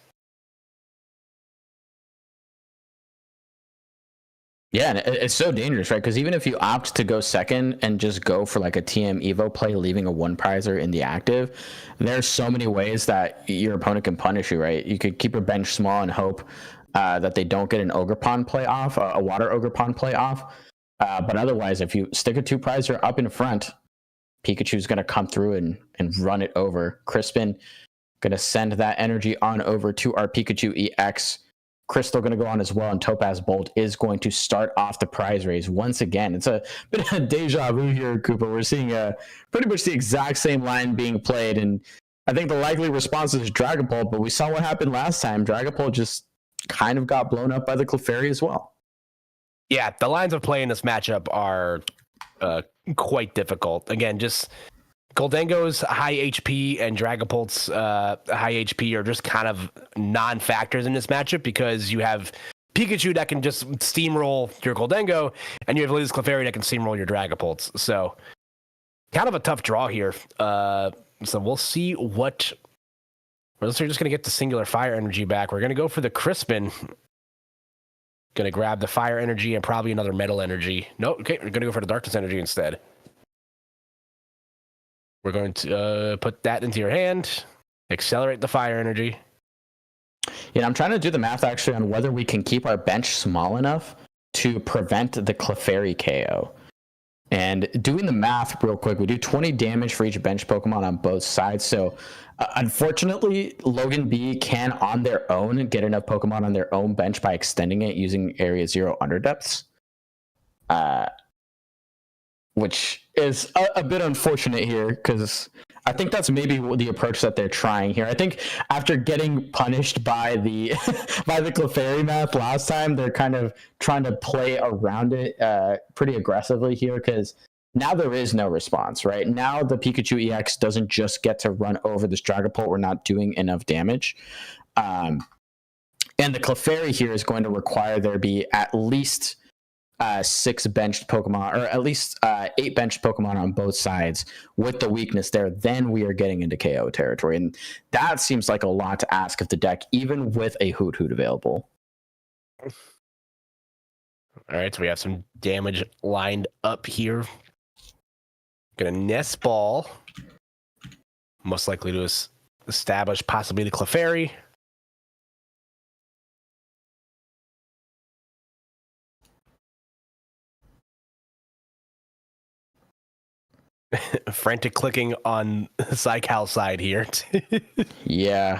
Yeah, and it's so dangerous, right? Because even if you opt to go second and just go for like a TM Evo play, leaving a one prizer in the active, there's so many ways that your opponent can punish you, right? You could keep your bench small and hope that they don't get an Ogre Pawn play off, a Water Ogre Pawn play off. But otherwise, if you stick a two prizer up in front, Pikachu's going to come through and run it over. Crispin going to send that energy on over to our Pikachu EX. Crystal going to go on as well, and Topaz Bolt is going to start off the prize race once again. It's a bit of a deja vu here, Cooper. We're seeing pretty much the exact same line being played, and I think the likely response is Dragapult, but we saw what happened last time. Dragapult just kind of got blown up by the Clefairy as well. Yeah, the lines of play in this matchup are quite difficult. Again, just Goldango's high HP and Dragapult's high HP are just kind of non-factors in this matchup because you have Pikachu that can just steamroll your Goldango, and you have Liz Clefairy that can steamroll your Dragapults. So, kind of a tough draw here. So we'll see what. Unless we're just going to get the singular fire energy back. We're going to go for the Crispin. Going to grab the fire energy and probably another metal energy. No, okay, we're going to go for the darkness energy instead. We're going to put that into your hand, accelerate the fire energy. Yeah, I'm trying to do the math actually on whether we can keep our bench small enough to prevent the Clefairy KO. And doing the math real quick, we do 20 damage for each bench Pokemon on both sides. So unfortunately, Logan B can on their own get enough Pokemon on their own bench by extending it using Area 0 Underdepths. Which is a bit unfortunate here because I think that's maybe the approach that they're trying here. I think after getting punished by the by the Clefairy math last time, they're kind of trying to play around it pretty aggressively here because now there is no response, right? Now the Pikachu EX doesn't just get to run over this Dragapult. We're not doing enough damage. And the Clefairy here is going to require there be at least 6 benched Pokemon, or at least 8 benched Pokemon on both sides with the weakness there, then we are getting into KO territory. And that seems like a lot to ask of the deck, even with a Hoot Hoot available. All right, so we have some damage lined up here. Gonna Nest Ball. Most likely to establish possibly the Clefairy. Frantic clicking on Psycal side here. Yeah.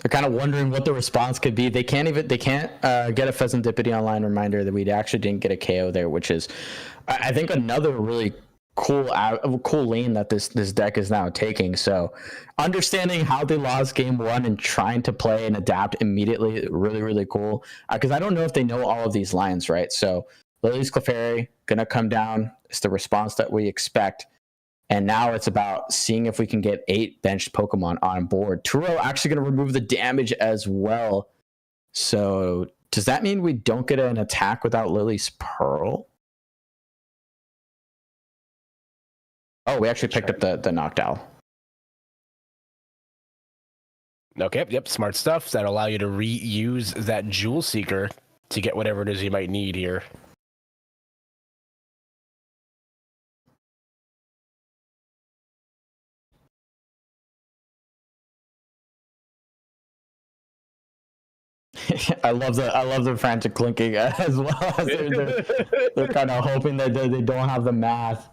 They're kind of wondering what the response could be. They can't get a Pheasantipity online reminder that we actually didn't get a KO there, which is, I think, another really cool lane that this deck is now taking. So understanding how they lost game 1 and trying to play and adapt immediately, really, really cool. Because I don't know if they know all of these lines, right? So Lily's Clefairy going to come down. It's the response that we expect. And now it's about seeing if we can get 8 benched Pokemon on board. Turo actually going to remove the damage as well. So does that mean we don't get an attack without Lily's Pearl? Oh, we actually picked up the Noctowl. Okay, yep, smart stuff. That'll allow you to reuse that Jewel Seeker to get whatever it is you might need here. I love the frantic clinking as well. As they're kind of hoping that they don't have the math.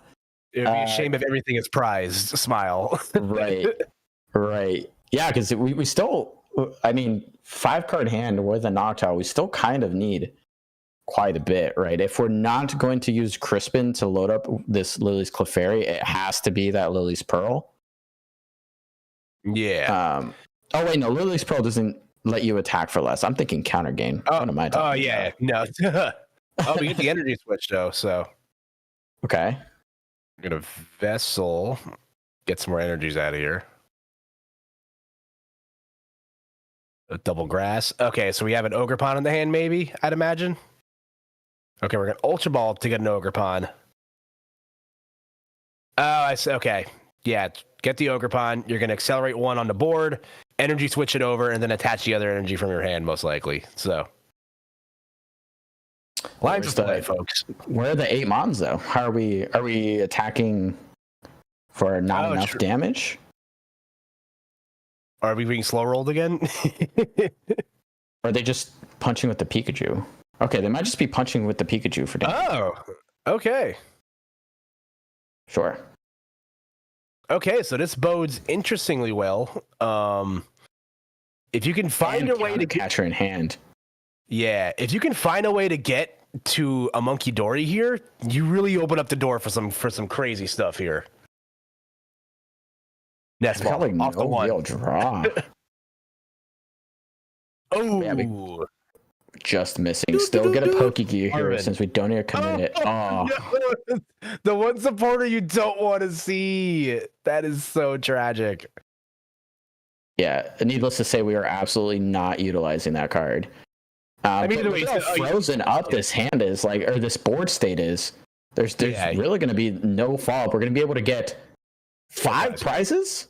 It would be a shame if everything is prized. Smile. Right. Yeah, because we still, I mean, 5-card hand with a Noctowl, we still kind of need quite a bit, right? If we're not going to use Crispin to load up this Lily's Clefairy, it has to be that Lily's Pearl. Yeah. Oh wait, no, Lily's Pearl doesn't let you attack for less. I'm thinking counter gain. What am I talking about? No. We get the energy switch though, so okay. I'm gonna Vessel, get some more energies out of here. A double grass. Okay, so we have an Ogerpon in the hand, maybe, I'd imagine. Okay, we're gonna Ultra Ball to get an Ogerpon. Oh, I see. Okay. Yeah. Get the Ogerpon. You're going to accelerate one on the board, energy switch it over, and then attach the other energy from your hand, most likely. So. Lines of play, folks. Where are the 8 mons, though? How are we attacking for not enough damage? Are we being slow rolled again? Or are they just punching with the Pikachu? Okay, they might just be punching with the Pikachu for damage. Oh, okay. Sure. Okay, so this bodes interestingly well. If you can find a way to catch her in hand. Yeah, if you can find a way to get to a Monkey Dory here, you really open up the door for some crazy stuff here. Nest ball like off the one. Real draw. Oh, yeah, just missing. Still get a Pokegear here since we don't even commit it. Oh, no. The one supporter you don't want to see. That is so tragic. Yeah, needless to say, we are absolutely not utilizing that card. I mean, look how frozen up this hand is, or this board state is. There's really going to be no follow-up. We're going to be able to get 5 prizes.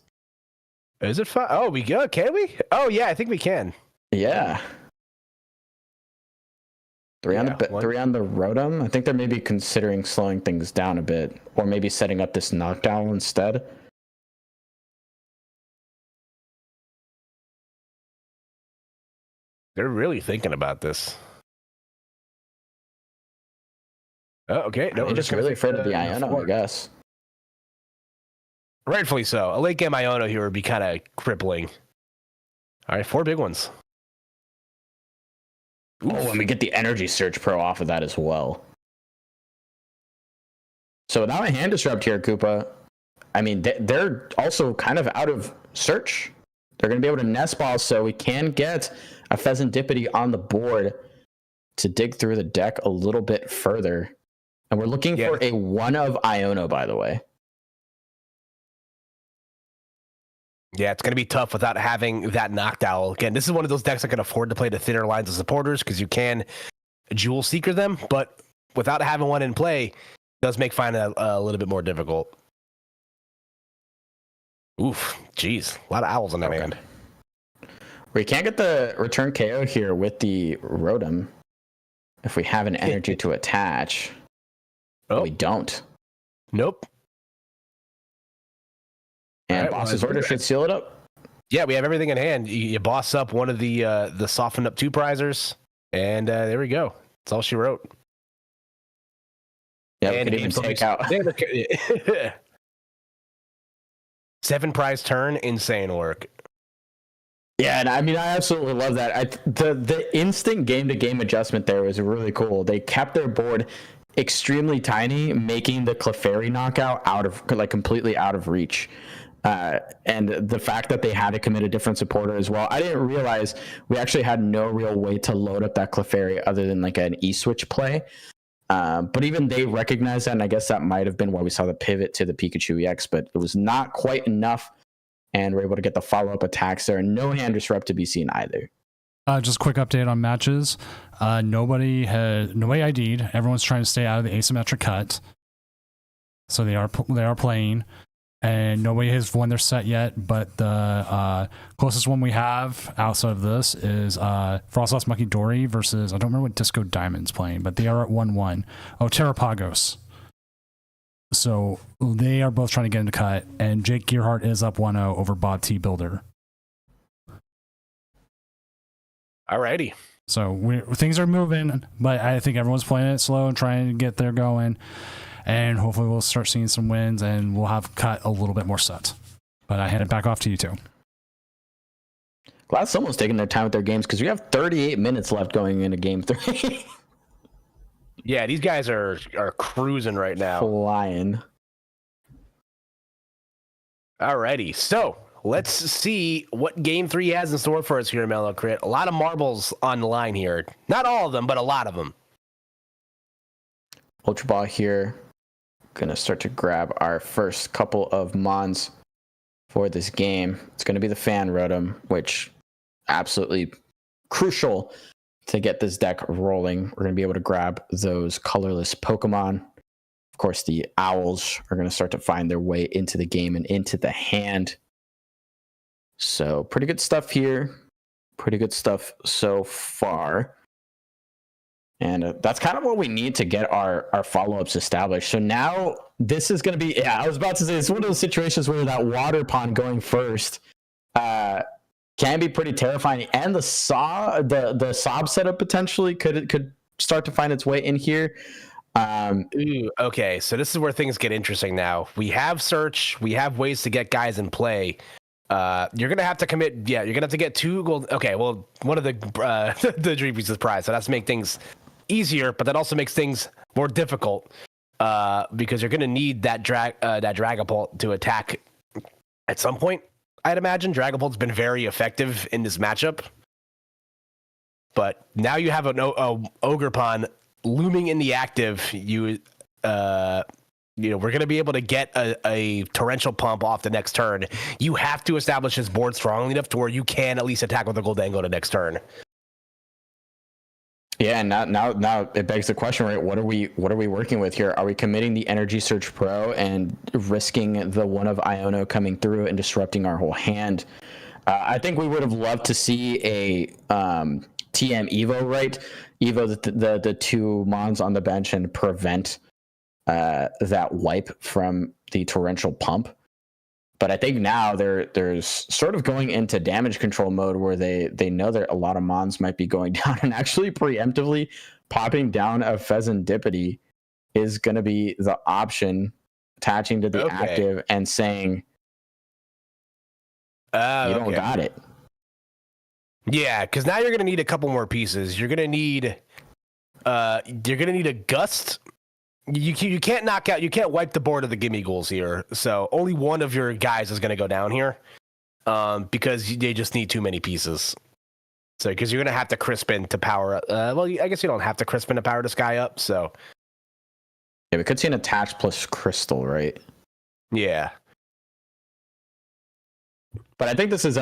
Is it 5? Oh, we go. Can we? Oh, yeah, I think we can. Yeah. 3 on the Rotom. I think they're maybe considering slowing things down a bit, or maybe setting up this knockdown instead. They're really thinking about this. Oh, okay. No, they're just really afraid of the Iono, I guess. Rightfully so. A late game Iono here would be kind of crippling. All right, 4 big ones. Oof. Oh, and we get the Energy Surge Pro off of that as well. So without a hand disrupt here, Koopa, I mean, they're also kind of out of search. They're going to be able to nest ball, so we can get a Pheasantipity on the board to dig through the deck a little bit further. And we're looking for a 1 of Iono, by the way. Yeah, it's going to be tough without having that Knockdown. Again, this is one of those decks that can afford to play the thinner lines of supporters because you can Jewel Seeker them, but without having one in play, it does make finding a little bit more difficult. Oof, geez, a lot of owls on that hand. We can't get the return KO here with the Rotom if we have an energy to attach. Oh. We don't. Nope. And boss's order should seal it up. Yeah, we have everything in hand. You boss up one of the softened up 2 prizers, and there we go. That's all she wrote. Yeah, we could even take out 7 prize turn, insane work. Yeah, and I mean, I absolutely love that. The instant game-to-game adjustment there was really cool. They kept their board extremely tiny, making the Clefairy knockout completely out of reach. And the fact that they had to commit a different supporter as well. I didn't realize we actually had no real way to load up that Clefairy other than like an E-switch play. But even they recognized that, and I guess that might have been why we saw the pivot to the Pikachu EX, but it was not quite enough, and we're able to get the follow-up attacks there. No hand disrupt to be seen either. Just a quick update on matches. Nobody ID'd. Everyone's trying to stay out of the asymmetric cut. So they are playing. And nobody has won their set yet, but the closest one we have outside of this is Frostlost Monkey Dory versus, I don't remember what Disco Diamond's playing, but they are at 1-1. Oh, Terrapagos. So they are both trying to get into cut, and Jake Gearhart is up 1-0 over Bob T. Builder. Alrighty. So things are moving, but I think everyone's playing it slow and trying to get there going. And hopefully we'll start seeing some wins and we'll have cut a little bit more set. But I hand it back off to you two. Glad someone's taking their time with their games because we have 38 minutes left going into game 3. Yeah, these guys are cruising right now. Flying. Alrighty, so let's see what game 3 has in store for us here, Mellow Crit. A lot of marbles on the line here. Not all of them, but a lot of them. Ultra Ball here. Gonna start to grab our first couple of mons for this game. It's gonna be the Fan Rotom, which absolutely crucial to get this deck rolling. We're gonna be able to grab those colorless Pokemon Of course, the Owls are going to start to find their way into the game and into the hand. So pretty good stuff here. Pretty good stuff so far. And that's kind of what we need to get our follow-ups established. So now this is going to be, I was about to say, it's one of those situations where that water pond going first can be pretty terrifying. And the Sob setup potentially could start to find its way in here. Okay, so this is where things get interesting now. We have search, we have ways to get guys in play. You're gonna have to commit. Yeah, you're gonna have to get 2 gold. Okay, well, one of the the dream pieces prize. So that's to make things easier, but that also makes things more difficult because you're gonna need that Dragapult to attack at some point. I'd imagine Dragapult's been very effective in this matchup, but now you have an Ogerpon looming in the active. We're going to be able to get a torrential pump off the next turn. You have to establish his board strongly enough to where you can at least attack with a Goldango the next turn. Yeah, and now it begs the question, right? What are we working with here? Are we committing the Energy Surge Pro and risking the one of Iono coming through and disrupting our whole hand? I think we would have loved to see a TM Evo, right? Evo the 2 Mons on the bench and prevent that wipe from the torrential pump. But I think now there's sort of going into damage control mode where they know that a lot of Mons might be going down, and actually preemptively popping down a Pheasantipity is going to be the option, attaching to the active and saying, you don't got it. Yeah, because now you're going to need a couple more pieces. You're going to need a Gust. You can't knock out. You can't wipe the board of the gimme ghouls here. So only one of your guys is going to go down here, because they just need too many pieces. So because you're going to have to Crispin to power. Well, I guess you don't have to Crispin to power this guy up. So yeah, we could see an attach plus Crystal, right? Yeah. But I think this is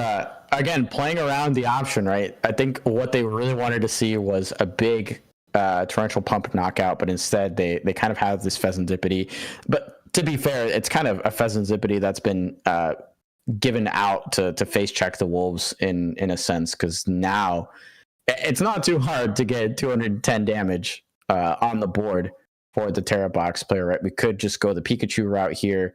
again playing around the option, right? I think what they really wanted to see was a big torrential pump knockout, but instead they kind of have this Pheasantipity. But to be fair, it's kind of a Pheasantipity that's been given out to face check the Wolves in a sense, because now it's not too hard to get 210 damage on the board for the Terra Box player, right? We could just go the Pikachu route here.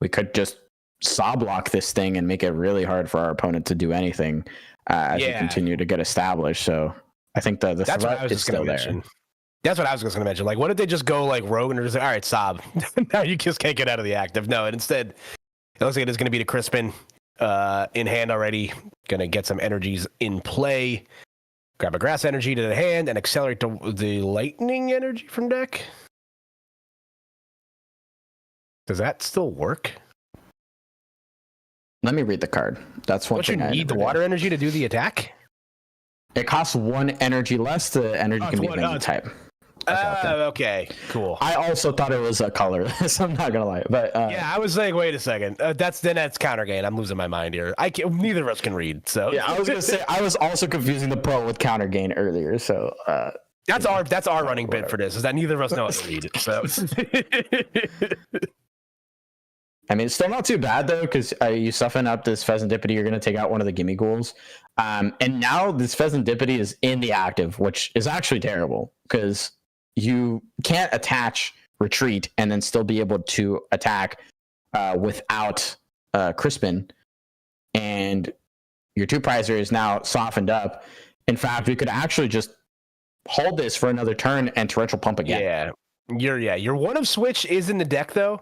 We could just saw block this thing and make it really hard for our opponent to do anything as we continue to get established. So I think the threat is still there. That's what I was just going to mention. Like, what if they just go like rogue and they're just like, all right, Sob, now you just can't get out of the active. No, and instead, it looks like it is going to be the Crispin in hand already. Going to get some energies in play. Grab a grass energy to the hand and accelerate the lightning energy from deck. Does that still work? Let me read the card. That's one Don't thing. You need the water energy to do the attack? It costs 1 energy less. The energy can be of any type. Okay, cool. I also thought it was a colorless. I'm not gonna lie, but yeah, I was like, wait a second. That's counter gain. I'm losing my mind here. Neither of us can read. So yeah, I was gonna say I was also confusing the pro with counter gain earlier. So that's our running bit for this, is that neither of us know how to read it. So I mean, it's still not too bad though, because you soften up this Pheasantipity, you're gonna take out one of the gimme ghouls, and now this Pheasantipity is in the active, which is actually terrible because you can't attach retreat and then still be able to attack without Crispin, and your 2-prizer is now softened up. In fact, we could actually just hold this for another turn and torrential pump again. Yeah, your one of switch is in the deck though,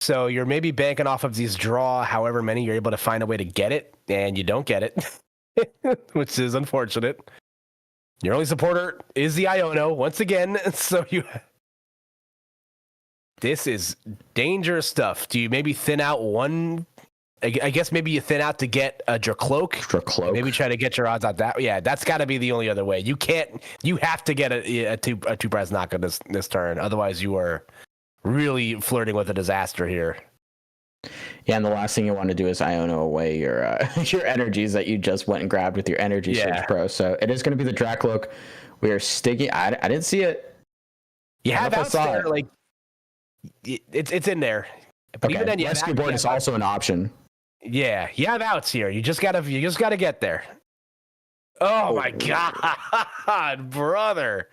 so you're maybe banking off of these draw however many you're able to find a way to get it, and you don't get it, which is unfortunate. Your only supporter is the Iono once again, so this is dangerous stuff. Do you maybe thin out one? I guess maybe you thin out to get a Dracloak. Maybe try to get your odds on that. Yeah, that's got to be the only other way. You have to get a two prize knock on this turn. Otherwise, you are really flirting with a disaster here. Yeah, and the last thing you want to do is Iono away your energies that you just went and grabbed with your Energy Surge Pro. So it is going to be the Dracloak. We are sticking. I didn't see it You have I outs saw there, it. like it's in there. But Okay. even then, you Rescue board is also an option. Yeah, you have outs here. You just gotta get there. Oh my god, brother!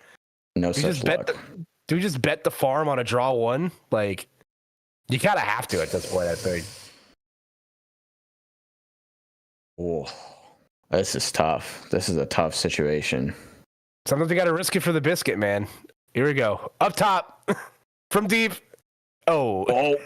No Do such luck. do we just bet the farm on a draw one? Like, you kind of have to at this point, I think. Oh, this is tough. This is a tough situation. Sometimes you got to risk it for the biscuit, man. Here we go. Up top, from deep. Oh.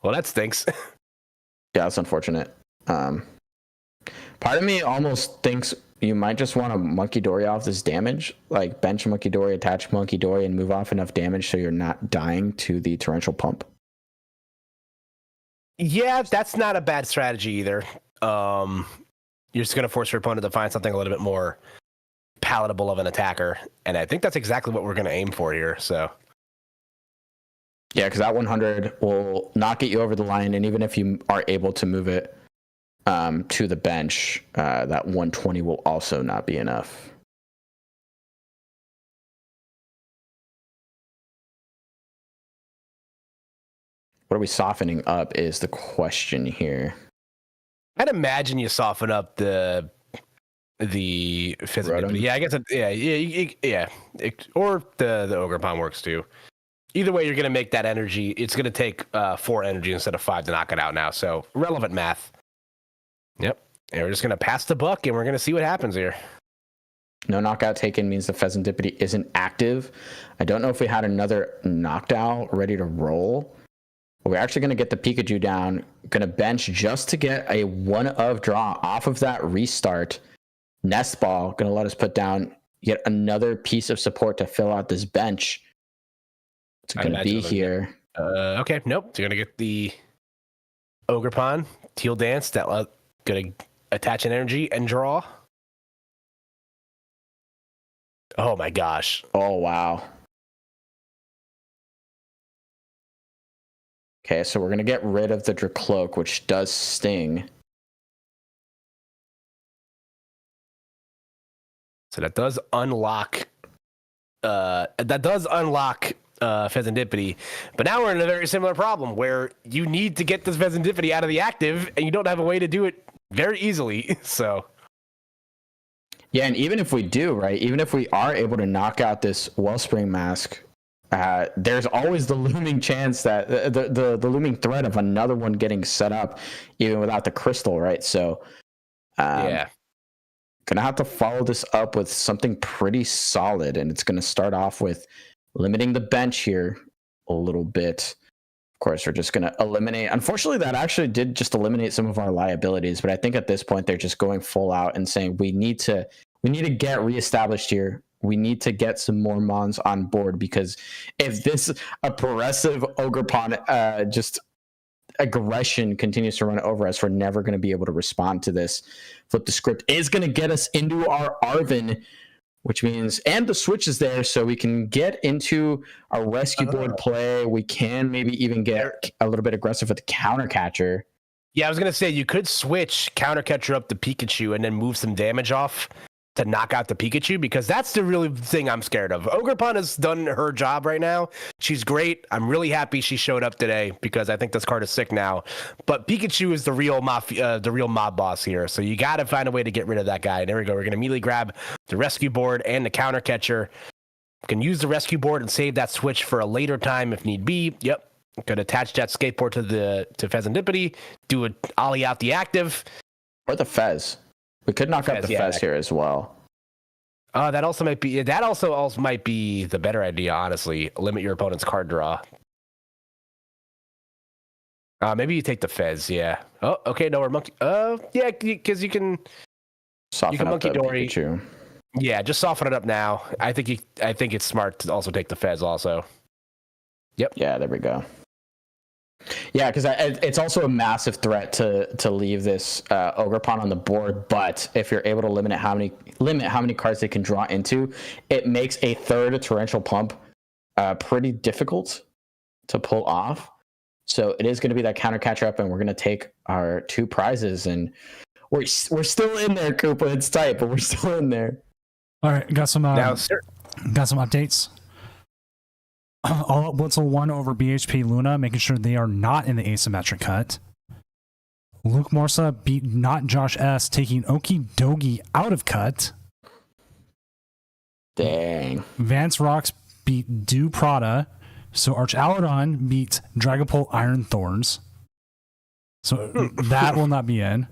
Well, that stinks. Yeah, that's unfortunate. Part of me almost thinks you might just want to Monkey Dory off this damage, like bench Monkey Dory, attach Monkey Dory, and move off enough damage so you're not dying to the torrential pump. Yeah, that's not a bad strategy either. You're just going to force your opponent to find something a little bit more palatable of an attacker, and I think that's exactly what we're going to aim for here. So, yeah, because that 100 will not get you over the line, and even if you are able to move it to the bench, that 120 will also not be enough. What are we softening up is the question here. I'd imagine you soften up the physical. Yeah, I guess. Or the Ogre Palm works too. Either way, you're going to make that energy. It's going to take 4 energy instead of 5 to knock it out now. So relevant math. Yep. And we're just going to pass the buck, and we're going to see what happens here. No knockout taken means the Pheasantipity isn't active. I don't know if we had another knocked out ready to roll. But we're actually going to get the Pikachu down. Going to bench just to get a 1-of draw off of that restart. Nest Ball going to let us put down yet another piece of support to fill out this bench. It's going to be here. Okay, nope. You're going to get the Ogre Pond, Teal Dance, that going to attach an energy and draw. Oh my gosh. Oh, wow. Okay, so we're going to get rid of the Dracloak, which does sting. So that does unlock Pheasantipity. But now we're in a very similar problem where you need to get this Pheasantipity out of the active, and you don't have a way to do it very easily. So yeah, and even if we do, right, even if we are able to knock out this Wellspring Mask, there's always the looming chance that the looming threat of another one getting set up, even without the crystal, right? So, yeah, gonna have to follow this up with something pretty solid, and it's gonna start off with limiting the bench here a little bit. Of course, we're just gonna eliminate. Unfortunately, that actually did just eliminate some of our liabilities, but I think at this point they're just going full out and saying we need to get reestablished here. We need to get some more Mons on board, because if this oppressive Ogre Pond just aggression continues to run over us, we're never going to be able to respond to this. Flip the Script is going to get us into our Arven, which means, and the switch is there, so we can get into our rescue board play. We can maybe even get a little bit aggressive with the counter catcher. Yeah, I was going to say, you could switch counter catcher up to Pikachu and then move some damage off to knock out the Pikachu, because that's the really thing I'm scared of. Ogre Pond has done her job right now. She's great. I'm really happy she showed up today, because I think this card is sick now. But Pikachu is the real mob boss here. So you got to find a way to get rid of that guy. And there we go. We're going to immediately grab the rescue board and the counter catcher. We can use the rescue board and save that switch for a later time if need be. Yep. Could attach that skateboard to Pheasantipity, do an ollie out the active. Or the Fez. We could knock out the Fez here as well. That also might be the better idea, honestly. Limit your opponent's card draw. Maybe you take the Fez, yeah. Oh, okay, no, we're monkey. Yeah, because you can Soften up Monkey the Dory. Pikachu. Yeah, just soften it up now. I think it's smart to also take the Fez also. Yep. Yeah, there we go. Yeah, because it's also a massive threat to leave this Ogre Pond on the board. But if you're able to limit how many cards they can draw into, it makes a third Torrential Pump pretty difficult to pull off. So it is going to be that counter catcher up, and we're going to take our 2 prizes, and we're still in there, Koopa. It's tight, but we're still in there. All right, got some. Now, Got some updates. All Out Blitzel 1 over BHP Luna, making sure they are not in the asymmetric cut. Luke Morsa beat Not Josh S, taking Okidogi out of cut. Dang. Vance Rocks beat Do Prada. So Arch Aladon beat Dragapult Iron Thorns. So that will not be in.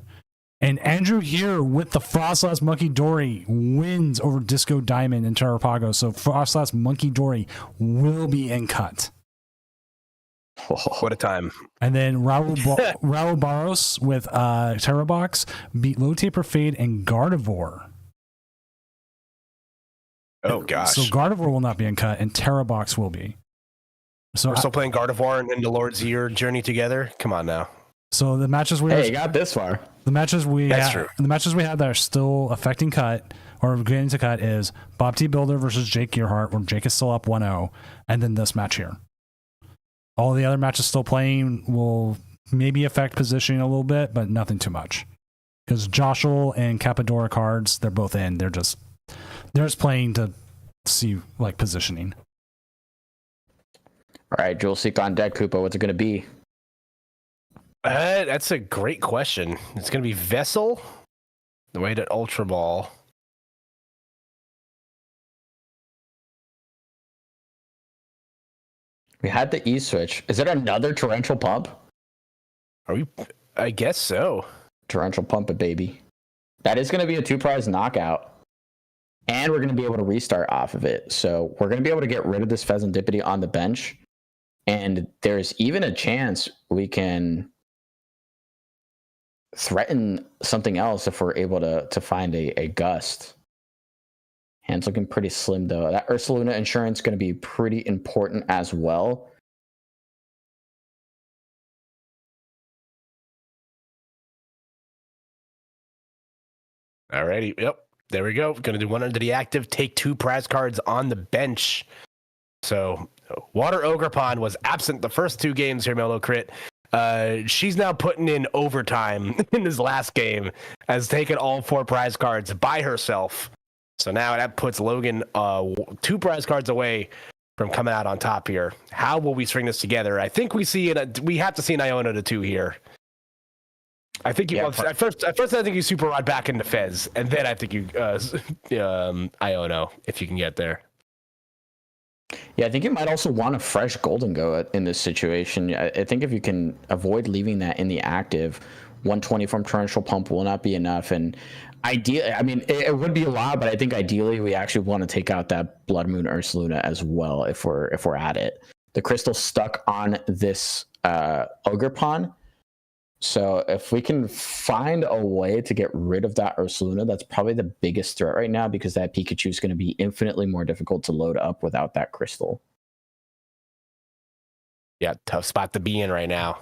And Andrew here with the Frostlass Monkey Dory wins over Disco Diamond and Terrapago. So Frostlass Monkey Dory will be in cut. What a time. And then Raul Barros with Terrabox beat Low Taper Fade and Gardevoir. Oh, gosh. So Gardevoir will not be in cut and Terrabox will be. So We're still playing Gardevoir and the Lord's Year journey together? Come on now. So the matches we you got this far. The matches we That's had, true. the matches we had that are still affecting cut or getting to cut is Bob T. Builder versus Jake Gearhart, where Jake is still up 1-0, and then this match here. All the other matches still playing will maybe affect positioning a little bit, but nothing too much. Because Joshua and Capadora cards, they're both in. They're just playing to see like positioning. All right, Jewel Seek on deck, Koopa. What's it going to be? That's a great question. It's going to be Vessel, the way to Ultra Ball. We had the E switch. Is it another torrential pump? Are we? I guess so. Torrential pump it, baby. That is going to be a 2-prize knockout. And we're going to be able to restart off of it. So we're going to be able to get rid of this Pheasantipity on the bench. And there's even a chance we can threaten something else if we're able to find a gust. Hand's looking pretty slim, though. That Ursaluna insurance is going to be pretty important as well. Alrighty. Yep. There we go. Going to do one under the active. Take 2 prize cards on the bench. So Water Ogre Pond was absent the first 2 games here, Melo Crit. She's now putting in overtime in this last game, has taken all 4 prize cards by herself. So now that puts Logan 2 prize cards away from coming out on top here. How will we string this together? I think we have to see an Iona to 2 here. I think at first I think you Super Rod back into Fez, and then I think you Iono if you can get there. Yeah, I think you might also want a fresh Golden Go in this situation. I think if you can avoid leaving that in the active, 120 from Torrential Pump will not be enough. And ideally, I mean, it would be a lot, but I think ideally we actually want to take out that Blood Moon Ursaluna as well if we're at it. The crystal's stuck on this Ogre Pond. So if we can find a way to get rid of that Ursaluna, that's probably the biggest threat right now, because that Pikachu is going to be infinitely more difficult to load up without that crystal. Yeah, tough spot to be in right now.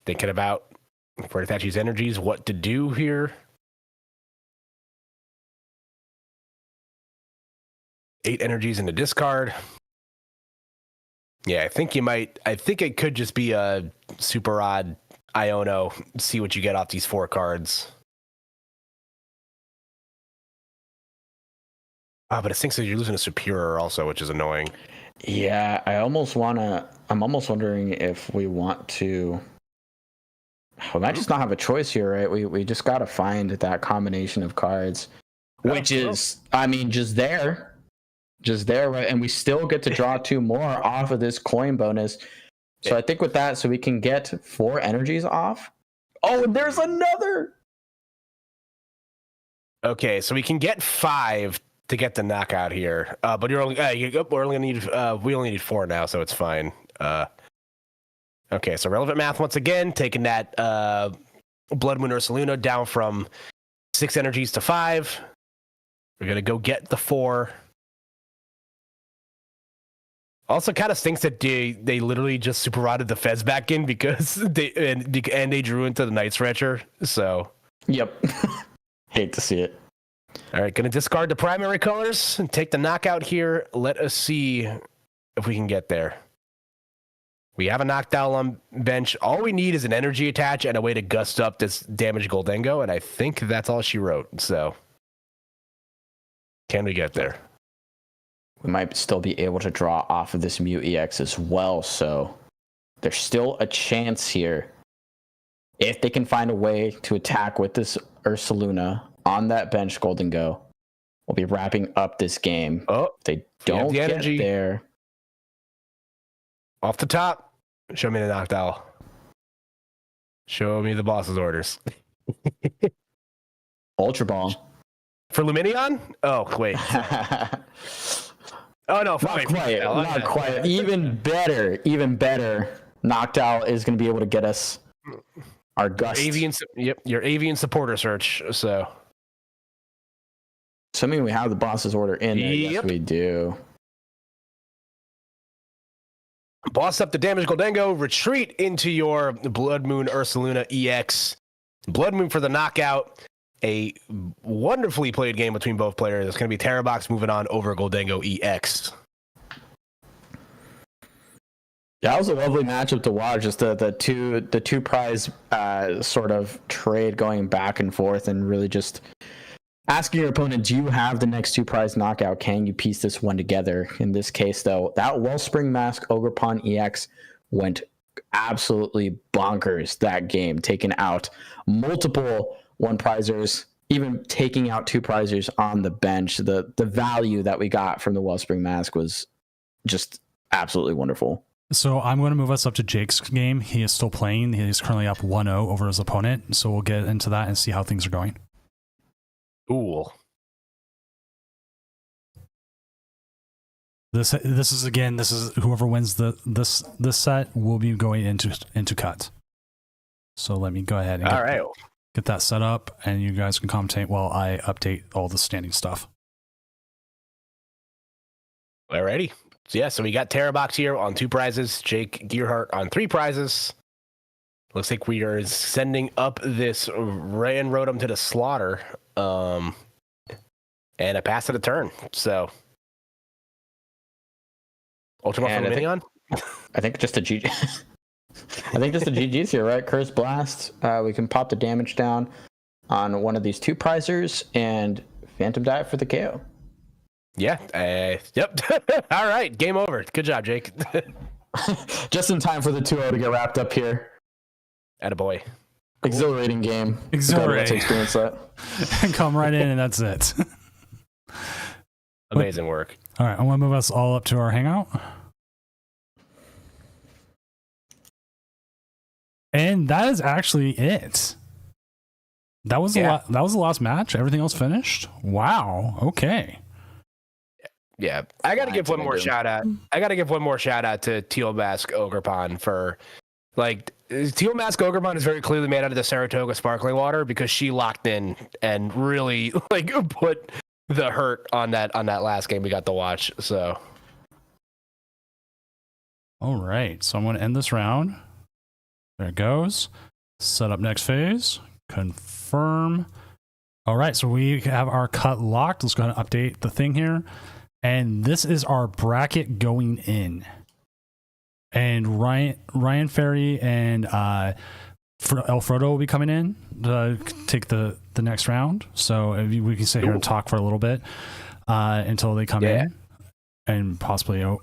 Thinking about for Itachi's energies, what to do here. 8 energies in the discard. Yeah, I think it could just be a super odd Iono, see what you get off these 4 cards. But it thinks that you're losing a Superior also, which is annoying. Yeah, I'm almost wondering if we want to. We might just not have a choice here, right? We just got to find that combination of cards, which is, I mean, just there, right? And we still get to draw 2 more off of this coin bonus. So I think with that, so we can get 4 energies off. Oh, and there's another. Okay, so we can get 5 to get the knockout here. But you're only we only need 4 now, so it's fine. Okay, so relevant math once again, taking that Blood Moon Ursaluna down from 6 energies to 5. We're gonna go get the 4. Also, kind of stinks that they literally just super rotted the Fez back in because they drew into the Night Stretcher. So, yep, hate to see it. All right, gonna discard the primary colors and take the knockout here. Let us see if we can get there. We have a knockdown on bench. All we need is an energy attach and a way to gust up this damaged Goldengo, and I think that's all she wrote. So, can we get there? we might still be able to draw off of this Mew EX as well. So there's still a chance here. If they can find a way to attack with this Ursaluna on that bench, Golden Go, we'll be wrapping up this game. Oh, if they don't the energy get there. Off the top, show me the Noctowl. Show me the boss's orders. Ultra Ball. For Luminion? Oh, wait. Oh, no. Not quite. Not quite. Even better. Noctowl is going to be able to get us our Gust. Your avian supporter search. So, assuming we have the boss's order in there, yes, we do. Boss up the damage Goldengo, retreat into your Blood Moon Ursaluna EX. Blood Moon for the knockout. A wonderfully played game between both players. It's going to be Terrabox moving on over Goldengo EX. Yeah, that was a lovely matchup to watch. Just the two prize sort of trade going back and forth, and really just asking your opponent, do you have the next two prize knockout? Can you piece this one together? In this case, though, that Wellspring Mask Ogerpon EX went absolutely bonkers that game, taking out multiple one prizers, even taking out two prizers on the bench. The value that we got from the Wellspring Mask was just absolutely wonderful. So I'm going to move us up to Jake's game. He is still playing. He's currently up 1-0 over his opponent. So we'll get into that and see how things are going. Cool. This is whoever wins this set will be going into cut. So let me go ahead and get that set up, and you guys can commentate while I update all the standing stuff. Alrighty. So we got Terrabox here on 2 prizes, Jake Gearhart on 3 prizes. Looks like we are sending up this Ran Rotom to the slaughter, and a pass at a turn. So, Ultimate from Minion? I think just a GG. I think just the GG's here, right? Curse Blast. We can pop the damage down on one of these 2 prizers and Phantom Dive for the KO. Yeah. Yep. All right. Game over. Good job, Jake. Just in time for the 2-0 to get wrapped up here. Attaboy. Exhilarating game. Exhilarating. Experience that. Come right in, and that's it. Amazing work. All right. I want to move us all up to our hangout. And that is actually it. That was that was the last match. Everything else finished. Wow. Okay. Yeah, I got to give one more shout out. I got to give one more shout out to Teal Mask Ogerpon for, like, Teal Mask Ogerpon is very clearly made out of the Saratoga sparkling water, because she locked in and really like put the hurt on that last game we got to watch. So, all right. So I'm going to end this round. There it goes. Set up next phase. Confirm. All right. So we have our cut locked. Let's go ahead and update the thing here. And this is our bracket going in. And Ryan Ferry and El Frodo will be coming in to take the next round. So we can sit here and talk for a little bit until they come in, and possibly I'll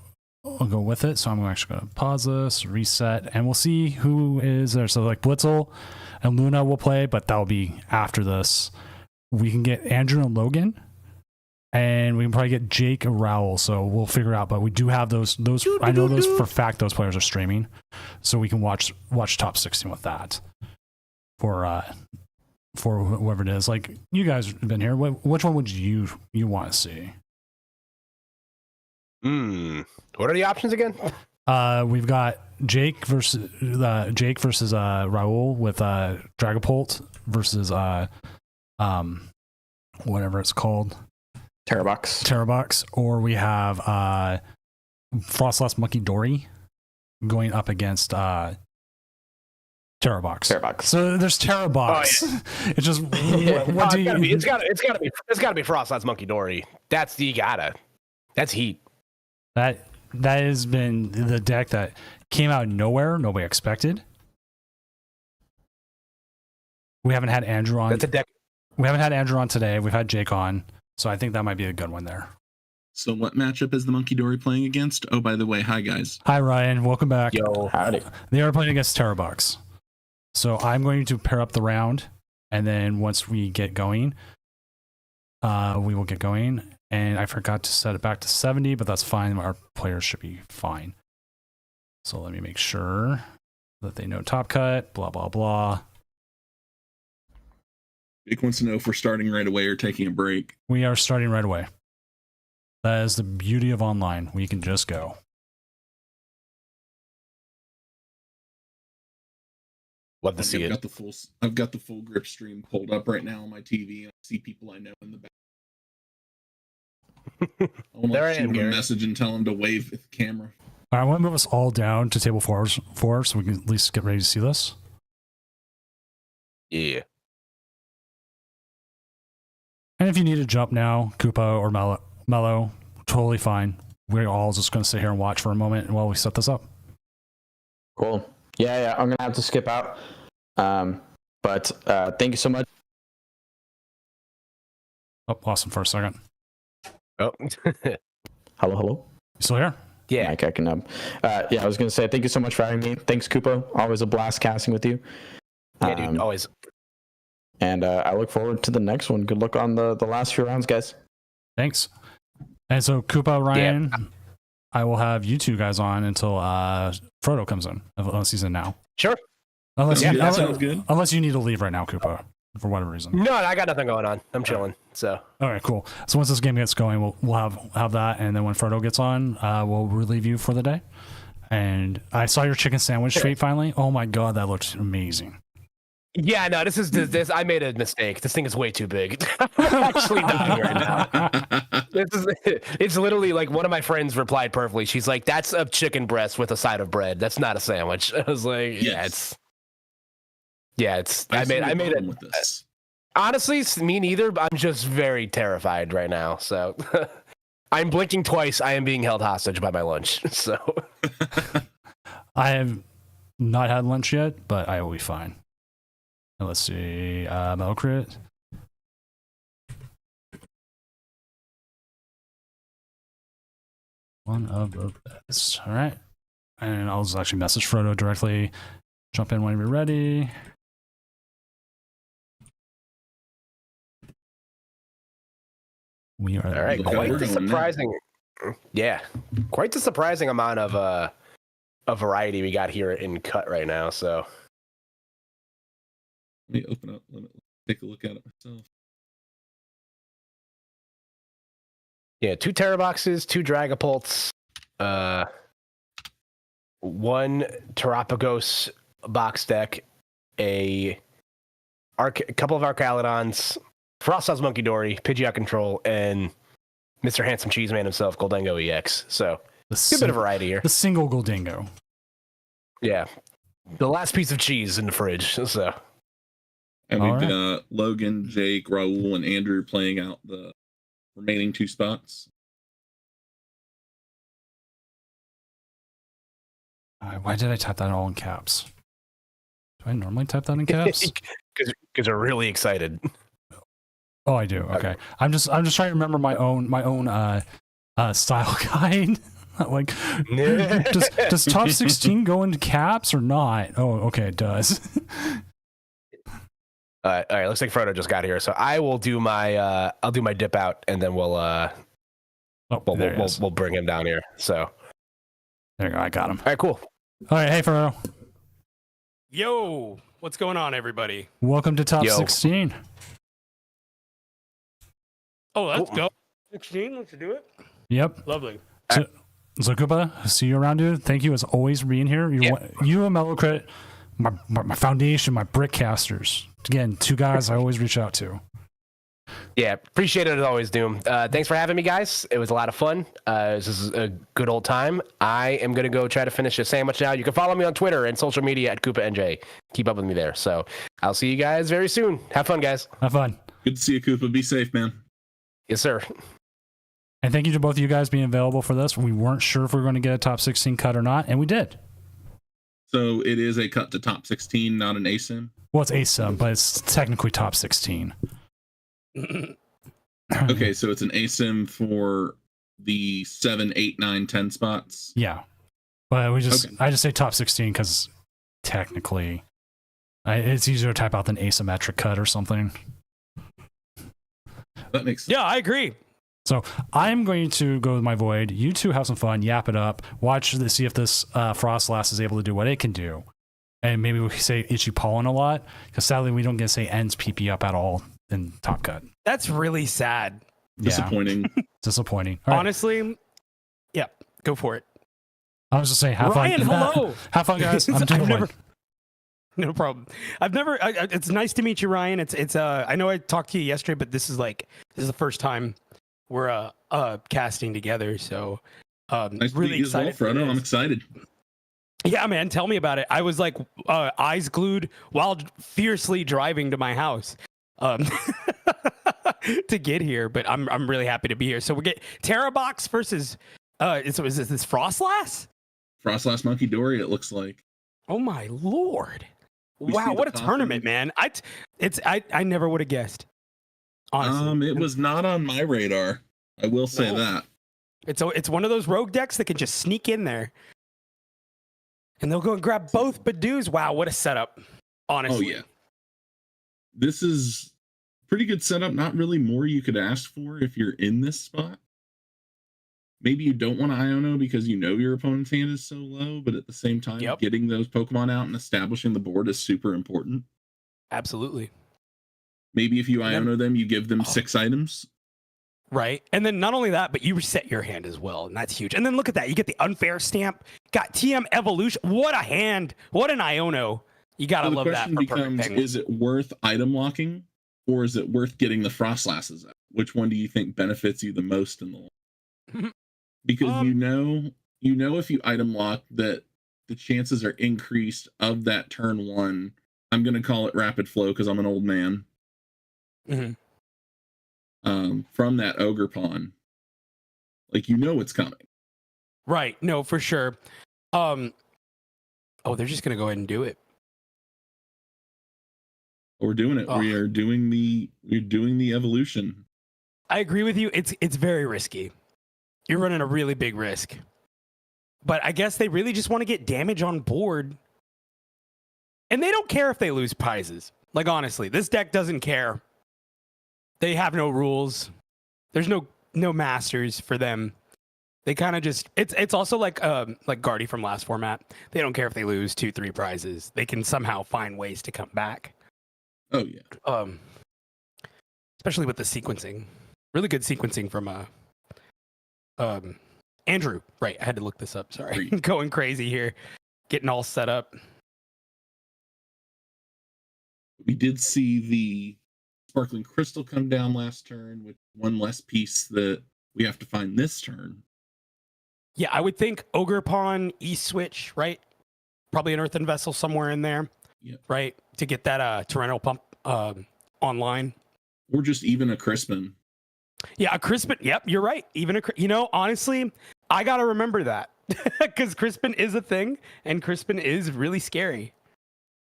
go with it. So I'm actually going to pause this, reset, and we'll see who is there. So like Blitzel and Luna will play, but that'll be after this. We can get Andrew and Logan. And we can probably get Jake and Raoul, so we'll figure out. But we do have those. I know those for a fact. Those players are streaming, so we can watch top 16 with that for whoever it is. Like, you guys have been here. Which one would you want to see? What are the options again? We've got Jake versus Raoul with Dragapult versus whatever it's called. Terrabox, or we have Frostlass Monkey Dory going up against Terrabox. So there's Terrabox. Oh, yeah. It's just what do you? It's gotta be Frostlass Monkey Dory. That's heat. That has been the deck that came out of nowhere. Nobody expected. We haven't had Andrew on. That's a deck. We haven't had Andrew on today. We've had Jake on. So I think that might be a good one there. So what matchup is the Monkey Dory playing against? Oh, by the way, hi guys. Hi Ryan, welcome back. Yo, Howdy. They are playing against Terrabox. So I'm going to pair up the round, and then once we get going, we will get going. And I forgot to set it back to 70, but that's fine. Our players should be fine. So let me make sure that they know top cut, blah, blah, blah. Jake wants to know if we're starting right away or taking a break. We are starting right away. That is the beauty of online. We can just go. love to see it. I've got the full grip stream pulled up right now on my TV. I see people I know in the back. I want to shoot them a message and tell them to wave at the camera. All right, I want to move us all down to table four so we can at least get ready to see this. Yeah. And if you need to jump now, Koopa or Mello, totally fine. We're all just going to sit here and watch for a moment while we set this up. Cool. Yeah, I'm going to have to skip out. But thank you so much. Oh, lost him for a second. Oh. Hello. You still here? Yeah. Mike, I can. Yeah, I was going to say thank you so much for having me. Thanks, Koopa. Always a blast casting with you. Yeah, dude. Always. And I look forward to the next one. Good luck on the last few rounds, guys. Thanks. And so, Koopa, Ryan, yeah. I will have you two guys on until Frodo comes in, unless he's in now. Sure. Unless sounds good. Unless you need to leave right now, Koopa, for whatever reason. No, I got nothing going on. I'm chilling. So. All right, cool. So once this game gets going, we'll have that, and then when Frodo gets on, we'll relieve you for the day. And I saw your chicken sandwich treat finally. Oh my god, that looked amazing. Yeah, no, this. I made a mistake. This thing is way too big. I'm actually dying right now. It's literally like one of my friends replied perfectly. She's like, "That's a chicken breast with a side of bread. That's not a sandwich." I was like, yes. "It's." I made it. With this. Honestly, me neither. But I'm just very terrified right now. So I'm blinking twice. I am being held hostage by my lunch. So I have not had lunch yet, but I will be fine. Let's see, Melcrit. One of the best. All right. And I'll just actually message Frodo directly. Jump in when you're ready. We are all right. Quite the surprising. Yeah, quite the surprising amount of a variety we got here in cut right now. So. Let me open up. Let me take a look at it myself. Yeah, 2 Terraboxes, 2 Dragapults, 1 Terapagos box deck, a couple of Archaludons, Frosthouse Monkey Dory, Pidgeot Control, and Mr. Handsome Cheeseman himself, Goldango EX. So, a bit of variety here. The single Goldango. Yeah. The last piece of cheese in the fridge, so... And we've got Logan, Jake, Raul, and Andrew playing out the remaining 2 spots. Why did I type that all in caps? Do I normally type that in caps? Because we're really excited. Oh, I do. Okay. I'm just trying to remember my own style guide. Like, does top 16 go into caps or not? Oh, okay, it does. All right, looks like Frodo just got here, so I will do my I'll do my dip out, and then we'll bring him down here. So there you go, I got him. All right, cool. All right, hey Frodo. Yo, what's going on, everybody? Welcome to top 16. Oh, let's go. 16, let's do it. Yep. Lovely. So Koopa, see you around, dude. Thank you as always for being here. You and Mellocrit, my foundation, my brick casters. Again, 2 guys I always reach out to. Yeah, appreciate it as always, Doom. Thanks for having me, guys. It was a lot of fun. This is a good old time. I am going to go try to finish this sandwich now. You can follow me on Twitter and social media at KoopaNJ. Keep up with me there. So I'll see you guys very soon. Have fun, guys. Have fun. Good to see you, Koopa. Be safe, man. Yes, sir. And thank you to both of you guys being available for this. We weren't sure if we were going to get a top 16 cut or not, and we did. So it is a cut to top 16, not an ASIM? Well, it's ASIM, but it's technically top 16. Okay, so it's an ASIM for the 7, 8, 9, 10 spots. Yeah, but I just say top 16 because technically it's easier to type out than asymmetric cut or something. That makes sense. Yeah, I agree. So I'm going to go with my void. You two have some fun, yap it up, watch to see if this Frostlass is able to do what it can do. And maybe we say Itchy Pollen a lot, because sadly we don't get to say ends PP up at all in Top Cut. That's really sad. Disappointing. Disappointing. All right. Honestly, yeah, go for it. I was just saying, have Ryan, fun. hello. Have fun, guys. I'm doing one. No problem. I've never. It's nice to meet you, Ryan. It's. I know I talked to you yesterday, but this is the first time we're casting together. So, Nice to really meet you as well, excited. Frodo. I'm excited. Yeah, man. Tell me about it. I was like eyes glued while fiercely driving to my house, to get here. But I'm really happy to be here. So we get Terrabox versus. Is this Frostlass? Frostlass Monkey Dory. It looks like. Oh my lord. We Wow, see what a the tournament, man! I never would have guessed. Honestly, It was not on my radar. I will say No. that. it's one of those rogue decks that can just sneak in there, and they'll go and grab both Badoos. Wow, what a setup! Honestly, Oh yeah. This is pretty good setup. Not really more you could ask for if you're in this spot. Maybe you don't want to Iono because you know your opponent's hand is so low, but at the same time, Yep. getting those Pokemon out and establishing the board is super important. absolutely Maybe if you And then- Iono them, you give them Oh. 6 items. right. And then not only that, but you reset your hand as well, and that's huge. And then look at that, you get the unfair stamp. Got TM Evolution. What a hand! What an Iono! You gotta So the love that. question For becomes: perfect is it worth item locking, or is it worth getting the Frostlasses out? Which one do you think benefits you the most in the long? Because you know if you item lock that the chances are increased of that turn 1. I'm gonna call it rapid flow because I'm an old man. Mhm. From that ogre pawn, like it's coming. Right. No, for sure. Oh, they're just gonna go ahead and do it. We're doing it. Oh. We're doing the evolution. I agree with you. It's very risky. You're running a really big risk. But I guess they really just want to get damage on board. And they don't care if they lose prizes. Like, honestly, this deck doesn't care. They have no rules. There's no masters for them. They kind of just it's also like Guardy from last format. They don't care if they lose 2-3 prizes. They can somehow find ways to come back. Oh yeah. Especially with the sequencing. Really good sequencing from Andrew. Right, I had to look this up. Sorry. Going crazy here. Getting all set up. We did see the Sparkling Crystal come down last turn with one less piece that we have to find this turn. Yeah, I would think Ogre Pawn, E-Switch, right? Probably an Earthen Vessel somewhere in there. Yep. Right? To get that Torrential Pump online. Or just even a Crispin. Yeah, a Crispin. Yep, you're right. Even honestly, I got to remember that. Because Crispin is a thing, and Crispin is really scary.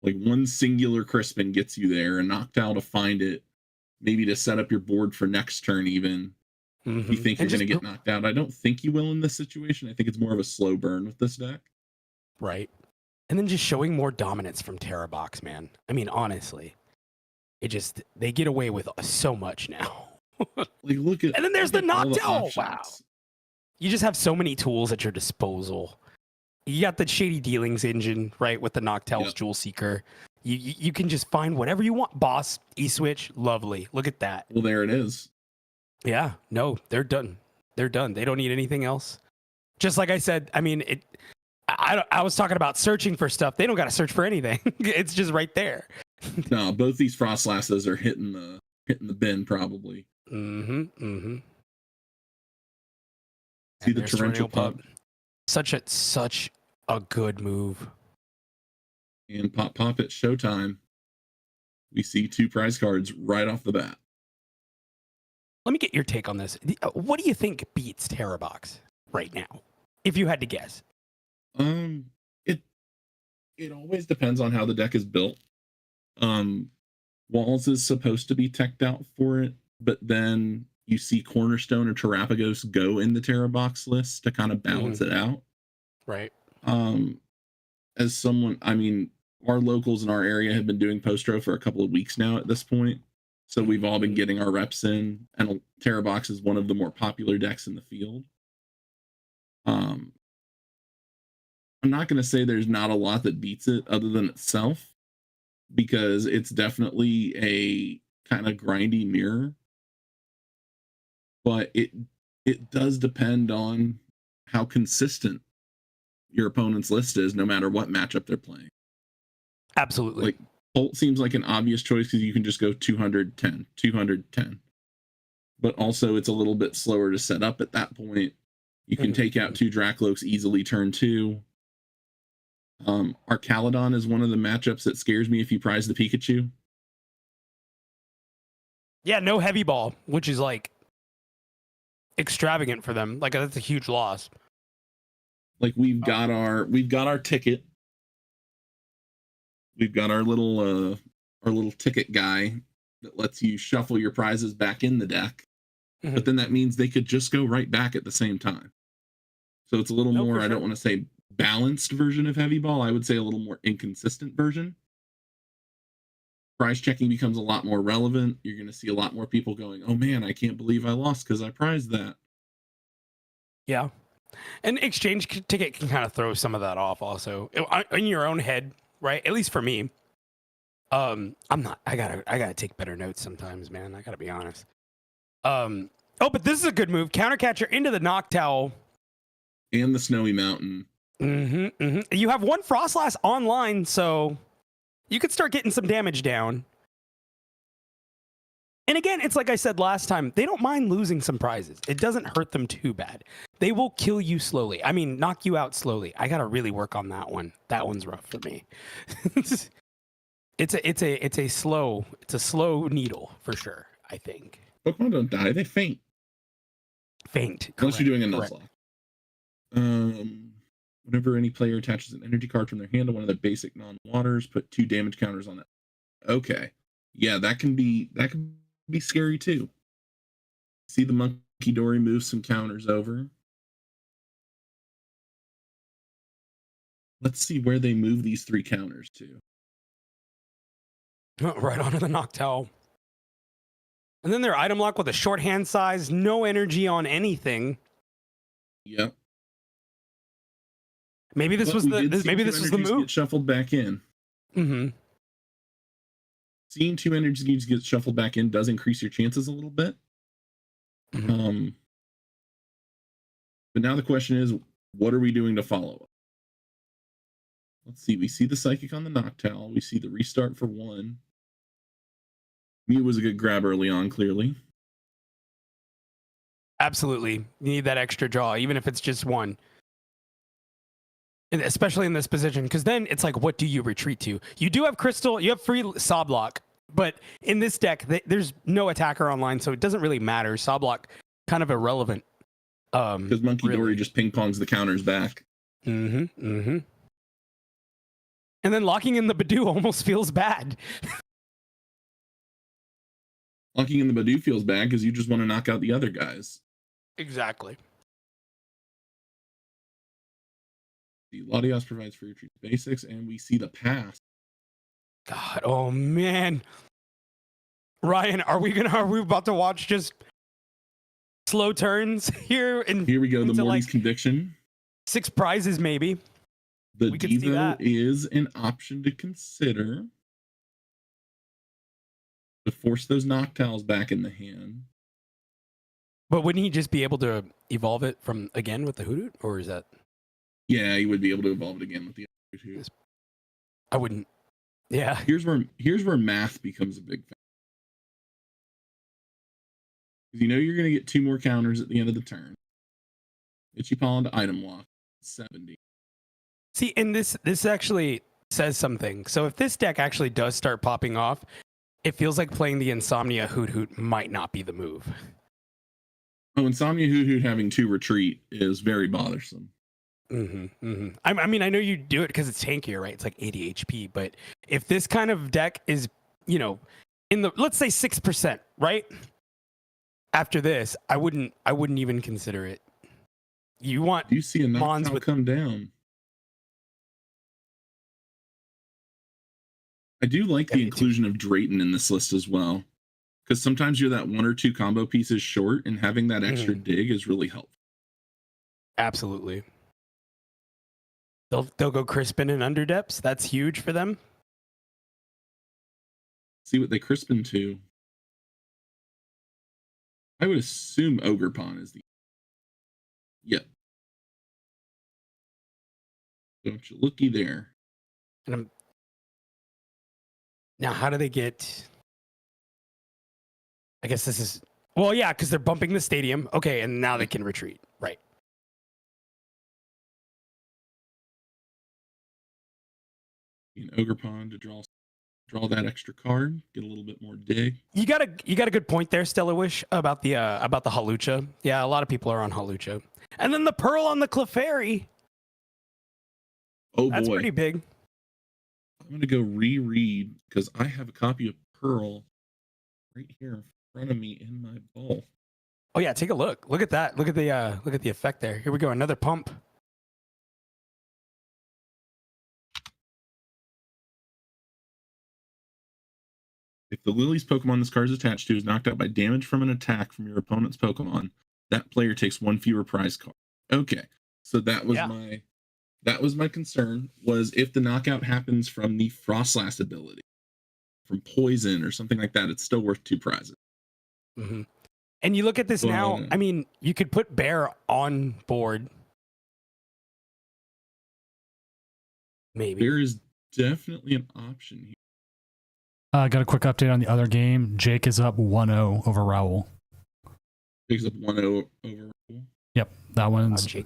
Like one singular Crispin gets you there, and Noctowl to find it, maybe to set up your board for next turn even. Mm-hmm. You think you're going to get knocked out. I don't think you will in this situation. I think it's more of a slow burn with this deck. Right. And then just showing more dominance from Terrabox, man. I mean, honestly, they get away with so much now. Like, look at. And then there's the all Noctowl. Wow. options. You just have so many tools at your disposal. You got the Shady Dealings engine, right, with the Noctowl's Yep. Jewel Seeker. You can just find whatever you want. Boss, E-Switch, lovely. Look at that. Well, there it is. Yeah, no, they're done. They're done. They don't need anything else. Just like I said, I mean, I was talking about searching for stuff. They don't got to search for anything. It's just right there. No, both these Frostlasses are hitting the bin probably. Mm-hmm. Mm-hmm. See the torrential pump Such a good move. and pop at showtime. We see 2 prize cards right off the bat. Let me get your take on this. What do you think beats Terrabox right now, if you had to guess? It always depends on how the deck is built. Walls is supposed to be teched out for it, but then you see Cornerstone or Terapagos go in the Terra box list to kind of balance it out. Right. As someone, I mean, our locals in our area have been doing Postro for a couple of weeks now at this point. So we've all been getting our reps in, and Terra box is one of the more popular decks in the field. I'm not going to say there's not a lot that beats it other than itself, because it's definitely a kind of grindy mirror. But it does depend on how consistent your opponent's list is, no matter what matchup they're playing. Absolutely. Like Bolt seems like an obvious choice because you can just go 210, 210. But also it's a little bit slower to set up at that point. You can take out 2 Dracloaks easily turn 2. Arcalodon is one of the matchups that scares me if you prize the Pikachu. Yeah, no heavy ball, which is like extravagant for them. Like that's a huge loss. Like we've got our ticket. We've got our little ticket guy that lets you shuffle your prizes back in the deck. But then that means they could just go right back at the same time. So it's a little more, I don't want to say balanced version of heavy ball. I would say a little more inconsistent version. Prize checking becomes a lot more relevant. You're going to see a lot more people going, oh man, I can't believe I lost because I prized that. Yeah. And exchange ticket can kind of throw some of that off also in your own head, right? At least for me. I gotta take better notes sometimes, man. I gotta be honest. But this is a good move. Countercatcher into the Noctowl. And the Snowy Mountain. You have 1 Frostlass online, so you could start getting some damage down. And again, it's like I said last time, they don't mind losing some prizes. It doesn't hurt them too bad. They will kill you slowly. I mean, knock you out slowly. I gotta really work on that one. That one's rough for me. It's a slow needle for sure, I think. Pokemon don't die, they faint. Faint. Unless you're doing a Nuzlocke. Whenever any player attaches an energy card from their hand to one of their basic non-waters, put 2 damage counters on it. Okay. Yeah, that can be scary too. See the Monkey Dory move some counters over. Let's see where they move these 3 counters to. Right onto the Noctowl. And then their item lock with a short hand size, no energy on anything. Yep. Maybe this was the move. Get shuffled back in. Seeing 2 energies get shuffled back in does increase your chances a little bit. But now the question is, what are we doing to follow up? Let's see. We see the Psychic on the Noctowl. We see the restart for 1. Mew was a good grab early on, clearly. Absolutely. You need that extra draw, even if it's just 1. And especially in this position, because then it's like, what do you retreat to? You do have Crystal, you have free Soblock, but in this deck, there's no attacker online, so it doesn't really matter. Soblock, kind of irrelevant. Because Monkey Dory just ping-pongs the counters back. And then locking in the Badoo almost feels bad. Locking in the Badoo feels bad because you just want to knock out the other guys. Exactly. The Latios provides free retreat basics, and we see the pass. God, oh man. Ryan, are we about to watch just slow turns here? Here we go, the Morty's like Conviction. 6 prizes, maybe. The Devo is an option to consider to force those Noctowls back in the hand. But wouldn't he just be able to evolve it from again with the Hoodoo, or is that? Yeah, he would be able to evolve it again with the other 2. I wouldn't. Yeah. Here's where math becomes a big factor. Because you know you're going to get 2 more counters at the end of the turn. Ichipal into item lock, 70. See, and this actually says something. So if this deck actually does start popping off, it feels like playing the Insomnia Hoot Hoot might not be the move. Oh, Insomnia Hoot Hoot having 2 retreat is very bothersome. I mean, I know you do it because it's tankier, right? It's like 80 HP. But if this kind of deck is, in the, let's say 6%, right? after this, I wouldn't even consider it. You want Do you see a Mons knockout with come down? I do like the inclusion of Drayton in this list as well, because sometimes you're that 1 or 2 combo pieces short, and having that extra dig is really helpful. Absolutely. They'll go Crispin and Underdepths. That's huge for them. See what they Crispin to. I would assume Ogre Pawn is the. Yep. Don't you looky there. And now, how do they get? I guess this is well, yeah, because they're bumping the stadium. Okay, and now they can retreat. Right. Ogre Pawn to draw that extra card, get a little bit more dig. You got a good point there, Stellar Wish, about the Halucha. Yeah, a lot of people are on Halucha. And then the Pearl on the Clefairy. Oh, That's boy. pretty big. I'm going to go reread because I have a copy of Pearl right here in front of me in my bowl. Oh yeah, take a look. Look at that. Look at the effect there. Here we go. Another pump. If the Lily's Pokemon this card is attached to is knocked out by damage from an attack from your opponent's Pokemon, that player takes 1 fewer prize card. Okay, so that was my concern, was if the knockout happens from the Frostlass ability, from poison or something like that, it's still worth 2 prizes. Mm-hmm. And you look at this now. I mean, you could put Bear on board. Maybe Bear is definitely an option here. Got a quick update on the other game. Jake is up 1-0 over Raoul. Jake's up 1-0 over Raoul. Yep, that one's Jake.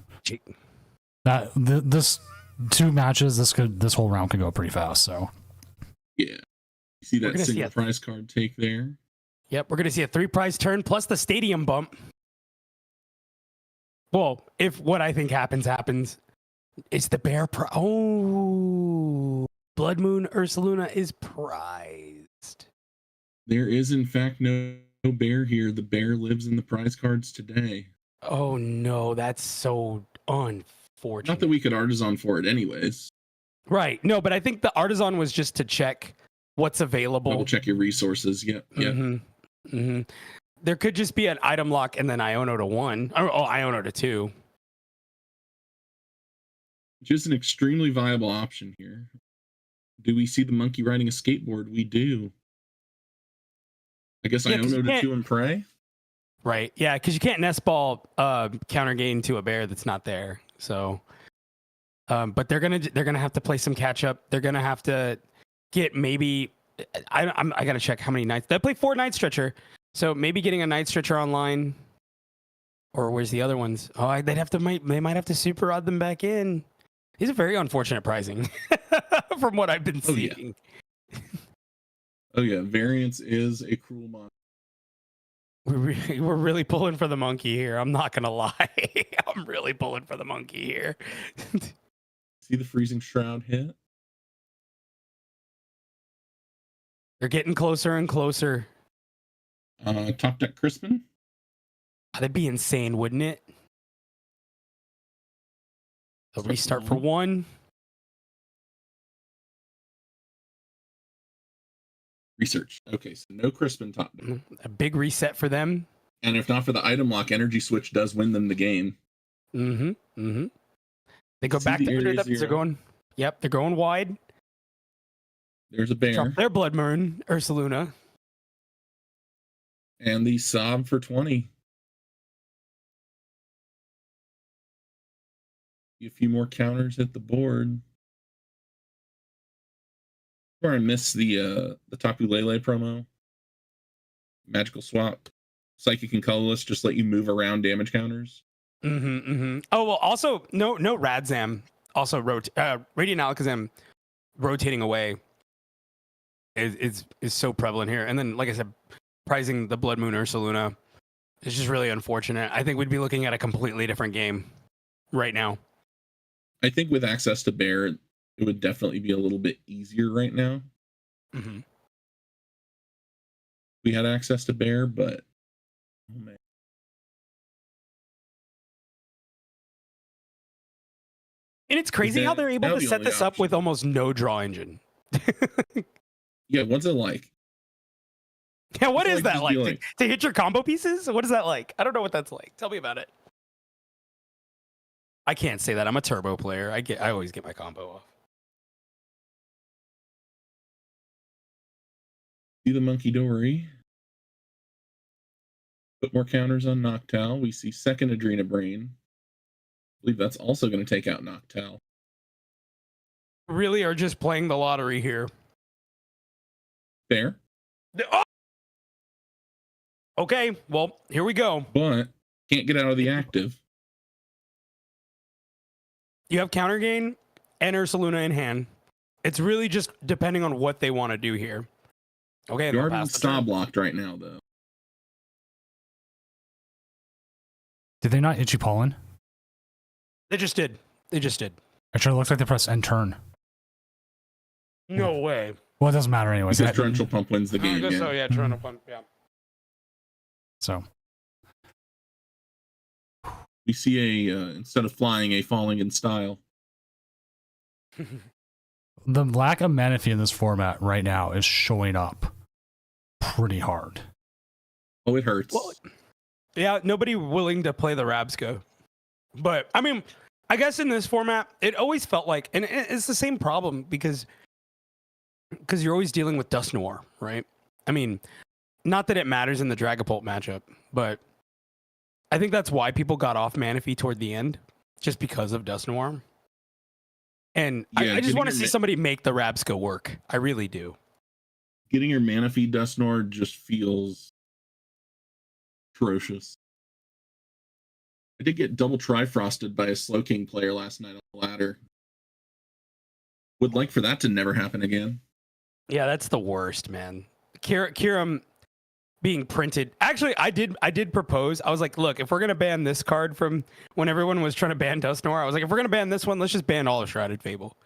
This 2 matches. This whole round could go pretty fast. So yeah, you see that single prize card take there. Yep, we're gonna see a 3 prize turn plus the stadium bump. Well, if what I think happens, it's the Bear. Blood Moon Ursaluna is prized. There is, in fact, no Bear here. The Bear lives in the prize cards today. Oh no, that's so unfortunate. Not that we could artisan for it anyways. Right. No, but I think the artisan was just to check what's available. Double check your resources. Yep. Mm-hmm. Mm-hmm. There could just be an item lock and then Iono to 1. Or Iono to 2. Which is an extremely viable option here. Do we see the monkey riding a skateboard? We do. I guess Iono to 2 and pray. Right. Yeah, because you can't nest ball counter gain to a bear that's not there. So, but they're gonna have to play some catch up. They're gonna have to get maybe. I gotta check how many nights they play. 4 night stretcher. So maybe getting a night stretcher online. Or where's the other ones? Oh, they might have to super rod them back in. These are very unfortunate pricing from what I've been seeing. Oh yeah, variance is a cruel monster. We're really pulling for the monkey here. I'm not gonna lie. I'm really pulling for the monkey here. See the freezing shroud hit? They're getting closer and closer. Top deck Crispin. That'd be insane, wouldn't it? A restart for 1. Research. Okay, so no Crispin top deck. A big reset for them. And if not for the item lock, Energy Switch does win them the game. Mm-hmm. Mm-hmm. They go back to underdepths. They're going. Yep, they're going wide. There's a bear. Drop their Blood Moon, Ursaluna. And the sob for 20. A few more counters at the board. Where I missed the Tapu Lele promo. Magical swap. Psychic and colorless just let you move around damage counters. Mm-hmm, mm-hmm. Oh well, also no Radzam. Also Radiant Alakazam rotating away is so prevalent here. And then, like I said, prizing the Blood Moon Ursaluna is just really unfortunate. I think we'd be looking at a completely different game right now. I think with access to Bear, it would definitely be a little bit easier right now. Mm-hmm. We had access to Bear, but oh man, And it's crazy how they're able to set this up with almost no draw engine. Yeah, what's it like? Yeah, what is that like? To hit your combo pieces? What is that like? I don't know what that's like. Tell me about it. I can't say that. I'm a turbo player. I always get my combo off. See the monkey dory. Put more counters on Noctowl. We see second Adrena Brain. I believe that's also going to take out Noctowl. Really are just playing the lottery here. Fair. Oh! Okay, well, here we go. But can't get out of the active. You have counter gain and Ursaluna in hand. It's really just depending on what they want to do here. Okay, You are being stop blocked right now, though. Did they not itchy pollen? They just did. They just did. Actually, it looks like they pressed end turn. No way. Well, it doesn't matter anyways. Because torrential pump wins the game. I guess so, yeah, torrential pump, yeah. So we see a instead of flying, a falling in style. the lack of Manaphy in this format right now is showing up pretty hard. Oh, it hurts. Well, yeah, nobody willing to play the Rabsco. But I mean, I guess in this format, it always felt like, and it's the same problem because you're always dealing with Dust Noir, right? I mean, not that it matters in the Dragapult matchup, but I think that's why people got off Manaphy toward the end, just because of Dust Noir. And yeah, I just want to see somebody make the Rabsco work. I really do. Getting your Manaphy Dust Noir just feels atrocious. I did get double Trifrosted by a Slow King player last night on the ladder. Would like for that to never happen again. Yeah, that's the worst, man. Kiram being printed. Actually, I did propose. I was like, look, if we're gonna ban this card from when everyone was trying to ban Dust Noir, I was like, if we're gonna ban this one, let's just ban all of Shrouded Fable.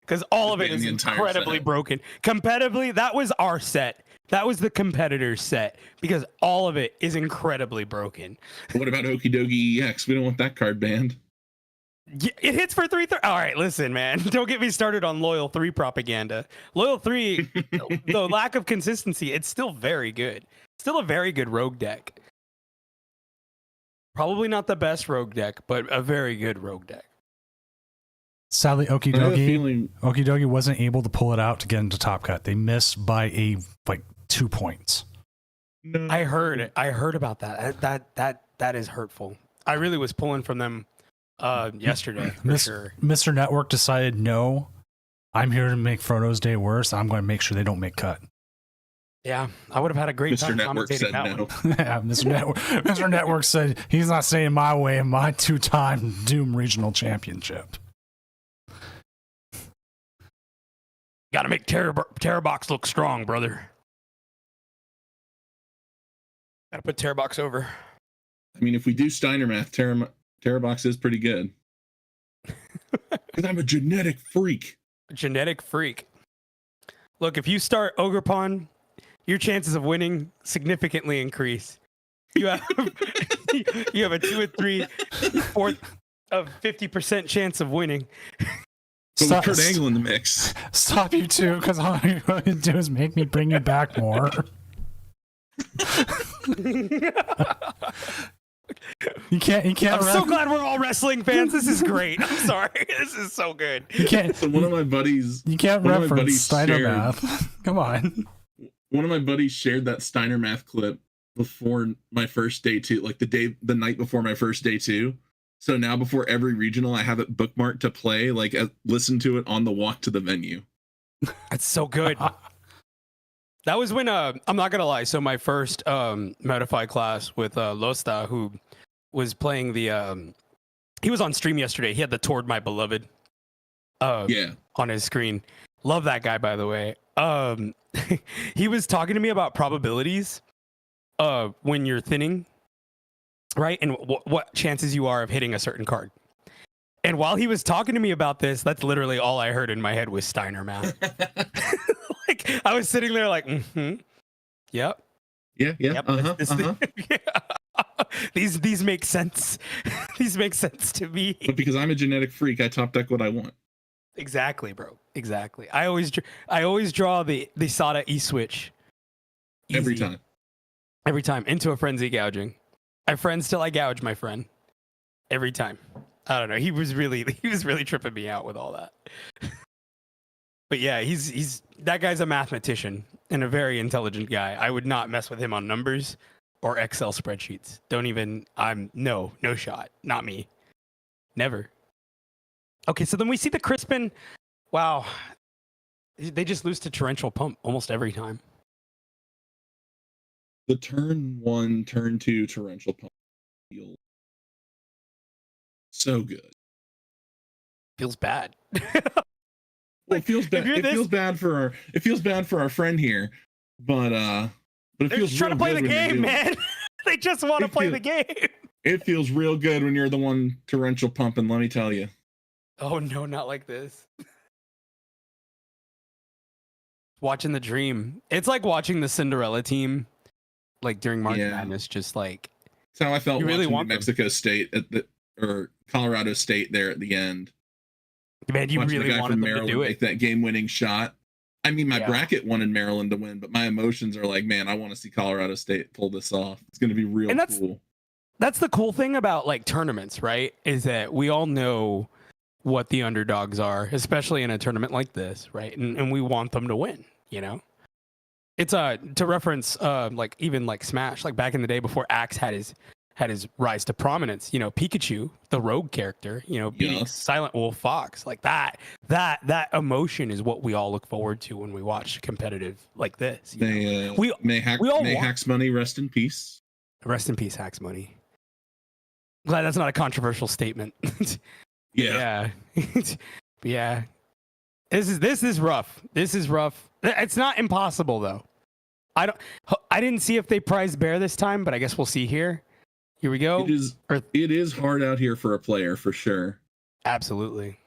Because all of it is incredibly broken. Competitively, that was our set. That was the competitor's set. Because all of it is incredibly broken. What about Okie Dokie EX? We don't want that card banned. It hits for 3. All right, listen, man. Don't get me started on Loyal 3 propaganda. Loyal 3, the lack of consistency, it's still very good. Still a very good rogue deck. Probably not the best rogue deck, but a very good rogue deck. Sadly, Okie Dokie wasn't able to pull it out to get into Top Cut. They missed by 2 points. No. I heard it. I heard about that. That is hurtful. I really was pulling from them yesterday for sure. Mr. Network decided, no, I'm here to make Frodo's day worse. I'm going to make sure they don't make cut. Yeah, I would have had a great time commentating that one. Yeah, Mr. Network said he's not saying my way in my 2-time Doom Regional Championship. Got to make Terrorbox look strong, brother. Got to put Terrorbox over. I mean, if we do Steiner math, Terrorbox is pretty good. Because I'm a genetic freak. Genetic freak. Look, if you start Ogerpon, your chances of winning significantly increase. You have you have a 2 and 3 4th of 50% chance of winning. But with Kurt Angle in the mix. Stop you two, because all you're going to do is make me bring you back more. You can't. I'm so glad we're all wrestling fans. This is great. I'm sorry. This is so good. You can't. So one of my buddies. You can't reference Steiner math. Come on. One of my buddies shared that Steiner math clip before my first day 2, like the night before my first day 2. So now before every regional, I have it bookmarked to play, listen to it on the walk to the venue. That's so good. That was when, I'm not going to lie. So my first Modify class with Losta, who was playing he was on stream yesterday. He had the Toward My Beloved on his screen. Love that guy, by the way. He was talking to me about probabilities when you're thinning. Right, and what chances you are of hitting a certain card. And while he was talking to me about this, that's literally all I heard in my head was Steiner math. Like I was sitting there like, yep. Yeah. Yep, Yeah. These make sense. These make sense to me. But because I'm a genetic freak, I top deck what I want. Exactly, bro. Exactly. I always draw the Sada E switch. Every Easy. time. Every time into a frenzy gouging. I friends till I gouge, my friend. Every time. I don't know. He was really tripping me out with all that. But yeah, he's that guy's a mathematician and a very intelligent guy. I would not mess with him on numbers or Excel spreadsheets. Don't even. No shot. Not me. Never. Okay, so then we see the Crispin. Wow, they just lose to Torrential Pump almost every time. The turn 1, turn 2 torrential pump feel so good. Feels bad. Well, it feels bad. It feels bad for our friend here, but it They're feels just trying to play the game, man. They just want to play the game. It feels real good when you're the one torrential pumping. Let me tell you. Oh no, not like this. Watching the dream. It's like watching the Cinderella team, like during March Madness. Just like that's how I felt really watching want New Mexico State or Colorado State there at the end. Man, you watching really the guy wanted from them Maryland to do make it. that game-winning shot. I mean, my bracket wanted Maryland to win, but my emotions are like, man, I want to see Colorado State pull this off. It's going to be real cool. That's the cool thing about like tournaments, right? Is that we all know what the underdogs are, especially in a tournament like this, right? And we want them to win, you know? It's to reference like even like Smash, like back in the day before Axe had his rise to prominence, you know, Pikachu, the rogue character, you know, beating Silent Wolf Fox, like that emotion is what we all look forward to when we watch competitive like this. May Hacks Money rest in peace. Rest in peace, Hacks Money. Glad that's not a controversial statement. Yeah. Yeah. This is rough. This is rough. It's not impossible though. I didn't see if they prized bear this time, but I guess we'll see here. Here we go. It is hard out here for a player for sure. Absolutely.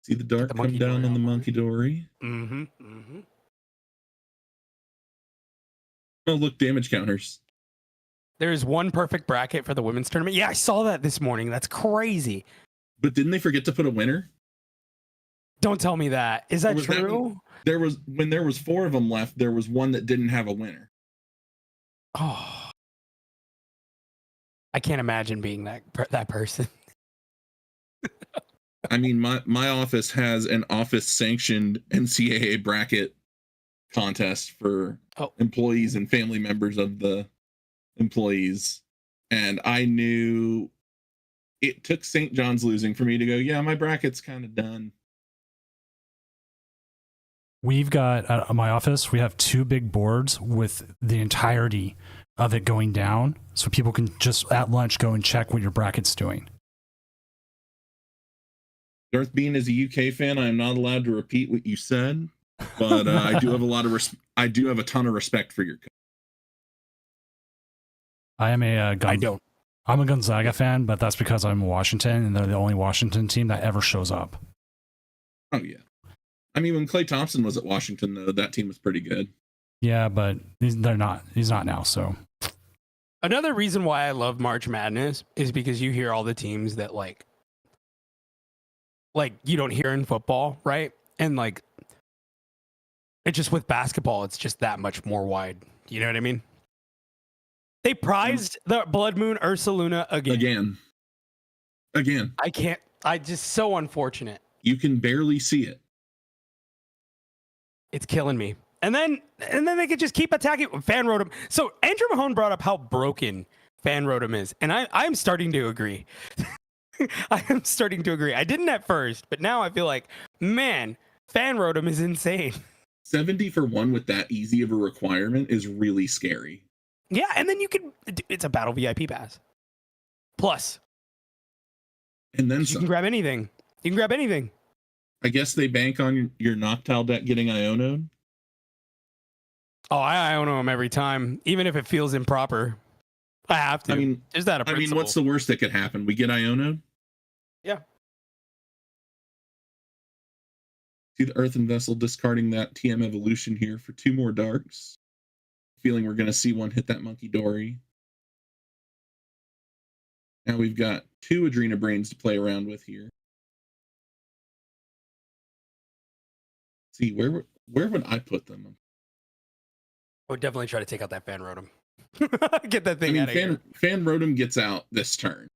See the dart come down on the monkey dory. Mm-hmm. Mm-hmm. Oh, look, damage counters. There is one perfect bracket for the women's tournament. Yeah, I saw that this morning. That's crazy. But didn't they forget to put a winner? Don't tell me that. Is that true? When there was 4 of them left, there was one that didn't have a winner. Oh, I can't imagine being that person. I mean, my office has an office sanctioned NCAA bracket contest for employees and family members of the employees, and I knew it took St. John's losing for me to go, yeah, my bracket's kind of done. We've got at my office, we have 2 big boards with the entirety of it going down, so people can just at lunch go and check what your bracket's doing. Darth Bean is a UK fan. I am not allowed to repeat what you said, but I do have a ton of respect for your coach. I am I'm a Gonzaga fan, but that's because I'm Washington, and they're the only Washington team that ever shows up. Oh yeah, I mean when Klay Thompson was at Washington, though, that team was pretty good. Yeah, but he's not now. So another reason why I love March Madness is because you hear all the teams that like you don't hear in football, right? And like it's just with basketball, it's just that much more wide. You know what I mean? They prized the Blood Moon Ursaluna again. I just so unfortunate. You can barely see it. It's killing me. And then they could just keep attacking Fan Rotom. So Andrew Mahone brought up how broken Fan Rotom is, and I'm starting to agree. I am starting to agree. I didn't at first, but now I feel like, man, Fan Rotom is insane. 70 for 1 with that easy of a requirement is really scary. Yeah, and then it's a battle VIP pass. Plus. And then you can grab anything. You can grab anything. I guess they bank on your Noctowl deck getting Ionoed. Oh, I Iono him every time, even if it feels improper. I have to. I mean, is that a principle? I mean, what's the worst that could happen? We get Ionoed? Yeah. See the Earthen Vessel discarding that TM Evolution here for 2 more darks. feeling we're going to see one hit that Monkey Dory. Now we've got 2 Adrena Brains to play around with here. See, where would I put them? I would definitely try to take out that Fan Rotom. Get that thing out of here. Fan Rotom gets out this turn.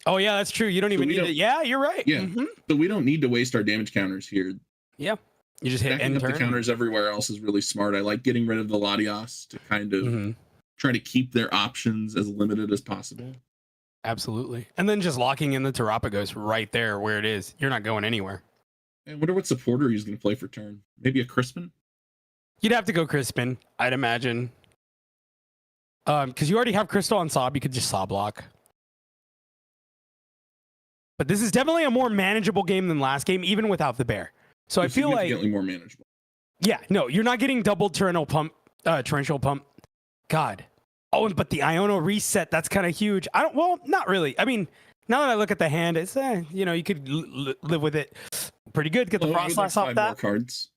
Oh yeah, that's true. You don't even need it. Yeah, you're right. Yeah, so we don't need to waste our damage counters here. Yeah, you just hit Stacking end up turn. the counters everywhere else is really smart. I like getting rid of the Latios to kind of try to keep their options as limited as possible. Absolutely, and then just locking in the Terapagos right there where it is. You're not going anywhere. I wonder what supporter he's going to play for turn. Maybe a Crispin? You'd have to go Crispin, I'd imagine. Because you already have Crystal on Sob, you could just Sob block. But this is definitely a more manageable game than last game, even without the bear. So I feel like significantly more manageable. Yeah, no, you're not getting double torrential pump. God. Oh, but the Iono reset, that's kind of huge. Well, not really. I mean, now that I look at the hand, it's you could live with it pretty good. Get the Frostlass off that. More cards.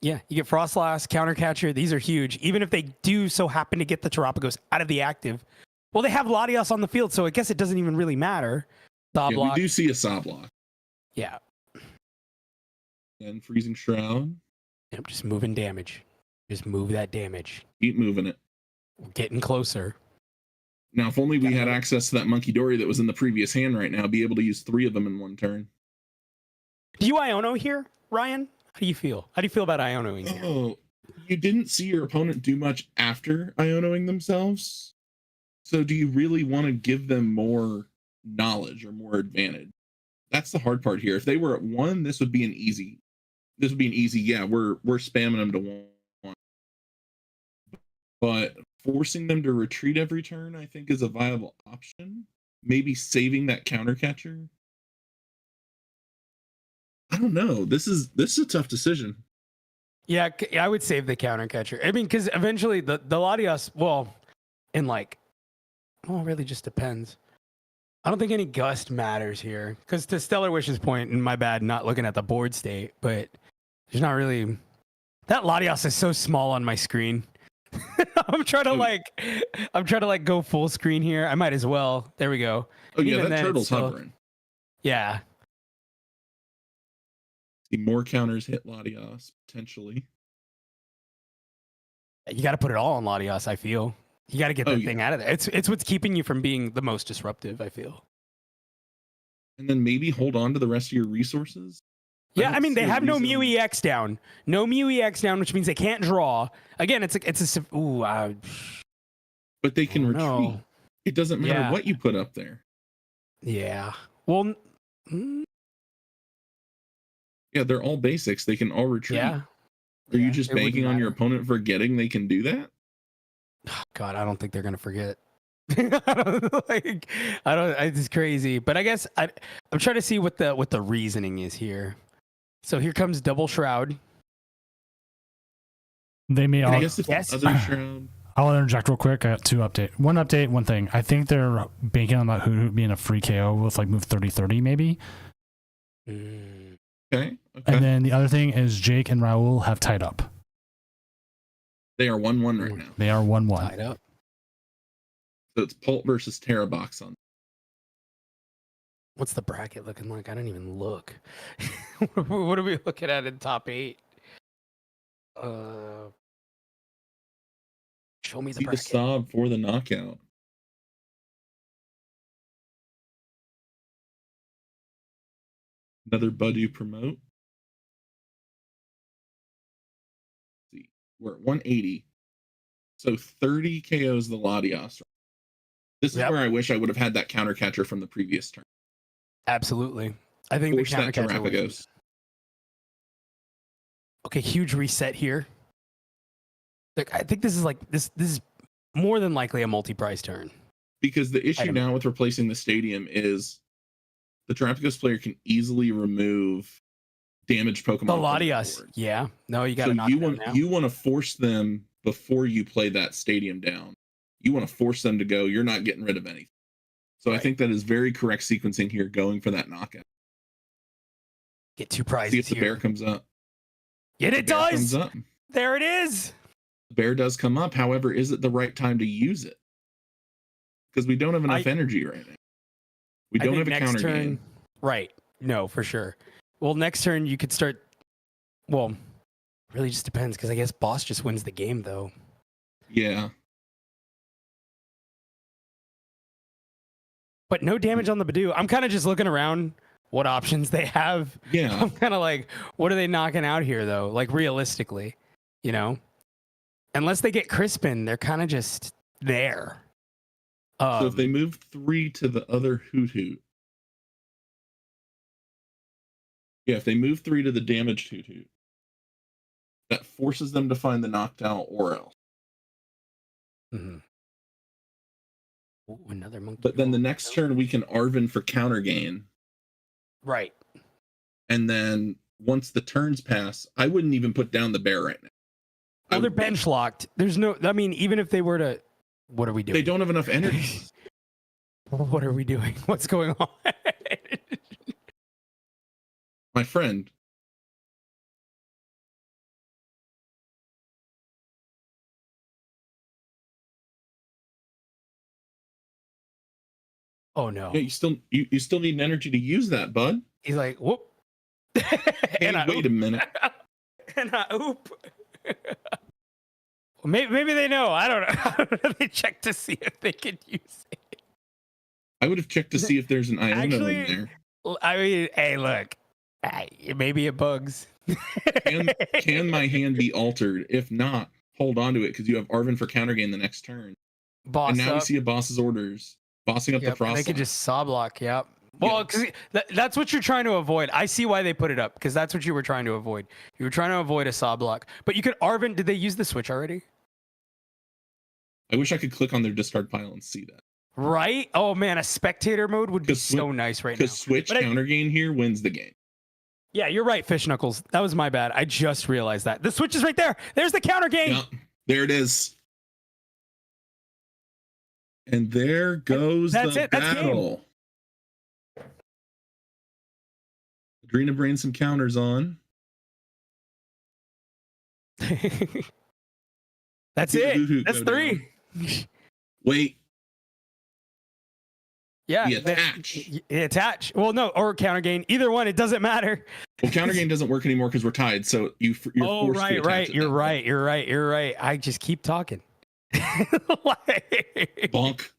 Yeah, you get Frostlass, Countercatcher. These are huge. Even if they do so happen to get the Terapagos out of the active. Well, they have Latios on the field, so I guess it doesn't even really matter. We do see a Saw block. Yeah. And Freezing Shroud. Yep, just moving damage. Just move that damage. Keep moving it. We're getting closer. Now, if only we had access to that Monkey Dory that was in the previous hand right now, be able to use 3 of them in one turn. Do you Iono here, Ryan? How do you feel? How do you feel about Ionoing here? Oh, you didn't see your opponent do much after Ionoing themselves. So do you really want to give them more knowledge or more advantage? That's the hard part here. If they were at 1, this would be an easy. Yeah, we're spamming them to 1. But forcing them to retreat every turn, I think, is a viable option. Maybe saving that counter catcher. I don't know. This is a tough decision. Yeah, I would save the counter catcher. I mean, because eventually the Latios, it really just depends. I don't think any gust matters here. Because to Stellar Wish's point, and my bad not looking at the board state, but there's not really. That Latios is so small on my screen. I'm trying to go full screen here. I might as well. There we go. Oh yeah, that turtle's hovering. Yeah. See more counters hit Latios potentially. You got to put it all on Latios. I feel you got to get that thing out of there. It's what's keeping you from being the most disruptive. I feel. And then maybe hold on to the rest of your resources. Yeah, I mean they have no Mew EX down, which means they can't draw. Again, it's a but they can retreat. No. It doesn't matter what you put up there. Yeah. Well. Yeah, they're all basics. They can all retreat. Yeah. Are you just banking on your opponent forgetting they can do that? God, I don't think they're gonna forget. It's crazy. But I guess I'm trying to see what the reasoning is here. So here comes Double Shroud. They may all. Other Shroud. I'll interject real quick. I got one thing. I think they're banking on that Hoodoo being a free KO with like move 30-30 maybe. Okay. And then the other thing is Jake and Raul have tied up. They are 1-1 right now. They are 1-1. Tied up. So it's Pult versus Terrabox on. What's the bracket looking like? I didn't even look. What are we looking at in top 8? Show me the bracket. See the sob for the knockout. Another Badu promote. Let's see, we're at 180. So 30 KOs the Latios. This is where I wish I would have had that counter catcher from the previous turn. Absolutely. I think Force the counter catcher Terapagos. Okay, huge reset here. Like, I think this is this is more than likely a multi-prize turn. Because the issue now with replacing the stadium is the Terapagos player can easily remove damaged Pokemon. The Latios. Yeah. No, you got to knock them down. You want to force them before you play that stadium down. You want to force them to go, you're not getting rid of anything. So I think that is very correct sequencing here, going for that knockout. Get 2 prizes. See if the bear comes up. Yeah, it does. There it is. Bear does come up. However, is it the right time to use it? Because we don't have enough energy right now. We don't have a counter game. Right. No, for sure. Well, next turn you could start. Well, really just depends because I guess boss just wins the game though. Yeah. But no damage on the Badoo. I'm kind of just looking around what options they have. Yeah. I'm kind of like, what are they knocking out here though? Like realistically, you know? Unless they get Crispin, they're kind of just there. So if they move 3 to the other Hoot Hoot. Yeah, if they move 3 to the damaged Hoot Hoot, that forces them to find the knocked out or else. Mm-hmm. Ooh, another monkey. But then the next turn we can Arven for counter gain. Right. And then once the turns pass, I wouldn't even put down the bear right now. Well, they're bench locked. There's no, I mean, even if they were to, what are we doing? They don't have enough energy. What are we doing? What's going on? My friend. Oh no. Yeah, you still need an energy to use that, bud. He's like, whoop. Hey, wait a minute. And I oop. Maybe they know. I don't know. They check to see if they could use it. I would have checked to see if there's an Iona in there. I mean, hey, look. Maybe it bugs. Can my hand be altered? If not, hold on to it because you have Arven for counter gain the next turn. Boss and now up. we see a boss's orders. Bossing up the frost. They could just saw block, yep. Well, because that's what you're trying to avoid. I see why they put it up, because that's what you were trying to avoid. You were trying to avoid a saw block. But you could Arven, did they use the switch already? I wish I could click on their discard pile and see that. Right? Oh man, a spectator mode would be so nice right now. Because switch counter gain here wins the game. Yeah, you're right, Fish Knuckles. That was my bad. I just realized that. The switch is right there. There's the counter gain. Yeah, there it is. And there goes the battle. Adrena brings some counters on. That's it. That's 3. Wait. Yeah. Attach. Attach. Well, no, or counter gain. Either one, it doesn't matter. Well, counter gain doesn't work anymore because we're tied. So you're forced to attach. You're right. I just keep talking. Bonk.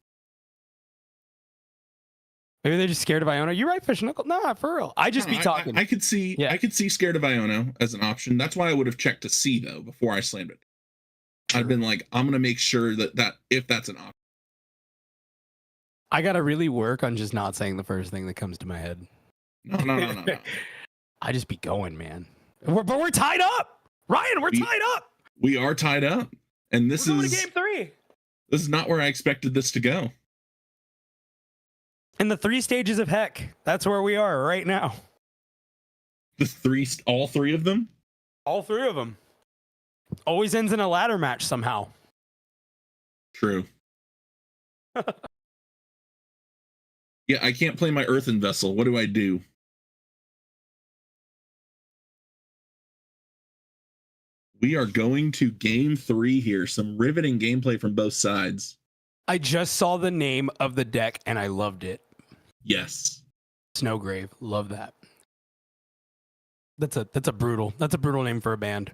Maybe they're just scared of Iona. You're right, Fish Knuckle. No, not for real. I just be talking. I could see. Yeah. I could see scared of Iona as an option. That's why I would have checked to see though before I slammed it. Sure. I'd been like, I'm gonna make sure that if that's an option. I gotta really work on just not saying the first thing that comes to my head. No. I just be going, man. But we're tied up, Ryan. We're tied up. We are tied up, and this we're is going to game 3. This is not where I expected this to go. In the 3 stages of heck, that's where we are right now. All 3 of them? All 3 of them. Always ends in a ladder match somehow. True. Yeah, I can't play my earthen vessel. What do I do? We are going to game 3 here. Some riveting gameplay from both sides. I just saw the name of the deck and I loved it. Yes. Snowgrave. Love that. That's a brutal name for a band.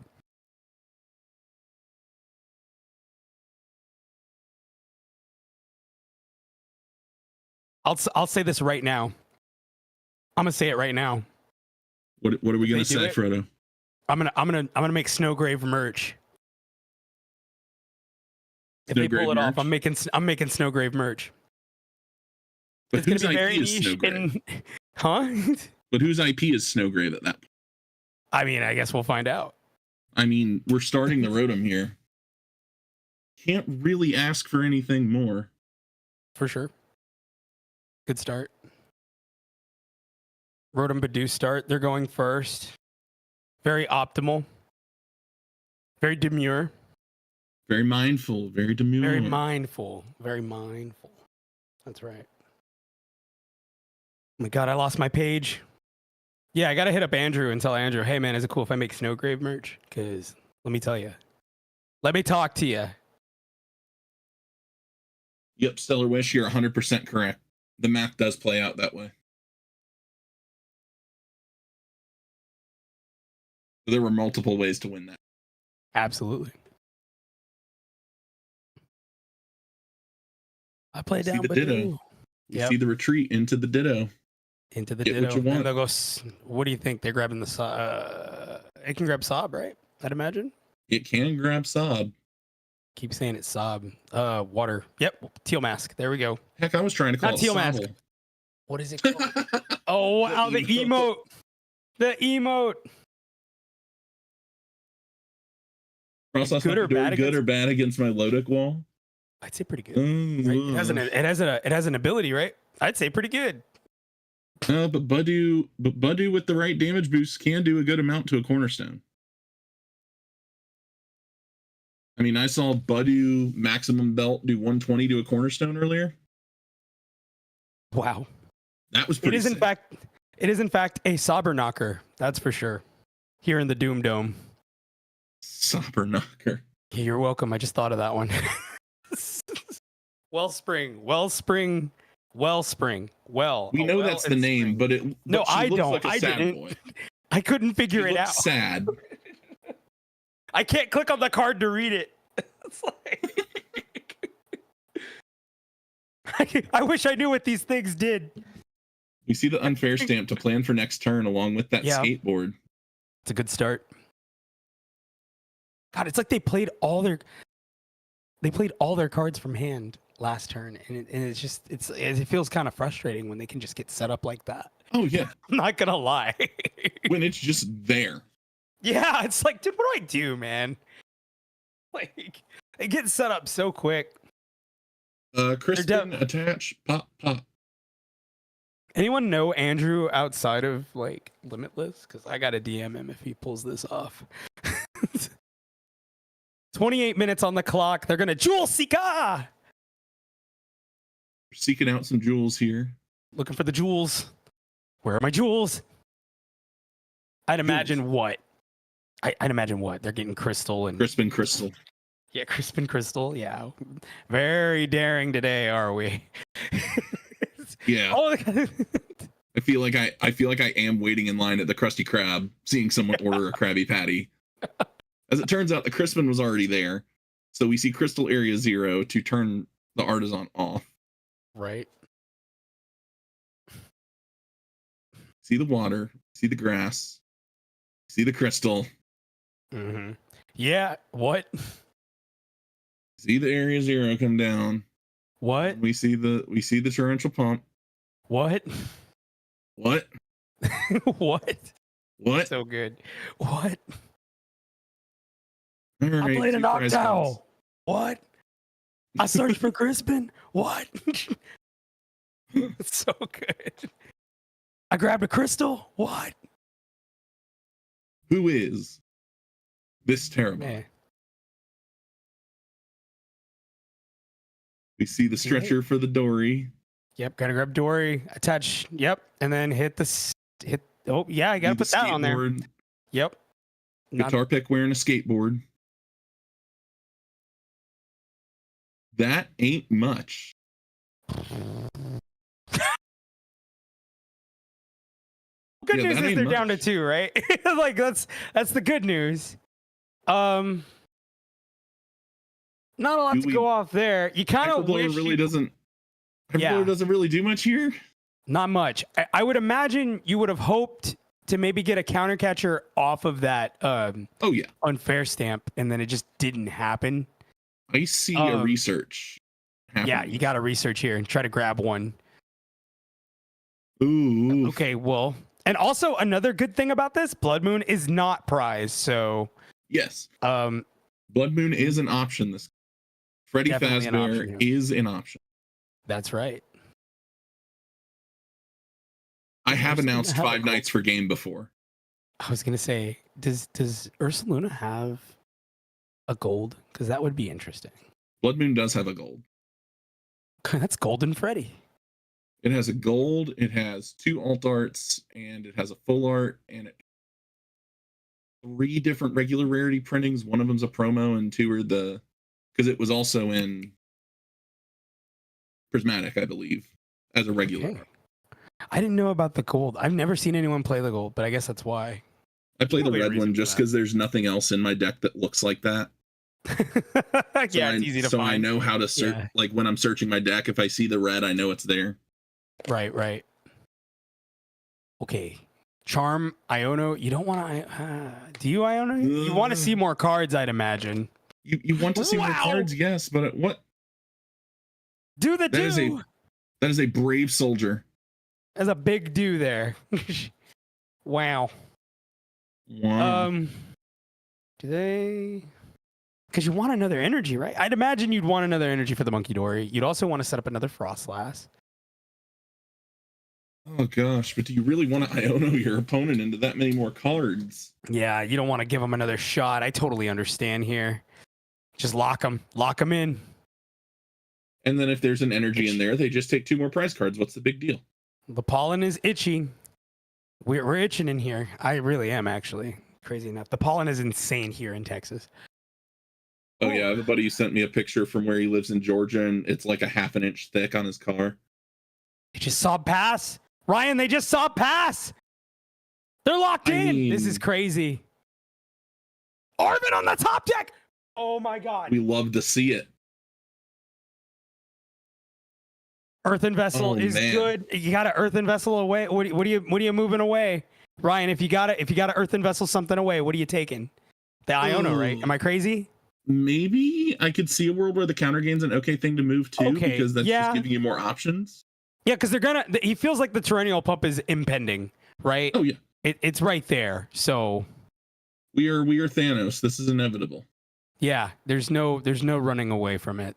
I'll say this right now. I'm gonna say it right now. What are we gonna say, Frodo? I'm gonna make Snowgrave merch. If they pull it off, I'm making Snowgrave merch. But whose IP is Snowgrave? Huh? But whose IP is Snowgrave at that point? I mean, I guess we'll find out. I mean, we're starting the Rotom here. Can't really ask for anything more. For sure. Good start. Rotom Badoo start. They're going first. Very optimal. Very demure. Very mindful. Very demure. Very mindful. Very mindful. That's right. Oh my God, I lost my page. Yeah, I got to hit up Andrew and tell Andrew, hey man, is it cool if I make Snowgrave merch? Because let me tell you, Let me talk to you. Yep, Stellar Wish, you're 100% correct. The math does play out that way. There were multiple ways to win that. Absolutely. I play See down the Ditto. You see the retreat into the Ditto. Into the Get Ditto. what you want. And they'll go, what do you think? They're grabbing it can grab Sob, right? I'd imagine. It can grab Sob. Keep saying it's Sob. Water. Yep. Teal Mask. There we go. Heck, I was trying to call Not it Teal Mask. Sobble. What is it called? Oh, wow. The emote. The emote. Process Good or bad good or bad against my Lodic wall? I'd say pretty good. Right? It has an ability, right? I'd say pretty good. But Budu with the right damage boost can do a good amount to a cornerstone. I mean, I saw Budu maximum belt do 120 to a cornerstone earlier. Wow. That was pretty sick. It is in fact a Sauber knocker. That's for sure. Here in the Doom Dome. Sauber knocker. Yeah, you're welcome. I just thought of that one. Wellspring. We know that's the name, but I don't. Like I didn't. Boy. I couldn't figure it out. Sad. I can't click on the card to read it. It's like I wish I knew what these things did. We see the unfair stamp to plan for next turn along with that skateboard. It's a good start. God, it's like they played all their cards from hand last turn, and it feels kind of frustrating when they can just get set up like that. Oh yeah, I'm not gonna lie. When it's just there. Yeah, it's like, dude, what do I do, man? Like, it gets set up so quick. Kristen, attach, pop. Anyone know Andrew outside of like Limitless? Because I gotta DM him if he pulls this off. 28 minutes on the clock. They're gonna Jewel Seeker. Seeking out some jewels here. Looking for the jewels. Where are my jewels? I'd imagine what? I'd imagine what? They're getting Crystal and Crispin Crystal. Yeah, Crispin Crystal. Yeah, very daring today, are we? Yeah. Oh, I feel like I am waiting in line at the Krusty Krab, seeing someone order a Krabby Patty. As it turns out, the Crispin was already there, so we see Crystal Area 0 to turn the Artisan off. Right. See the water. See the grass. See the crystal. Mm-hmm. Yeah. What? See the Area 0 come down. What? We see the torrential pump. What? What? What? What? So good. What? All right, I played an surprise Octow. comes. What? I searched for Crispin. What? It's so good. I grabbed a crystal. What? Who is this terrible? Man. We see the stretcher for the Dory. Yep, gotta grab Dory. Attach. Yep, and then hit. Oh yeah, I gotta put that on there. Yep. Guitar pick wearing a skateboard. That ain't much. Good news is they're down to 2, right? Like that's the good news. Not a lot to go off there. You kind of wish really doesn't. Doesn't really do much here. Not much. I would imagine you would have hoped to maybe get a counter catcher off of that. Unfair stamp, and then it just didn't happen. I see a research. Yeah, you got to research here and try to grab one. Ooh. Okay, well, and also another good thing about this, Blood Moon is not prize, so yes. Blood Moon is an option. This Freddy Fazbear is an option. That's right. I have announced 5 nights for game before. I was gonna say, does Ursaluna have a gold? Because that would be interesting. Blood Moon does have a gold. That's Golden Freddy. It has a gold, it has 2 alt arts, and it has a full art, and 3 different regular rarity printings. One of them's a promo, and 2 are because it was also in Prismatic, I believe, as a regular. Okay. I didn't know about the gold. I've never seen anyone play the gold, but I guess that's why. I play the Probably a red reason one for just that. because there's nothing else in my deck that looks like that. Yeah, it's easy to so find. I know how to search. Yeah. Like when I'm searching my deck, if I see the red, I know it's there. Right. Okay. Charm, Iono. You don't want to. Do you, Iono? You want to see more cards, I'd imagine. You want to see more cards, yes, but what? Do the That do. That is a brave soldier. There's a big do there. Wow. Wow. Do they? Because you want another energy, right? I'd imagine you'd want another energy for the Monkey Dory. You'd also want to set up another Frostlass. Oh gosh, but do you really want to Iono your opponent into that many more cards? Yeah, you don't want to give them another shot. I totally understand here. Just lock them in. And then if there's an energy in there, they just take 2 more prize cards. What's the big deal? The pollen is itchy. We're itching in here. I really am, actually. Crazy enough. The pollen is insane here in Texas. Oh yeah, I have a buddy who sent me a picture from where he lives in Georgia, and it's like a half an inch thick on his car. They just saw pass. Ryan, they just saw pass. They're locked in. This is crazy. Arvin on the top deck. Oh my God. We love to see it. Earthen Vessel is good. You got an Earthen Vessel away. What are you moving away? Ryan, if you got to Earthen Vessel something away, what are you taking? The Iono, right? Am I crazy? Maybe I could see a world where the counter gain's an okay thing to move to, because that's just giving you more options. Yeah, because he feels like the Terrennial Pup is impending, right? Oh yeah. It's right there. So we are Thanos. This is inevitable. Yeah, there's no running away from it.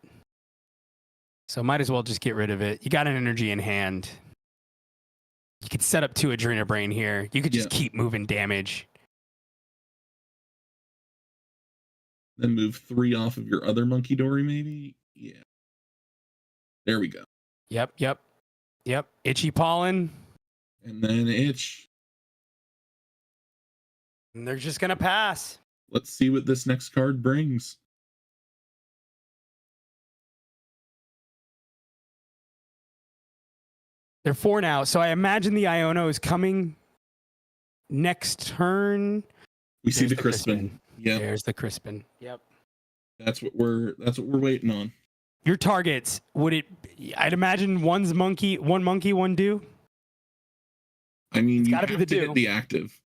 So might as well just get rid of it. You got an energy in hand. You could set up 2 Adrena Brain here. You could just keep moving damage. Then move 3 off of your other Monkey Dory, maybe? Yeah. There we go. Yep. Itchy Pollen. And then Itch. And they're just going to pass. Let's see what this next card brings. They're 4 now, so I imagine the Iono is coming next turn. We see the Crispin. Yeah. There's the Crispin. Yep. That's what we're waiting on. Your targets, I'd imagine one monkey, one do. I mean, it's you gotta have be the to do. hit the active.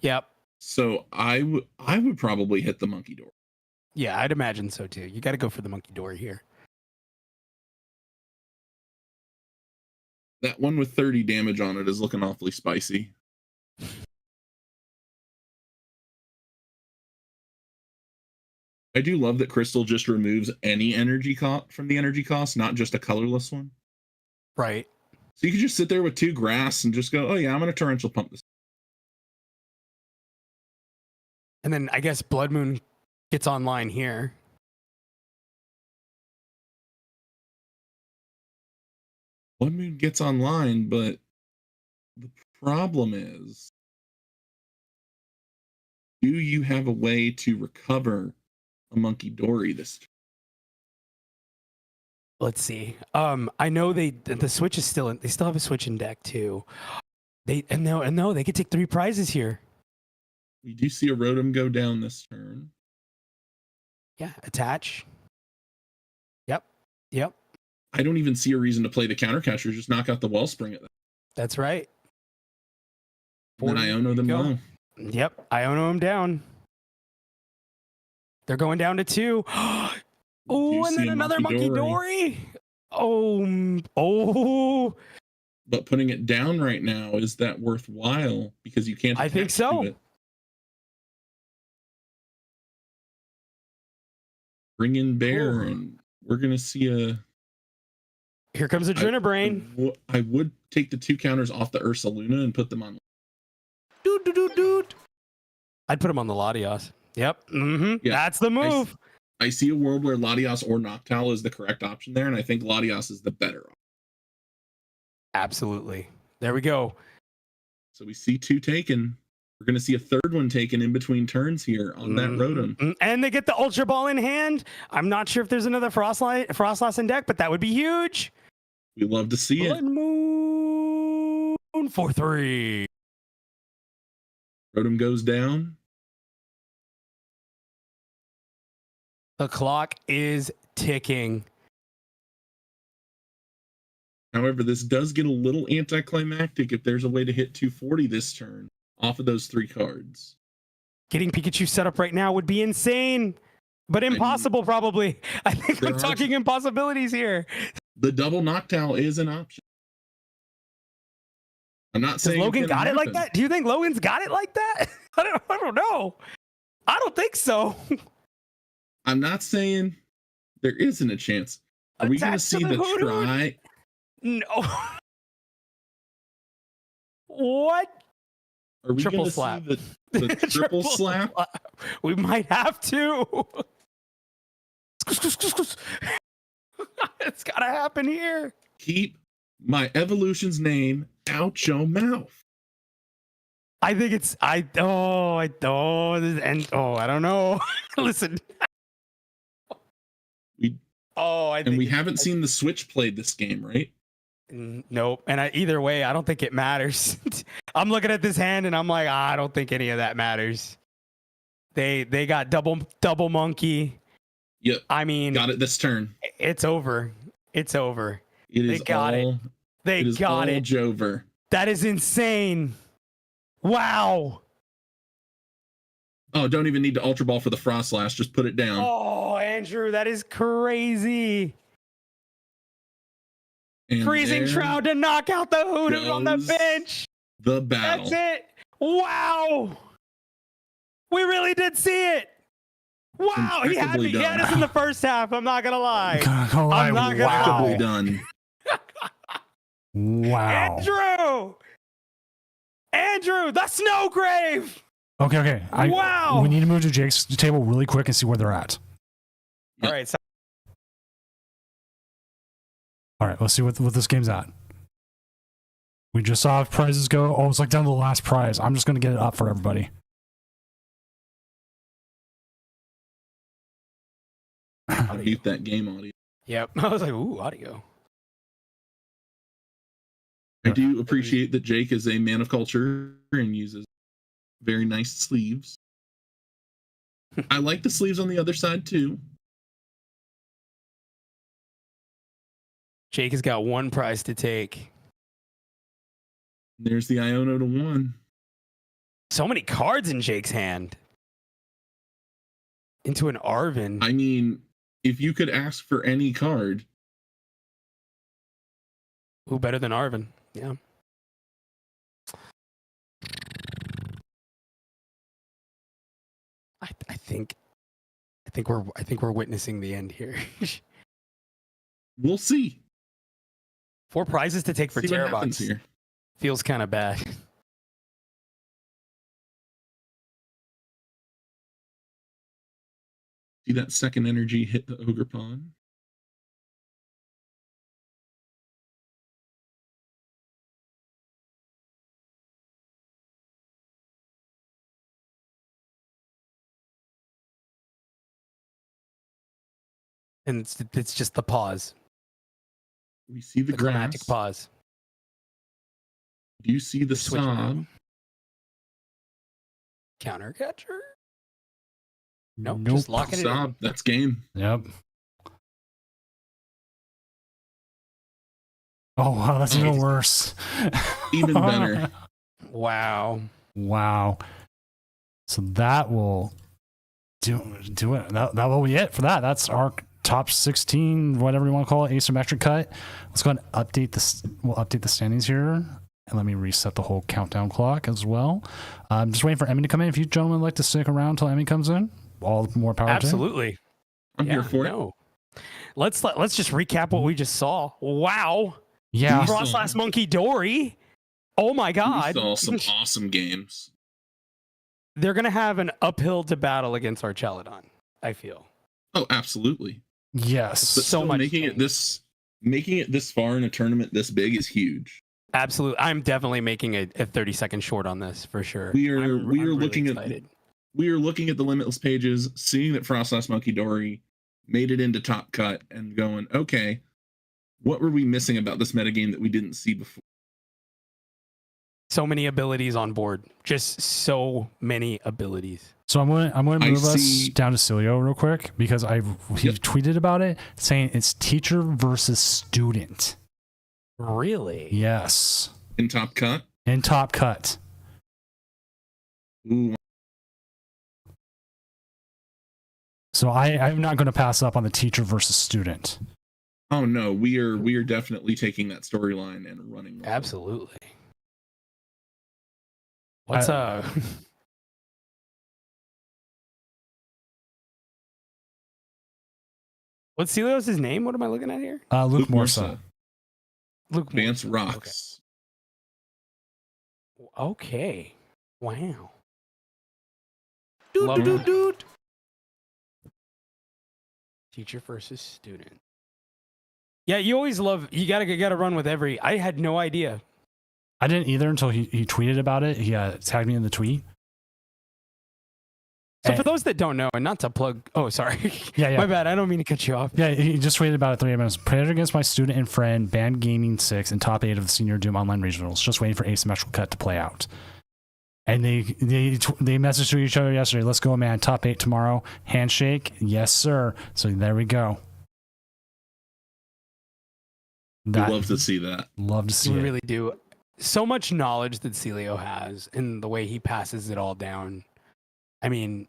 Yep. So I would probably hit the Monkey Dory. Yeah, I'd imagine so too. You got to go for the Monkey Dory here. That one with 30 damage on it is looking awfully spicy. I do love that Crystal just removes any energy from the energy cost, not just a colorless one. Right. So you can just sit there with 2 grass and just go, oh yeah, I'm going to torrential pump this. And then I guess Blood Moon gets online here. Blood Moon gets online, but the problem is, do you have a way to recover a Monkey Dory this turn? Let's see. I know the Switch is still in. They still have a Switch in deck too. They could take 3 prizes here. We do see a Rotom go down this turn. Yeah, attach. Yep. I don't even see a reason to play the counter catcher. Just knock out the Wellspring at that. That's right. Then Iono them low. Yep, Iono them down. They're going down to 2. Oh, and then another Monkey Dory. Oh. But putting it down right now, is that worthwhile? Because you can't. I think so. Bring in Bear, and we're gonna see a. Here comes Adrena Brain. I would take the 2 counters off the Ursa Luna and put them on. Dude. I'd put them on the Latios. Yep. Mm-hmm. Yeah, that's the move. I see a world where Latios or Noctowl is the correct option there, and I think Latios is the better option. Absolutely. There we go. So we see 2 taken. We're going to see a third one taken in between turns here on that Rotom. And they get the Ultra Ball in hand. I'm not sure if there's another Frostlass in deck, but that would be huge. We love to see Blood it. Moon for 3. Rotom goes down. The clock is ticking. However, this does get a little anticlimactic if there's a way to hit 240 this turn off of those 3 cards. Getting Pikachu set up right now would be insane, but impossible probably. I think we're talking impossibilities here. The double Noctowl is an option. I'm not saying Logan got it like that. Do you think Logan's got it like that? I don't know. I don't think so. I'm not saying there isn't a chance. Are we going to see the try? No. What? Are we Triple going to slap. see the triple slap? We might have to. It's got to happen here. Keep my evolution's name out your mouth. I think it's I don't know. Listen. We haven't seen the Switch played this game, right? Nope. And either way, I don't think it matters. I'm looking at this hand and I'm like, I don't think any of that matters. They got double monkey. Yep. I mean, got it this turn. It's over. It's over. They got it. They got it. Jover. That is insane. Wow. Oh, don't even need to Ultra Ball for the Frostlass. Just put it down. Oh, Andrew, that is crazy. And Freezing Shroud to knock out the Hoodoo on the bench. The battle. That's it. Wow. We really did see it. Wow. He had us in the first half. I'm not going to lie. I'm not going to lie. Done. Wow. Andrew, the snow grave. Okay. Wow. We need to move to Jake's table really quick and see where they're at. All right. All right, let's see what this game's at. We just saw prizes go. Oh, it's like down to the last prize. I'm just going to get it up for everybody. Mute that game audio. Yep. I was like, ooh, audio. I do appreciate that Jake is a man of culture and uses very nice sleeves. I like the sleeves on the other side too. Jake has got one prize to take. There's the Iono to 1. So many cards in Jake's hand. Into an Arvin. I mean, if you could ask for any card. Who better than Arvin? Yeah. I think we're witnessing the end here. We'll see. 4 prizes to take for Terabox here. Feels kind of bad. See that second energy hit the Ogre Pawn? And it's just the pause. We see the climactic pause. Do you see the sob? Counter catcher? Nope. Just locking it sob. That's game. Yep. Oh, wow, that's even worse. Even better. Wow. So that will do it. That will be it for that. That's our top 16, whatever you want to call it, asymmetric cut. Let's go ahead and update this. We'll update the standings here. And let me reset the whole countdown clock as well. I'm just waiting for Emmy to come in. If you gentlemen would like to stick around until Emmy comes in, all the more power. Absolutely. I'm here for it. Let's just recap what we just saw. Wow. Yeah. Frostlass Monkey Dory. Oh my God. We saw some awesome games. They're going to have an uphill to battle against Archelodon, I feel. Oh, absolutely. Yes. But so much making it this far in a tournament this big is huge. Absolutely. I'm definitely making a 30-second short on this for sure. We are I'm looking excited. we are looking at the Limitless pages, seeing that Frostlass Monkey Dory made it into Top Cut, and going, okay, what were we missing about this metagame that we didn't see before? So many abilities on board. Just so many abilities. So I'm going to move us down to Cilio real quick because he tweeted about it saying it's teacher versus student. Really? Yes. In Top Cut? In Top Cut. Ooh. So I'm not going to pass up on the teacher versus student. Oh no, we are definitely taking that storyline and running with it. Absolutely. What's What's Celios' name? What am I looking at here? Luke Morsa. Luke Advanced Morsa. Rocks. Okay. Wow. Dude. Teacher versus student. Yeah, you always love. You gotta run with every. I had no idea. I didn't either until he tweeted about it. He tagged me in the tweet. So for those that don't know, and not to plug. Oh, sorry. Yeah. My bad. I don't mean to cut you off. Yeah, he just tweeted about it 3 minutes. Played against my student and friend, Band Gaming 6, in top 8 of the Senior Doom Online Regionals. Just waiting for asymmetrical cut to play out. And they messaged to each other yesterday. Let's go, man. Top 8 tomorrow. Handshake. Yes, sir. So there we go. We love to see that. Love to see We it. really do. So much knowledge that Celio has and the way he passes it all down. I mean,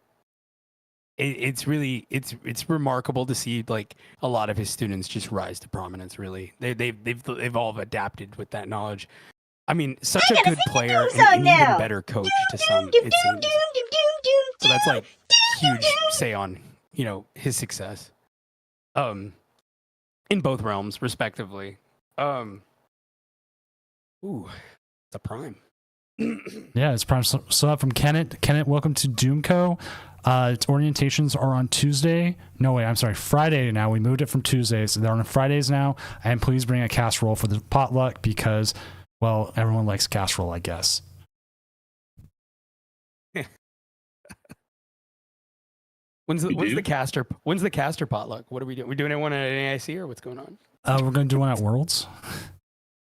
it's really it's remarkable to see like a lot of his students just rise to prominence. Really, they've all adapted with that knowledge. I mean, such a good player and an even better coach to some, it seems. So that's like huge say on his success, in both realms respectively. Ooh, it's a prime. Yeah, it's prime. So from Kenneth. Kenneth, welcome to Doomco. Its orientations are on Tuesday. No, wait, I'm sorry, Friday now. We moved it from Tuesdays. So they're on Fridays now. And please bring a casserole for the potluck because, well, everyone likes casserole, I guess. When's the caster potluck? What are we doing? We doing it one at NAIC or what's going on? We're gonna do one at Worlds.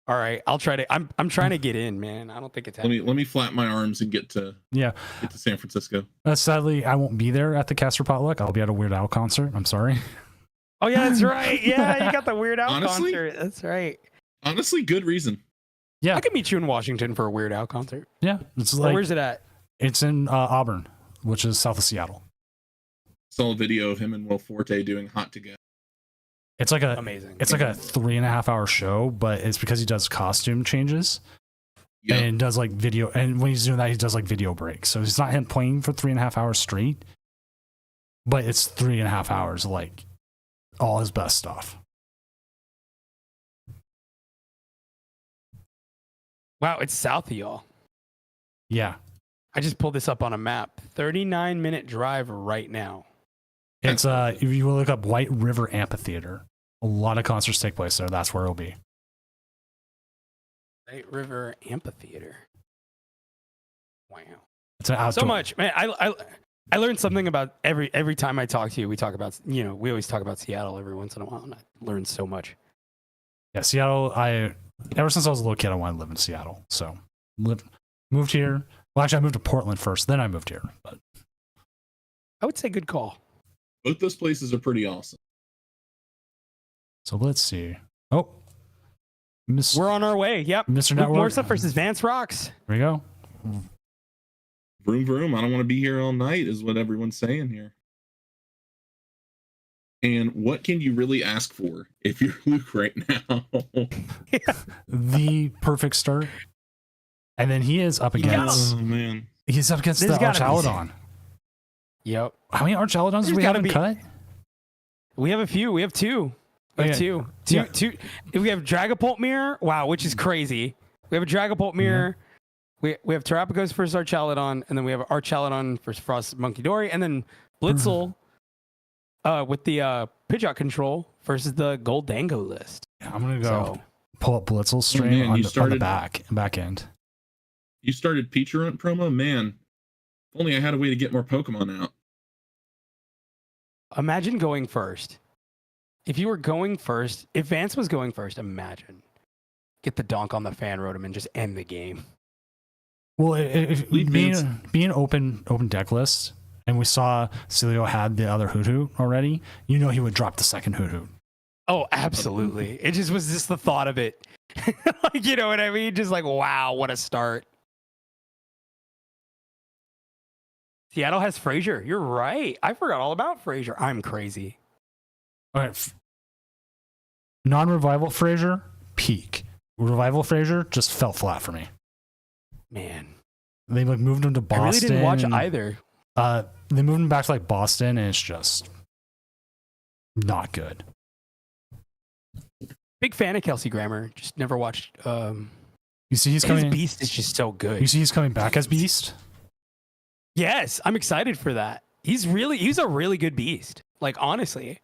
All right, I'll try to. I'm trying to get in, man. I don't think it's happening. Let me flap my arms and get to San Francisco. Sadly, I won't be there at the caster potluck. I'll be at a Weird Al concert. I'm sorry. Oh yeah, that's right. Yeah, you got the Weird Al concert. That's right. Honestly, good reason. Yeah, I could meet you in Washington for a Weird Al concert. Yeah, it's like, where's it at? It's in Auburn, which is south of Seattle. Saw a video of him and Will Forte doing Hot to Get. It's like amazing. It's like a 3.5 hour show, but it's because he does costume changes and does like video. And when he's doing that, he does like video breaks. So it's not him playing for 3.5 hours straight, but it's 3.5 hours of like all his best stuff. Wow, it's south of y'all. Yeah, I just pulled this up on a map. 39-minute drive right now. It's if you look up White River Amphitheater, a lot of concerts take place there. That's where it'll be. White River Amphitheater. Wow. It's an outdoor. So much, man. I learned something about every time I talk to you. We talk about we always talk about Seattle every once in a while, and I learned so much. Yeah, Seattle. Ever since I was a little kid, I wanted to live in Seattle. So moved here. Well, actually, I moved to Portland first, then I moved here. But I would say good call. Both those places are pretty awesome. So let's see. Oh, we're on our way. Yep. Mr. Network. More stuff versus Vance Rocks. Here we go. Vroom vroom. I don't want to be here all night, is what everyone's saying here. And what can you really ask for if you're Luke right now? The perfect start. And then he is up against. Oh man. He's up against the Archaladon. Yep. How many Archaladons do we have cut? We have a few. We have two. We have two. We have Dragapult Mirror. Wow, which is crazy. We have a Dragapult Mirror. We have Terrapagos versus Archaladon, and then we have Archaladon versus Frost Monkey Dory, and then Blitzel with the Pidgeot control versus the Gold Dango list. Yeah, I'm gonna go pull up Blitzel's stream man, on, you the, started- on the back end. You started Peacherunt promo? Man, if only I had a way to get more Pokemon out. Imagine going first. If you were going first, if Vance was going first, imagine. Get the donk on the fan rotom and just end the game. Well, if Lead being open deck list, and we saw Celio had the other Hoothoot already, you know he would drop the second Hoothoot. Oh, absolutely. It just was just the thought of it. Like, you know what I mean? Just like, wow, what a start. Seattle has Frazier. You're right. I forgot all about Frazier. I'm crazy. All right. Non-revival Frazier, peak. Revival Frazier just fell flat for me. Man. They like moved him to Boston. I really didn't watch either. They moved him back to like Boston, and it's just not good. Big fan of Kelsey Grammer. Just never watched. You see, he's his coming. Beast is just so good. You see, he's coming back as Beast. Yes, I'm excited for that. He's a really good Beast. Like, honestly,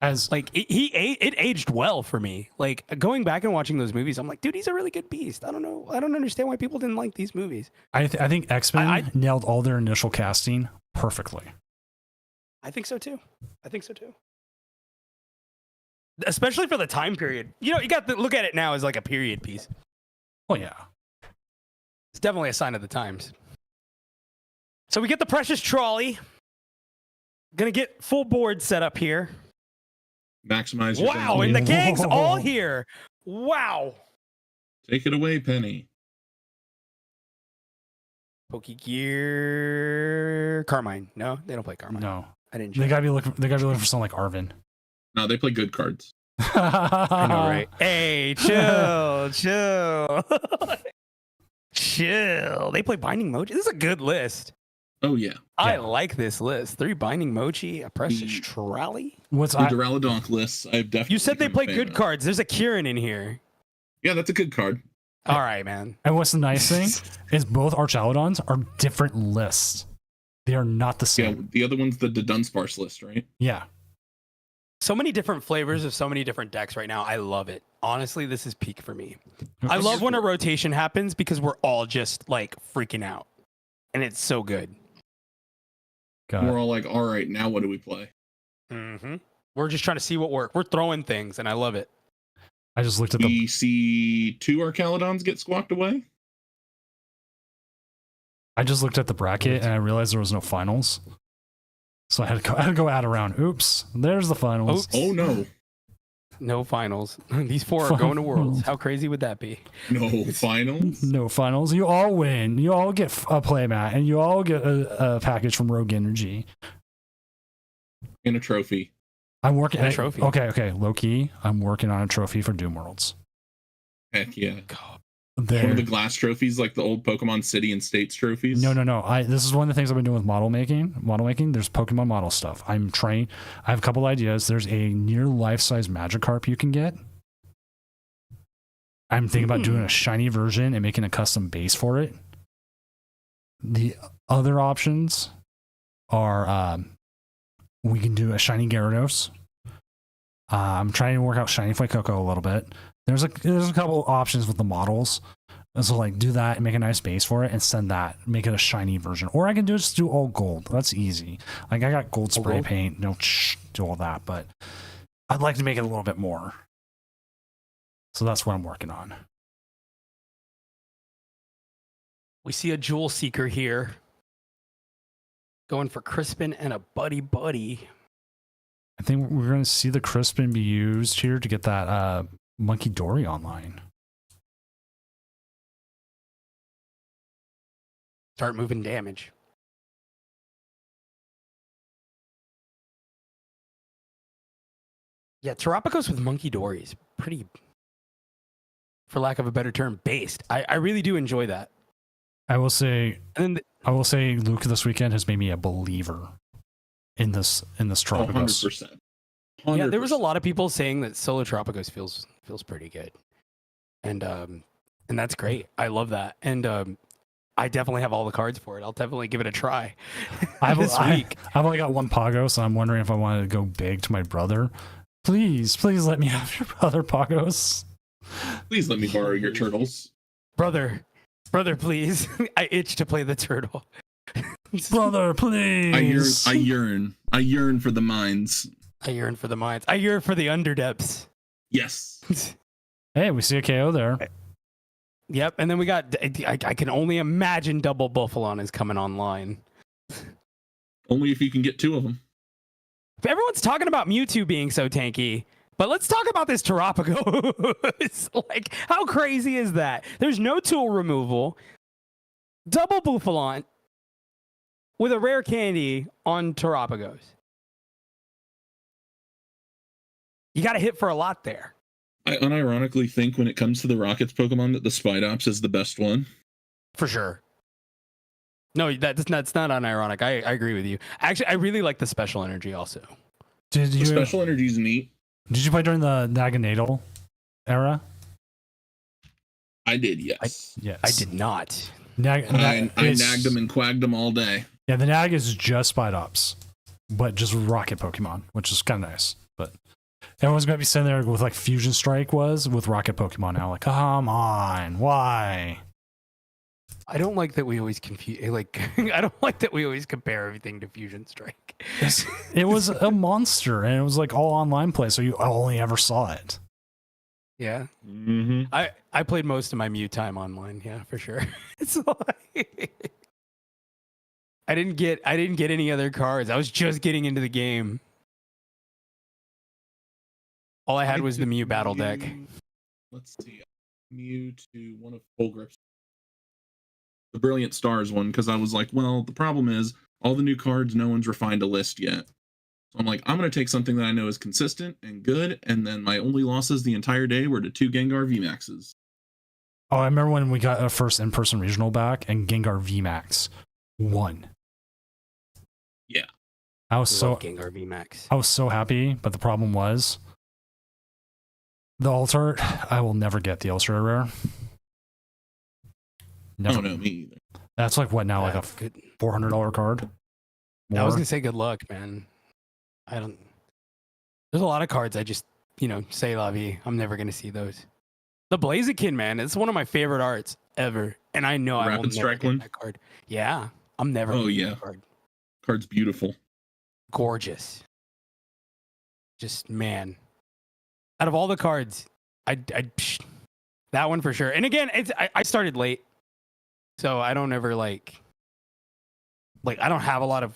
As like it aged well for me. Like, going back and watching those movies, I'm like, dude, he's a really good Beast. I don't know. I don't understand why people didn't like these movies. I think X-Men nailed all their initial casting perfectly. I think so too. Especially for the time period. You know, you got to look at it now as like a period piece. Oh yeah. It's definitely a sign of the times. So we get the precious trolley. Gonna get full board set up here. Maximize your Wow, value. and the gang's Whoa. all here. Wow. Take it away, Penny. Pokegear Carmine. No, they don't play Carmine. No, I didn't they check. gotta be looking. They gotta be looking for something like Arvin. No, they play good cards. I know, right? Hey, chill. Chill. They play Binding Mochi. This is a good list. Oh yeah, I Yeah. like this list. 3 Binding Mochi, a precious The- trolley. What's the Duraludon lists. I've definitely. You said they become a play fan good of. cards. There's a Kieran in here. Yeah, that's a good card. All right, man. and what's the nice thing is both Archaludons are different lists. They are not the Yeah, same. the other one's the Dunsparce list, right? Yeah. So many different flavors of so many different decks right now. I love it. Honestly, this is peak for me. I love when a rotation happens because we're all just like freaking out. And it's so good. Got We're it. all like, all right, now what do we play? Mm-hmm. We're just trying to see what works. We're throwing things, and I love it. I just looked at the. We see 2 Archaludons get squawked away. I just looked at the bracket and I realized there was no finals. So I had to go add around. Oops, there's the finals. Oops. Oh no, No finals. These 4 are going to Worlds. How crazy would that be? no finals. No finals. You all win. You all get a playmat, and you all get a package from Rogue Energy. And a trophy. I'm working And a trophy. Okay. Low key, I'm working on a trophy for Doom Worlds. Heck yeah. God. There. One of the glass trophies, like the old Pokemon City and States trophies. No. This is one of the things I've been doing with model making. There's Pokemon model stuff. I have a couple ideas. There's a near life-size Magikarp you can get. I'm thinking about doing a shiny version and making a custom base for it. The other options are we can do a shiny Gyarados. I'm trying to work out shiny Fuecoco a little bit. There's a couple options with the models. And so like do that and make a nice base for it and send that, make it a shiny version. Or I can just do all gold. That's easy. Like I got gold spray gold? paint, do all that, but I'd like to make it a little bit more. So that's what I'm working on. We see a Jewel Seeker here. Going for Crispin and a Buddy. I think we're going to see the Crispin be used here to get that Monkey Dory online. Start moving damage. Yeah, Terapagos with Monkey Dory is pretty, for lack of a better term, based. I really do enjoy that. I will say And then Luke this weekend has made me a believer in this Terapagos. 100%. yeah, there was a lot of people saying that Solo Tropicos feels pretty good, and that's great. I love that, and I definitely have all the cards for it. I'll definitely give it a try this week. I've only got one Pagos, and I'm wondering if I wanted to go big to my brother. Please let me have your other Pagos. Please let me borrow your turtles. Brother, please. I itch to play the turtle. Brother, please. I yearn for the mines. I yearn for the mines. I yearn for the underdepths. Yes. Hey, we see a KO there. Yep, and then we got. I can only imagine Double Buffalon is coming online. Only if you can get 2 of them. Everyone's talking about Mewtwo being so tanky, but let's talk about this Terapagos. Like, how crazy is that? There's no tool removal. Double Buffalon with a rare candy on Terapagos. You got to hit for a lot there. I unironically think when it comes to the Rockets Pokemon that the Spidops is the best one. For sure. No, that's not unironic. I agree with you. Actually, I really like the special energy also. The special energy is neat. Did you play during the Naganadel era? I did, yes. Yes. I did not. I nagged them and quagged them all day. Yeah, the Nag is just Spidops, but just Rocket Pokemon, which is kind of nice. But everyone's going to be sitting there with like Fusion Strike was with Rocket Pokemon now. Like, come on, why? I don't like that we always confuse. Like, I don't like that we always compare everything to Fusion Strike. It was a monster, and it was like all online play, so you only ever saw it. Yeah. Mm-hmm. I played most of my Mew time online. Yeah, for sure. It's like I didn't get any other cards. I was just getting into the game. All I had was the Mew battle deck. Let's see. Mew to one of Fulgrip's. The Brilliant Stars one, because I was like, well, the problem is all the new cards, no one's refined a list yet. So I'm like, I'm going to take something that I know is consistent and good, and then my only losses the entire day were to 2 Gengar VMAXs. Oh, I remember when we got a first in-person regional back, and Gengar VMAX won. Yeah. I was so Gengar VMAX. I was so happy, but the problem was the altar. I will never get the Ultra Rare. Never. Oh, no, me either. That's like what now, like a $400 card? I was gonna say good luck, man. I don't. There's a lot of cards I just, say la vie. I'm never gonna see those. The Blaziken, man, it's one of my favorite arts ever, and I know I will never get that card. Yeah, I'm never. Oh yeah, card's beautiful, gorgeous. Just man, out of all the cards, that one for sure. And again, I started late. So I don't ever like I don't have a lot of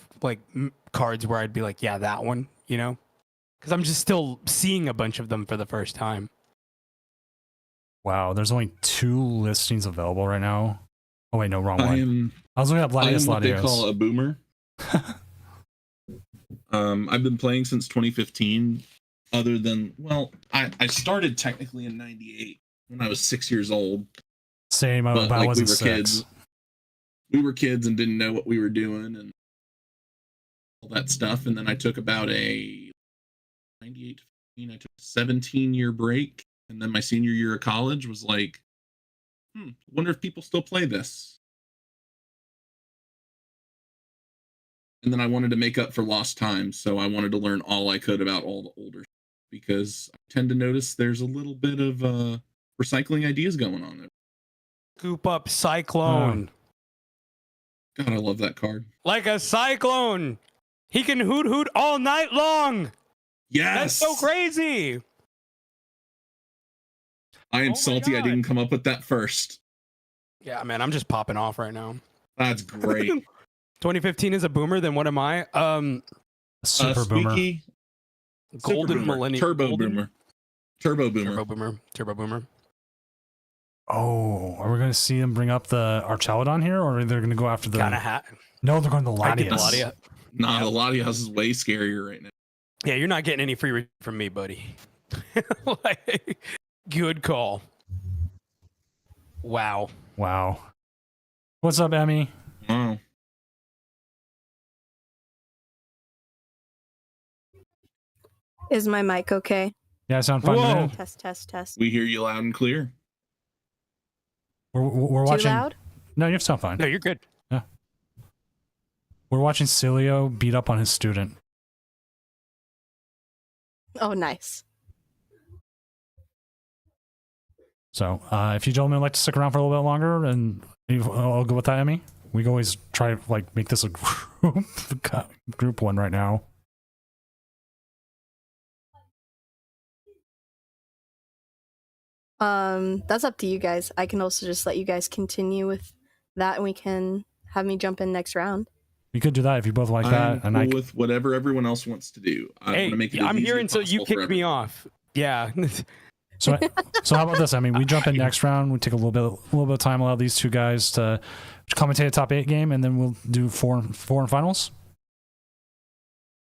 cards where I'd be like, yeah, that one, because I'm just still seeing a bunch of them for the first time. Wow, there's only 2 listings available right now. Oh wait, no, wrong one. I was looking at I am Latios. what they call a boomer. I've been playing since 2015. Other than, well, I started technically in '98 when I was 6 years old. Same, but I wasn't 6. Kids. We were kids and didn't know what we were doing and all that stuff. And then I took about a 98 to 15. I took a 17-year break. And then my senior year of college was like, wonder if people still play this. And then I wanted to make up for lost time. So I wanted to learn all I could about all the older stuff, because I tend to notice there's a little bit of recycling ideas going on there. Scoop up Cyclone. God, I love that card. Like a cyclone. He can hoot all night long. Yes. That's so crazy. I am salty I didn't come up with that first. Yeah, man, I'm just popping off right now. That's great. 2015 is a boomer, then what am I? Super boomer. Golden millennium. Turbo boomer. Turbo boomer. Turbo boomer. Turbo boomer. Oh, are we going to see them bring up the Archelodon here, or are they going to go after the... No, they're going to Latias. Nah, the Latias is way scarier right now. Yeah, you're not getting any free from me, buddy. Good call. Wow. What's up, Emmy? Wow. Is my mic okay? Yeah, I sound fine. Test. We hear you loud and clear. We're watching. Too loud? No, you sound fine. No, you're good. Yeah. We're watching Cilio beat up on his student. Oh, nice. So if you gentlemen would like to stick around for a little bit longer, and I'll go with that, Emmy. We can always try to like make this a group one right now. That's up to you guys. I can also just let you guys continue with that, and we can have me jump in next round. You could do that if you both like that. I'm And cool with whatever everyone else wants to do. I want Hey, to make it. I'm easy here as until you possible for kick me everyone. off. Yeah. so how about this? I mean, we jump in next round. We take a little bit of time, allow these two guys to commentate a top 8 game, and then we'll do four and finals.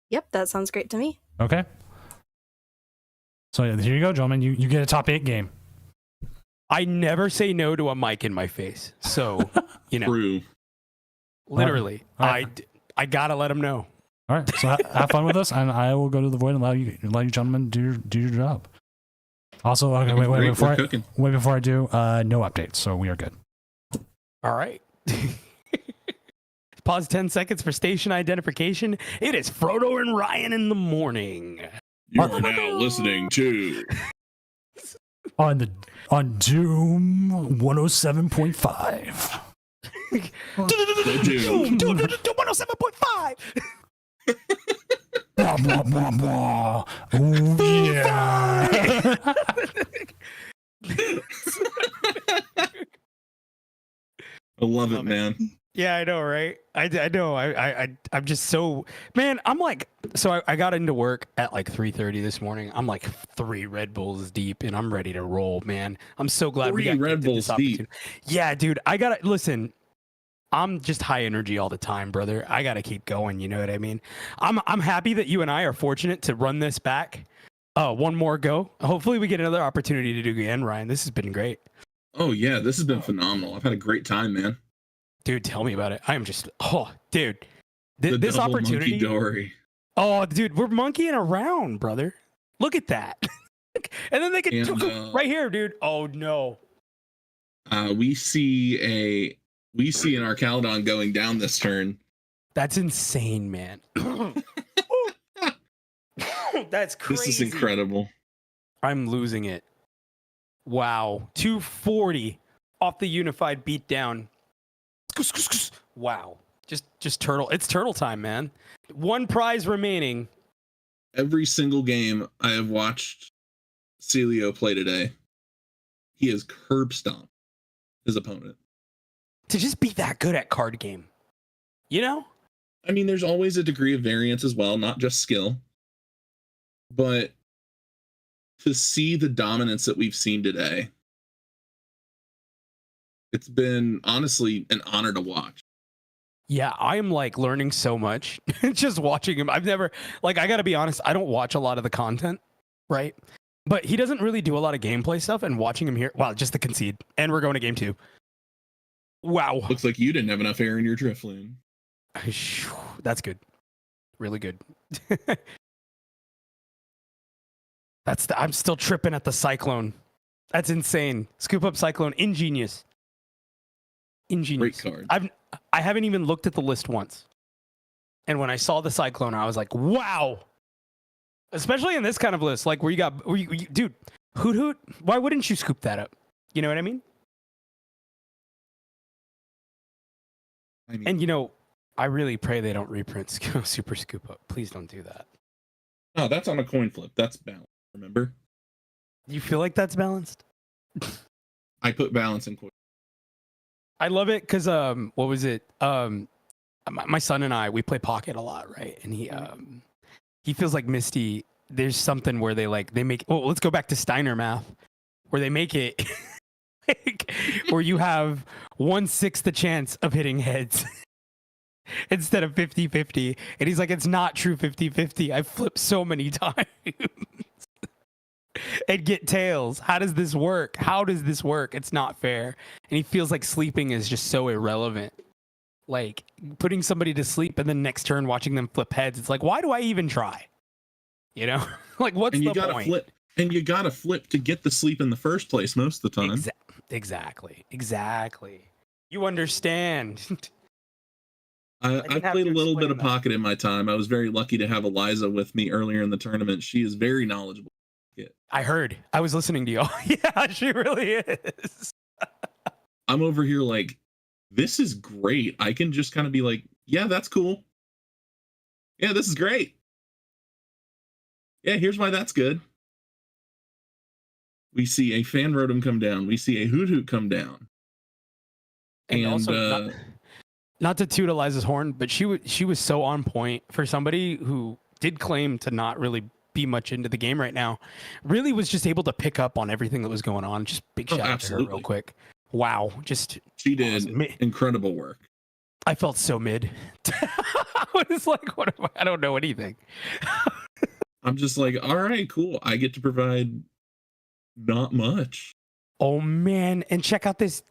Yep, that sounds great to me. Okay. So yeah, here you go, gentlemen. You get a top 8 game. I never say no to a mic in my face. So, you know, True. literally, All right. I gotta let them know. All right. So have fun with us, and I will go to the void and allow you gentlemen do your job. Also, okay, wait before I do, no updates, so we are good. All right. Pause 10 seconds for station identification. It is Frodo and Ryan in the morning. You are now listening to On Doom 107.5. Doom. 107.5. Blah, blah, blah, blah. Oh yeah. I love it, man. Yeah, I know, right? I know. I'm just so, man. I'm like, so I got into work at like 3:30 this morning. I'm like 3 Red Bulls deep, and I'm ready to roll, man. I'm so glad we 3 got Red gifted Bulls this deep. opportunity. Yeah, dude. I gotta listen. I'm just high energy all the time, brother. I gotta keep going. You know what I mean? I'm happy that you and I are fortunate to run this back. One more go. Hopefully, we get another opportunity to do it again, Ryan. This has been great. Oh yeah, this has been phenomenal. I've had a great time, man. Dude, tell me about it. I am just, dude, The this double opportunity. monkey dory. Oh, dude, we're monkeying around, brother. Look at that. And then they can right here, dude. Oh no. We see an Archaludon going down this turn. That's insane, man. That's crazy. This is incredible. I'm losing it. Wow. 240 off the unified beatdown. Wow. Just turtle. It's turtle time, man. 1 prize remaining. Every single game I have watched Celio play today, he has curb stomped his opponent. To just be that good at card game. You know? I mean, there's always a degree of variance as well, not just skill. But to see the dominance that we've seen today, it's been honestly an honor to watch. Yeah, I am like learning so much just watching him. I've never, like, I gotta be honest, I don't watch a lot of the content, right? But he doesn't really do a lot of gameplay stuff, and watching him here, wow, just the concede. And we're going to game 2. Wow. Looks like you didn't have enough air in your Drifloon. That's good. Really good. I'm still tripping at the Cyclone. That's insane. Scoop up Cyclone. Ingenious. Great card. I haven't even looked at the list once. And when I saw the Cyclone, I was like, wow. Especially in this kind of list, like where you dude, Hoot Hoot, why wouldn't you scoop that up? You know what I mean? And you know, I really pray they don't reprint Super Scoop Up. Please don't do that. Oh, that's on a coin flip. That's balanced, remember? You feel like that's balanced? I put balance in coin. I love it because what was it? My son and I, we play pocket a lot, right? And he feels like Misty. There's something where they make. Oh, let's go back to Steiner math, where they make it like, where you have 1/6 the chance of hitting heads instead of 50-50. And he's like, it's not true 50-50. I flipped so many times. And get tails. How does this work? How does this work? It's not fair. And he feels like sleeping is just so irrelevant. Like putting somebody to sleep and then next turn watching them flip heads. It's like, why do I even try? You know, like what's and you the gotta point? Flip, and you gotta flip to get the sleep in the first place most of the time. Exactly. You understand. I played a little bit of pocket in my time. I was very lucky to have Eliza with me earlier in the tournament. She is very knowledgeable it. I heard. I was listening to y'all. Yeah, she really is. I'm over here like, this is great. I can just kind of be like, yeah, that's cool. Yeah, this is great. Yeah, here's why that's good. We see a fan rotom come down. We see a hoot hoot come down. And also, not to toot Eliza's horn, but she was so on point for somebody who did claim to not really be much into the game right now. Really was just able to pick up on everything that was going on. Just big shout out to her real quick. Wow, just she did incredible work. I felt so mid. I was like, what am I don't know anything. I'm just like, all right, cool. I get to provide not much. Oh man, and check out this.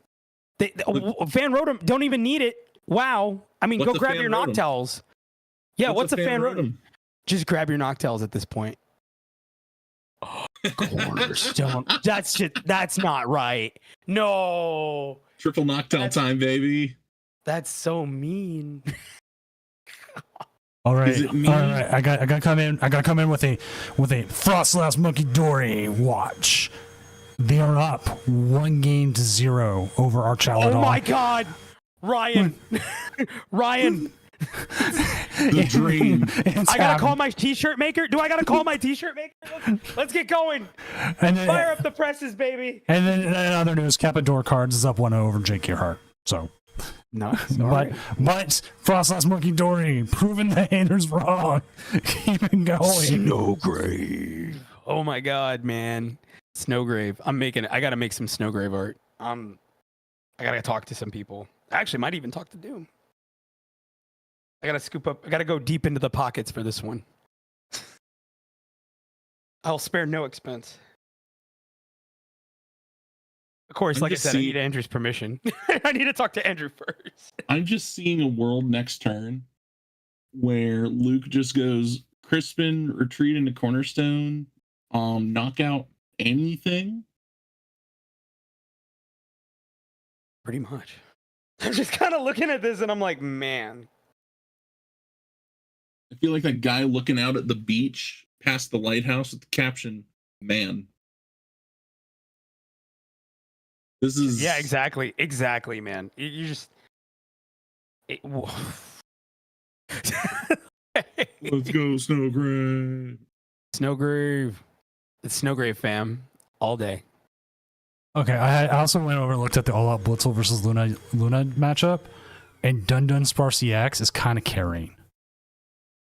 Fan Rotom don't even need it. Wow. I mean, go grab your Noctowls. Yeah, what's a fan Rotom? Just grab your Noctowls at this point. Cornerstone. That's not right. No. Triple Noctowl time, baby. That's so mean. All right. All right. I gotta come in. I gotta come in with a Frostlass Monkey Dory watch. They are up 1-0 over our Chaladon. Oh my God, Ryan, Ryan. The dream. I gotta call my t-shirt maker. Do I gotta call my t-shirt maker? Let's get going. And then, fire up the presses, baby. And then in other news, Capador Cards is up 1-0 over J.K. Hart. So. Nice. But Frostlass Monkey Dory proving the haters wrong. Keeping going. Snowgrave. Oh my God, man. Snowgrave. I gotta make some Snowgrave art. I gotta talk to some people. Actually, might even talk to Doom. I gotta go deep into the pockets for this one. I'll spare no expense. Of course, like I said, I need Andrew's permission. I need to talk to Andrew first. I'm just seeing a world next turn where Luke just goes Crispin, retreat into Cornerstone, knock out anything. Pretty much. I'm just kind of looking at this and I'm like, man. I feel like that guy looking out at the beach past the lighthouse with the caption, man. This is... Yeah, exactly. Exactly, man. You just... Let's go, Snowgrave. Snowgrave. It's Snowgrave, fam. All day. Okay, I also went over and looked at the All Out Blitzel versus Luna matchup, and Dunsparce EX is kind of carrying.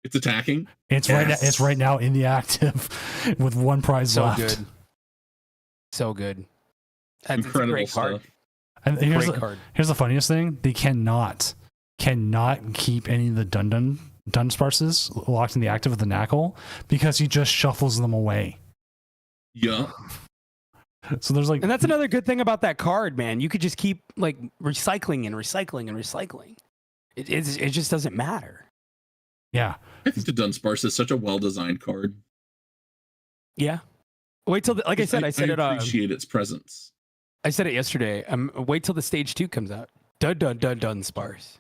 It's attacking? It's right now in the active with one prize left. Good. So good. That's incredible a great card. And here's the funniest thing: they cannot keep any of the Dunsparces locked in the active with the Knackle because he just shuffles them away. Yeah. So there's and that's another good thing about that card, man. You could just keep like recycling and recycling and recycling. It just doesn't matter. Yeah. I think the Dunsparce is such a well-designed card. Yeah. Wait till I said I appreciate its presence. I said it yesterday. Wait till the stage 2 comes out. Dunsparce.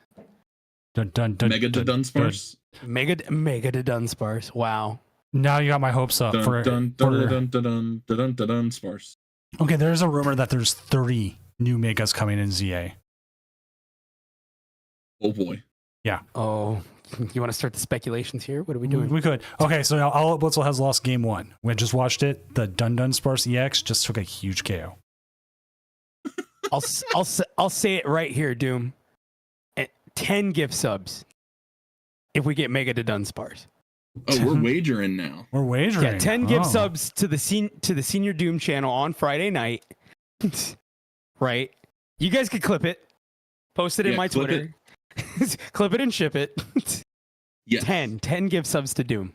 Mega Dunsparce. Mega Dunsparce. Wow. Now you got my hopes up for Dunsparce. Okay, there's a rumor that there's 30 new megas coming in ZA. Oh boy. Yeah. Oh, you want to start the speculations here? What are we doing? We could. Okay, so now All Out Blitzel has lost game 1. We just watched it. The Dunsparce EX just took a huge KO. I'll say it right here, Doom. 10 gift subs if we get Mega to Dunsparce. Oh, we're wagering now. We're wagering. Yeah, 10 gift subs to the Senior Doom channel on Friday night. Right? You guys could clip it. Post it in my Twitter. Clip it and ship it. Yes. 10 gift subs to Doom.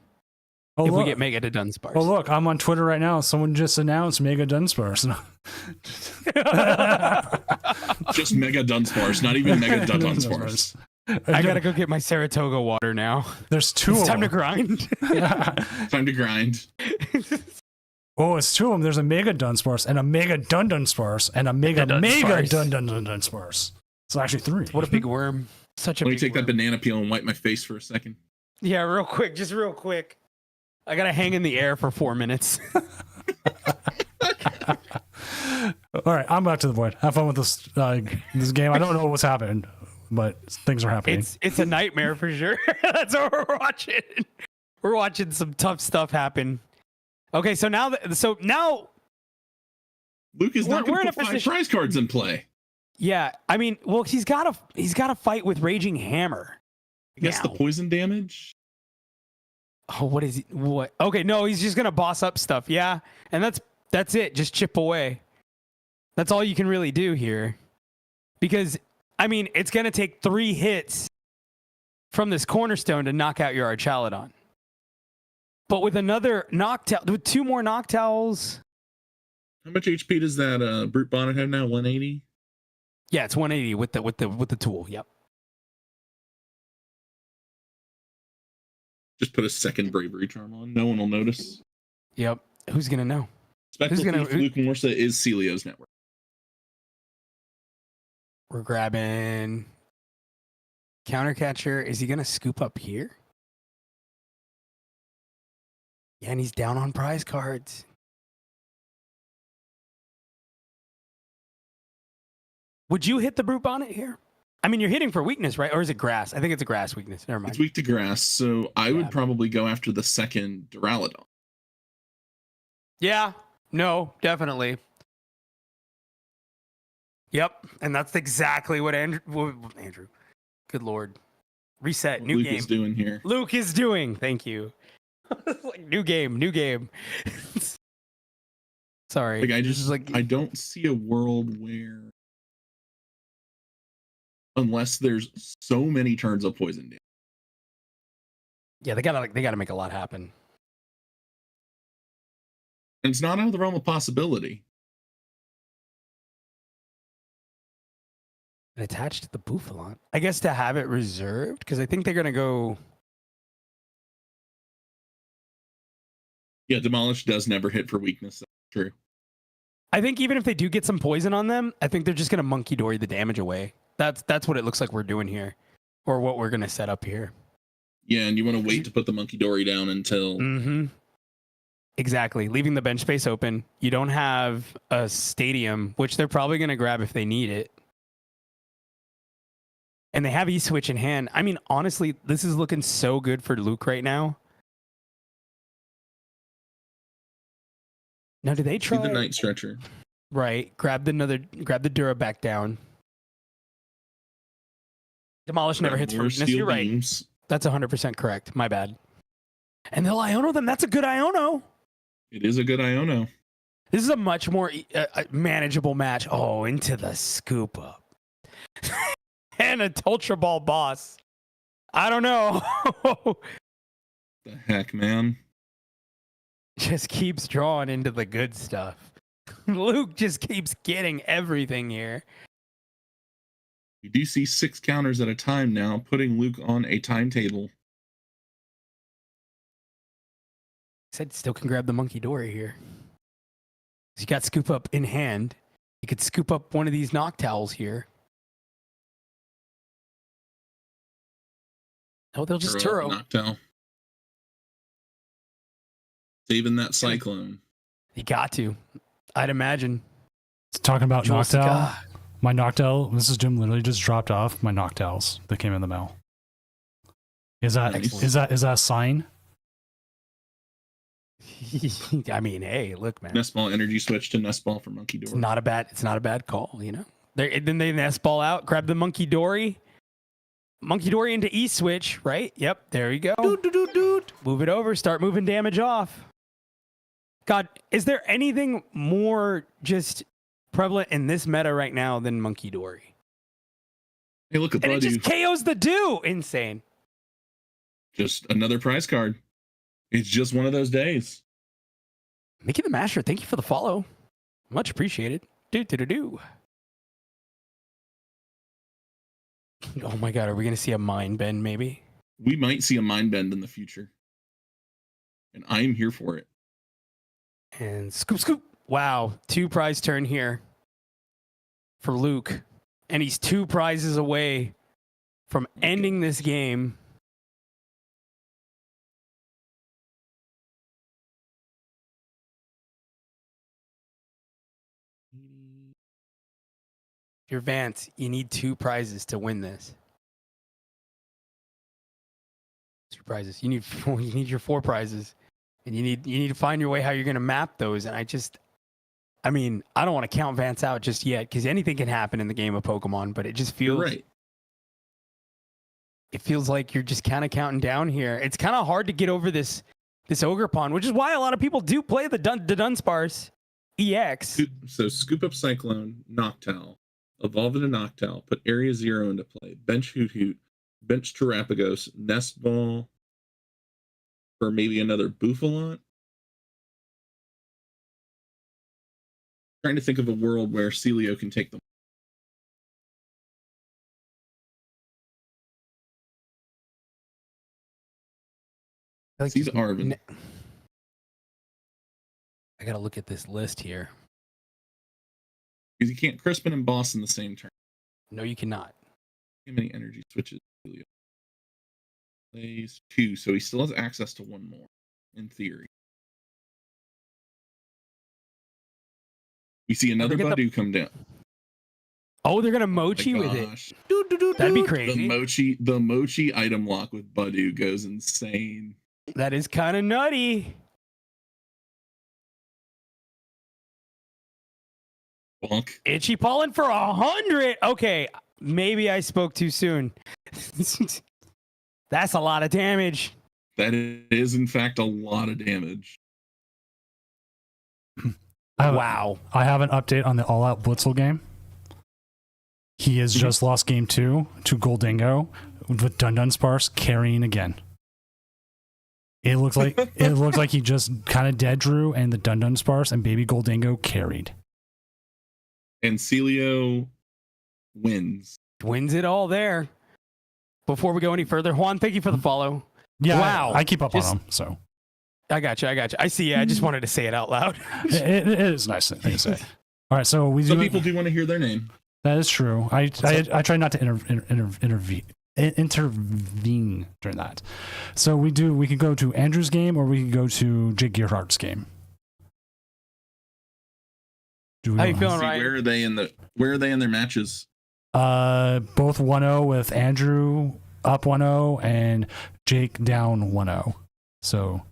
We get Mega to Dunsparce. Oh, look, I'm on Twitter right now. Someone just announced Mega Dunsparce. Just Mega Dunsparce, not even Mega Dunsparce. I gotta go get my Saratoga water now. There's 2 it's of time them. to grind. Time to grind. Oh, it's 2 of them. There's a Mega Dunsparce and a Mega Dunsparce and a Mega Dunsparce. So actually 3. What a big worm. Such a Let big me take worm. that banana peel and wipe my face for a second. Yeah, real quick. Just real quick. I gotta hang in the air for 4 minutes. All right, I'm back to the point. Have fun with this game. I don't know what's happening, but things are happening. It's a nightmare for sure. That's what we're watching. We're watching some tough stuff happen. Okay, so now Luke is not we're going in to a put 5 position- prize cards in play. yeah, I mean, well, he's got to fight with Raging Hammer. I guess the now. poison damage. Oh, what is he? What? Okay, no, he's just gonna boss up stuff. Yeah, and that's it. Just chip away. That's all you can really do here, because I mean, it's gonna take 3 hits from this cornerstone to knock out your Archaludon. But with another Noctowl, with 2 more Noctowls. How much HP does that Brute Bonnet have now? 180. Yeah, it's 180 with the tool. Yep. Just put a second Bravery Charm on. No one will notice. Yep. Who's gonna know? Spectral Thief Luke Morsa is Celio's network. We're grabbing Countercatcher. Is he gonna scoop up here? Yeah, and he's down on prize cards. Would you hit the Brute Bonnet here? I mean, you're hitting for weakness, right? Or is it grass? I think it's a grass weakness. Never mind. It's weak to grass, so I would probably go after the second Duraludon. Yeah. No, definitely. Yep. And that's exactly what Andrew. Good Lord. Reset. New Luke game. is doing here. Luke is doing. Thank you. Like new game. Sorry. Like I don't see a world where, unless there's so many turns of poison damage. Yeah, they gotta make a lot happen. And it's not out of the realm of possibility. And attached to the Bouffalon. I guess to have it reserved, because I think they're gonna go. Yeah, Demolish does never hit for weakness. That's true. I think even if they do get some poison on them, I think they're just gonna Monkey Dory the damage away. That's what it looks like we're doing here, or what we're gonna set up here. Yeah, and you want to wait to put the Monkey Dory down until. Mm-hmm. Exactly, leaving the bench space open. You don't have a stadium, which they're probably gonna grab if they need it. And they have E-Switch in hand. I mean, honestly, this is looking so good for Luke right now. Now, do they try the Night Stretcher? Right. Grab the Dura back down. Demolish never hits for weakness. You're right. Beams. That's 100% correct. My bad. And they'll Iono them. That's a good Iono. It is a good Iono. This is a much more manageable match. Oh, into the scoop up. And a Ultra Ball boss. I don't know. The heck, man. Just keeps drawing into the good stuff. Luke just keeps getting everything here. You do see 6 counters at a time now, putting Luke on a timetable. Said still can grab the Monkey Dory here. You got Scoop Up in hand. You could scoop up one of these Noctowls here. Oh, they'll just Turo. Noctowl. Saving that Cyclone. You got to. I'd imagine. Talking about Jolsika. Noctowl. My Noctowl, Mrs. Doom literally just dropped off my Noctowls that came in the mail. Is that a sign? I mean, hey, look, man. Nest Ball energy switch to Nest Ball for Monkey Dory. It's not a bad call, you know. Then they Nest Ball out, grab the Monkey Dory. Monkey Dory into E-Switch, right? Yep, there you go. Move it over, start moving damage off. God, is there anything more just prevalent in this meta right now than Monkey Dory? Hey, look at And Buddy. it just KOs the Dew. Insane. Just another prize card. It's just one of those days. Mickey the Masher, thank you for the follow. Much appreciated. Do. Oh my God, are we going to see a mind bend maybe? We might see a mind bend in the future. And I'm here for it. And scoop. Wow, 2 prize turn here for Luke. And he's 2 prizes away from ending this game. Your Vance, you need 2 prizes to win this. 2 prizes. You need your 4 prizes, and you need to find your way how you're going to map those. And I don't want to count Vance out just yet because anything can happen in the game of Pokemon. But it just feels You're right. It feels like you're just kind of counting down here. It's kind of hard to get over this Ogre Pond, which is why a lot of people do play the Dunsparce EX. So scoop up Cyclone, Noctowl, evolve into Noctowl, put Area 0 into play, bench Hoot Hoot, bench Terapagos, Nest Ball for maybe another Bouffalot. Trying to think of a world where Celio can take them. He's Arvin. I gotta look at this list here. Because you can't Crispin and Boss in the same turn. No, you cannot. How many energy switches? Plays 2, so he still has access to 1 more, in theory. We see another Budew come down. Oh, they're gonna Mochi with it. That'd be crazy. The Mochi item lock with Budew goes insane. That is kind of nutty. Bonk. Itchy Pollen for 100. Okay, maybe I spoke too soon. That's a lot of damage. That is, in fact, a lot of damage. Wow. I have an update on the All Out Blitzel game. He has just lost game 2 to Goldingo with Dunsparce carrying again. It looked like he just kind of dead drew and the Dunsparce and baby Goldingo carried. And Celio wins. Wins it all there. Before we go any further, Juan, thank you for the follow. Yeah, wow. I keep up on him, so. I got you. I see. I just wanted to say it out loud. it is nice thing to say. All right, so some people do want to hear their name. That is true. I try not to intervene during that. So we can go to Andrew's game or we can go to Jake Gearhart's game. How you feeling, Ryan? Where are they in their matches? Both 1-0 with Andrew up 1-0 and Jake down 1-0. So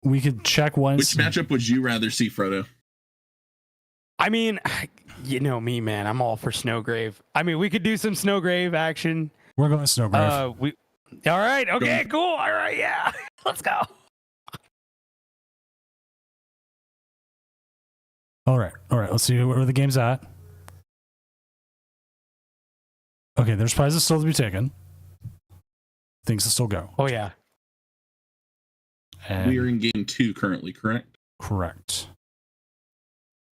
we could check once. Which matchup would you rather see, Frodo? I mean, you know me, man. I'm all for Snowgrave. I mean, we could do some Snowgrave action. We're going to Snowgrave. All right. Okay, cool. All right. Yeah. Let's go. All right. Let's see where the game's at. Okay, there's prizes still to be taken. Things to still go. Oh, yeah. And we are in game 2 currently, correct? Correct.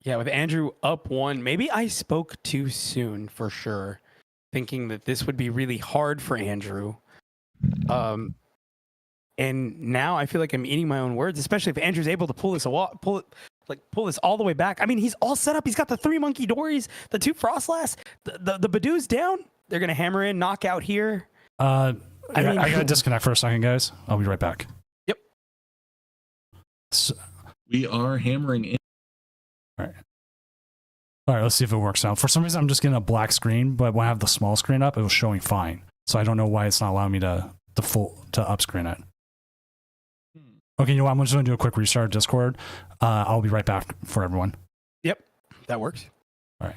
Yeah, with Andrew up 1. Maybe I spoke too soon for sure, thinking that this would be really hard for Andrew. And now I feel like I'm eating my own words, especially if Andrew's able to pull this all the way back. I mean, he's all set up. He's got the 3 Monkey Dories, the 2 Frostlass, the Badoo's down. They're gonna hammer in, knockout here. I gotta disconnect for a second, guys. I'll be right back. Yep. So, we are hammering in. All right, let's see if it works out. For some reason, I'm just getting a black screen, but when I have the small screen up, it was showing fine. So I don't know why it's not allowing me to up screen it. Okay, you know what? I'm just going to do a quick restart of Discord. I'll be right back for everyone. Yep, that works. All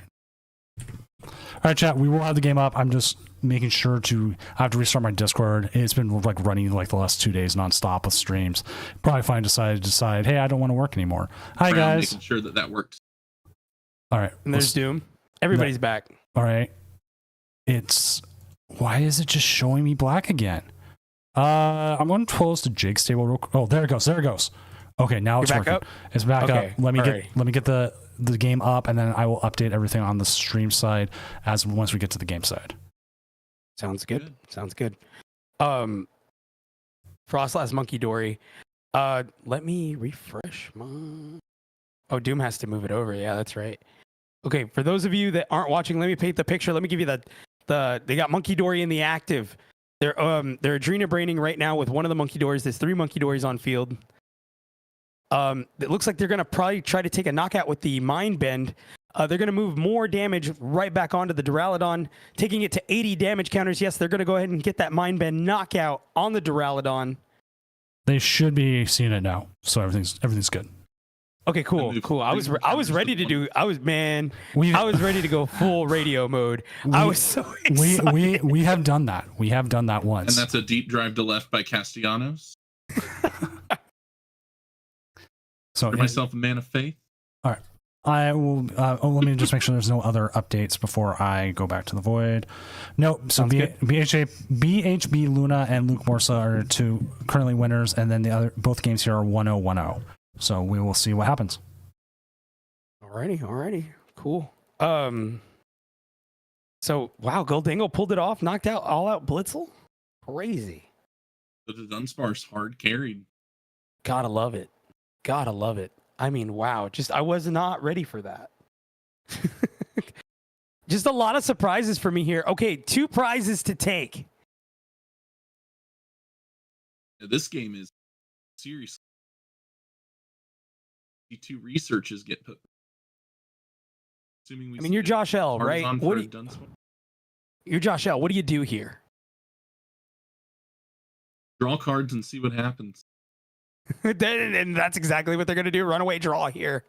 right, chat. We will have the game up. I'm just making sure I have to restart my Discord. It's been running the last 2 days nonstop with streams. Probably fine. Decide. Hey, I don't want to work anymore. Hi, guys. Making sure that works. All right. And there's Doom. Everybody's back. All right. Why is it just showing me black again? I'm going to close to Jake's table real quick. Oh, there it goes. Okay, now it's working. Up? It's back up. Let me get the game up, and then I will update everything on the stream side once we get to the game side. Sounds good. Frostlass Monkey Dory. Let me refresh my. Oh, Doom has to move it over. Yeah, that's right. Okay, for those of you that aren't watching, let me paint the picture. Let me give you they got Monkey Dory in the active. They're Adrena Braining right now with one of the Monkey Dories. There's 3 Monkey Dories on field. It looks like they're gonna probably try to take a knockout with the Mind Bend. They're going to move more damage right back onto the Duraludon, taking it to 80 damage counters. Yes, they're going to go ahead and get that Mind Bend knockout on the Duraludon. They should be seeing it now, so everything's good. Okay, cool. I was ready to do. I was ready to go full radio mode. I was so excited. We have done that. We have done that once. And that's a deep drive to left by Castellanos. So myself a man of faith. All right. I will. Let me just make sure there's no other updates before I go back to the void. Nope. So BHB Luna and Luke Morsa are two currently winners, and then both games here are 1-0-1-0. So we will see what happens. Alrighty, cool. So wow, Goldingo pulled it off, knocked out all out Blitzel. Crazy. But the Dunsparce hard carried. Gotta love it. I mean, wow. I was not ready for that. Just a lot of surprises for me here. Okay, 2 prizes to take. This game is seriously. 2 researches get put. Assuming you're Josh L, right? You're Josh L. What do you do here? Draw cards and see what happens. And that's exactly what they're going to do. Runaway draw here.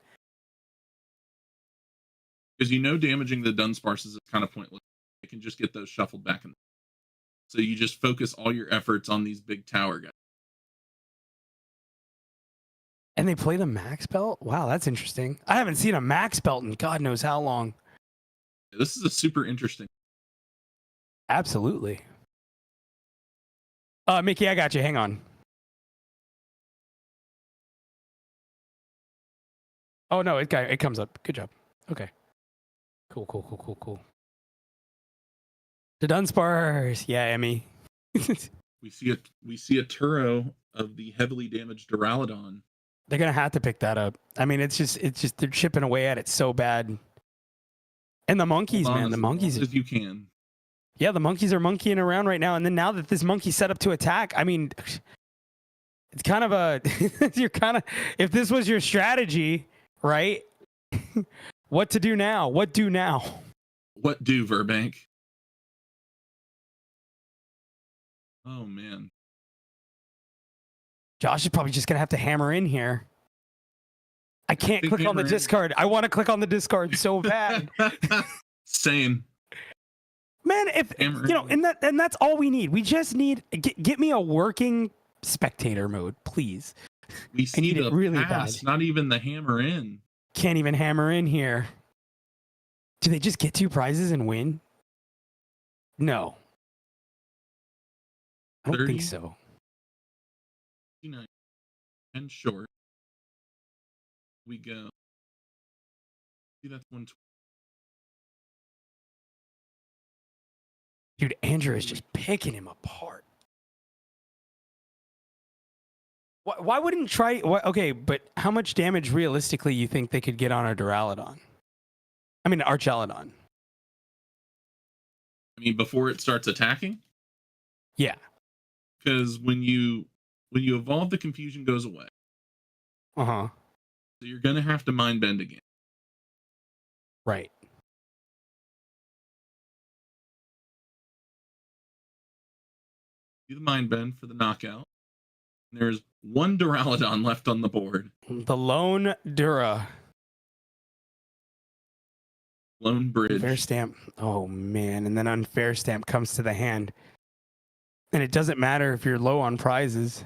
Because damaging the Dunsparce is kind of pointless. You can just get those shuffled back in. So you just focus all your efforts on these big tower guys. And they play the max belt? Wow, that's interesting. I haven't seen a max belt in God knows how long. This is a super interesting. Absolutely. Mickey, I got you. Hang on. Oh, no, it comes up. Good job. Okay. Cool. The Dunsparce. Yeah, Emmy. we see a Turo of the heavily damaged Duraludon. They're gonna have to pick that up. I mean, it's just they're chipping away at it so bad. And the monkeys, man, the monkeys. As you can. Yeah, the monkeys are monkeying around right now. And then now that this monkey's set up to attack, I mean, it's kind of if this was your strategy, right? What to do now? What do, Verbank? Oh, man. Josh is probably just going to have to hammer in here. I can't click on the discard. I want to click on the discard so bad. Same. Man, and that's all we need. We just need get me a working spectator mode, please. We see the really pass, bad. Not even the hammer in. Can't even hammer in here. Do they just get 2 prizes and win? No. I don't think so. 59 and short. We go. See, that's 120. Dude, Andrew is just picking him apart. Why wouldn't try? Okay, but how much damage realistically you think they could get on a Duraludon? I mean, Archelodon. I mean, before it starts attacking? Yeah. Because when you evolve, the confusion goes away. Uh-huh. So you're going to have to Mind Bend again. Right. Do the Mind Bend for the knockout. And there's 1 Duraludon left on the board. The lone Dura. Lone Bridge. Unfair Stamp. Oh, man. And then Unfair Stamp comes to the hand. And it doesn't matter if you're low on prizes.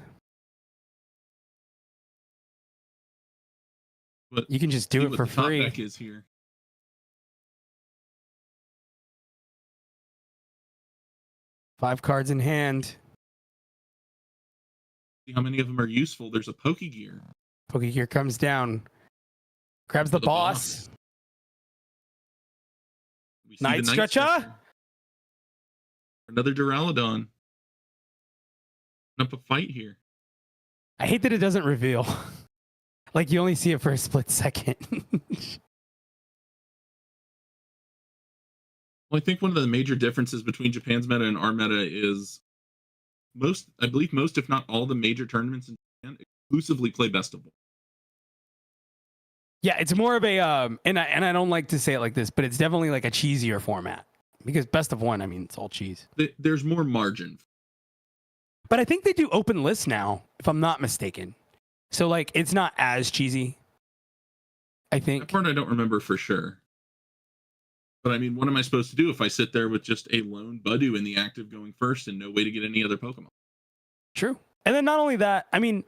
But you can just do it for free. Top deck is here. Five cards in hand. See how many of them are useful. There's a Pokegear. Pokegear comes down. Grabs the boss. Night Stretcher. Another Duraludon. Up a fight here. I hate that it doesn't reveal. Like you only see it for a split second. Well, I think one of the major differences between Japan's meta and our meta is most, if not all, the major tournaments in Japan exclusively play best of 1. Yeah, it's more of a and I don't like to say it like this, but it's definitely like a cheesier format because best of one, I mean, it's all cheese. There's more margin. But I think they do open lists now, if I'm not mistaken. So like, it's not as cheesy. I think. That part I don't remember for sure. But I mean, what am I supposed to do if I sit there with just a lone Budu in the active going first and no way to get any other Pokemon? True. And then not only that, I mean,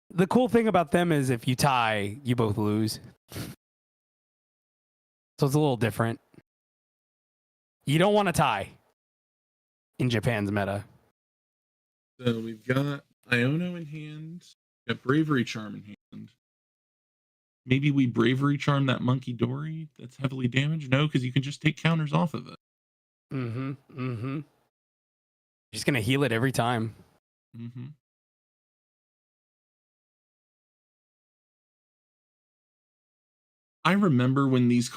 the cool thing about them is if you tie, you both lose. So it's a little different. You don't want to tie in Japan's meta. So we've got Iono in hand, got Bravery Charm in hand. Maybe we Bravery Charm that Monkey Dory that's heavily damaged? No, because you can just take counters off of it. Just going to heal it every time. I remember when these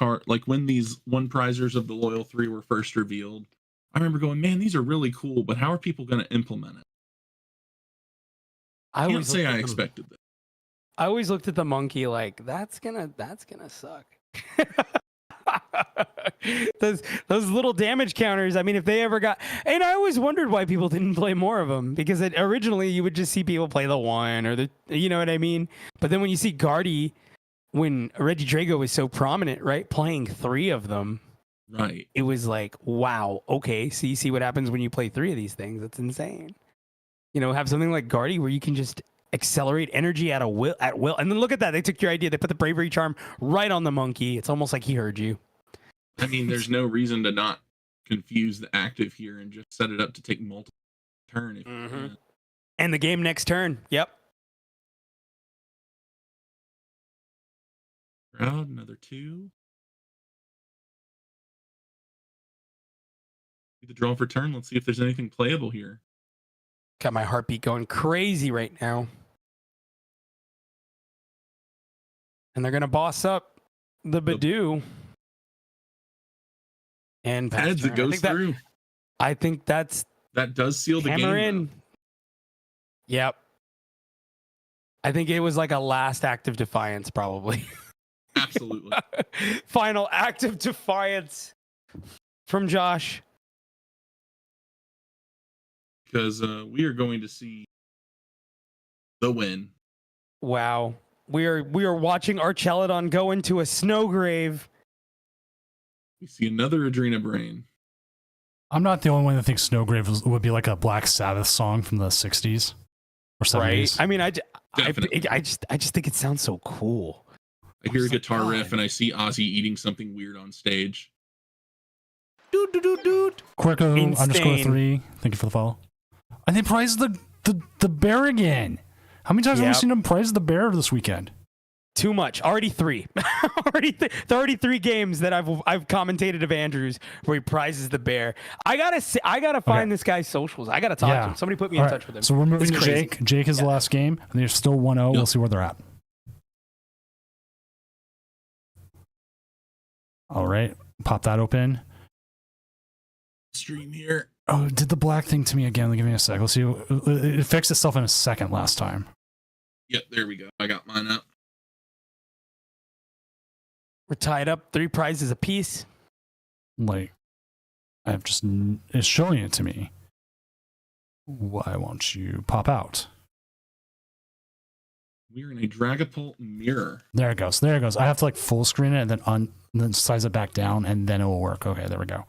when these one prizers of the Loyal 3 were first revealed, I remember going, man, these are really cool, but how are people going to implement it? I can't say I expected that. I always looked at the monkey like that's gonna suck. those little damage counters. I mean, if they ever got, and I always wondered why people didn't play more of them because originally you would just see people play the one or the, you know what I mean. But then when you see Guardy, when Regidrago was so prominent, right, playing 3 of them, right, it was like, wow, okay, so you see what happens when you play 3 of these things. That's insane. You know, have something like Guardy where you can just accelerate energy at will. And then look at that. They took your idea. They put the Bravery Charm right on the monkey. It's almost like he heard you. I mean, there's no reason to not confuse the active here and just set it up to take multiple turns. And the game next turn. Yep. Crowd, another 2. The draw for turn. Let's see if there's anything playable here. Got my heartbeat going crazy right now. And they're going to boss up the Budu. And heads, it goes through. I think that does seal the hammer game. In. Yep. I think it was like a last act of defiance, probably. Absolutely. Final act of defiance from Josh. Because we are going to see the win. Wow. We are watching Archelodon go into a snow grave. We see another Adrena Brain. I'm not the only one that thinks Snowgrave would be like a Black Sabbath song from the 60s or 70s. Right. I mean, I just think it sounds so cool. I hear a guitar riff and I see Ozzy eating something weird on stage. Quirko _3. Thank you for the follow. And they prized the bear again. How many times have we seen them prize the bear this weekend? Too much. Already 3. already 3 games that I've commentated of Andrews where he prizes the bear. I gotta find this guy's socials. I gotta talk to him. Somebody put me in touch with him. So we're moving to Jake. Jake is the last game, and they're still 1-0. We'll see where they're at. All right, pop that open. Stream here. Oh, it did the black thing to me again. Give me a sec. Let's see. It fixed itself in a second last time. Yep, there we go. I got mine up. We're tied up 3 prizes apiece. Like, it's showing it to me. Why won't you pop out? We're in a Dragapult mirror. There it goes. There it goes. I have to like full screen it and then size it back down, and then it will work. Okay, there we go.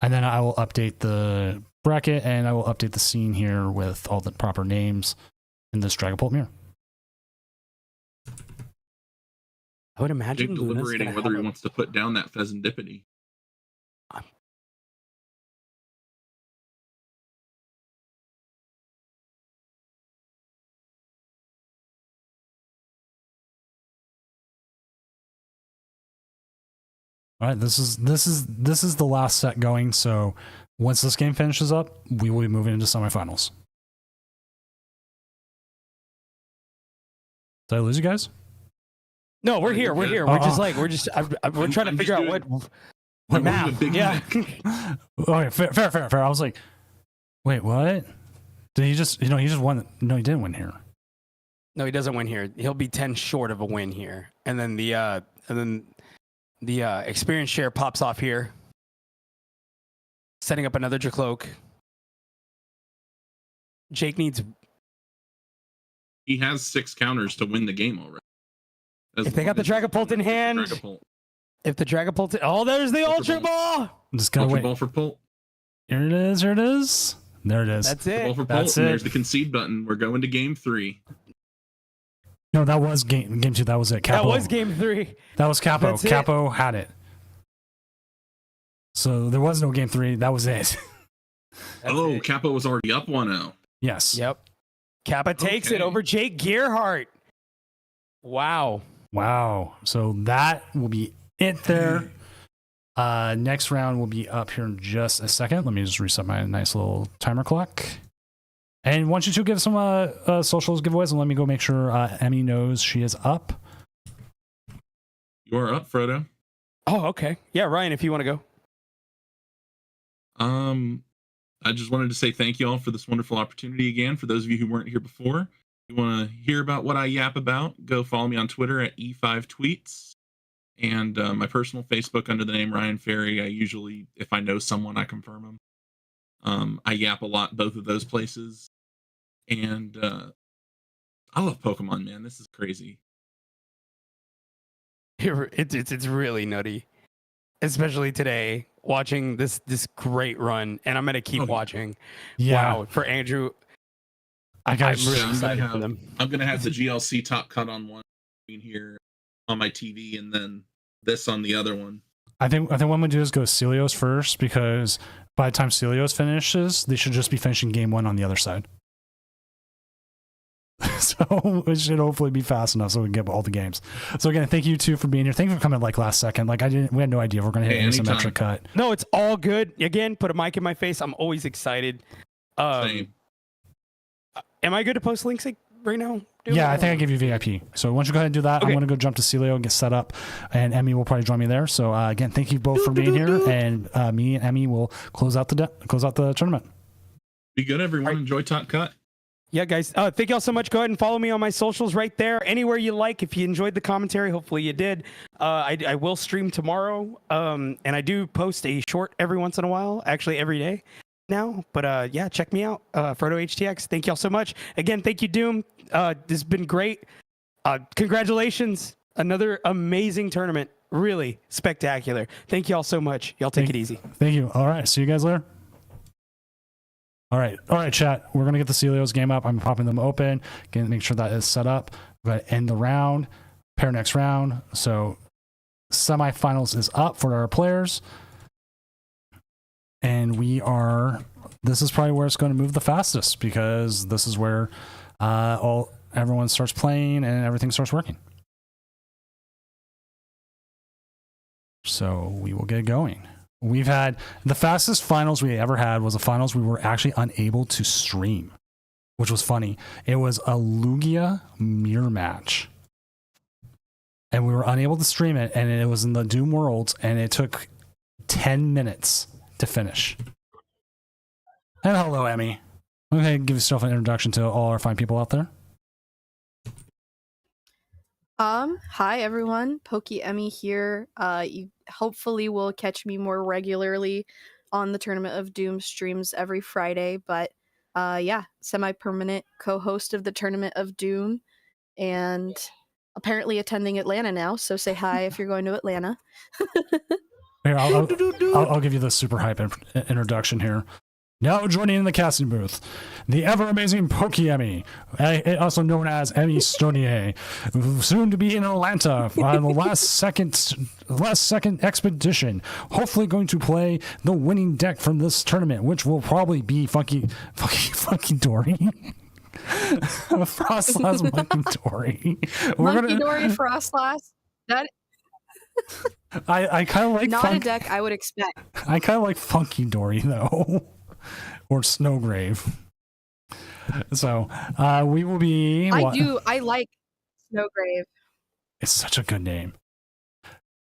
And then I will update the bracket, and I will update the scene here with all the proper names in this Dragapult mirror. I would imagine Jake deliberating whether he wants to put down that Pheasantipity. All right, this is the last set going. So once this game finishes up, we will be moving into semifinals. Did I lose you guys? No, we're here. We're here. We're trying to figure out what map. Yeah. Okay, fair. I was like, wait, what? Did he just? He just won. No, he didn't win here. No, he doesn't win here. He'll be 10 short of a win here. And then the experience share pops off here. Setting up another Dracloak. Jake needs... He has 6 counters to win the game already. If they got the Dragapult in hand... If the Dragapult... Oh, there's the Ultra Ball! I'm just gonna Ultra wait. Ball for Pult. Here it is. Here it is. There it is. That's Ball it. for Pult, That's and it. there's the concede button. We're going to game 3. No, that was game 2. That was it. Capo. That was game 3. That was Capo. That's it. Capo had it. So there was no game 3. That was it. Oh, Capo was already up 1-0. Yes. Yep. Kappa takes it Okay. over Jake Gearhart. Wow. Wow. So that will be it there. Next round will be up here in just a second. Let me just reset my nice little timer clock. And why don't you two give some socials giveaways and let me go make sure Emmy knows she is up. You are up, Frodo. Oh, okay. Yeah, Ryan, if you want to go. I just wanted to say thank you all for this wonderful opportunity again. For those of you who weren't here before, if you want to hear about what I yap about, go follow me on Twitter at E5Tweets. And my personal Facebook under the name Ryan Ferry. I usually, if I know someone, I confirm them. I yap a lot, both of those places. And I love Pokemon, man. This is crazy. It's really nutty, especially today watching this great run, and I'm gonna keep watching. Yeah. Wow, for Andrew, I'm really I'm excited gonna for them. have the GLC top cut on one screen here on my TV, and then this on the other one. I think what I'm gonna do is go Celios first, because by the time Celios finishes, they should just be finishing game 1 on the other side. So it should hopefully be fast enough so we can get all the games. So again, thank you two for being here. Thank you for coming like last second. Like we had no idea we're gonna hit an asymmetric cut. No, it's all good. Again, put a mic in my face. I'm always excited. Same. Am I good to post links right now? Yeah, I think I give you VIP. So why don't you go ahead and do that? Okay. I'm gonna go jump to Celio and get set up, and Emmy will probably join me there. So again, thank you both for being here, and me and Emmy will close out the tournament. Be good, everyone. Enjoy Top Cut. Yeah, guys. Thank y'all so much. Go ahead and follow me on my socials right there. Anywhere you like. If you enjoyed the commentary, hopefully you did. I will stream tomorrow. And I do post a short every once in a while. Actually, every day now. But yeah, check me out. Frodo HTX. Thank y'all so much. Again, thank you, Doom. This has been great. Congratulations. Another amazing tournament. Really spectacular. Thank y'all so much. Y'all take it easy. Thank you. All right. See you guys later. All right, chat. We're gonna get the Celios game up. I'm popping them open. Gonna make sure that is set up. We're gonna end the round. Pair next round. So semifinals is up for our players, and this is probably where it's going to move the fastest, because this is where everyone starts playing and everything starts working. So we will get going. We've had the fastest finals we ever had was a finals we were actually unable to stream, which was funny. It was a Lugia mirror match, and we were unable to stream it, and it was in the Doom Worlds, and it took 10 minutes to finish. And hello, Emmy. Okay, give yourself an introduction to all our fine people out there. Hi everyone, Pokey Emmy here. You hopefully will catch me more regularly on the Tournament of Doom streams every Friday, but yeah, semi-permanent co-host of the Tournament of Doom, and apparently attending Atlanta now, so say hi if you're going to Atlanta. Here, I'll give you the super hype introduction here. Now joining in the casting booth, the ever-amazing Pokey-Emmy, also known as Emmy Stonier, soon to be in Atlanta on the last second expedition, hopefully going to play the winning deck from this tournament, which will probably be Funky Dory. Frostlass Monkey Dory. Monkey Dory Frostlass. That I kind of like not a deck I would expect. I kind of like Funky Dory though. Or Snowgrave. So we will be. I like Snowgrave. It's such a good name.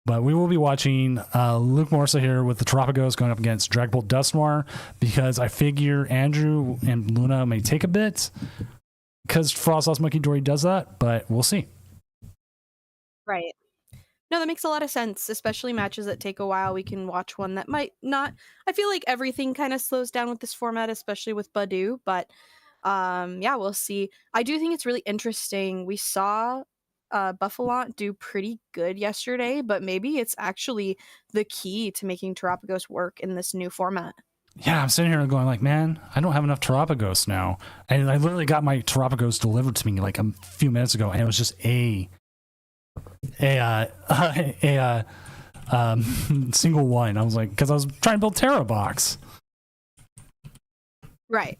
But we will be watching Luke Morsa here with the Tropicos going up against Dragbolt Dusknoir, because I figure Andrew and Luna may take a bit. because Frostloss Monkey Dory does that, but we'll see. Right. No, that makes a lot of sense, especially matches that take a while. We can watch one that might not. I feel like everything kind of slows down with this format, especially with Badu, but yeah, we'll see. I do think it's really interesting. We saw Buffalont do pretty good yesterday, but maybe it's actually the key to making Terapagos work in this new format. Yeah, I'm sitting here going like, man, I don't have enough Terapagos now. And I literally got my Terapagos delivered to me like a few minutes ago, and it was just a single one. I was like, because I was trying to build Terra Box. Right.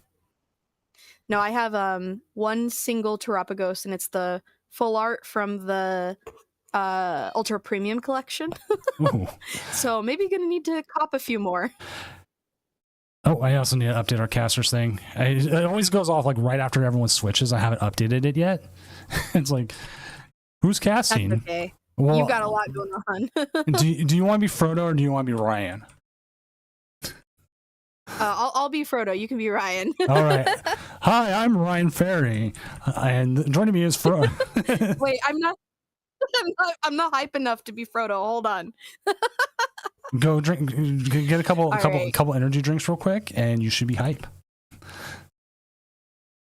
No, I have one single Terapagos, and it's the full art from the Ultra Premium collection. So maybe gonna need to cop a few more. Oh, I also need to update our casters thing. It always goes off like right after everyone switches. I haven't updated it yet. It's like, who's casting? That's okay. Well, You got a lot going on. do you want to be Frodo or do you want to be Ryan? I'll be Frodo. You can be Ryan. All right. Hi, I'm Ryan Ferry, and joining me is Frodo. Wait, I'm not hype enough to be Frodo. Hold on. Go drink. Get a couple energy drinks real quick, and you should be hype.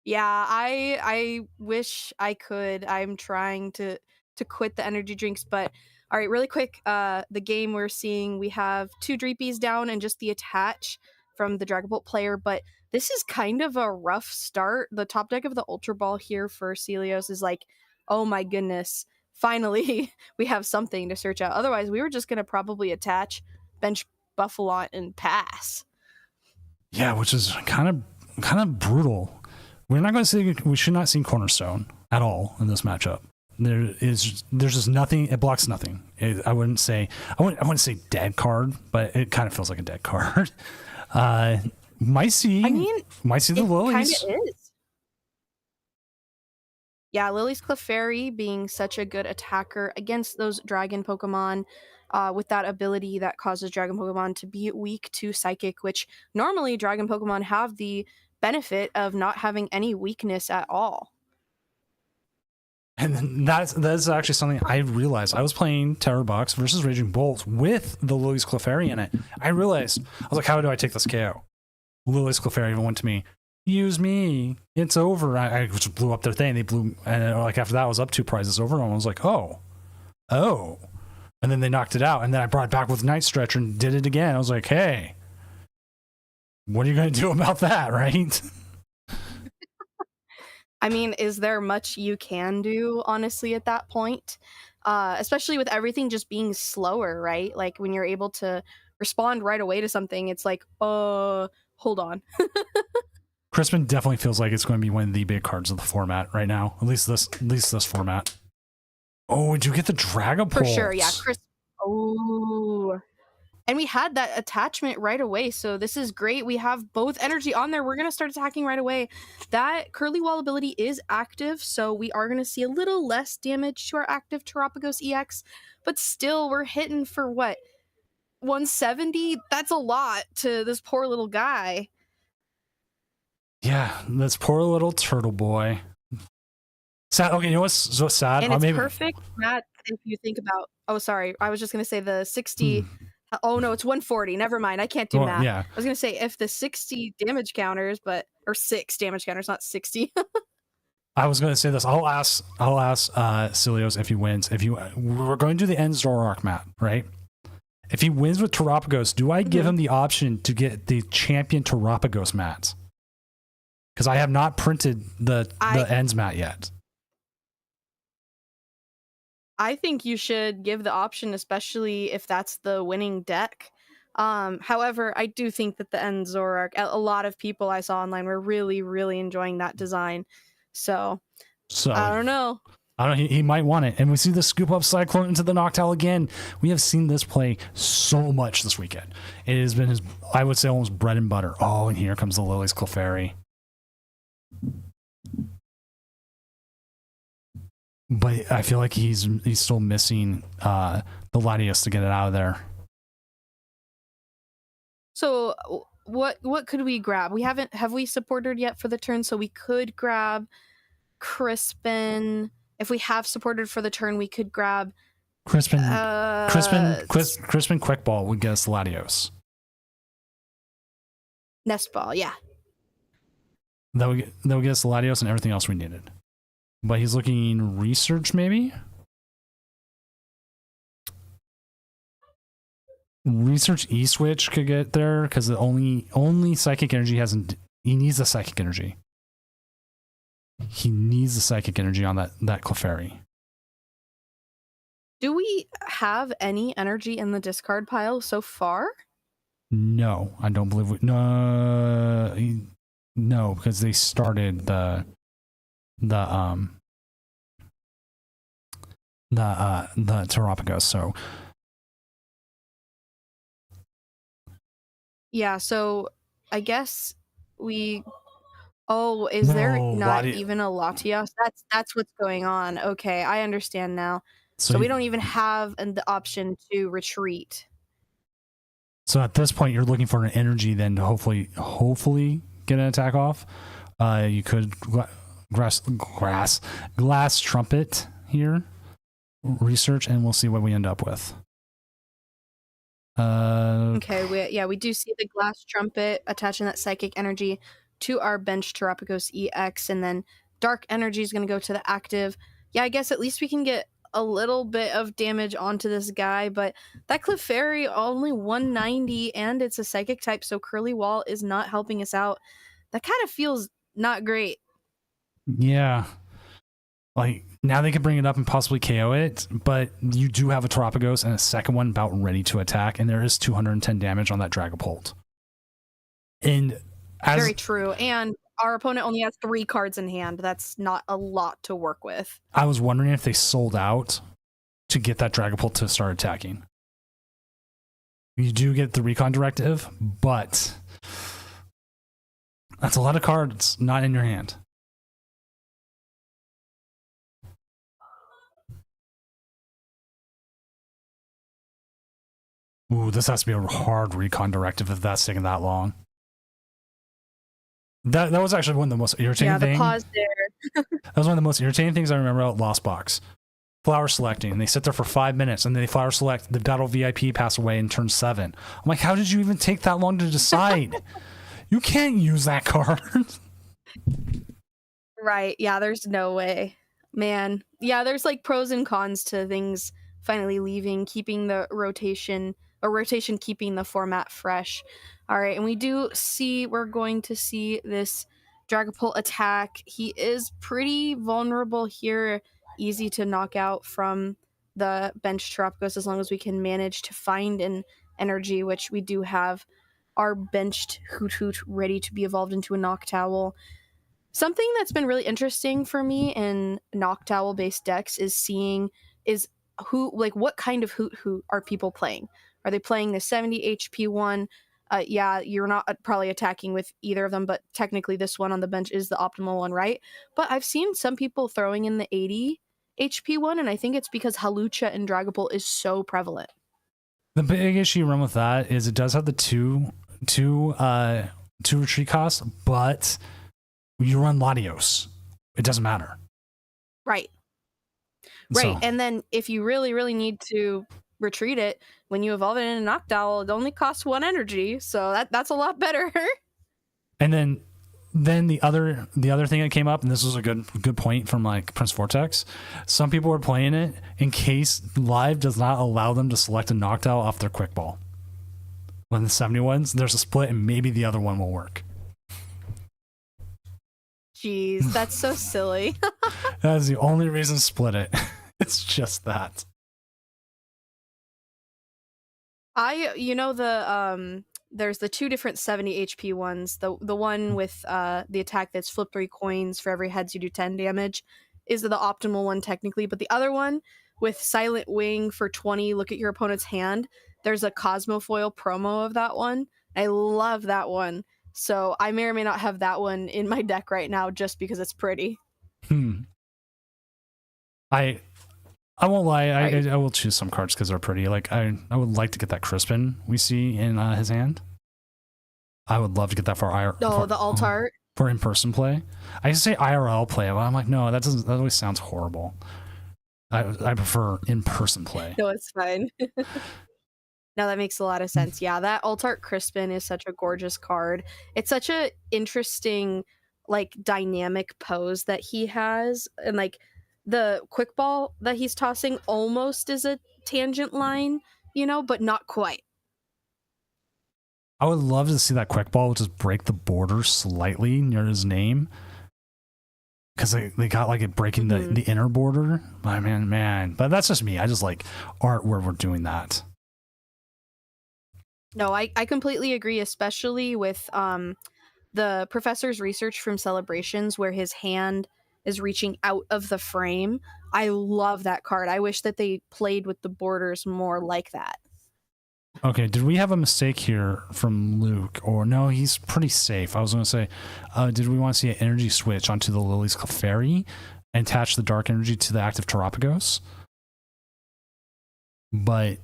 Yeah, I wish I could. I'm trying to quit the energy drinks, but all right, really quick. The game we're seeing, we have 2 Dreepies down and just the attach from the Dragon Bolt player, but this is kind of a rough start. The top deck of the Ultra Ball here for Celios is like, oh my goodness, finally we have something to search out. Otherwise, we were just gonna probably attach, bench Buffalont, and pass. Yeah, which is kind of brutal. We should not see Cornerstone at all in this matchup. There's just nothing. It blocks nothing. I wouldn't say dead card, but it kind of feels like a dead card. Might see the Lilies. Kind of is. Yeah, Lily's Clefairy being such a good attacker against those dragon Pokemon, with that ability that causes dragon Pokemon to be weak to Psychic, which normally dragon Pokemon have the benefit of not having any weakness at all. And that's actually something I realized. I was playing Terror Box versus Raging Bolt with the Lily's Clefairy in it. I realized, I was like, how do I take this KO? Lily's Clefairy even went to me, use me, it's over. I just blew up their thing. They blew, and like after that, I was up 2 prizes over, and I was like, oh. And then they knocked it out, and then I brought it back with Night Stretcher and did it again. I was like, hey, what are you going to do about that, right? I mean, is there much you can do, honestly, at that point? Especially with everything just being slower, right? Like, when you're able to respond right away to something, it's like, hold on. Crispin definitely feels like it's going to be one of the big cards of the format right now. At least this format. Oh, did you get the Dragapult? For sure, yeah. Oh. And we had that attachment right away, so this is great. We have both energy on there. We're going to start attacking right away. That Curly Wall ability is active, so we are going to see a little less damage to our active Terapagos EX, but still, we're hitting for what? 170? That's a lot to this poor little guy. Yeah, this poor little turtle boy. Sad. Okay, you know what's so sad? And it's perfect, Matt, if you think about... Oh, sorry. I was just going to say the 60... Oh no, it's 140. Never mind. I can't do math. Yeah. I was gonna say if the 60 damage counters, or 6 damage counters, not 60. I was gonna say this. I'll ask Celios if he wins. We're going to do the end Zoroark map, right? If he wins with Terapagos, do I give him the option to get the champion Terapagos mats? Because I have not printed the ends mat yet. I think you should give the option, especially if that's the winning deck. However, I do think that the end Zoroark, a lot of people I saw online were really, really enjoying that design. So I don't know. He might want it. And we see the scoop up Cyclone into the Noctowl again. We have seen this play so much this weekend. It has been his, I would say, almost bread and butter. Oh, and here comes the Lily's Clefairy. But I feel like he's still missing the Latias to get it out of there. So what could we grab? Have we supported yet for the turn? So we could grab Crispin. If we have supported for the turn, we could grab Crispin Quick Ball would get us Latios. Nest Ball, yeah. That would get us Latios and everything else we needed. But he's looking research, maybe? Research E-Switch could get there, because the only psychic energy he needs the psychic energy. He needs the psychic energy on that Clefairy. Do we have any energy in the discard pile so far? No, I don't believe no, because they started the Terapagos, so yeah, so I guess we is there not even a Latios? That's what's going on. Okay, I understand now. So we don't even have the option to retreat. So at this point, you're looking for an energy then to hopefully get an attack off. You could glass trumpet here, research, and we'll see what we end up with. Okay, we do see the glass trumpet attaching that psychic energy to our bench Terapagos EX, and then dark energy is going to go to the active. Yeah, I guess at least we can get a little bit of damage onto this guy, but that Clefairy only 190 and it's a psychic type, so Curly Wall is not helping us out. That kind of feels not great. Yeah. Like, now they could bring it up and possibly KO it, but you do have a Terapagos and a second one about ready to attack, and there is 210 damage on that Dragapult. And very true. And our opponent only has 3 cards in hand. That's not a lot to work with. I was wondering if they sold out to get that Dragapult to start attacking. You do get the recon directive, but that's a lot of cards not in your hand. Ooh, this has to be a hard recon directive if that's taking that long. That was actually one of the most irritating things. Yeah, the pause there. That was one of the most irritating things I remember about Lost Box. Flower selecting. They sit there for 5 minutes and then they flower select. The battle VIP pass away in turn 7. I'm like, how did you even take that long to decide? You can't use that card. Right. Yeah, there's no way. Man. Yeah, there's like pros and cons to things finally leaving, keeping the rotation keeping the format fresh. All right, and we're going to see this Dragapult attack. He is pretty vulnerable here, easy to knock out from the bench Terapagos as long as we can manage to find an energy, which we do have our benched Hoot Hoot ready to be evolved into a Noctowl. Something that's been really interesting for me in Noctowl based decks is seeing what kind of Hoot Hoot are people playing? Are they playing the 70 HP one? Yeah, you're not probably attacking with either of them, but technically this one on the bench is the optimal one, right? But I've seen some people throwing in the 80 HP one, and I think it's because Hawlucha and Dragapult is so prevalent. The big issue you run with that is it does have the two retreat costs, but you run Latios. It doesn't matter. Right. Right. And then if you really, really need to retreat it, when you evolve it in a Noctowl, it only costs 1 energy, so that's a lot better. And then the other thing that came up, and this was a good point from like Prince Vortex, some people were playing it in case live does not allow them to select a Noctowl off their quick ball. When the 71s, there's a split and maybe the other one will work. Jeez, that's so silly. That is the only reason to split it. It's just that. There's the 2 different 70 HP ones. The one with the attack that's flip 3 coins for every heads you do 10 damage is the optimal one technically, but the other one with Silent Wing for 20, look at your opponent's hand. There's a Cosmofoil promo of that one. I love that one. So I may or may not have that one in my deck right now just because it's pretty. I won't lie. I will choose some cards because they're pretty. Like I would like to get that Crispin we see in his hand. I would love to get that for the alt art. for in-person play. I used to say IRL play, but I'm like, no, that always sounds horrible. I prefer in-person play. No, it's fine. No, that makes a lot of sense. Yeah, that Altart Crispin is such a gorgeous card. It's such a interesting, like, dynamic pose that he has, and like the quick ball that he's tossing almost is a tangent line, you know, but not quite. I would love to see that quick ball just break the border slightly near his name. Because they got like it breaking the inner border. I mean, man. But that's just me. I just like art where we're doing that. No, I completely agree, especially with the professor's research from Celebrations where his hand is reaching out of the frame. I love that card. I wish that they played with the borders more like that. Okay, did we have a mistake here from Luke? Or no, he's pretty safe. I was going to say, did we want to see an energy switch onto the Lily's Clefairy and attach the dark energy to the active Terapagos? But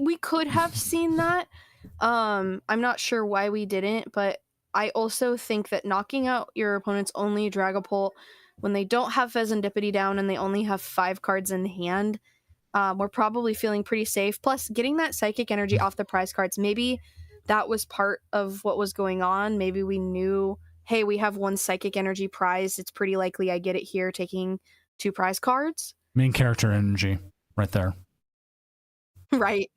we could have seen that. I'm not sure why we didn't, but I also think that knocking out your opponent's only Dragapult when they don't have Pheasantipity down and they only have 5 cards in hand, we're probably feeling pretty safe. Plus, getting that Psychic Energy off the prize cards, maybe that was part of what was going on. Maybe we knew, hey, we have 1 Psychic Energy prize. It's pretty likely I get it here, taking 2 prize cards. Main character energy, right there. Right.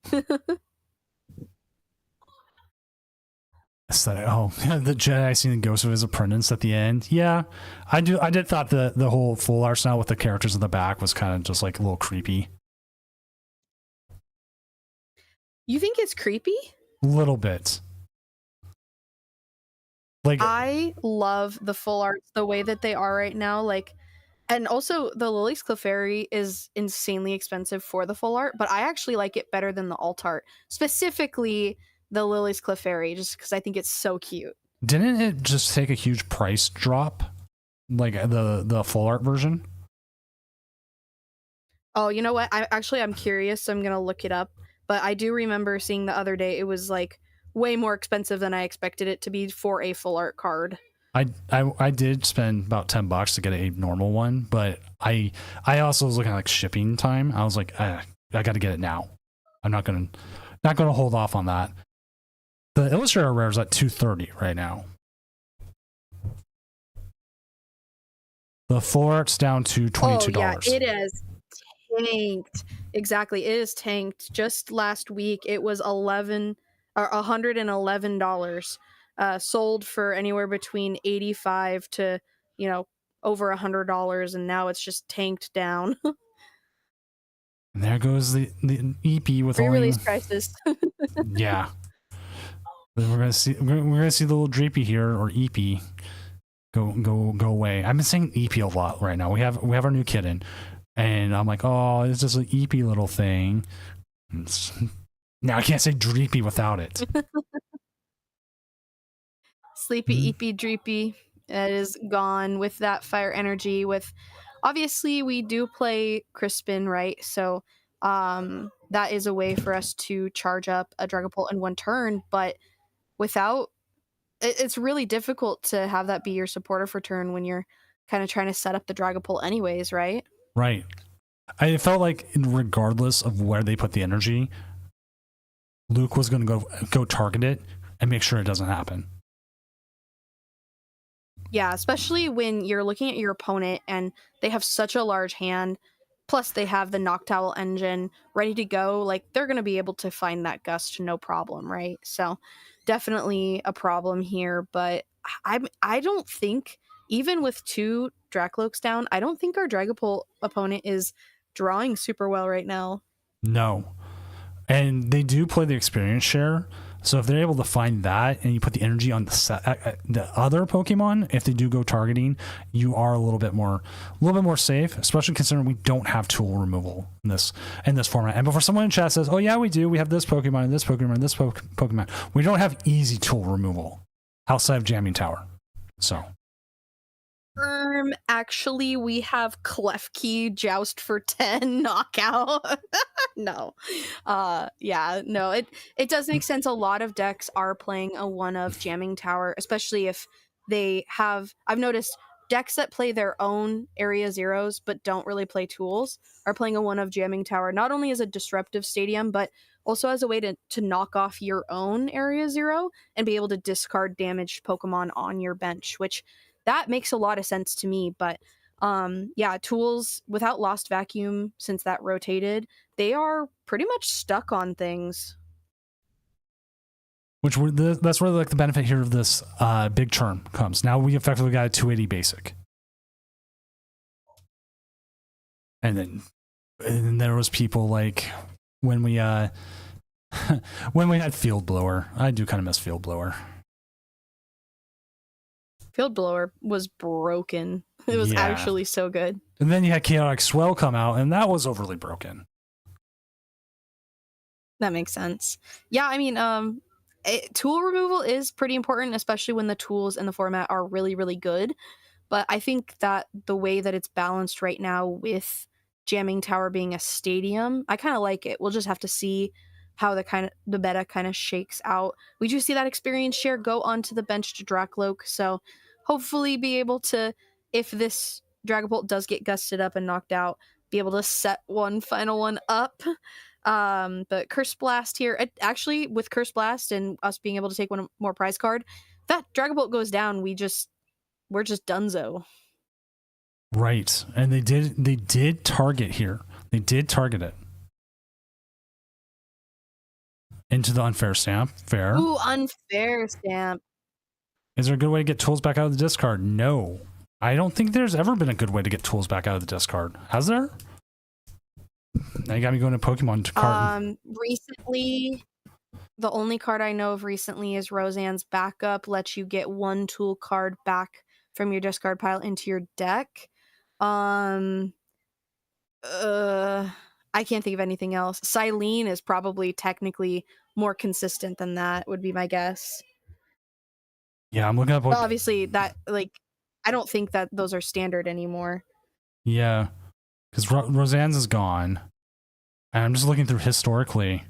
Aesthetic. Oh, the Jedi seeing the ghost of his apprentice at the end. Yeah, I did thought the whole full arsenal with the characters in the back was kind of just like a little creepy. You think it's creepy? A little bit. Like, I love the full arts the way that they are right now. Like, and also the Lily's Clefairy is insanely expensive for the full art, but I actually like it better than the alt art. Specifically the Lily's Clefairy, just because I think it's so cute. Didn't it just take a huge price drop, like the full art version? Oh, you know what? I'm curious, so I'm gonna look it up. But I do remember seeing the other day it was like way more expensive than I expected it to be for a full art card. I did spend about $10 to get a normal one, but I also was looking at like shipping time. I was like, I got to get it now. I'm not gonna hold off on that. The Illustrator Rare is at $230 right now. The full art's down to $22. Oh yeah, it is tanked. Exactly, it is tanked. Just last week, it was $111. Sold for anywhere between $85 to over $100, and now it's just tanked down. And there goes the EP with re-release prices. Yeah. We're gonna see the little Dreepy here, or EP go away. I've been saying EP a lot right now. We have our new kitten, and I'm like, oh, it's just an EP little thing. Now I can't say Dreepy without it. Sleepy EP Dreepy is gone with that fire energy. With obviously we do play Crispin, right? So that is a way for us to charge up a Dragapult in 1 turn, but without it's really difficult to have that be your supporter for turn when you're kind of trying to set up the Dragapult anyways, right? Right. I felt like regardless of where they put the energy, Luke was going to go target it and make sure it doesn't happen. Yeah, especially when you're looking at your opponent and they have such a large hand, plus they have the Noctowl engine ready to go, like they're going to be able to find that gust no problem, right? So definitely a problem here, but I don't think, even with 2 Dracloaks down, I don't think our Dragapult opponent is drawing super well right now. No. And they do play the experience share. So if they're able to find that and you put the energy on the other Pokemon, if they do go targeting, you are a little bit more safe, especially considering we don't have tool removal in this format. And before someone in chat says, "Oh yeah, we do. We have this Pokemon and this Pokemon and this Pokemon," we don't have easy tool removal outside of Jamming Tower. So Actually, we have Klefki Joust for 10 knockout. No. Yeah, no, it does make sense. A lot of decks are playing a one of jamming tower, especially if they have I've noticed decks that play their own area zeros but don't really play tools are playing a one of jamming tower, not only as a disruptive stadium, but also as a way to knock off your own area zero and be able to discard damaged Pokemon on your bench, which that makes a lot of sense to me. But yeah, tools without Lost Vacuum, since that rotated, they are pretty much stuck on things. Which that's where like the benefit here of this big turn comes. Now we effectively got a 280 basic, and then there was people like when we when we had Field Blower. I do kind of miss Field Blower. Field Blower was broken. It was actually so good. And then you had Chaotic Swell come out, and that was overly broken. That makes sense. Yeah, I mean, tool removal is pretty important, especially when the tools in the format are really, really good. But I think that the way that it's balanced right now with Jamming Tower being a stadium, I kind of like it. We'll just have to see how the meta kind of shakes out. We do see that experience share go onto the bench to Dracloak, so hopefully be able to, if this Dragapult does get gusted up and knocked out, be able to set one final one up. But Curse Blast here, actually with Curse Blast and us being able to take one more prize card, if that Dragapult goes down, we're just donezo. Right, and they did target here. They did target it into the unfair stamp. Fair. Ooh, unfair stamp. Is there a good way to get tools back out of the discard? No. I don't think there's ever been a good way to get tools back out of the discard. Has there? Now you got me going to Pokemon card. Recently, the only card I know of recently is Roseanne's Backup. Lets you get one tool card back from your discard pile into your deck. I can't think of anything else. Silene is probably technically more consistent than that, would be my guess. Yeah, I'm looking up. But obviously, that, like, I don't think that those are standard anymore. Yeah, because Roseanne's is gone. And I'm just looking through historically.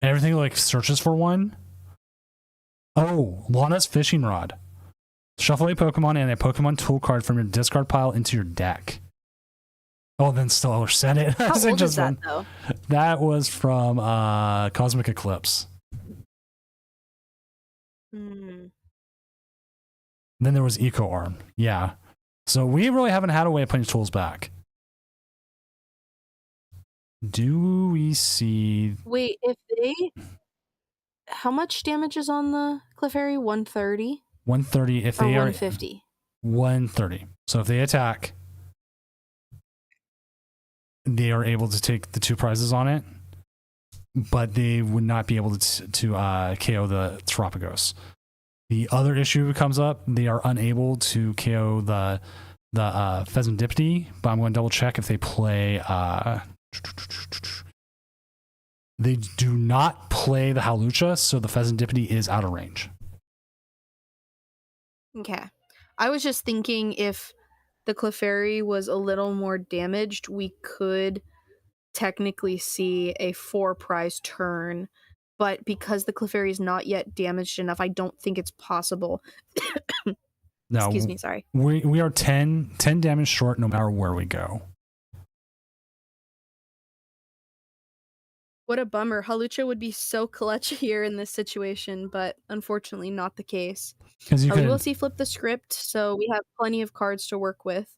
And everything, like, searches for one. Oh, Lana's Fishing Rod. Shuffle a Pokemon and a Pokemon tool card from your discard pile into your deck. Oh, then still said it. How old is that, though? That was from Cosmic Eclipse. Hmm. Then there was Eco Arm. Yeah. So we really haven't had a way of putting tools back. Do we see... Wait, if they... How much damage is on the Clefairy? 130? 130 if or they 150? 130. So if they attack, they are able to take the two prizes on it, but they would not be able to KO the Terapagos. The other issue comes up, they are unable to KO the Pheasantipede, but I'm going to double check if they play... They do not play the Hawlucha, so the Pheasantipede is out of range. Okay. I was just thinking if the Clefairy was a little more damaged, we could technically see a 4 prize turn. But because the Clefairy is not yet damaged enough, I don't think it's possible. No, excuse me, sorry. We are 10 damage short no matter where we go. What a bummer. Hawlucha would be so clutch here in this situation, but unfortunately not the case. We will see flip the script, so we have plenty of cards to work with.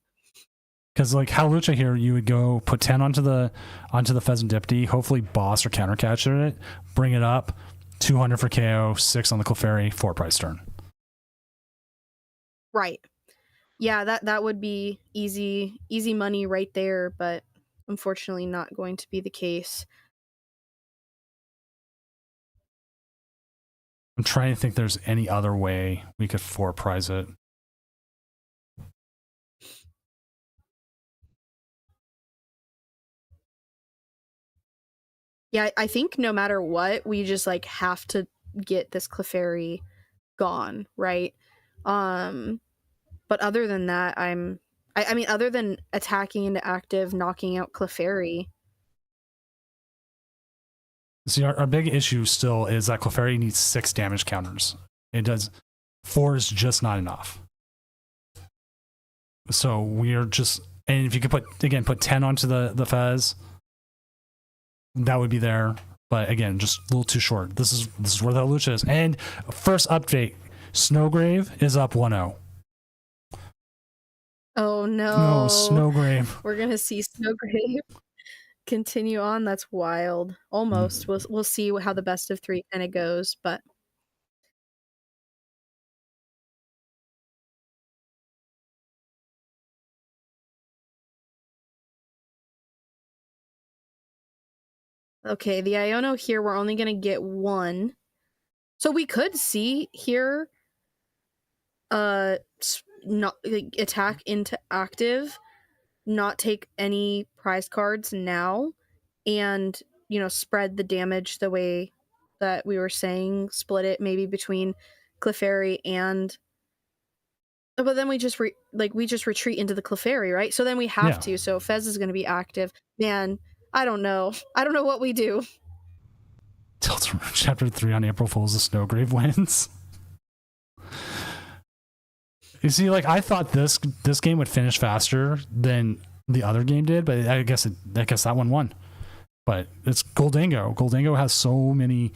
Because like Hawlucha here, you would go put 10 onto the Pheasantipede, hopefully boss or counter catch it, bring it up, 200 for KO, 6 on the Clefairy, 4 price turn. Right. Yeah, that would be easy money right there, but unfortunately not going to be the case. I'm trying to think there's any other way we could 4 prize it. Yeah, I think no matter what, we just like have to get this Clefairy gone, right? But other than that, I mean, other than attacking into active, knocking out Clefairy. See, our big issue still is that Clefairy needs 6 damage counters. It does 4 is just not enough. So we are just, and if you could put 10 onto the Fez, that would be there. But again, just a little too short. This is where the Lucha is. And first update, Snowgrave is up 1-0. Oh no. No, Snowgrave. We're gonna see Snowgrave continue on. That's wild. Almost. We'll see how the best of 3 kind of goes, but okay, the Iono here, we're only gonna get 1. So we could see here not like, attack into active, not take any prize cards now, and spread the damage the way that we were saying, split it maybe between Clefairy and, but then we just retreat into the Clefairy, right? So then we have to. So Fez is going to be active. Man, I don't know what we do. Chapter 3 on April Fool's, the Snowgrave wins. You see, like, I thought this game would finish faster than the other game did, but I guess that one won. But it's Goldango. Goldango has so many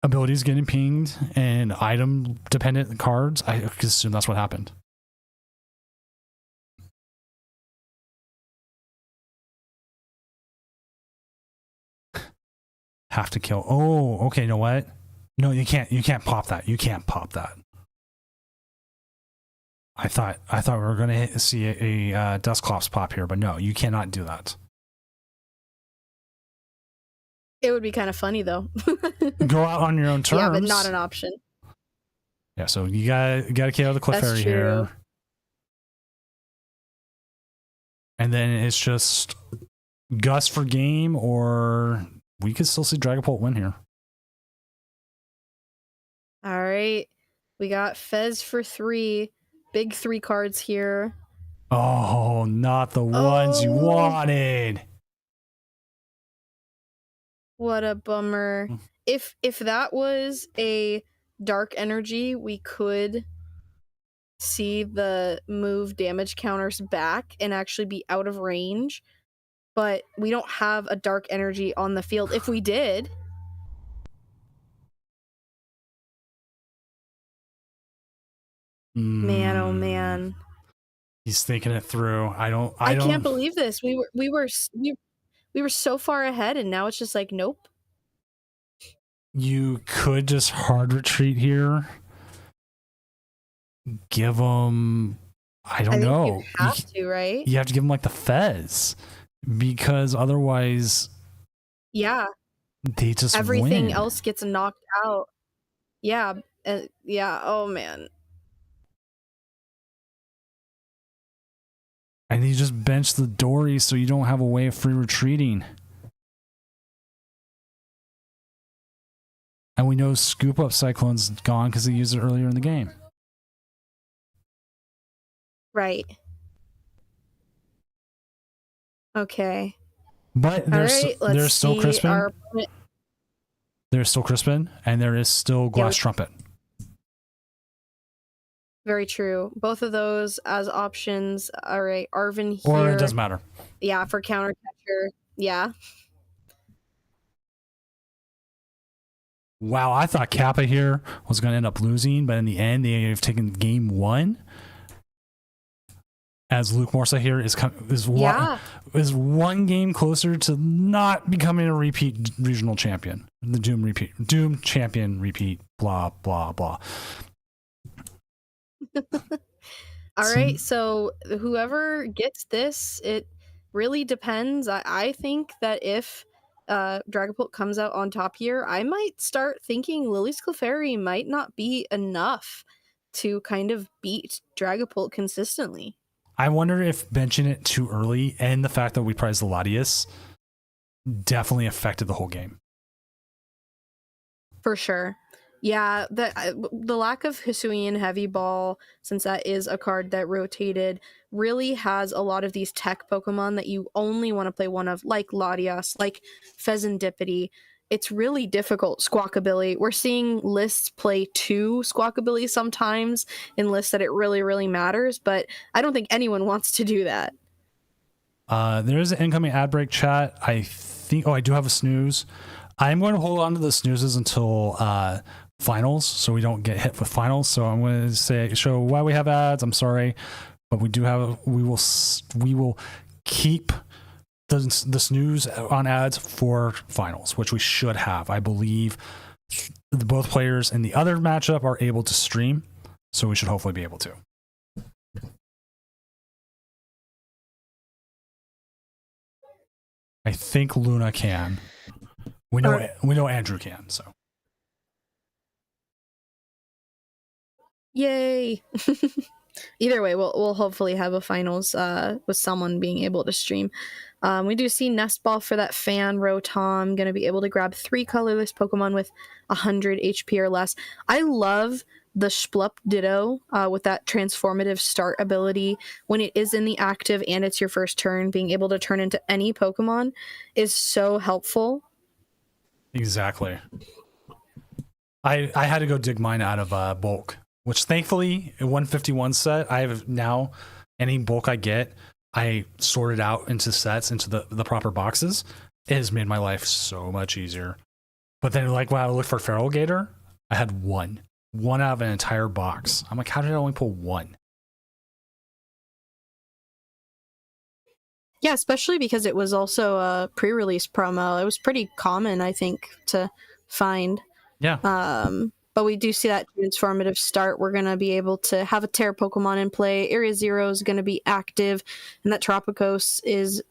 abilities getting pinged and item dependent cards. I assume that's what happened. Have to kill. Oh, okay. You know what? No, you can't pop that. You can't pop that. I thought we were going to see a Dusclops pop here, but no, you cannot do that. It would be kind of funny though. Go out on your own terms. Yeah, but not an option. Yeah, so you gotta KO the Clefairy here. And then it's just Gus for game, or we could still see Dragapult win here. All right. We got Fez for 3. Big 3 cards here. Oh, not the ones you wanted. What a bummer. If that was a dark energy, we could see the move damage counters back and actually be out of range. But we don't have a dark energy on the field. If we did, man, oh man. He's thinking it through. I can't believe this. We were so far ahead, and now it's just like, nope. You could just hard retreat here. Give him, I don't know. You have to, right? You have to give him like the Fez, because otherwise, yeah, they just everything win. else gets knocked out. Yeah, yeah. Oh man. And you just bench the Dory so you don't have a way of free retreating. And we know Scoop Up Cyclone's gone because he used it earlier in the game. Right. Okay. But there's still Crispin. There's still Crispin, and there is still Glass Trumpet. Very true. Both of those as options. All right, Arvin here. Or it doesn't matter. Yeah, for counter catcher. Yeah. Wow, I thought Kappa here was going to end up losing, but in the end, they have taken game 1. As Luke Morsa here is one game closer to not becoming a repeat regional champion. The Doom champion repeat, blah, blah, blah. All right, so whoever gets this, it really depends. I think that if Dragapult comes out on top here, I might start thinking Lily's Clefairy might not be enough to kind of beat Dragapult consistently. I wonder if benching it too early and the fact that we prized the Latias definitely affected the whole game. For sure. Yeah, the lack of Hisuian Heavy Ball, since that is a card that rotated, really has a lot of these tech Pokemon that you only want to play one of, like Latias, like Pheasantipity. It's really difficult. Squawkabilly. We're seeing lists play 2 Squawkabilly sometimes in lists that it really, really matters, but I don't think anyone wants to do that. There is an incoming ad break chat. I think. Oh, I do have a snooze. I'm going to hold on to the snoozes until finals, so we don't get hit with finals. So I'm going to show why we have ads. I'm sorry, but we do have. We will keep the snooze on ads for finals, which we should have. I believe both players in the other matchup are able to stream, so we should hopefully be able to. I think Luna can. We know Andrew can. So. Yay! Either way, we'll hopefully have a finals with someone being able to stream. We do see Nest Ball for that fan Rotom, going to be able to grab 3 colorless Pokemon with 100 HP or less. I love the Splup Ditto with that transformative start ability. When it is in the active and it's your first turn, being able to turn into any Pokemon is so helpful. Exactly. I had to go dig mine out of bulk, which thankfully in 151 set, I have now any bulk I get, I sort it out into sets, into the proper boxes. It has made my life so much easier. But then like when I looked for Feral Gator, I had one out of an entire box. I'm like, how did I only pull 1? Yeah, especially because it was also a pre-release promo. It was pretty common, I think, to find. Yeah. But we do see that transformative start. We're going to be able to have a Terra Pokemon in play. Area 0 is going to be active, and that Tropicos is,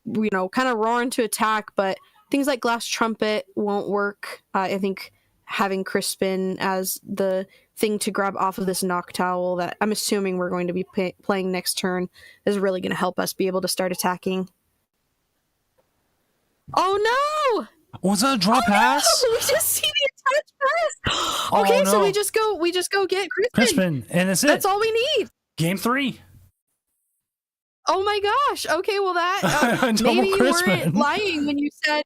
kind of roaring to attack, but things like Glass Trumpet won't work. I think having Crispin as the thing to grab off of this Noctowl that I'm assuming we're going to be playing next turn is really going to help us be able to start attacking. Oh no! Was that a draw pass? No! We just see the attached pass. Okay, no. so we just go get Crispin. And that's it. That's all we need. Game 3. Oh my gosh. Okay, well that maybe you weren't lying when you said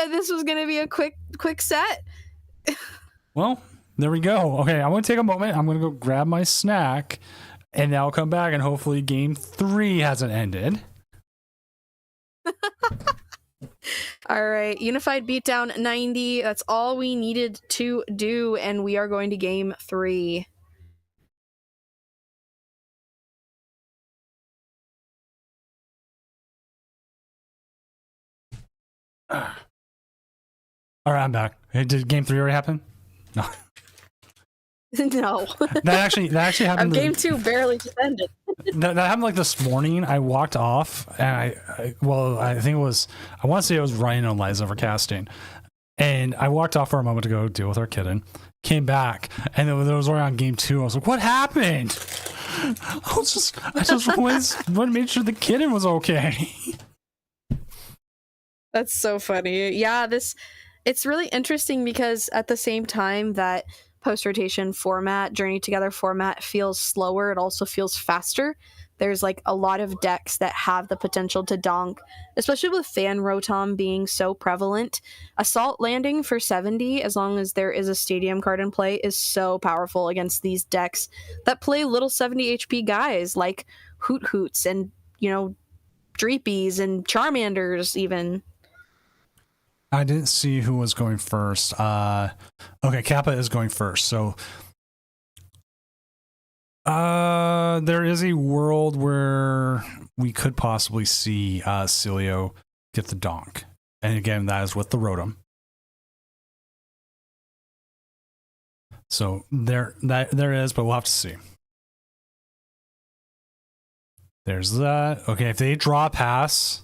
this was going to be a quick set. Well, there we go. Okay, I'm going to take a moment. I'm going to go grab my snack, and then I'll come back, and hopefully game 3 hasn't ended. All right, Unified Beatdown 90. That's all we needed to do, and we are going to game 3. All right, I'm back. Did game 3 already happen? No. No. That actually happened. Game 2 barely just ended. That happened like this morning. I walked off, and I want to say it was Ryan and Liza for casting, and I walked off for a moment to go deal with our kitten. Came back, and then there was already on game 2. I was like, "What happened?" I just wanted to make sure the kitten was okay. That's so funny. Yeah, it's really interesting because at the same time that post-rotation format, Journey Together format feels slower, it also feels faster. There's like a lot of decks that have the potential to donk, especially with Fan Rotom being so prevalent. Assault Landing for 70, as long as there is a stadium card in play, is so powerful against these decks that play little 70 HP guys like Hoot Hoots and, Dreepies and Charmanders even. I didn't see who was going first. Okay, Kappa is going first. So there is a world where we could possibly see Cilio get the donk. And again, that is with the Rotom. So there is, but we'll have to see. There's that. Okay, if they draw a pass,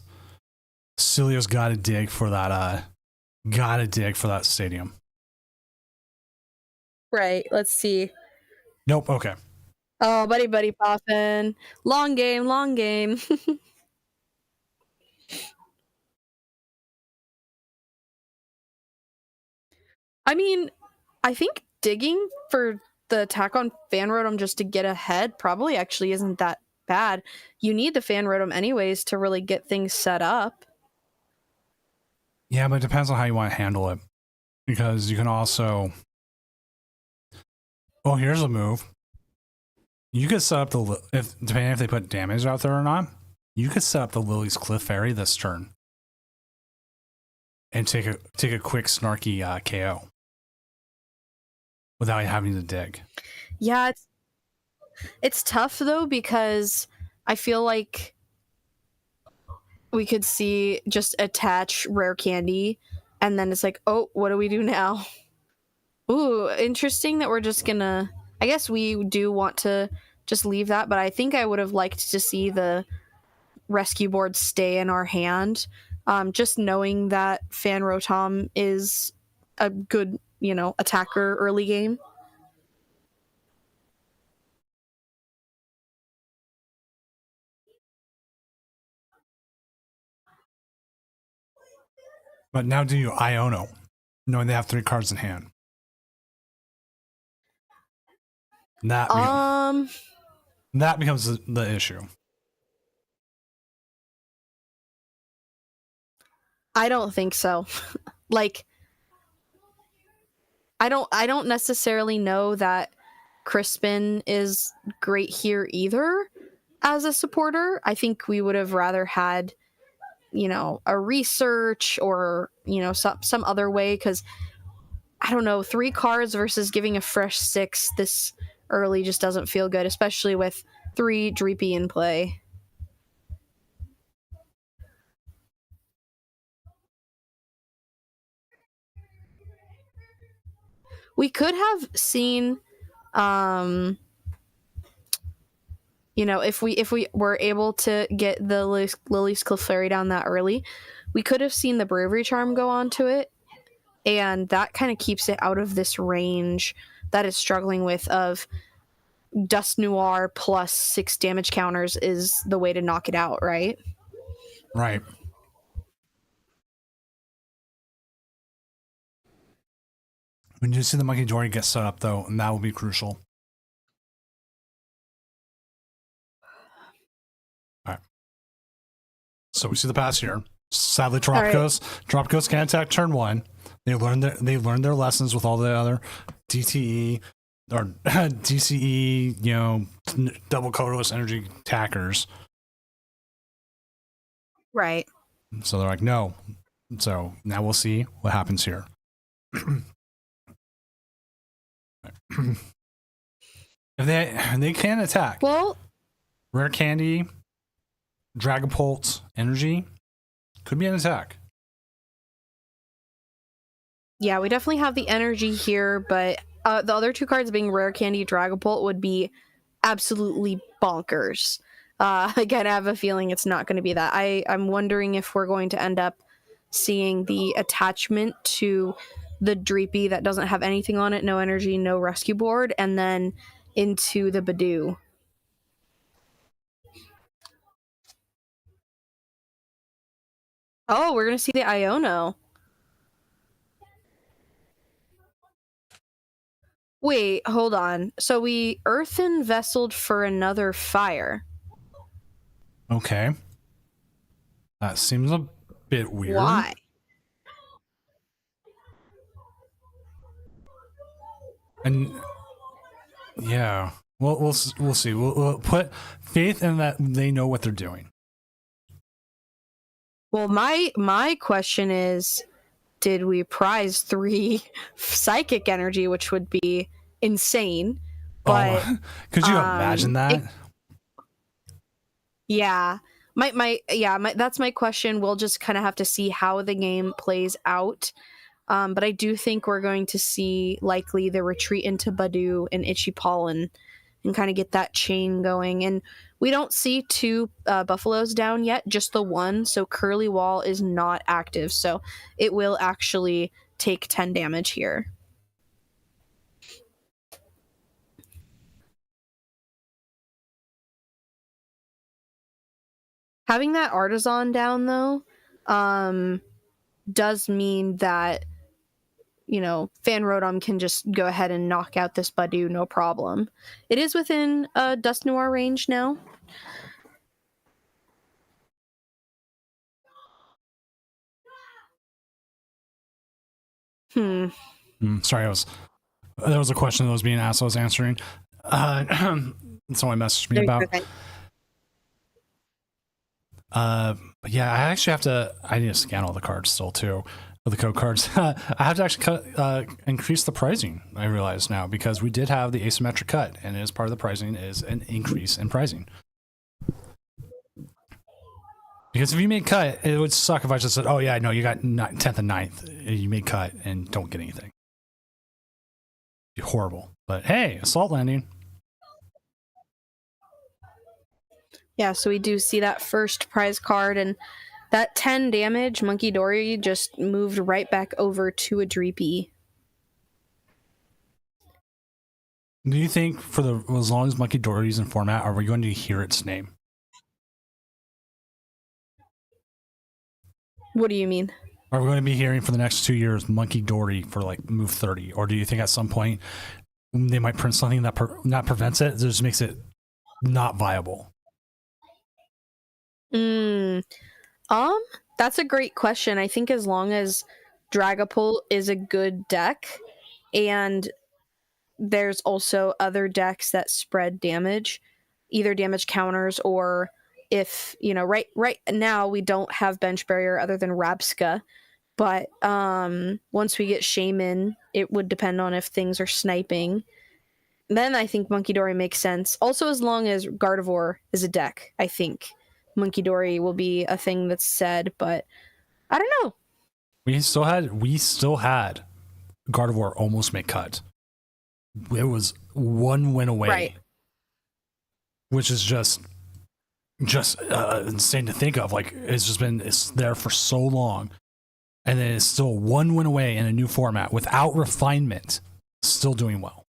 Cilio's got to dig for that. Stadium. Right. Let's see. Nope. Okay. Oh, buddy poppin'. Long game. I mean, I think digging for the attack on Fan Rotom just to get ahead probably actually isn't that bad. You need the Fan Rotom anyways to really get things set up. Yeah, but it depends on how you want to handle it. Because you can also... Oh, here's a move. You could set up the... Depending if they put damage out there or not, you could set up the Lily's Cliff Fairy this turn. And take a quick snarky KO. Without having to dig. Yeah, it's tough though because I feel like we could see just attach rare candy and then it's like, oh, what do we do now? Ooh, interesting that we're just gonna... I guess we do want to just leave that, but I think I would have liked to see the rescue board stay in our hand. Just knowing that Fan Rotom is a good, attacker early game. But now do you Iono, knowing they have 3 cards in hand? That becomes the issue. I don't think so. Like, I don't necessarily know that Crispin is great here either as a supporter. I think we would have rather had, a research or, some other way, because I don't know, 3 cards versus giving a fresh 6 this early just doesn't feel good, especially with 3 Dreepy in play. We could have seen, if we were able to get the Lily's Clefairy down that early, we could have seen the Bravery Charm go onto it, and that kind of keeps it out of this range that it's struggling with of Dust Noir plus 6 damage counters is the way to knock it out, right? Right. When you see the Monkey Dory get set up, though, and that will be crucial. All right. So we see the pass here. Sadly, Tropicos can't attack turn 1. They learned their lessons with all the other DTE or DCE, double colorless energy attackers. Right. So they're like, no. So now we'll see what happens here. If they can attack. Well, Rare Candy, Dragapult, Energy could be an attack. Yeah, we definitely have the energy here, but the other 2 cards being Rare Candy, Dragapult would be absolutely bonkers. Again, I have a feeling it's not going to be that. I'm wondering if we're going to end up seeing the attachment to the Dreepy that doesn't have anything on it, no energy, no rescue board, and then into the Badoo. Oh, we're going to see the Iono. Wait, hold on. So we earthen vesseled for another fire. Okay. That seems a bit weird. Why? And yeah, we'll see. We'll put faith in that they know what they're doing. Well, my question is, did we prize 3 psychic energy, which would be insane? But could you imagine that? Yeah. That's my question. We'll just kind of have to see how the game plays out. But I do think we're going to see likely the retreat into Badoo and Itchy Pollen and kind of get that chain going. And we don't see 2 buffaloes down yet, just the 1. So Curly Wall is not active. So it will actually take 10 damage here. Having that Artisan down, though, does mean that Fan Rotom can just go ahead and knock out this Badu, no problem. It is within Dust Noir range now. Sorry, there was a question that was being asked. I was answering. Someone messaged me about. Yeah, I actually have to. I need to scan all the cards still too, the code cards. I have to actually increase the pricing. I realize now because we did have the asymmetric cut, and as part of the pricing is an increase in pricing. Because if you made cut, it would suck if I just said, "Oh yeah, no, you got 10th and 9th. You made cut and don't get anything." It'd be horrible. But hey, assault landing. Yeah, so we do see that first prize card, and that 10 damage, Monkey Dory just moved right back over to a Dreepy. Do you think as long as Monkey Dory's in format, are we going to hear its name? What do you mean? Are we going to be hearing for the next 2 years Monkey Dory for like move 30? Or do you think at some point they might print something that not prevents it, it just makes it not viable? That's a great question. I think as long as Dragapult is a good deck, and there's also other decks that spread damage, either damage counters or if, right now we don't have bench barrier other than Rabska, but once we get Shaman, it would depend on if things are sniping. Then I think Monkey Dory makes sense. Also, as long as Gardevoir is a deck, I think Monkey Dory will be a thing that's said, but I don't know. We still had Gardevoir almost make cut. It was one win away, right? Which is just insane to think of. Like it's there for so long, and then it's still one win away in a new format without refinement, still doing well.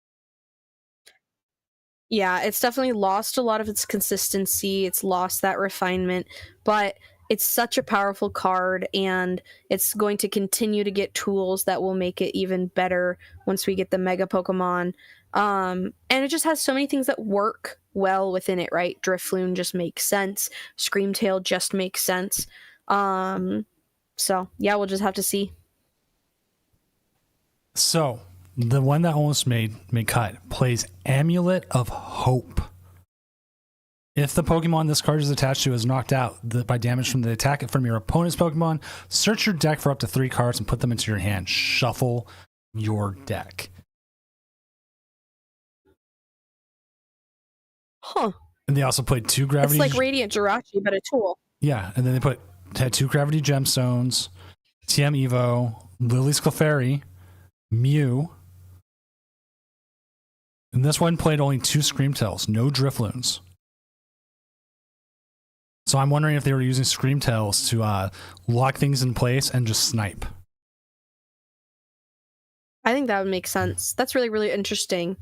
Yeah, it's definitely lost a lot of its consistency. It's lost that refinement, but it's such a powerful card, and it's going to continue to get tools that will make it even better once we get the Mega Pokemon. And it just has so many things that work well within it, right? Drifloon just makes sense. Screamtail just makes sense. So, yeah, we'll just have to see. So, the one that almost made cut plays Amulet of Hope. If the Pokemon this card is attached to is knocked out by damage from the attack from your opponent's Pokemon, search your deck for up to 3 cards and put them into your hand. Shuffle your deck. Huh. And they also played 2 Gravity... It's like Radiant Jirachi, but a tool. Yeah, and then they had 2 Gravity Gemstones, TM Evo, Lily's Clefairy, Mew. And this one played only 2 Screamtails, no Drifloons. So I'm wondering if they were using Screamtails to lock things in place and just snipe. I think that would make sense. That's really, really interesting.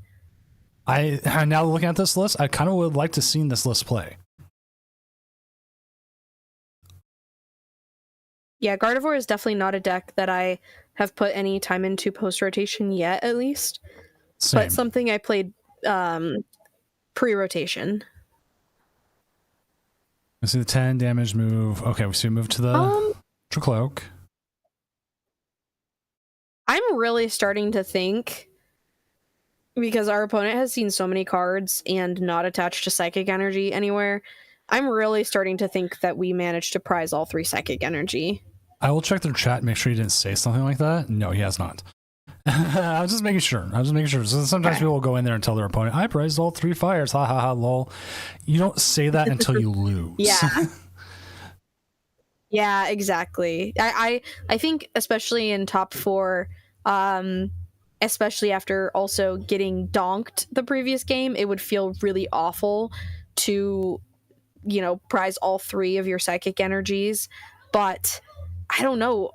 Now looking at this list, I kind of would like to see this list play. Yeah, Gardevoir is definitely not a deck that I have put any time into post-rotation yet, at least. Same. But something I played pre-rotation. I see the 10 damage move. Okay, so we move to the Tricloak. I'm really starting to think, because our opponent has seen so many cards and not attached to Psychic Energy anywhere, I'm really starting to think that we managed to prize all 3 Psychic Energy. I will check their chat and make sure he didn't say something like that. No, he has not. I was just making sure. So sometimes people will go in there and tell their opponent, I prized all 3 fires. Ha ha ha, lol. You don't say that until you lose. Yeah. Yeah, exactly. I think especially in top 4, especially after also getting donked the previous game, it would feel really awful to, prize all 3 of your Psychic Energies. But I don't know.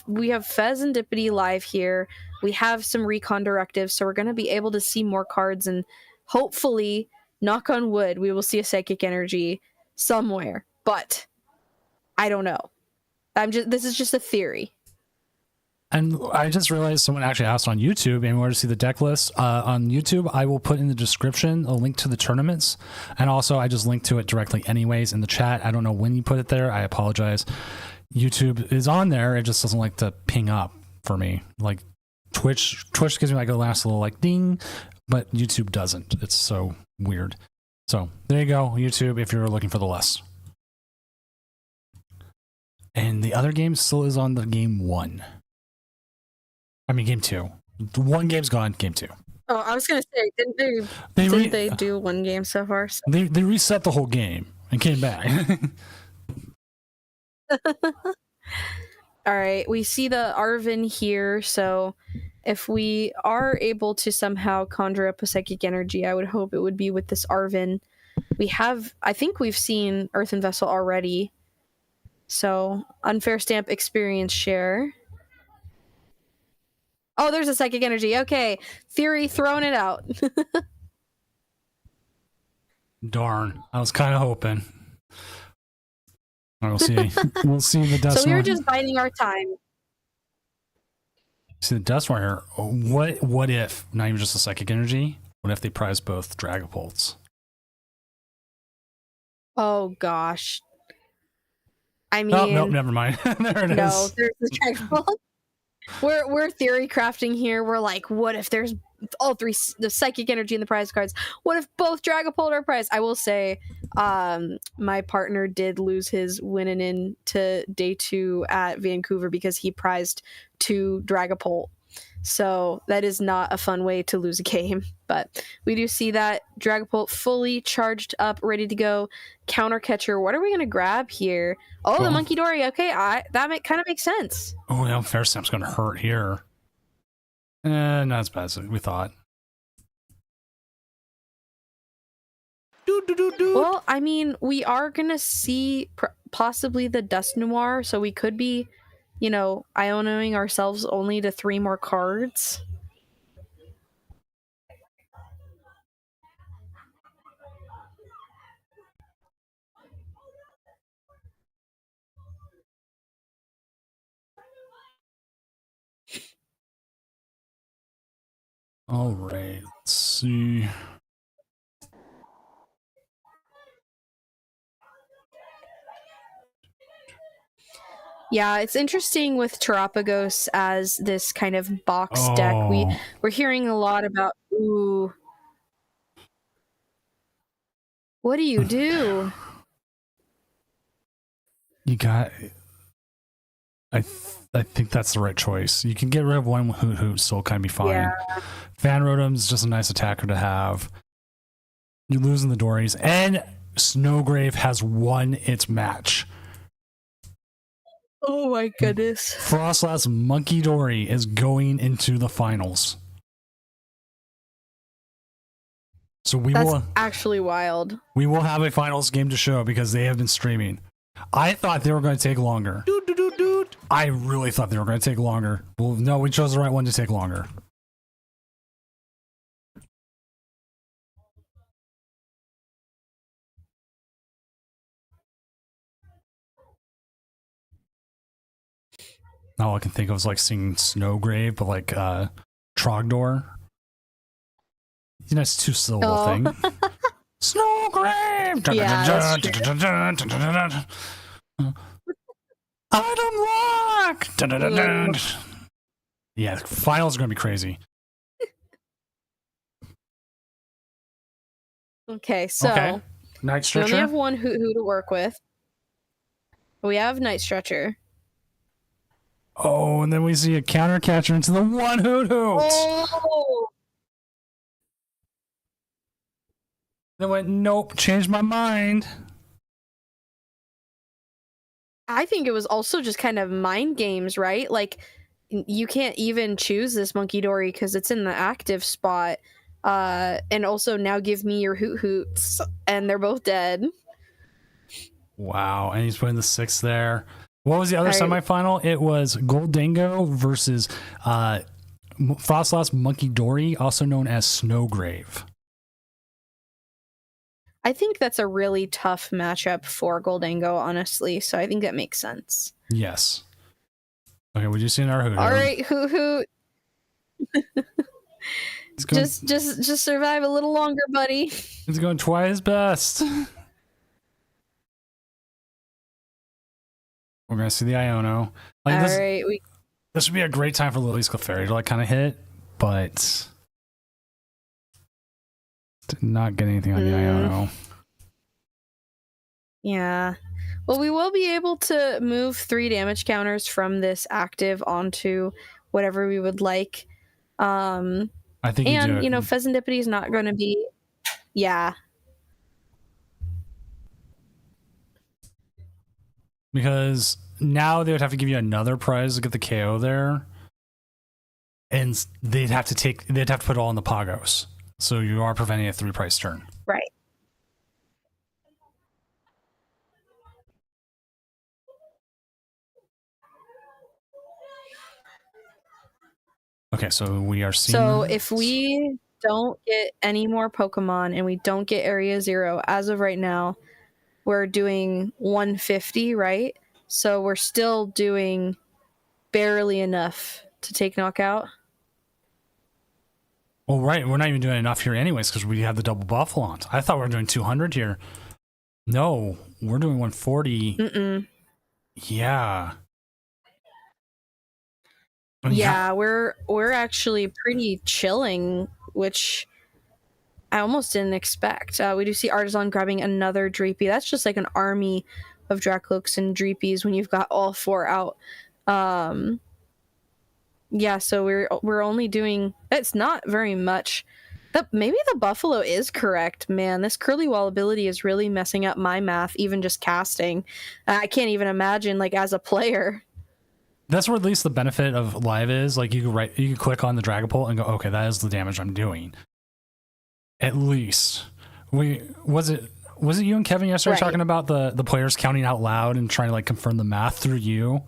We have Fez and Dippity live here. We have some recon directives, so we're going to be able to see more cards, and hopefully, knock on wood, we will see a Psychic Energy somewhere. But I don't know. This is just a theory. And I just realized someone actually asked on YouTube, and where to see the deck list on YouTube. I will put in the description a link to the tournaments, and also I just linked to it directly anyways in the chat. I don't know when you put it there. I apologize. YouTube is on there. It just doesn't like to ping up for me. Like Twitch gives me like a last little like ding, but YouTube doesn't. It's so weird. So there you go, YouTube, if you're looking for the list. And the other game still is on the game 1. I mean, game 2. The one game's gone. Game 2. Oh, I was gonna say, didn't they do one game so far? So. They reset the whole game and came back. All right, we see the Arvin here, so if we are able to somehow conjure up a psychic energy, I would hope it would be with this Arvin. I think we've seen Earthen Vessel already, so unfair stamp experience share. Oh, there's a psychic energy. Okay, Theory throwing it out. Darn, I was kind of hoping. We'll see. We'll see the dust. So we were just biding our time. See the dust right here. What if not even just a psychic energy? What if they prize both Dragapults? Oh gosh. I mean, nope, never mind. There it is. No, there's the Dragapult. We're theory crafting here. We're like, what if there's all three, the psychic energy and the prize cards? What if both Dragapult are prized? I will say, my partner did lose his winning into day 2 at Vancouver because he prized 2 Dragapult. So that is not a fun way to lose a game. But we do see that Dragapult fully charged up, ready to go. Counter catcher. What are we gonna grab here? Oh, the Monkey Dory. Okay, that kind of makes sense. Oh, yeah, Fair Stamp's gonna hurt here. Not as bad as we thought. Well, I mean, we are gonna see possibly the Dust Noir, so we could be, Ionoing ourselves only to 3 more cards. All right, let's see. Yeah, it's interesting with Terapagos as this kind of box deck. We're hearing a lot about, ooh. What do you do? You got... I think that's the right choice. You can get rid of one Hoot Hoot, still kind of be fine. Yeah. Fan Rotom's just a nice attacker to have. You're losing the Dories. And Snowgrave has won its match. Oh my goodness. Frostlass Monkey Dory is going into the finals. So That's actually wild. We will have a finals game to show because they have been streaming. I thought they were going to take longer. I really thought they were going to take longer. Well, no, we chose the right one to take longer. All I can think of is like seeing Snowgrave, but like Trogdor. You know, it's too syllable thing. Snowgrave! Yeah, Item lock! Yeah, finals are going to be crazy. Okay, so Night Stretcher. we only have one Hoot Hoot to work with. We have Night Stretcher. Oh, and then we see a counter catcher into the one Hoot Hoot. Oh! Then went, nope, changed my mind. I think it was also just kind of mind games, right? Like, you can't even choose this Monkey Dory because it's in the active spot. And also now give me your Hoot Hoots, and they're both dead. Wow, and he's putting the 6 there. What was the other semifinal? It was Goldango versus Frostlass Monkey Dory, also known as Snowgrave. I think that's a really tough matchup for Goldango, honestly. So I think that makes sense. Yes. Okay, would you see our Hoodoo? All right, Hoot. Just survive a little longer, buddy. He's going twice his best. We're gonna see the Iono. Like this would be a great time for Lily's Clefairy to like kind of hit, but did not get anything on the Iono. Yeah. Well, we will be able to move 3 damage counters from this active onto whatever we would like. I think and you know, Pheasantipity is not going to be. Yeah. Because now they would have to give you another prize to get the KO there, and they'd have to put it all in the Pagos. So you are preventing a 3-price turn. Right. Okay, so we are seeing. So if we don't get any more Pokemon and we don't get Area 0, as of right now, we're doing 150, right? So we're still doing barely enough to take knockout. Well, right, we're not even doing enough here anyways because we have the double Buffalons. I thought we were doing 200 here. No, we're doing 140. Mm-mm. Yeah. Yeah, we're actually pretty chilling, which I almost didn't expect. We do see Artisan grabbing another Dreepy. That's just like an army of Dracloaks and Dreepies when you've got all 4 out. Yeah, so we're only doing. It's not very much. Maybe the Buffalo is correct, man. This Curly Wall ability is really messing up my math, even just casting. I can't even imagine, like, as a player. That's where at least the benefit of live is. Like you can click on the Dragapult and go, okay, that is the damage I'm doing. At least was it you and Kevin yesterday talking about the players counting out loud and trying to like confirm the math through you?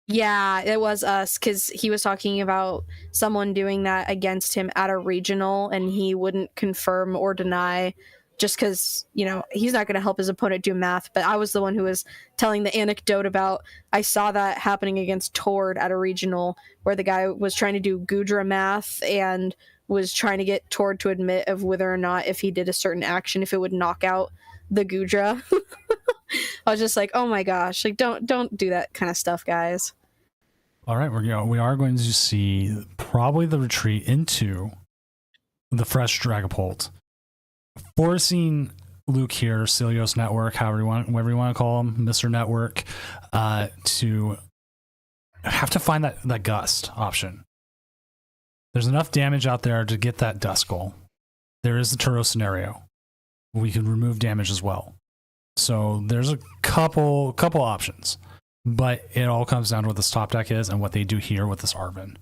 Yeah, it was us because he was talking about someone doing that against him at a regional and he wouldn't confirm or deny just because, you know, he's not going to help his opponent do math. But I was the one who was telling the anecdote about I saw that happening against ToD at a regional where the guy was trying to do Gudra math and was trying to get ToD to admit of whether or not if he did a certain action, if it would knock out the Gudra. I was just like, oh my gosh, like don't do that kind of stuff, guys. All right, we are going to see probably the retreat into the fresh Dragapult, forcing Luke here, Celios Network, whatever you want to call him, Mr. Network, to have to find that gust option. There's enough damage out there to get that Duskull. There is the Turo scenario. We can remove damage as well. So there's a couple options, but it all comes down to what this top deck is and what they do here with this Arven.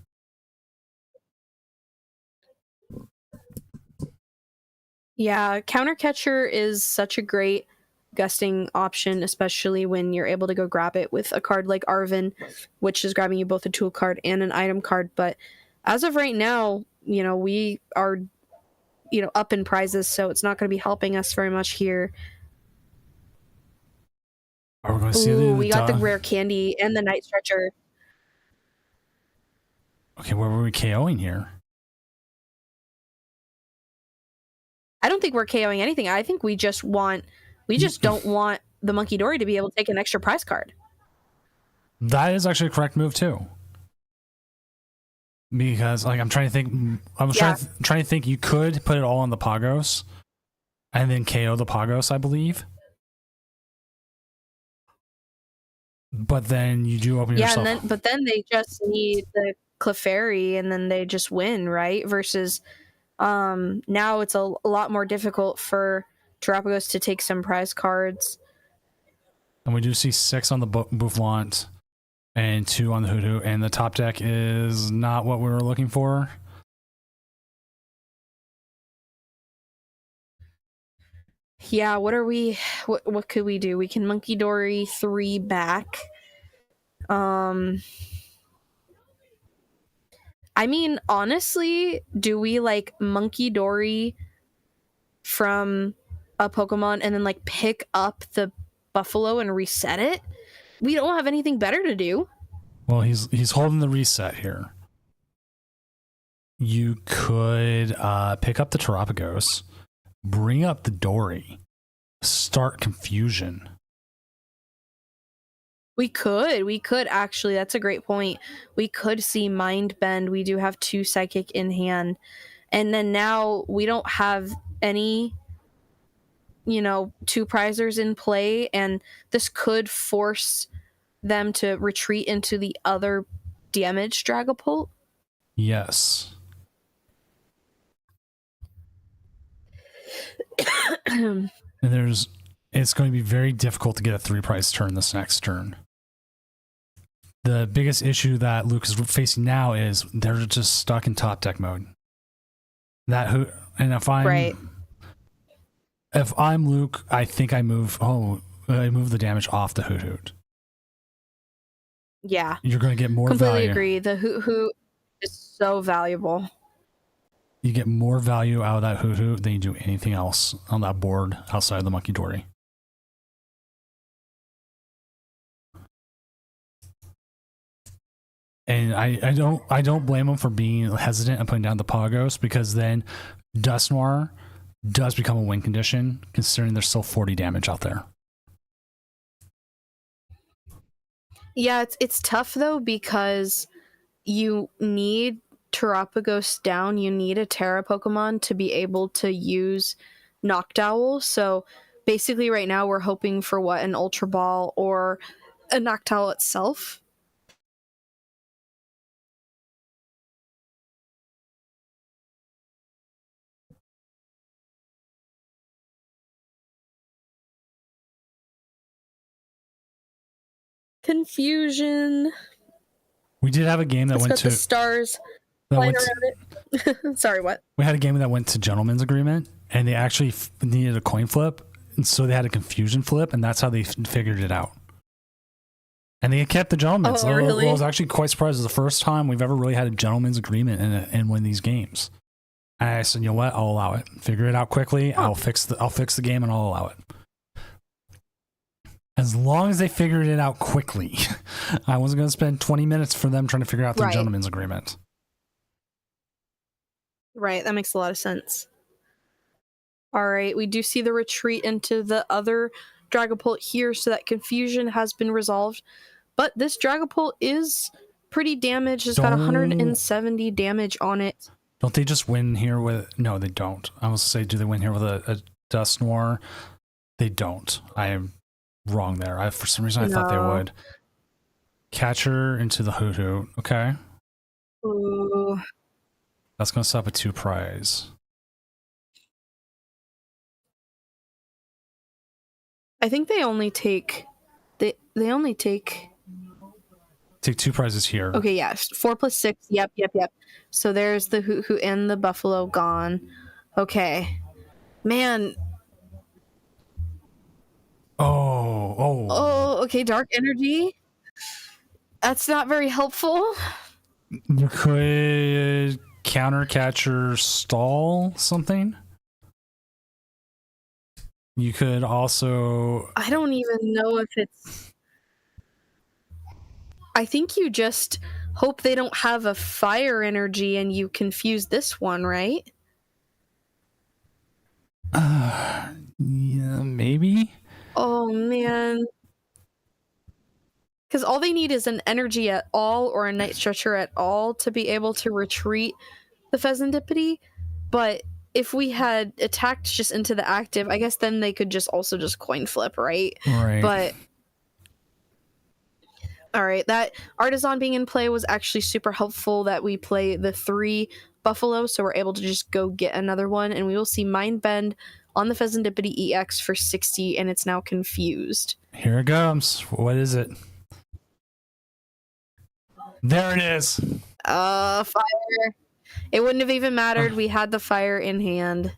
Yeah, Counter Catcher is such a great gusting option, especially when you're able to go grab it with a card like Arven, which is grabbing you both a tool card and an item card. But as of right now, you know, we are, you know, up in prizes, so it's not going to be helping us very much here. Are we going to see we got the rare candy and the Night Stretcher. Okay, where were we KOing here? I don't think we're KOing anything. I think we just don't want the Monkey Dory to be able to take an extra prize card. That is actually a correct move too. Because like I'm trying to think, trying to think. You could put it all on the Pagos, and then KO the Pagos, I believe. But then you do open yourself. Yeah, but then they just need the Clefairy, and then they just win, right? Versus, now it's a lot more difficult for Terapagos to take some prize cards. And we do see 6 on the Boufflant and 2 on the Hoodoo, and the top deck is not what we were looking for. Yeah, what could we do? We can Monkey Dory 3 back. I mean, honestly, do we like Monkey Dory from a Pokemon and then like pick up the Buffalo and reset it? We don't have anything better to do. Well, he's holding the reset here. You could pick up the Terapagos, bring up the Dory, start Confusion. We could actually. That's a great point. We could see Mind Bend. We do have 2 Psychic in hand. And then now we don't have any, 2 prizers in play, and this could force them to retreat into the other damaged Dragapult. Yes. And it's going to be very difficult to get a 3-prize turn this next turn. The biggest issue that Luke is facing now is they're just stuck in top deck mode. And if I'm Luke, I think I move the damage off the Hoot Hoot. Yeah. You're going to get more Completely value. agree. The Hoot Hoot is so valuable. You get more value out of that Hoot Hoot than you do anything else on that board outside of the Monkey Dory. And I don't blame him for being hesitant and putting down the Pagos, because then Dust Noir does become a win condition, considering there's still 40 damage out there. Yeah, it's tough though, because you need Terapagos down. You need a Terra Pokemon to be able to use Noctowl. So basically right now we're hoping for an Ultra Ball or a Noctowl itself. Confusion. We did have a game that went to the stars flying around it. Sorry, what? We had a game that went to Gentleman's Agreement, and they actually needed a coin flip, and so they had a Confusion flip, and that's how they figured it out. And they kept the Gentleman's. Oh, really? I was actually quite surprised. It was the first time we've ever really had a Gentleman's Agreement in one of these games. And I said, you know what? I'll allow it. Figure it out quickly. I'll fix the game, and I'll allow it. As long as they figured it out quickly. I wasn't going to spend 20 minutes for them trying to figure out the Gentleman's Agreement. Right, that makes a lot of sense. All right, we do see the retreat into the other Dragapult here, so that Confusion has been resolved. But this Dragapult is pretty damaged. It's got 170 damage on it. Don't they just win here with... No, they don't. I was going to say, do they win here with a Dust Noir? They don't. I am wrong there. For some reason, I thought they would. Catcher into the Hoot Hoot. Okay. Ooh. That's going to stop a 2-prize. I think they only take... They only take... Take 2 prizes here. Okay, yeah. 4 plus 6. Yep. So there's the Hoot Hoot and the Buffalo gone. Okay. Man. Oh, okay. Dark Energy. That's not very helpful. You could counter catcher stall something. You could also... I don't even know if it's... I think you just hope they don't have a fire energy and you confuse this one, right? Yeah, maybe. Oh, man. Because all they need is an energy at all or a night stretcher at all to be able to retreat the Pheasantipity. But if we had attacked just into the active, I guess then they could just coin flip, right? Right. But all right, that Artisan being in play was actually super helpful, that we play the 3 Buffalo, so we're able to just go get another one, and we will see Mind Bend on the Pheasantipity EX for 60, and it's now confused. Here it comes. What is it? There it is. Fire. It wouldn't have even mattered. We had the fire in hand.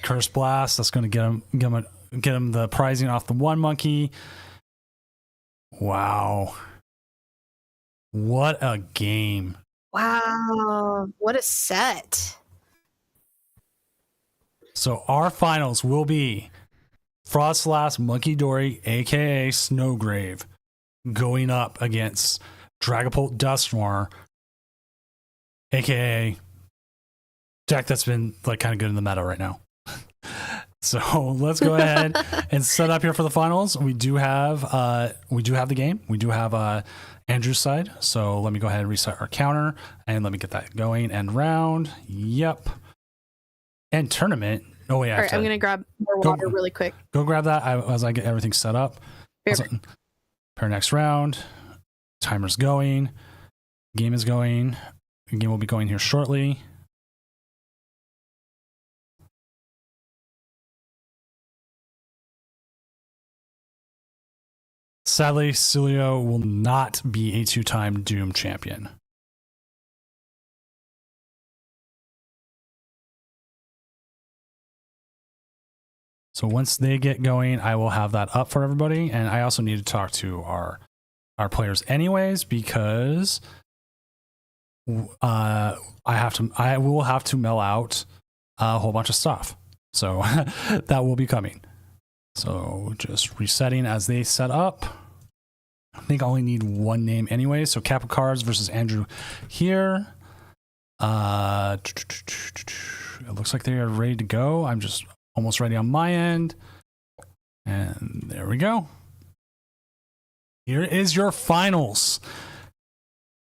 Curse Blast. That's going to get him the prizing off the 1 monkey. Wow. What a game. Wow. What a set. So our finals will be Frostlass Monkey Dory, aka Snowgrave, going up against Dragapult Dusknoir, aka deck that's been like kind of good in the meta right now. So let's go ahead and set up here for the finals. We do have the game. We do have Andrew's side. So let me go ahead and reset our counter and let me get that going. And round. Yep. And tournament. Oh wait, All right, I'm gonna grab more water really quick. Go grab that as I get everything set up. Per next round. Timer's going. Game is going. The game will be going here shortly. Sadly, Cilio will not be a 2-time Doom champion. So once they get going, I will have that up for everybody. And I also need to talk to our players anyways, because I will have to mail out a whole bunch of stuff. So that will be coming. So just resetting as they set up. I think I only need one name anyway. So Kappa Cards versus Andrew here. It looks like they are ready to go. I'm just almost ready on my end. And there we go. Here is your finals.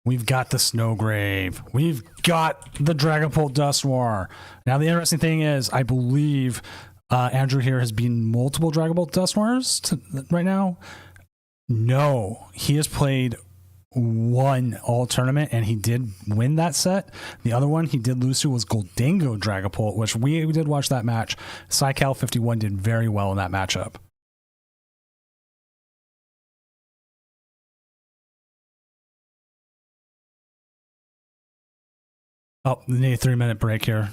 We've got the Snowgrave. We've got the Dragapult Dusknoir. Now the interesting thing is, I believe Andrew here has been multiple Dragapult Dusknoirs right now. No, he has played one all tournament and he did win that set. The other one he did lose to was Goldango Dragapult, which we did watch that match. Psycal 51 did very well in that matchup. Oh, we need a 3-minute break here.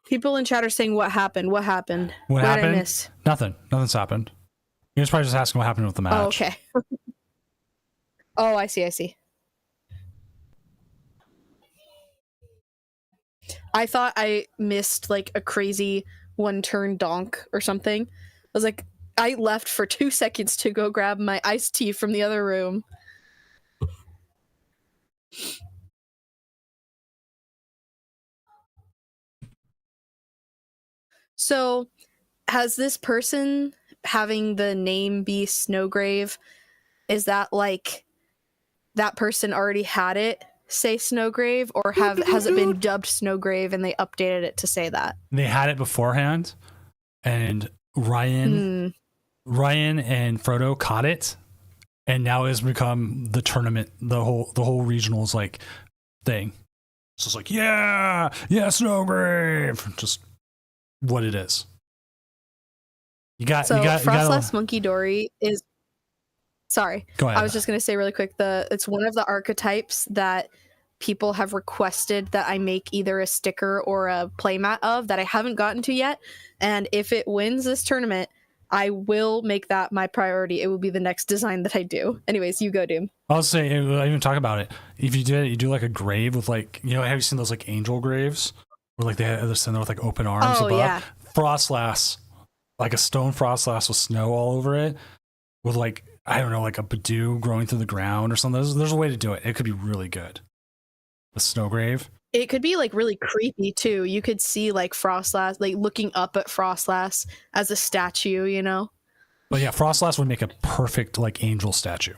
People in chat are saying, "What happened? What happened? What happened? Did I miss?" Nothing. Nothing's happened. You're probably just asking what happened with the match. Oh, okay. Oh, I see. I thought I missed like a crazy one-turn donk or something. I was like, I left for 2 seconds to go grab my iced tea from the other room. So, has this person having the name be Snowgrave, is that like that person already had it say Snowgrave, or has it been dubbed Snowgrave and they updated it to say that? They had it beforehand, and Ryan and Frodo caught it, and now it's become the tournament, the whole regionals like thing. So it's like, yeah, Snowgrave, just what it is. Frostless Monkey Dory is. Sorry, go ahead. I was just gonna say really quick. It's one of the archetypes that people have requested that I make either a sticker or a playmat of that I haven't gotten to yet. And if it wins this tournament, I will make that my priority. It will be the next design that I do. Anyways, you go, Doom. I'll say, I even talk about it. If you did it, you do like a grave with like, have you seen those like angel graves where like they're sitting there with like open arms above? Yeah. Frostlass, like a stone frostlass with snow all over it, with like, I don't know, like a Badoo growing through the ground or something. There's a way to do it. It could be really good. The Snowgrave. It could be like really creepy too. You could see like Frostlass, like looking up at Frostlass as a statue, you know? But yeah, Frostlass would make a perfect like angel statue.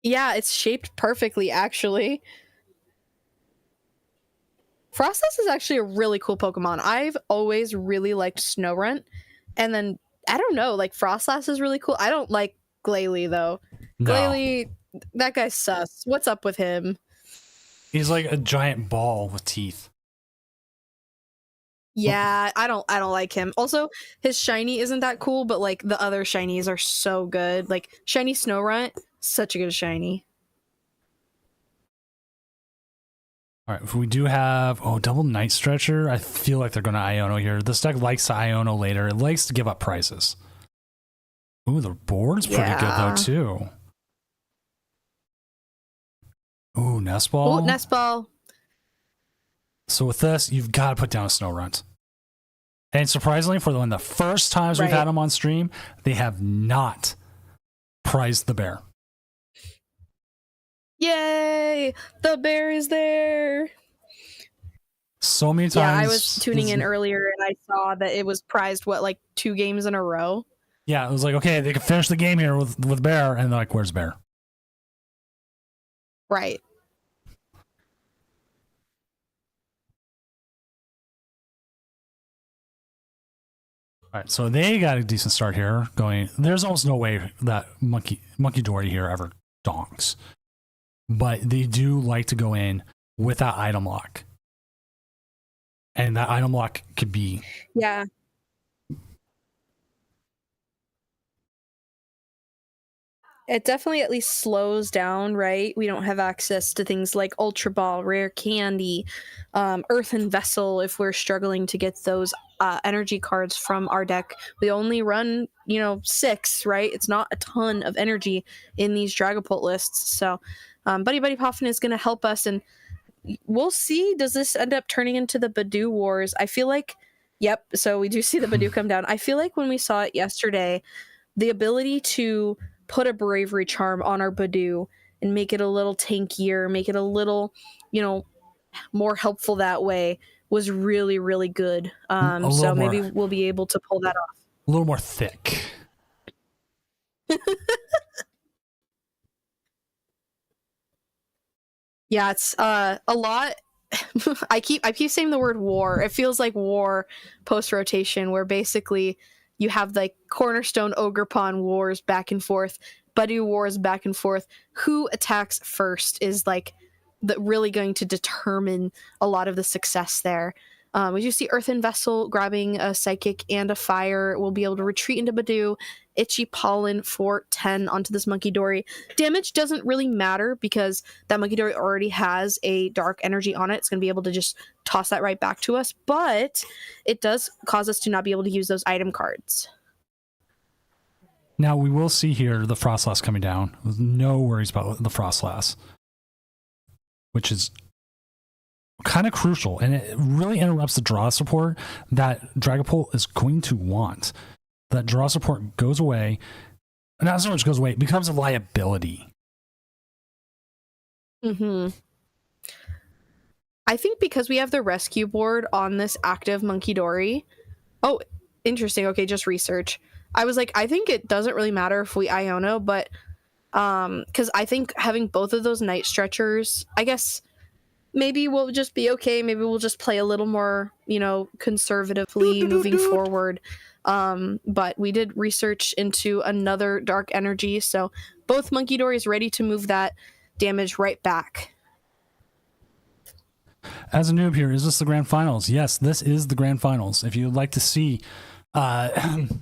Yeah, it's shaped perfectly, actually. Frostlass is actually a really cool Pokemon. I've always really liked Snorunt, and then I don't know, like Frostlass is really cool. I don't like Glalie though. No. Glalie, that guy's sus. What's up with him? He's like a giant ball with teeth. Yeah, I don't like him. Also, his shiny isn't that cool, but like the other shinies are so good. Like shiny Snorunt, such a good shiny. All right, if we do have double Night Stretcher, I feel like they're going to Iono here. This deck likes to Iono later. It likes to give up prizes. Ooh, the board's pretty good though too. Ooh, Nest Ball. Ooh, Nest Ball. So with this, you've got to put down a Snow Runt. And surprisingly, for the first times we've had them on stream, they have not prized the bear. Yay! The bear is there. So many times. Yeah, I was tuning in earlier and I saw that it was prized, like 2 games in a row? Yeah, it was like, okay, they can finish the game here with bear, and they're like, where's bear? Right. All right, so they got a decent start here. There's almost no way that Monkey Dory here ever donks, but they do like to go in with that item lock, and that item lock could be It definitely at least slows down, right? We don't have access to things like Ultra Ball, Rare Candy, Earthen Vessel if we're struggling to get those energy cards from our deck. We only run, 6, right? It's not a ton of energy in these Dragapult lists. So Buddy Poffin is going to help us, and we'll see. Does this end up turning into the Badoo Wars? I feel like, yep, so we do see the Badoo come down. I feel like when we saw it yesterday, the ability to put a Bravery Charm on our Badoo and make it a little tankier, make it a little, more helpful that way was really, really good. So maybe we'll be able to pull that off. A little more thick. Yeah, it's a lot. I keep saying the word war. It feels like war post rotation, where basically you have like Cornerstone Ogerpon wars back and forth, Badoo wars back and forth. Who attacks first is like really going to determine a lot of the success there. We do see Earthen Vessel grabbing a Psychic and a Fire. We'll be able to retreat into Badoo. Itchy Pollen for 10 onto this Monkey Dory. Damage doesn't really matter because that Monkey Dory already has a Dark Energy on it. It's going to be able to just toss that right back to us, but it does cause us to not be able to use those item cards. Now we will see here the Frostlass coming down. No worries about the Frostlass, which is kind of crucial, and it really interrupts the draw support that Dragapult is going to want. That draw support goes away, not so much goes away, it becomes a liability. I think because we have the rescue board on this active Monkey Dory. Oh, interesting. Okay, just research. I was like, I think it doesn't really matter if we Iono, but because I think having both of those Night Stretchers, I guess maybe we'll just be okay. Maybe we'll just play a little more, conservatively moving forward. But we did research into another Dark Energy, so both Monkey Dories ready to move that damage right back. As a noob here, is this the Grand Finals? Yes, this is the Grand Finals. If you'd like to see the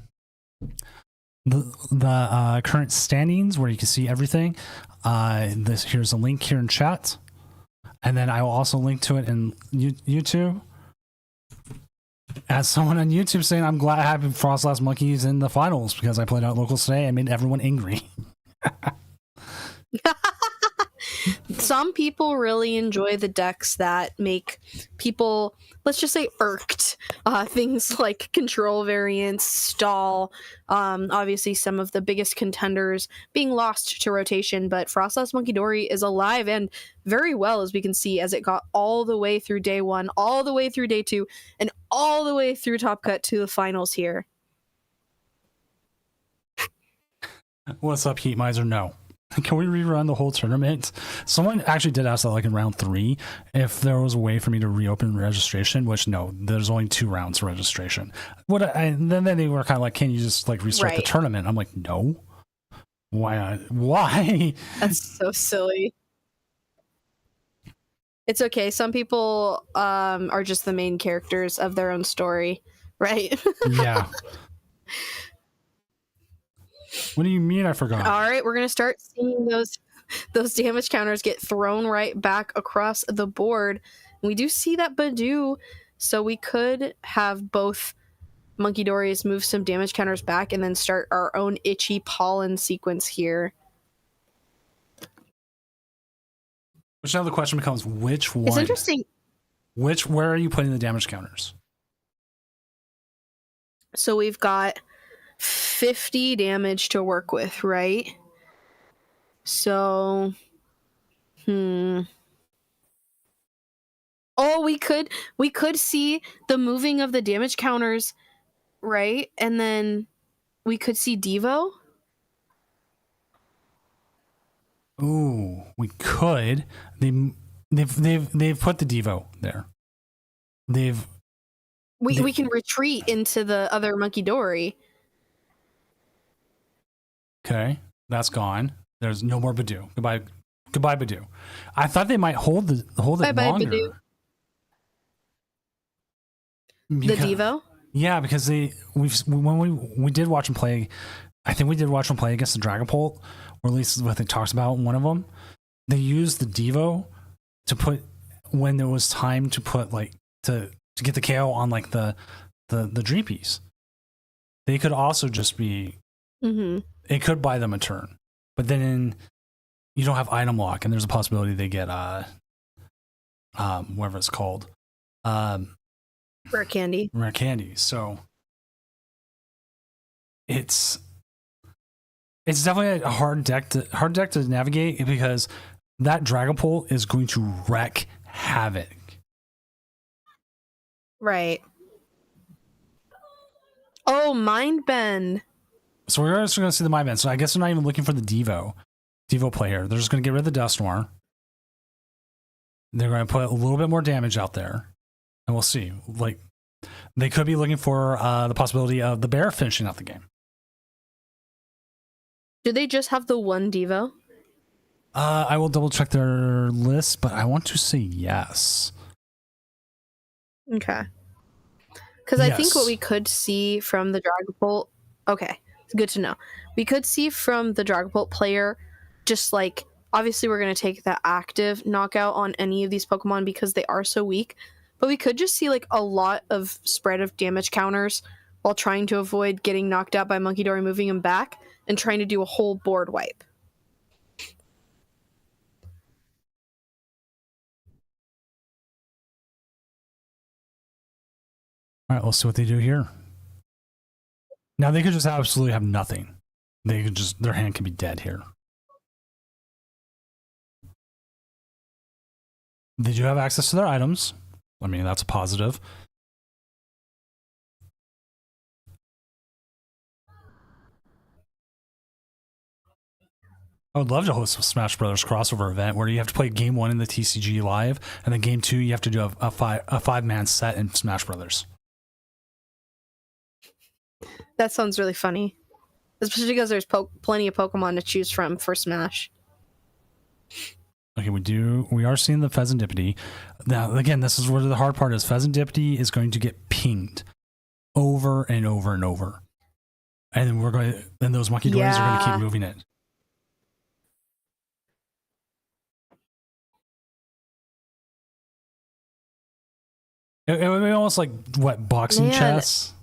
current standings where you can see everything, here's a link here in chat. And then I will also link to it in YouTube. As someone on YouTube saying, I'm glad I have Frostlass Monkeys in the finals because I played out locals today and made everyone angry. Some people really enjoy the decks that make people, let's just say, irked. Things like control variants, stall, obviously some of the biggest contenders being lost to rotation, but Frostlass Monkey Dory is alive and very well, as we can see, as it got all the way through day 1, all the way through day 2, and all the way through Top Cut to the finals here. What's up, Heat Miser? No. Can we rerun the whole tournament? Someone actually did ask that, like in round 3, if there was a way for me to reopen registration. Which no, there's only 2 rounds of registration. Then they were kind of like, "Can you just like restart the tournament?" I'm like, "No, why not? Why?" That's so silly. It's okay. Some people are just the main characters of their own story, right? Yeah. What do you mean I forgot? All right, we're going to start seeing those. those damage counters get thrown right back across the board. We do see that Badoo, so we could have both Monkey Dories move some damage counters back and then start our own itchy pollen sequence here. Which now the question becomes, which one? It's interesting. Where are you putting the damage counters? So we've got 50 damage to work with, right? So, Oh, we could see the moving of the damage counters, right? And then we could see Devo. Ooh, we could. They've put the Devo there. We can retreat into the other Monkey Dory. Okay, that's gone. There's no more Badoo. Goodbye, Badoo. I thought they might hold it Bye, longer. Badoo. The Devo? Yeah, because when we did watch them play, I think we did watch them play against the Dragapult, or at least what they talked about in one of them. They used the Devo to put when there was time to put like to get the KO on like the Dream Piece. They could also just be. Mm-hmm. It could buy them a turn, but then you don't have item lock, and there's a possibility they get whatever it's called, Rare candy. Rare candy. So it's definitely a hard deck to navigate because that Dragapult is going to wreak havoc. Right. Oh, Mind Bend. So we're just going to see the Mind Bend. So I guess they're not even looking for the Devo player. They're just going to get rid of the Dust Noir. They're going to put a little bit more damage out there, and we'll see. Like they could be looking for the possibility of the Bear finishing out the game. Do they just have the one Devo? I will double check their list, but I want to say yes. Okay. Because I think what we could see from the Dragapult. Okay, it's good to know. We could see from the Dragapult player, just like obviously we're going to take the active knockout on any of these Pokemon because they are so weak. But we could just see like a lot of spread of damage counters while trying to avoid getting knocked out by Monkey Dory moving him back and trying to do a whole board wipe. All right, let's see what they do here. Now they could just absolutely have nothing. They could just their hand can be dead here. They do have access to their items. I mean, that's a positive. I would love to host a Smash Brothers crossover event where you have to play game 1 in the TCG live, and then game 2 you have to do a five-man set in Smash Brothers. That sounds really funny, especially because there's plenty of Pokemon to choose from for Smash. Okay, we are seeing the Pheasantipity. Now, again, this is where the hard part is. Pheasantipity is going to get pinged over and over and over, and then those Monkey Dories are going to keep moving it. It would be almost like what boxing chess.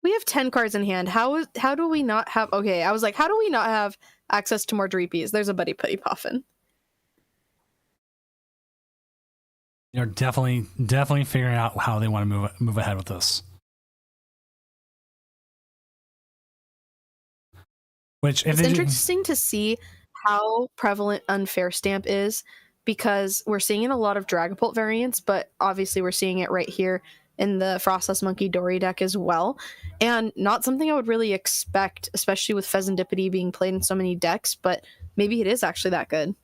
We have 10 cards in hand. How do we not have... Okay, I was like, how do we not have access to more Dreepies? There's a Buddy Putty Puffin. They're definitely figuring out how they want to move ahead with this. Which it's interesting to see how prevalent Unfair Stamp is, because we're seeing in a lot of Dragapult variants, but obviously we're seeing it right here in the Frostless Monkey Dory deck as well. And not something I would really expect, especially with Pheasantipity being played in so many decks, but maybe it is actually that good.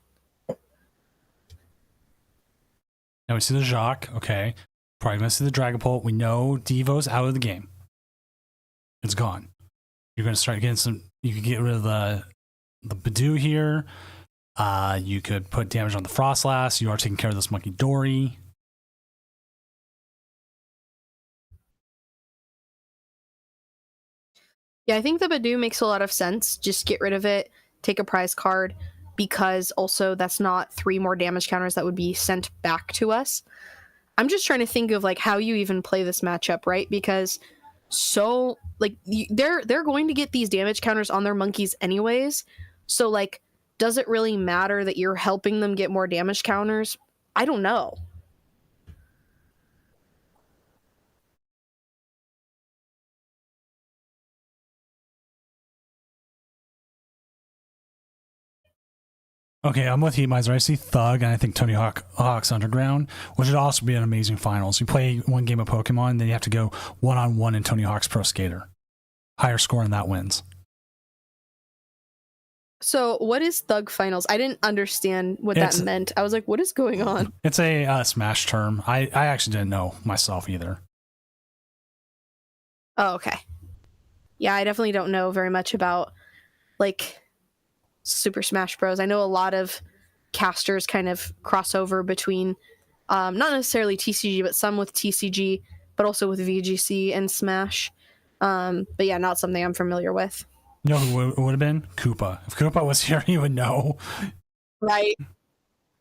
Now we see the Jacques. Okay. Probably going to see the Dragapult. We know Devo's out of the game. It's gone. You're going to start getting some... You can get rid of the Badoo here. You could put damage on the Frostlass. You are taking care of this Monkey Dory. Yeah, I think the Badoo makes a lot of sense. Just get rid of it, take a prize card, because also that's not 3 more damage counters that would be sent back to us. I'm just trying to think of like how you even play this matchup, right? Because so like they're going to get these damage counters on their monkeys anyways. So like, does it really matter that you're helping them get more damage counters? I don't know. Okay, I'm with Heatmiser. I see Thug and I think Tony Hawk's Underground, which would also be an amazing finals. You play one game of Pokemon, then you have to go one-on-one in Tony Hawk's Pro Skater. Higher score and that wins. So what is Thug Finals? I didn't understand what that meant. I was like, what is going on? It's a Smash term. I actually didn't know myself either. Oh, okay. Yeah, I definitely don't know very much about like Super Smash Bros. I know a lot of casters kind of cross over between not necessarily TCG, but some with TCG, but also with VGC and Smash. But yeah, not something I'm familiar with. You know who would have been? Koopa. If Koopa was here, he would know. Right.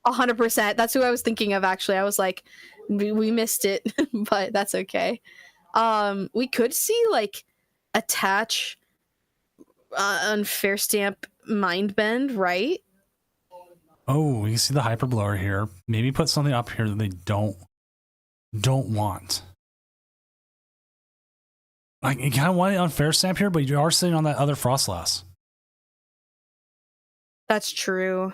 100%. That's who I was thinking of, actually. I was like, we missed it, but that's okay. We could see, like, attach Unfair Stamp Mind Bend, right? Oh, you can see the Hyper Blower here. Maybe put something up here that they don't want. Like, you kind of want it on Fair Stamp here, but you are sitting on that other Frostlass. That's true.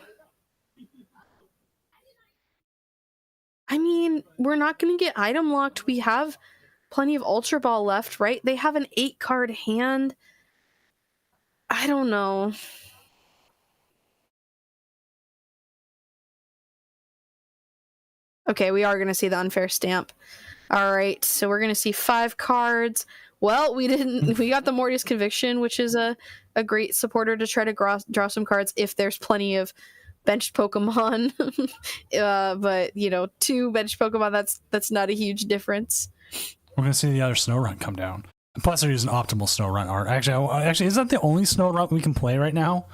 I mean, we're not going to get item locked. We have plenty of Ultra Ball left, right? They have an 8-card hand. I don't know. Okay, we are going to see the Unfair Stamp. All right, so we're going to see 5 cards. Well, we got the Morty's Conviction, which is a great supporter to try to draw some cards if there's plenty of benched Pokemon. But, you know, 2 benched Pokemon, that's not a huge difference. We're going to see the other Snow Run come down. And plus, they're using optimal Snow Run art. Actually, is that the only Snow Run we can play right now?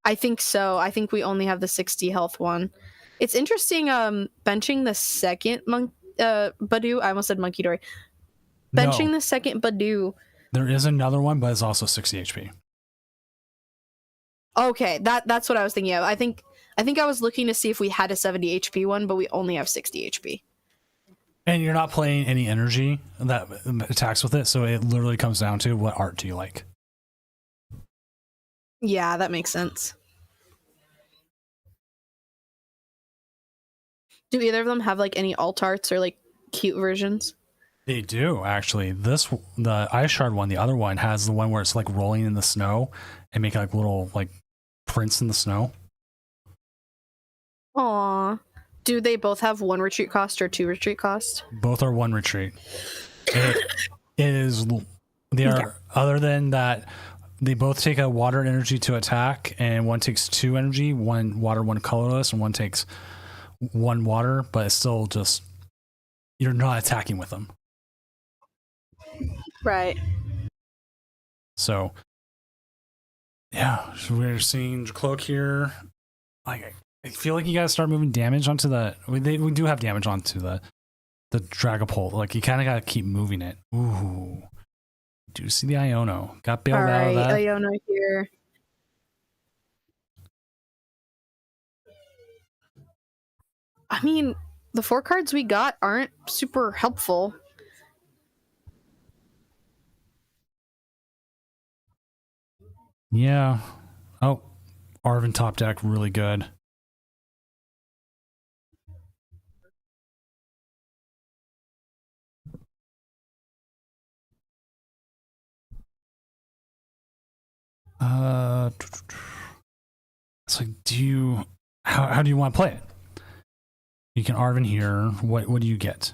I think so. I think we only have the 60 health one. It's interesting, benching the second Badoo. I almost said Monkey Dory. Benching the second Badoo. There is another one, but it's also 60 HP. Okay, that's what I was thinking of. I think I was looking to see if we had a 70 HP one, but we only have 60 HP. And you're not playing any energy that attacks with it, so it literally comes down to what art do you like. Yeah, that makes sense. Do either of them have like any alt arts or like cute versions? They do, actually. The Ice Shard one, the other one, has the one where it's like rolling in the snow and making like little like prints in the snow. Aww. Do they both have 1 retreat cost or 2 retreat cost? Both are 1 retreat. Other than that, they both take a water energy to attack, and one takes 2 energy, 1 water, 1 colorless, and one takes 1 water, but it's still just, you're not attacking with them. Right. So, yeah, so we're seeing Cloak here. Like, I feel like you gotta start moving damage onto the. We do have damage onto the Dragapult. Like, you kind of gotta keep moving it. Ooh, do see the Iono. Got bailed out of that. Iono here. I mean, the 4 cards we got aren't super helpful. Yeah. Oh, Arven top deck, really good. It's like, how do you want to play it? You can Arven here. What do you get?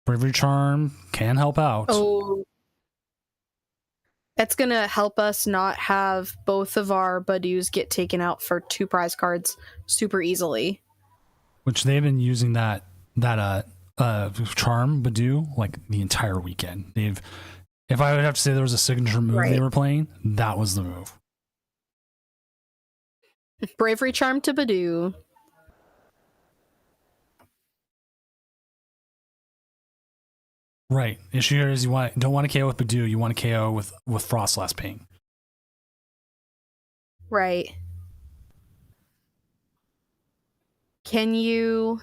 Bravery Charm can help out. Oh. That's gonna help us not have both of our Badoos get taken out for 2 prize cards super easily. Which they've been using that Charm Badoo like the entire weekend. If I would have to say there was a signature move Right. they were playing, that was the move. Bravery Charm to Badoo. Right. Issue here is you don't want to KO with Badoo, you want to KO with Frost Last Pain. Right. Can you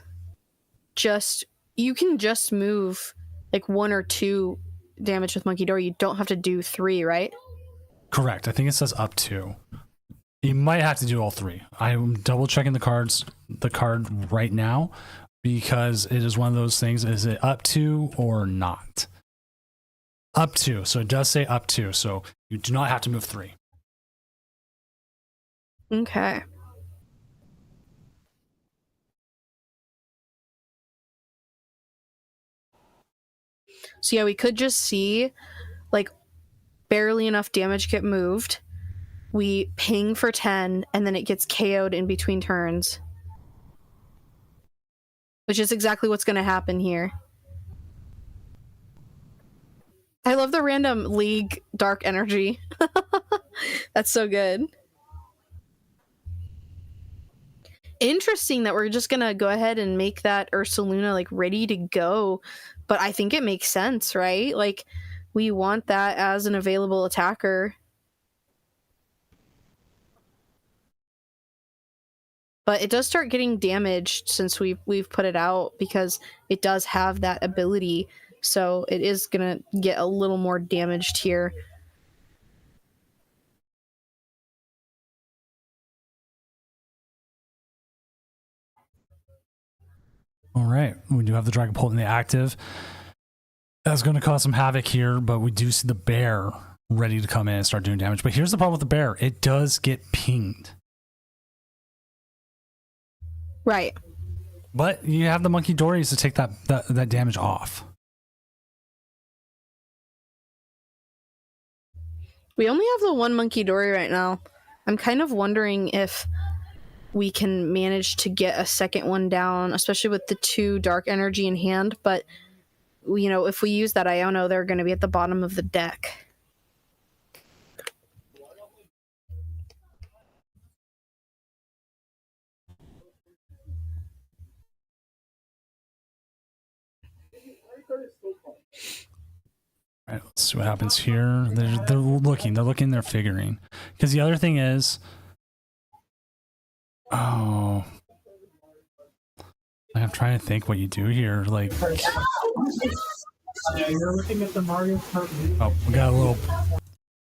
can just move like 1 or 2 damage with Monkey Door. You don't have to do 3, right? Correct. I think it says up to. You might have to do all 3. I'm double checking the card right now because it is one of those things. Is it up to or not? Up to. So it does say up to. So you do not have to move 3. Okay. So yeah, we could just see like barely enough damage get moved. We ping for 10 and then it gets KO'd in between turns. Which is exactly what's going to happen here. I love the random League Dark Energy. That's so good. Interesting that we're just going to go ahead and make that Ursaluna like ready to go. But I think it makes sense, right? Like we want that as an available attacker. But it does start getting damaged since we've put it out because it does have that ability. So it is going to get a little more damaged here. All right. We do have the Dragapult in the active. That's going to cause some havoc here, but we do see the bear ready to come in and start doing damage. But here's the problem with the bear. It does get pinged. Right. But you have the Monkey Dories to take that damage off. We only have the 1 Monkey Dory right now. I'm kind of wondering if we can manage to get a second one down, especially with the 2 Dark Energy in hand. But, you know, if we use that Iono, they're going to be at the bottom of the deck. All right, let's see what happens here. They're looking, they're figuring. Because the other thing is, I'm trying to think what you do here. Like, Yeah, you're looking at the Mario Kart. oh, we got a little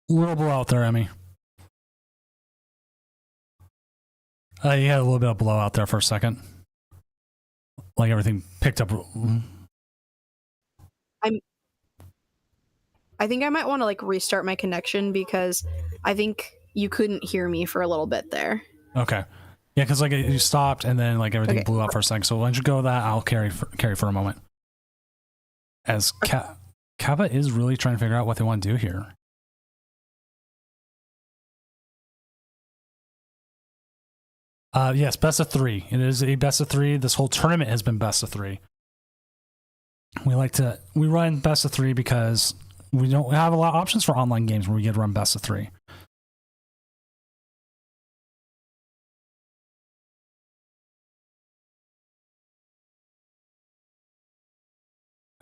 blowout there, Emmy. You had a little bit of blowout there for a second. Like everything picked up. I think I might want to like restart my connection because I think you couldn't hear me for a little bit there. Okay. Yeah, because like you stopped and then like everything blew up for a second. So why don't you go with that? I'll carry for a moment. As Kappa is really trying to figure out what they want to do here. Yes, best of 3. It is a best of 3. This whole tournament has been best of 3. We run best of 3 because we don't have a lot of options for online games where we get to run best of 3.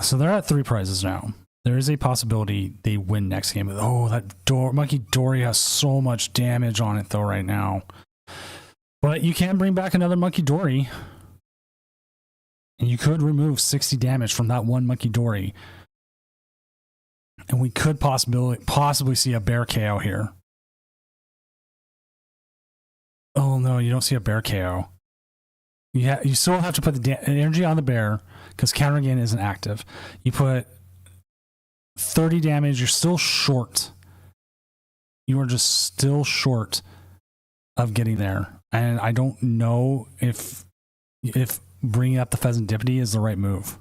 So they're at 3 prizes now. There is a possibility they win next game. Oh, that Monkey Dory has so much damage on it though right now. But you can bring back another Monkey Dory. And you could remove 60 damage from that 1 Monkey Dory. And we could possibly see a bear KO here. Oh no, you don't see a bear KO. You still have to put the energy on the bear because counter gain isn't active. You put 30 damage, you're still short. You are just still short of getting there. And I don't know if bringing up the Pheasantipity is the right move.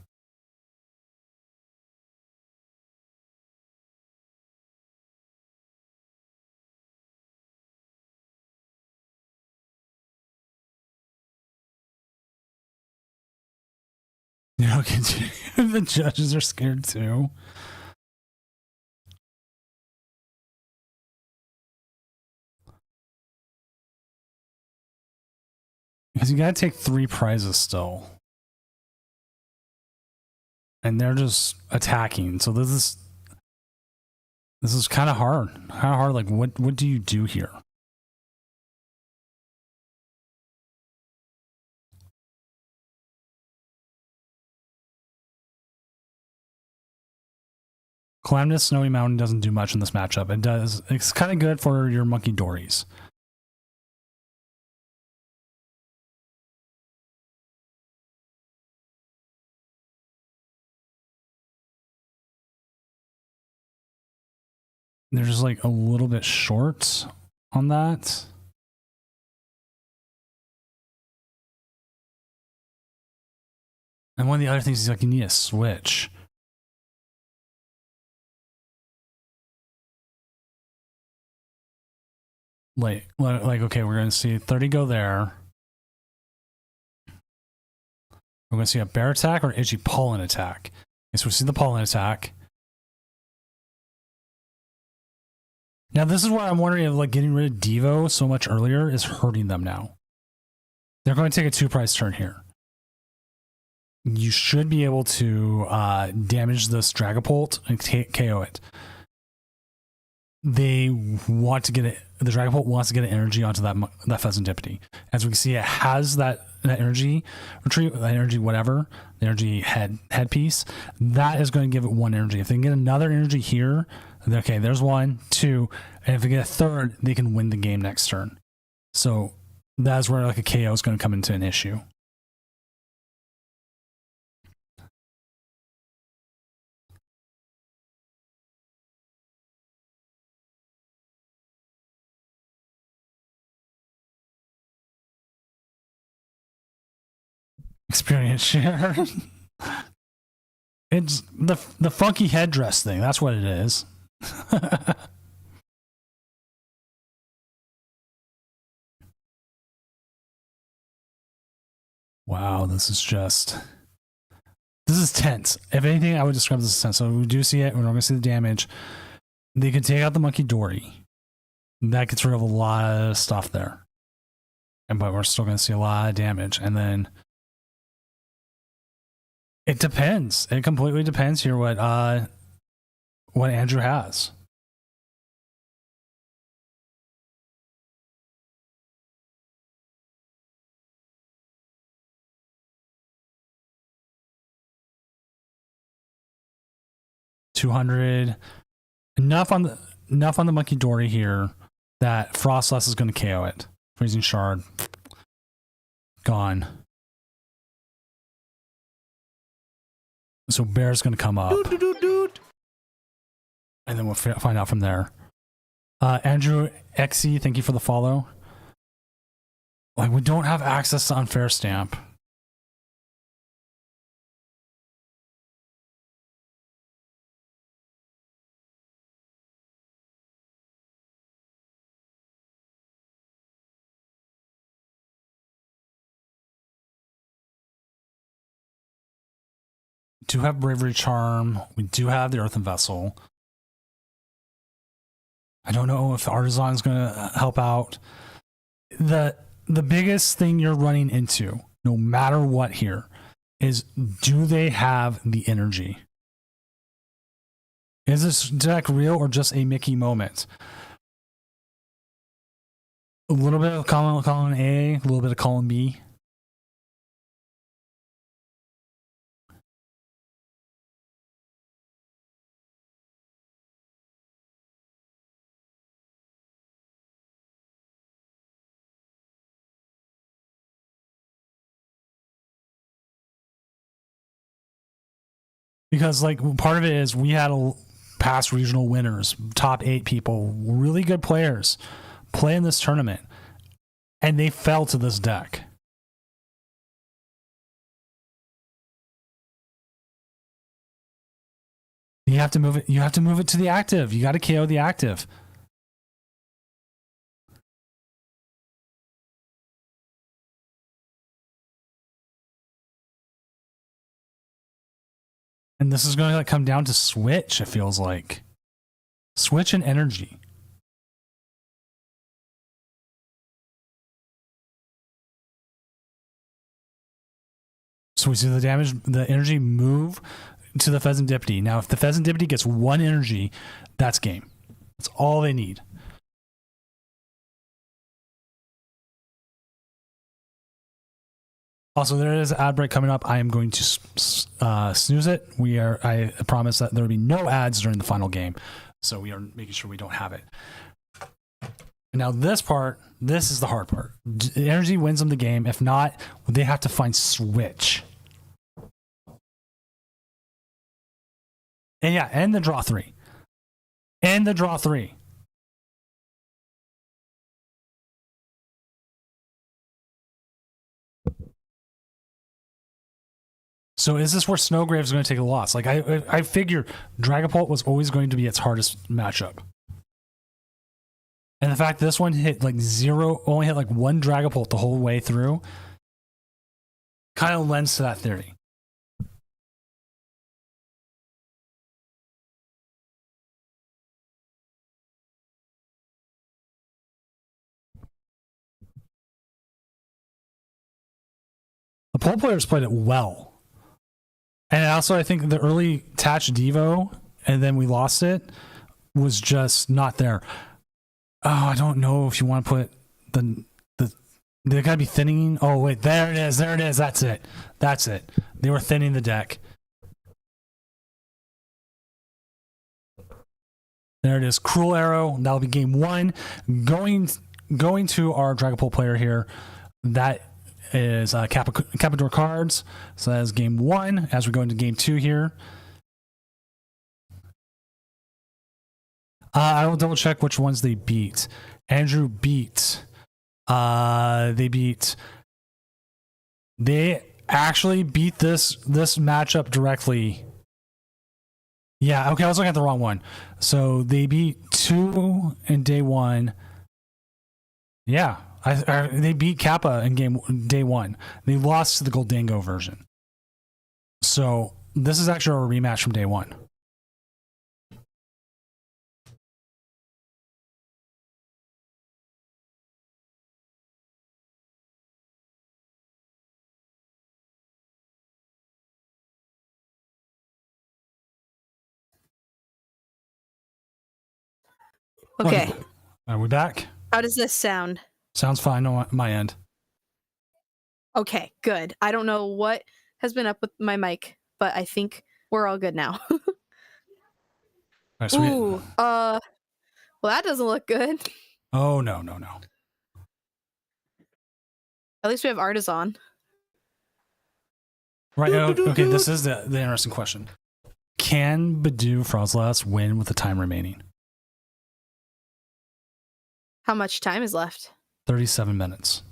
You know, the judges are scared too. Because you got to take 3 prizes still. And they're just attacking. So this is kind of hard. Like, what do you do here? Calamitous Snowy Mountain doesn't do much in this matchup. It's kind of good for your Monkey Dories. They're just like a little bit short on that. And one of the other things is like you need a switch. Like okay, we're gonna see 30 go there. We're gonna see a bear attack or itchy pollen attack. Okay, so we see the pollen attack. Now this is where I'm wondering if like getting rid of Devo so much earlier is hurting them now. They're going to take a 2-prize turn here. You should be able to damage this Dragapult and KO it. They want to get it. The Dragapult wants to get an energy onto that Pheasantipity. As we can see, it has that energy retreat, that energy whatever, the energy headpiece. That is going to give it 1 energy. If they can get another energy here, okay, there's 1, 2, and if they get a 3rd, they can win the game next turn. So that's where like a KO is going to come into an issue. Experience share. It's the funky headdress thing. That's what it is. Wow, this is tense. If anything, I would describe this as tense. So we do see it. We're not going to see the damage. They can take out the Monkey Dory. That gets rid of a lot of stuff there. But we're still going to see a lot of damage. And then it depends. It completely depends here what Andrew has. $200. Enough on the Monkey Dory here that Frostless is going to KO it. Freezing Shard. Gone. So Bear's going to come up. And then we'll find out from there. Andrew XE, thank you for the follow. Like, we don't have access to Unfair Stamp. Do have Bravery Charm. We do have the Earthen Vessel. I don't know if the Artisan is going to help out. The biggest thing you're running into, no matter what here, is do they have the energy? Is this deck real or just a Mickey moment? A little bit of column A, a little bit of column B. Because like part of it is we had past regional winners, top 8 people, really good players play in this tournament, and they fell to this deck. You have to move it. You have to move it to the active. You got to KO the active. And this is going to come down to switch, it feels like. Switch and energy. So we see the energy move to the Pheasantipity. Now, if the Pheasantipity gets 1 energy, that's game. That's all they need. Also, there is an ad break coming up. I am going to snooze it. I promise that there will be no ads during the final game. So we are making sure we don't have it. Now this is the hard part. Energy wins them the game. If not, they have to find switch. And yeah, and the draw 3. And the draw 3. So is this where Snowgrave is going to take a loss? Like I figured Dragapult was always going to be its hardest matchup. And the fact this one hit like 0, only hit like 1 Dragapult the whole way through, kind of lends to that theory. The pole players played it well. And also I think the early Tatch Devo, and then we lost it, was just not there. Oh, I don't know if you want to put they gotta be thinning. Oh wait, there it is. That's it. They were thinning the deck. There it is. Cruel Arrow. That'll be game 1. Going to our Dragapult player here. That is Capador cards. So that is game 1. As we go into game 2 here. I will double check which ones they beat. Andrew beat. They actually beat this matchup directly. Yeah, okay, I was looking at the wrong one. So they beat 2 in day 1. Yeah, they beat Kappa in day 1. They lost to the Goldango version. So this is actually a rematch from day 1. Okay. Are we back? How does this sound? Sounds fine on my end. Okay, good. I don't know what has been up with my mic, but I think we're all good now. Right, so Ooh, well, that doesn't look good. Oh, no. At least we have Artisan. Right, okay, this is the interesting question. Can Badoo Frozlass win with the time remaining? How much time is left? 37 minutes.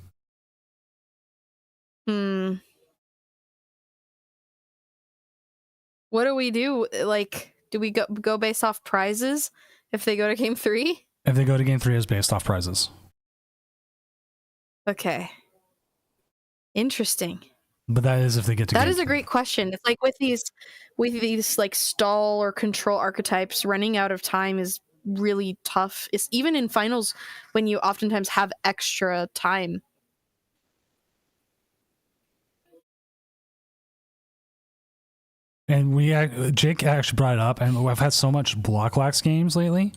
What do we do? Like, do we go based off prizes if they go to game 3? If they go to game 3, it's based off prizes. Okay. Interesting. But that is if they get to That game is a 3. great question. It's like with these like stall or control archetypes, running out of time is really tough. It's even in finals when you oftentimes have extra time. And Jake actually brought it up, and I've had so much block lax games lately.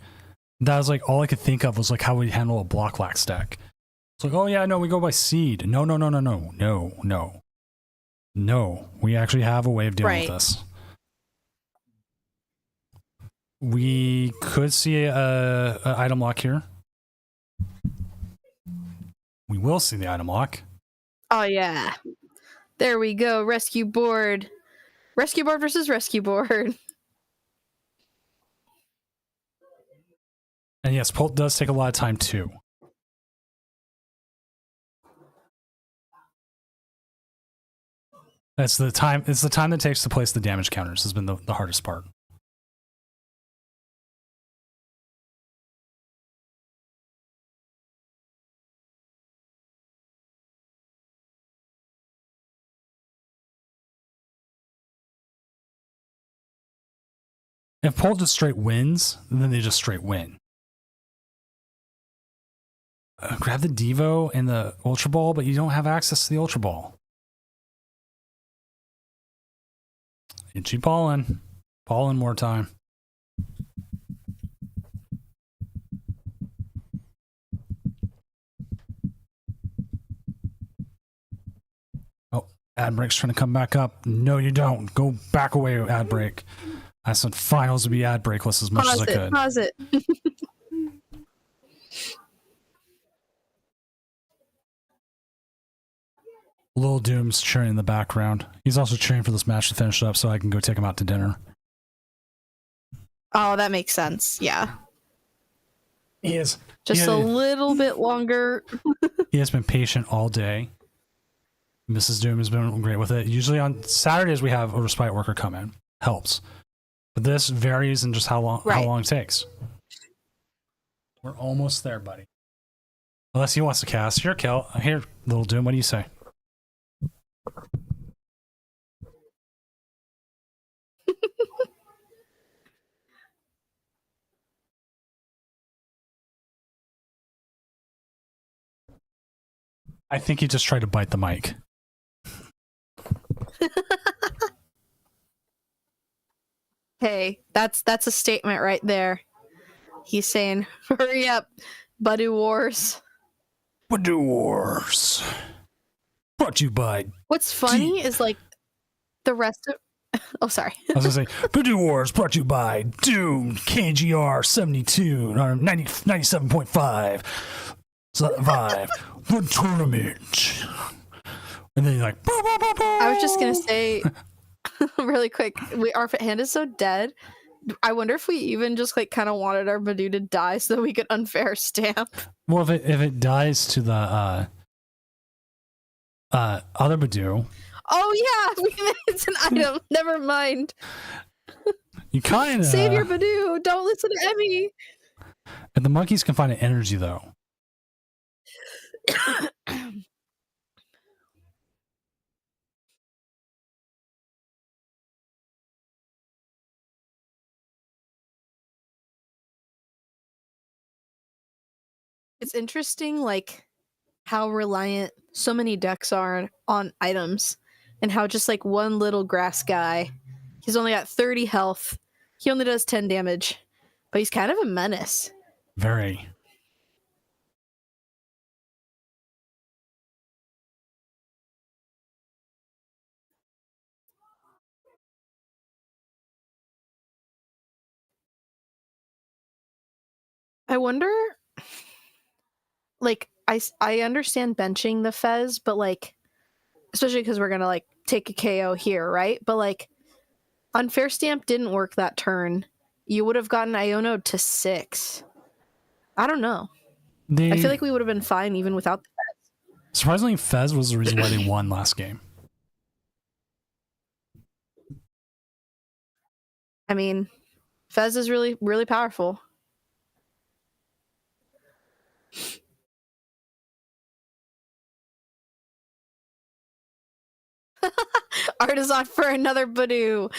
That was like all I could think of was like how we handle a block lax deck. It's like, oh yeah, no, we go by seed. No. We actually have a way of dealing with this. We could see a item lock here. We will see the item lock. Oh yeah. There we go. Rescue board. Rescue board versus rescue board. And yes, Pult does take a lot of time too. It's the time that it takes to place the damage counters has been the hardest part. If Pult just straight wins, then they just straight win. Grab the Devo and the Ultra Ball, but you don't have access to the Ultra Ball. Itchy pollen. Pollen more time. Oh, ad break's trying to come back up. No, you don't. Go back away, ad break. I said finals would be ad breakless as much as I could. Pause it. Lil Doom's cheering in the background. He's also cheering for this match to finish up so I can go take him out to dinner. Oh, that makes sense. Yeah. He is. Just a little bit longer. He has been patient all day. Mrs. Doom has been great with it. Usually on Saturdays we have a respite worker come in. Helps. But this varies in just how long it takes. We're almost there, buddy. Unless he wants to cast. Here, Kel. Here, Little Doom, what do you say? I think he just tried to bite the mic. Hey, that's a statement right there. He's saying, "Hurry up, Buddy Wars." Buddy Wars. Brought to you by. What's funny is like the rest of. Oh, sorry. I was gonna say, Buddy Wars brought to you by Doom KGR 72 or 97.5 5 the tournament. And then you're like, bah, bah, bah, bah. I was just gonna say, really quick, our hand is so dead. I wonder if we even just like kind of wanted our Badoo to die so that we could unfair stamp. Well, if it dies to the other Badoo. Oh yeah, it's an item. Never mind. You kind of save your Badoo. Don't listen to Emmy. And the monkeys can find an energy though. It's interesting, like how reliant so many decks are on items, and how just like one little grass guy, he's only got 30 health, he only does 10 damage, but he's kind of a menace. Very. I wonder, like, I understand benching the Fez, but like, especially because we're gonna like take a KO here, right? But like, unfair stamp didn't work that turn. You would have gotten Iono to 6. I don't know. I feel like we would have been fine even without the Fez. Surprisingly, Fez was the reason why they won last game. I mean, Fez is really, really powerful. Artisan for another Badoo.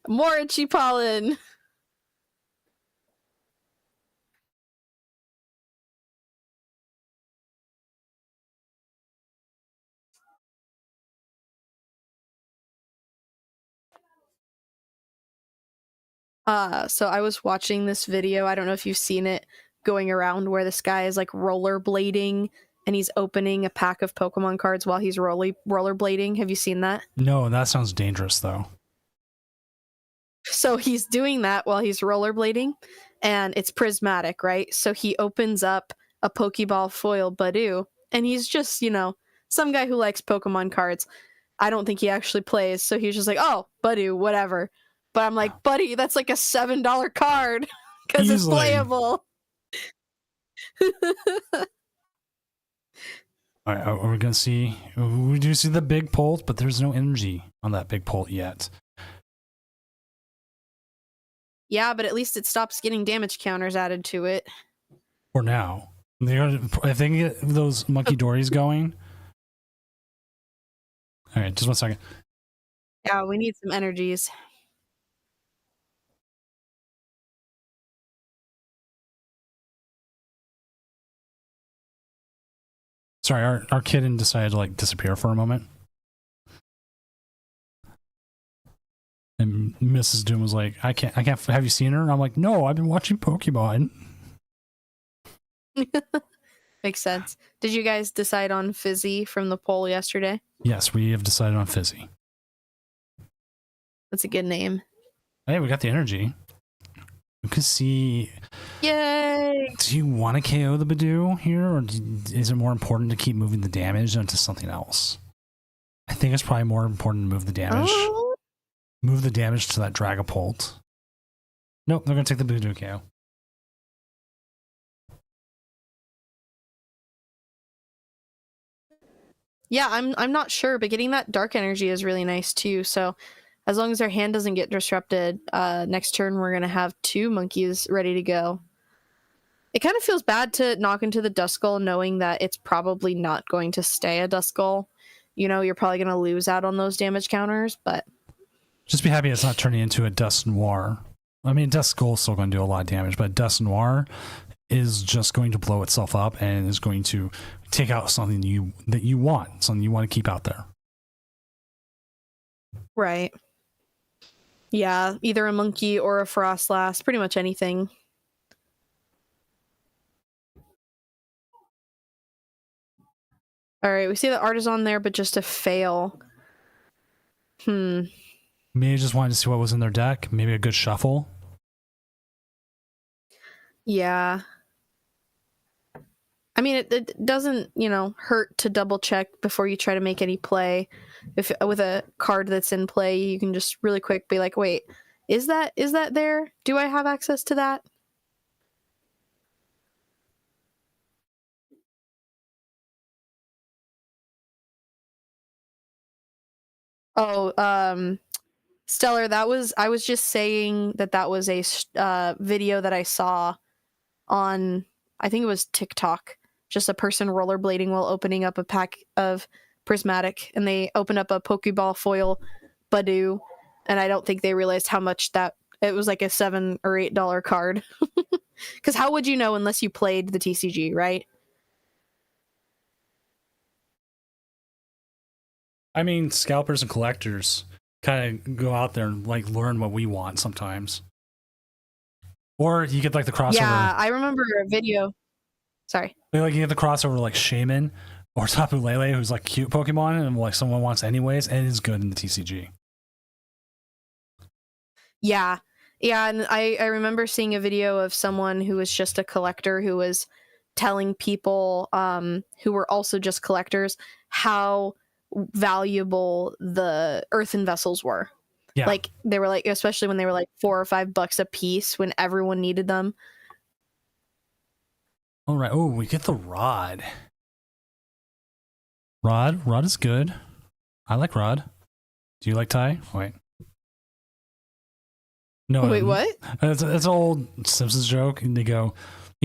More itchy pollen. So I was watching this video, I don't know if you've seen it, going around where this guy is like rollerblading and he's opening a pack of Pokemon cards while he's rollerblading. Have you seen that? No, that sounds dangerous though. So he's doing that while he's rollerblading, and it's prismatic, right? So he opens up a Pokeball foil Badoo, and he's just, some guy who likes Pokemon cards. I don't think he actually plays, so he's just like, oh, Badoo, whatever. But I'm like, buddy, that's like a $7 card because it's playable. All right, we're gonna see. We do see the big Polt, but there's no energy on that big Polt yet. Yeah, but at least it stops getting damage counters added to it. For now, if they can get those monkey dories going. All right, just 1 second. Yeah, we need some energies. Sorry, our kitten decided to like disappear for a moment. And Mrs. Doom was like, I can't. Have you seen her? And I'm like, no, I've been watching Pokemon. Makes sense. Did you guys decide on Fizzy from the poll yesterday? Yes, we have decided on Fizzy. That's a good name. Hey, we got the energy. You can see. Yay! Do you want to KO the Badoo here, or is it more important to keep moving the damage onto something else? I think it's probably more important to move the damage. Oh. Move the damage to that Dragapult. Nope, they're going to take the Badoo KO. Yeah, I'm not sure, but getting that dark energy is really nice too. So as long as their hand doesn't get disrupted, next turn we're gonna have 2 monkeys ready to go. It kind of feels bad to knock into the Duskull knowing that it's probably not going to stay a Duskull. You know, you're probably gonna lose out on those damage counters, but just be happy it's not turning into a Dust Noir. I mean, Duskull is still going to do a lot of damage, but Dust Noir is just going to blow itself up and is going to take out something that you want, something you want to keep out there. right. Yeah, either a monkey or a Frostlass, pretty much anything. All right, we see the Artisan there, but just a fail. Maybe just wanted to see what was in their deck. Maybe a good shuffle. Yeah. I mean, it doesn't, hurt to double check before you try to make any play. If with a card that's in play, you can just really quick be like, wait, is that there? Do I have access to that? Oh, Stellar, I was just saying that was a video that I saw on, I think it was TikTok. Just a person rollerblading while opening up a pack of Prismatic, and they opened up a Pokeball foil Badoo, and I don't think they realized how much that it was, like a $7 or $8 card. Because how would you know unless you played the TCG, right? I mean, scalpers and collectors kind of go out there and like learn what we want sometimes. Or you get like the crossover. Yeah, I remember a video. Sorry. Like you get the crossover like Shaman or Tapu Lele, who's like cute Pokemon and like someone wants anyways, and is good in the TCG. Yeah. Yeah, and I remember seeing a video of someone who was just a collector who was telling people who were also just collectors how valuable the earthen vessels were. Yeah. Like they were like, especially when they were like $4 or $5 a piece when everyone needed them. All right. Oh, we get the Rod. Rod is good. I like Rod. Do you like Ty? Wait. No. Wait, what? It's an old Simpsons joke. And he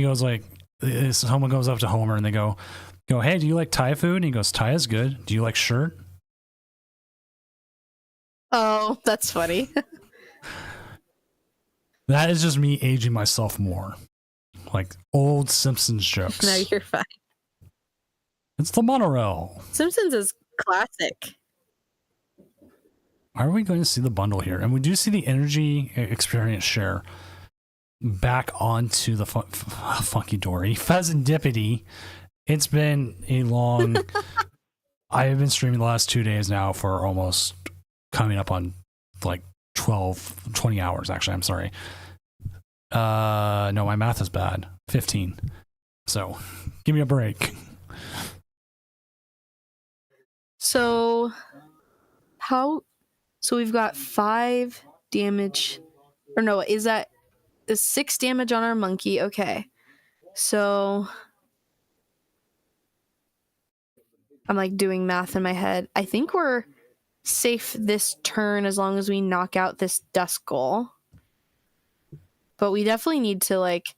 goes like, someone goes up to Homer and they go, hey, do you like Thai food? And he goes, Thai is good. Do you like shirt? Oh, that's funny. That is just me aging myself more. Like old Simpsons jokes. No, you're fine. It's the monorail. Simpsons is classic. Are we going to see the bundle here? And we do see the energy experience share back onto the Funky Dory. Pheasantipity. It's been a long... I have been streaming the last 2 days now for almost coming up on like 20 hours, actually. I'm sorry. No, my math is bad. 15. So, give me a break. So we've got 5 damage. Or no, is 6 damage on our monkey? Okay. So I'm like doing math in my head. I think we're safe this turn as long as we knock out this Duskull. But we definitely need to like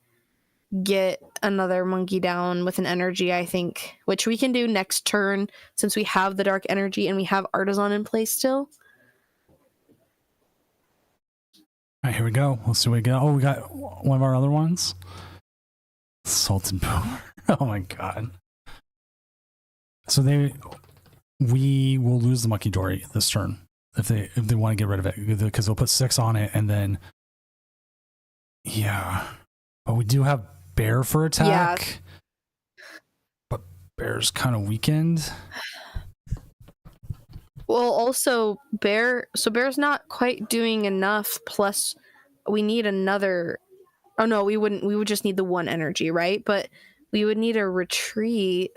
get another monkey down with an energy, I think, which we can do next turn since we have the dark energy and we have Artisan in place still. All right, here we go. Let's see what we got. Oh, we got one of our other ones. Salted Boomer. Oh my god. So we will lose the Monkey Dory this turn. if they want to get rid of it, because they'll put 6 on it and then but we do have bear for attack. But bear's kind of weakened. Well, also bear's not quite doing enough, plus we need another. Oh no, we wouldn't. We would just need the 1 energy, right? But we would need a retreat.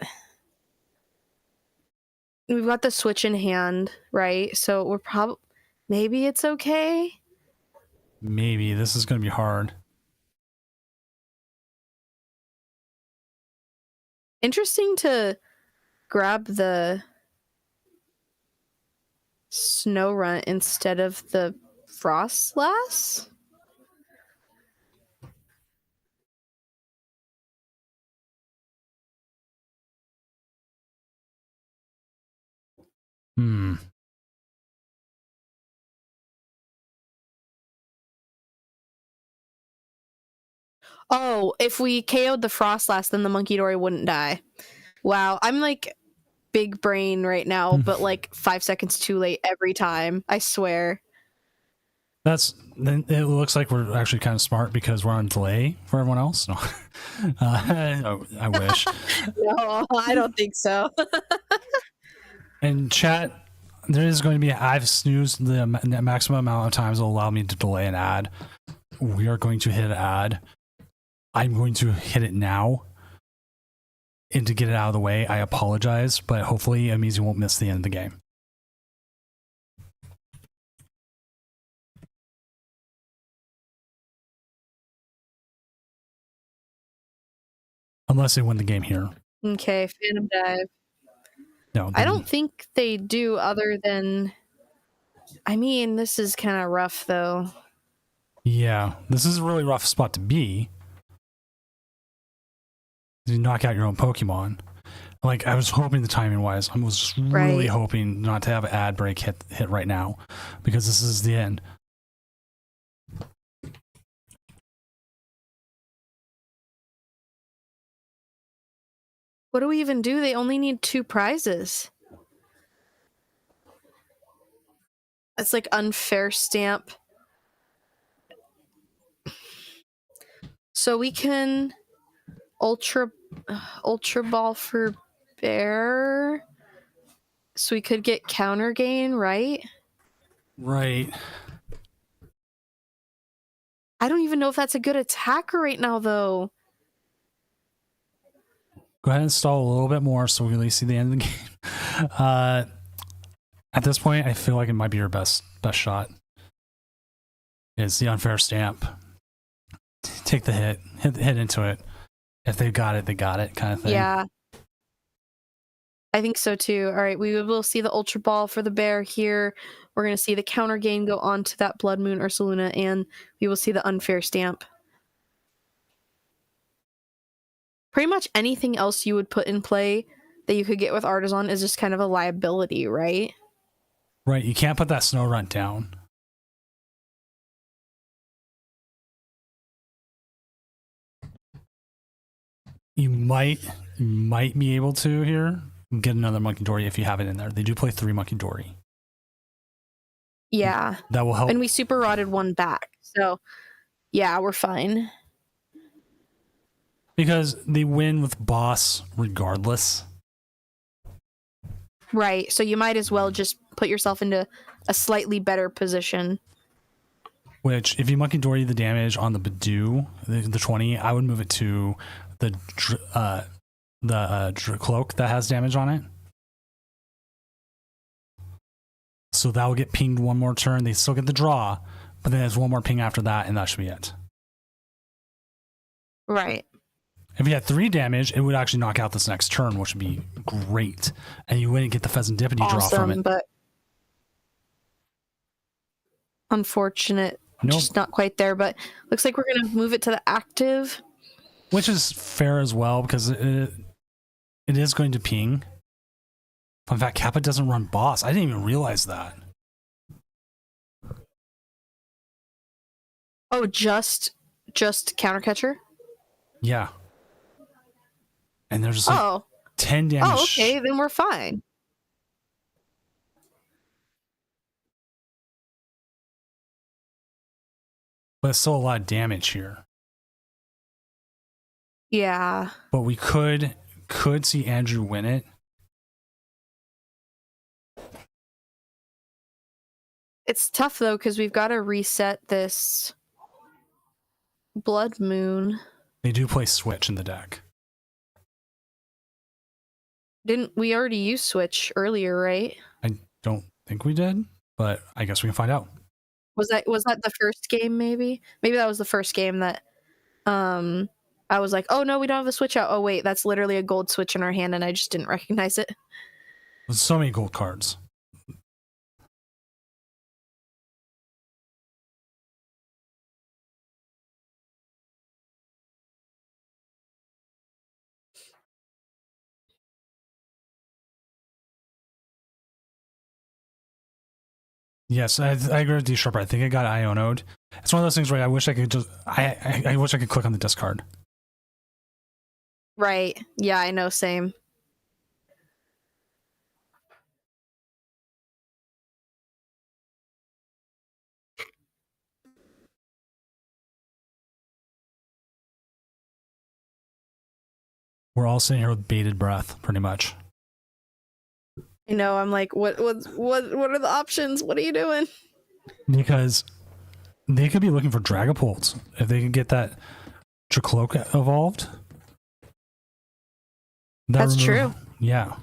We've got the switch in hand, right? So we're probably, maybe it's okay. Maybe this is going to be hard. Interesting to grab the snow runt instead of the frost lass. Oh, if we KO'd the frost lass, then the monkey dory wouldn't die. Wow, I'm like big brain right now, but like 5 seconds too late every time. I swear. Then it looks like we're actually kind of smart because we're on delay for everyone else. No, I wish. No, I don't think so. And chat, there is going to be. I've snoozed the maximum amount of times will allow me to delay an ad. We are going to hit an ad. I'm going to hit it now. And to get it out of the way, I apologize, but hopefully it means you won't miss the end of the game. Unless they win the game here. Okay, Phantom Dive. No, I don't think they do, other than. I mean, this is kind of rough, though. Yeah, this is a really rough spot to be. You knock out your own Pokemon. Like, I was hoping the timing wise, I was really hoping not to have an ad break hit right now, because this is the end. What do we even do? They only need 2 prizes. It's like unfair stamp. So we can ultra ball for bear. So we could get counter gain, right? Right. I don't even know if that's a good attacker right now, though. Go ahead and install a little bit more so we really see the end of the game. At this point, I feel like it might be your best shot. Is the unfair stamp. Take the hit into it. If they got it, they got it, kind of thing. Yeah. I think so too. All right, we will see the Ultra Ball for the bear here. We're going to see the counter gain go on to that Blood Moon Ursaluna, and we will see the unfair stamp. Pretty much anything else you would put in play that you could get with Artisan is just kind of a liability, right? Right, you can't put that snow runt down. You might be able to here get another Monkey Dory if you have it in there. They do play 3 Monkey Dory. Yeah. That will help. And we super rotted 1 back. So, yeah, we're fine. Because they win with boss regardless. Right. So you might as well just put yourself into a slightly better position. Which, if you Monkey Dory the damage on the Badoo, the 20, I would move it to the cloak that has damage on it. So that will get pinged 1 more turn. They still get the draw, but then there's 1 more ping after that, and that should be it. Right. If you had 3 damage, it would actually knock out this next turn, which would be great. And you wouldn't get the Pheasantipity draw from it. But unfortunate. Nope. Just not quite there, but looks like we're going to move it to the active. Which is fair as well, because it is going to ping. In fact, Kappa doesn't run boss. I didn't even realize that. Oh, just counter catcher? Yeah. And there's just like 10 damage. Oh, okay, then we're fine. but it's still a lot of damage here. Yeah. But we could see Andrew win it. It's tough though because we've got to reset this Blood Moon. They do play Switch in the deck. Didn't we already use Switch earlier, right? I don't think we did, but I guess we can find out. Was that the first game? Maybe that was the first game that I was like, oh no, we don't have a Switch out. Oh wait, that's literally a gold Switch in our hand, and I just didn't recognize it. There's so many gold cards. Yes, I agree with D Sharp. I think I got Iono'd. It's one of those things where I wish I could just I wish I could click on the discard. Right. Yeah, I know. Same. We're all sitting here with bated breath, pretty much. You know, I'm like, what are the options? What are you doing? Because they could be looking for Dragapult if they can get that Tricloak evolved. That's true. Yeah.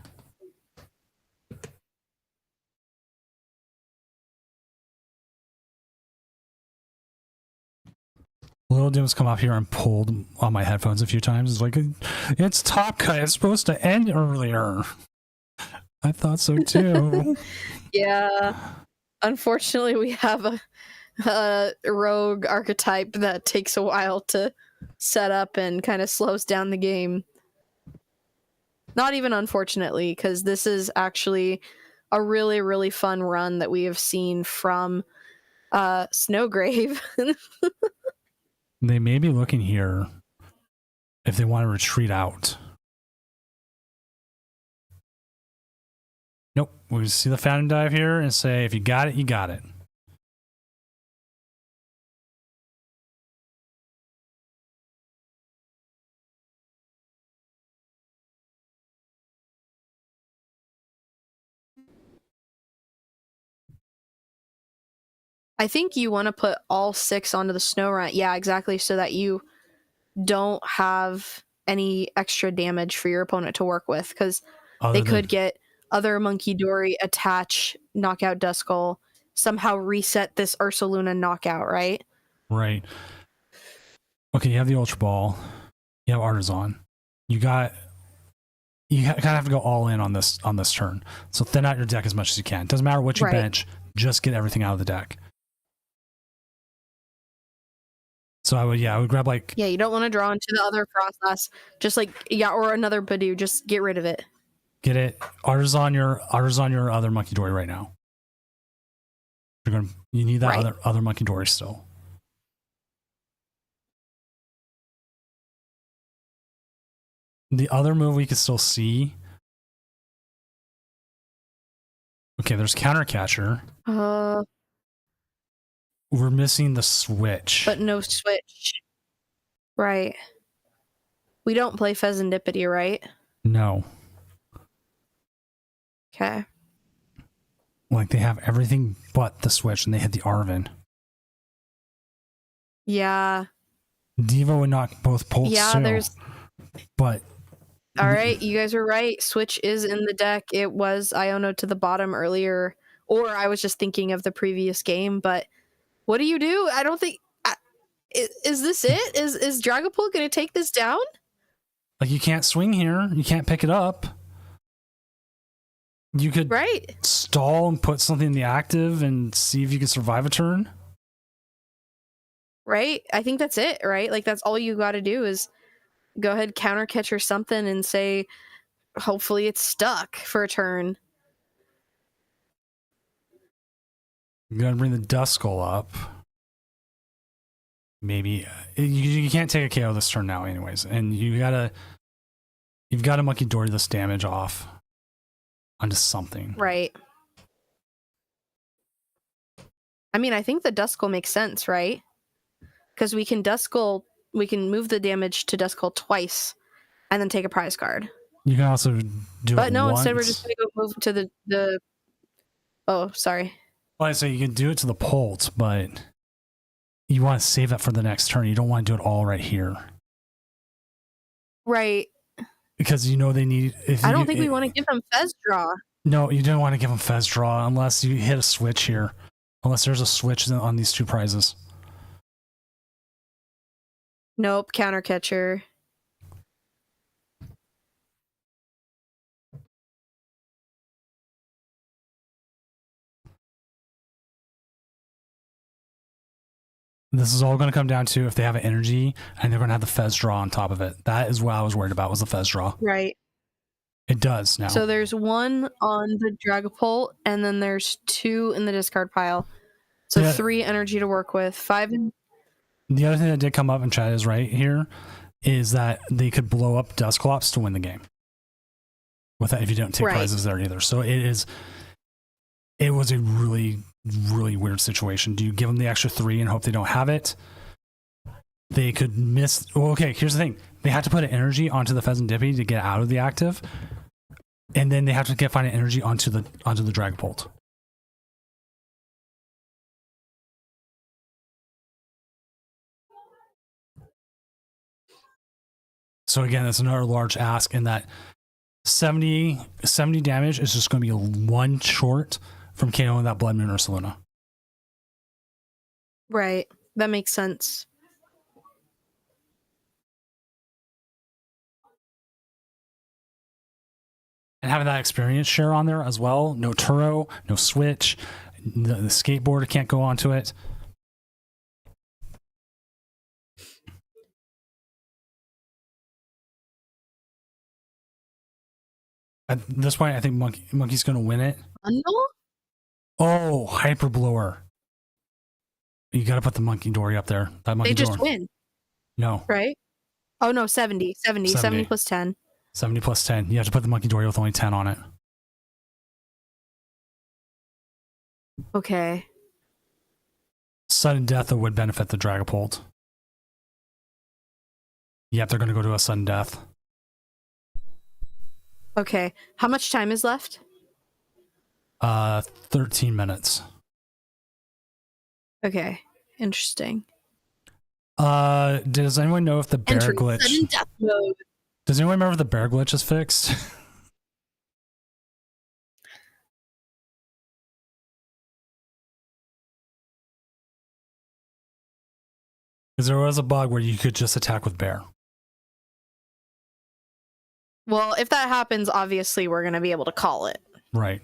Little Doom's come up here and pulled on my headphones a few times. It's like, it's Top Cut. It's supposed to end earlier. I thought so too. Yeah. Unfortunately, we have a rogue archetype that takes a while to set up and kind of slows down the game. Not even unfortunately, because this is actually a really, really fun run that we have seen from Snowgrave. They may be looking here if they want to retreat out. Nope. We just see the Fountain Dive here and say, if you got it, you got it. I think you want to put all 6 onto the snow run. Yeah, exactly. So that you don't have any extra damage for your opponent to work with. Because they could get other Monkey Dory, attach, knock out Duskull, somehow reset this Ursaluna knockout, right? Right. Okay, you have the Ultra Ball. You have Artisan. You kind of have to go all in on this turn. So thin out your deck as much as you can. Doesn't matter what you bench, just get everything out of the deck. So I would grab like... Yeah, you don't want to draw into the other process. Just like, yeah, or another Badoo. Just get rid of it. Get it. Artisan your other Monkey Dory right now. You need that other Monkey Dory still. The other move we could still see. Okay, there's Counter Catcher. We're missing the Switch. But no Switch. Right. We don't play Pheasantipity, right? No. Okay. Like, they have everything but the Switch, and they hit the Arven. Yeah. Devo would knock both Pulse too. There's... But... Alright, you guys are right. Switch is in the deck. It was Iono to the bottom earlier. Or I was just thinking of the previous game, but... What do you do? I don't think... Is this it? Is Dragapult going to take this down? Like, you can't swing here. You can't pick it up. You could stall and put something in the active and see if you can survive a turn. Right? I think that's it, right? Like, that's all you got to do is go ahead, counter catch or something and say, hopefully it's stuck for a turn. You gotta bring the Duskull up. Maybe you can't take a KO this turn now, anyways, and you've got to Monkey Dory this damage off onto something. Right. I mean, I think the Duskull makes sense, right? because we can Duskull. We can move the damage to Duskull twice, and then take a prize card. You can also do But it no, once. instead we're just gonna go move to the. Oh, sorry. Well, so you can do it to the Polt, but you want to save that for the next turn. You don't want to do it all right here. Right. Because you know they need. I don't think we want to give them Fez draw. No, you don't want to give them Fez draw unless you hit a switch here. Unless there's a switch on these two prizes. Nope, counter catcher. This is all going to come down to if they have an energy and they're going to have the Fez draw on top of it. That is what I was worried about, was the Fez draw. Right. It does now. So there's one on the Dragapult, and then there's 2 in the discard pile. So Yeah. 3 energy to work with. 5 in... The other thing that did come up in chat is right here is that they could blow up Dusclops to win the game. With that, if you don't take prizes there either. So it was a really, really weird situation. Do you give them the extra 3 and hope they don't have it? They could miss. Well, okay, here's the thing. They have to put an energy onto the Pheasant Dippy to get out of the active. And then they have to find an energy onto the Dragapult. So again, that's another large ask in that 70 damage is just going to be 1 short from KOing that Blood Moon Ursaluna. Right. That makes sense. And having that experience share on there as well. No Turo, no switch. The skateboarder can't go onto it. At this point, I think Monkey's going to win it. Bundle? Oh, Hyper Blower. You got to put the Monkey Dory up there. That Monkey They just Dory. win. No. Right? Oh, no, 70 plus 10. 70 plus 10. You have to put the Monkey Dory with only 10 on it. Okay. Sudden Death would benefit the Dragapult. Yep, they're going to go to a Sudden Death. Okay. How much time is left? 13 minutes. Okay. Interesting. Does anyone know if the bear Entering glitch... sudden death mode. Does anyone remember if the bear glitch is fixed? Because there was a bug where you could just attack with bear. Well, if that happens, obviously we're going to be able to call it. Right.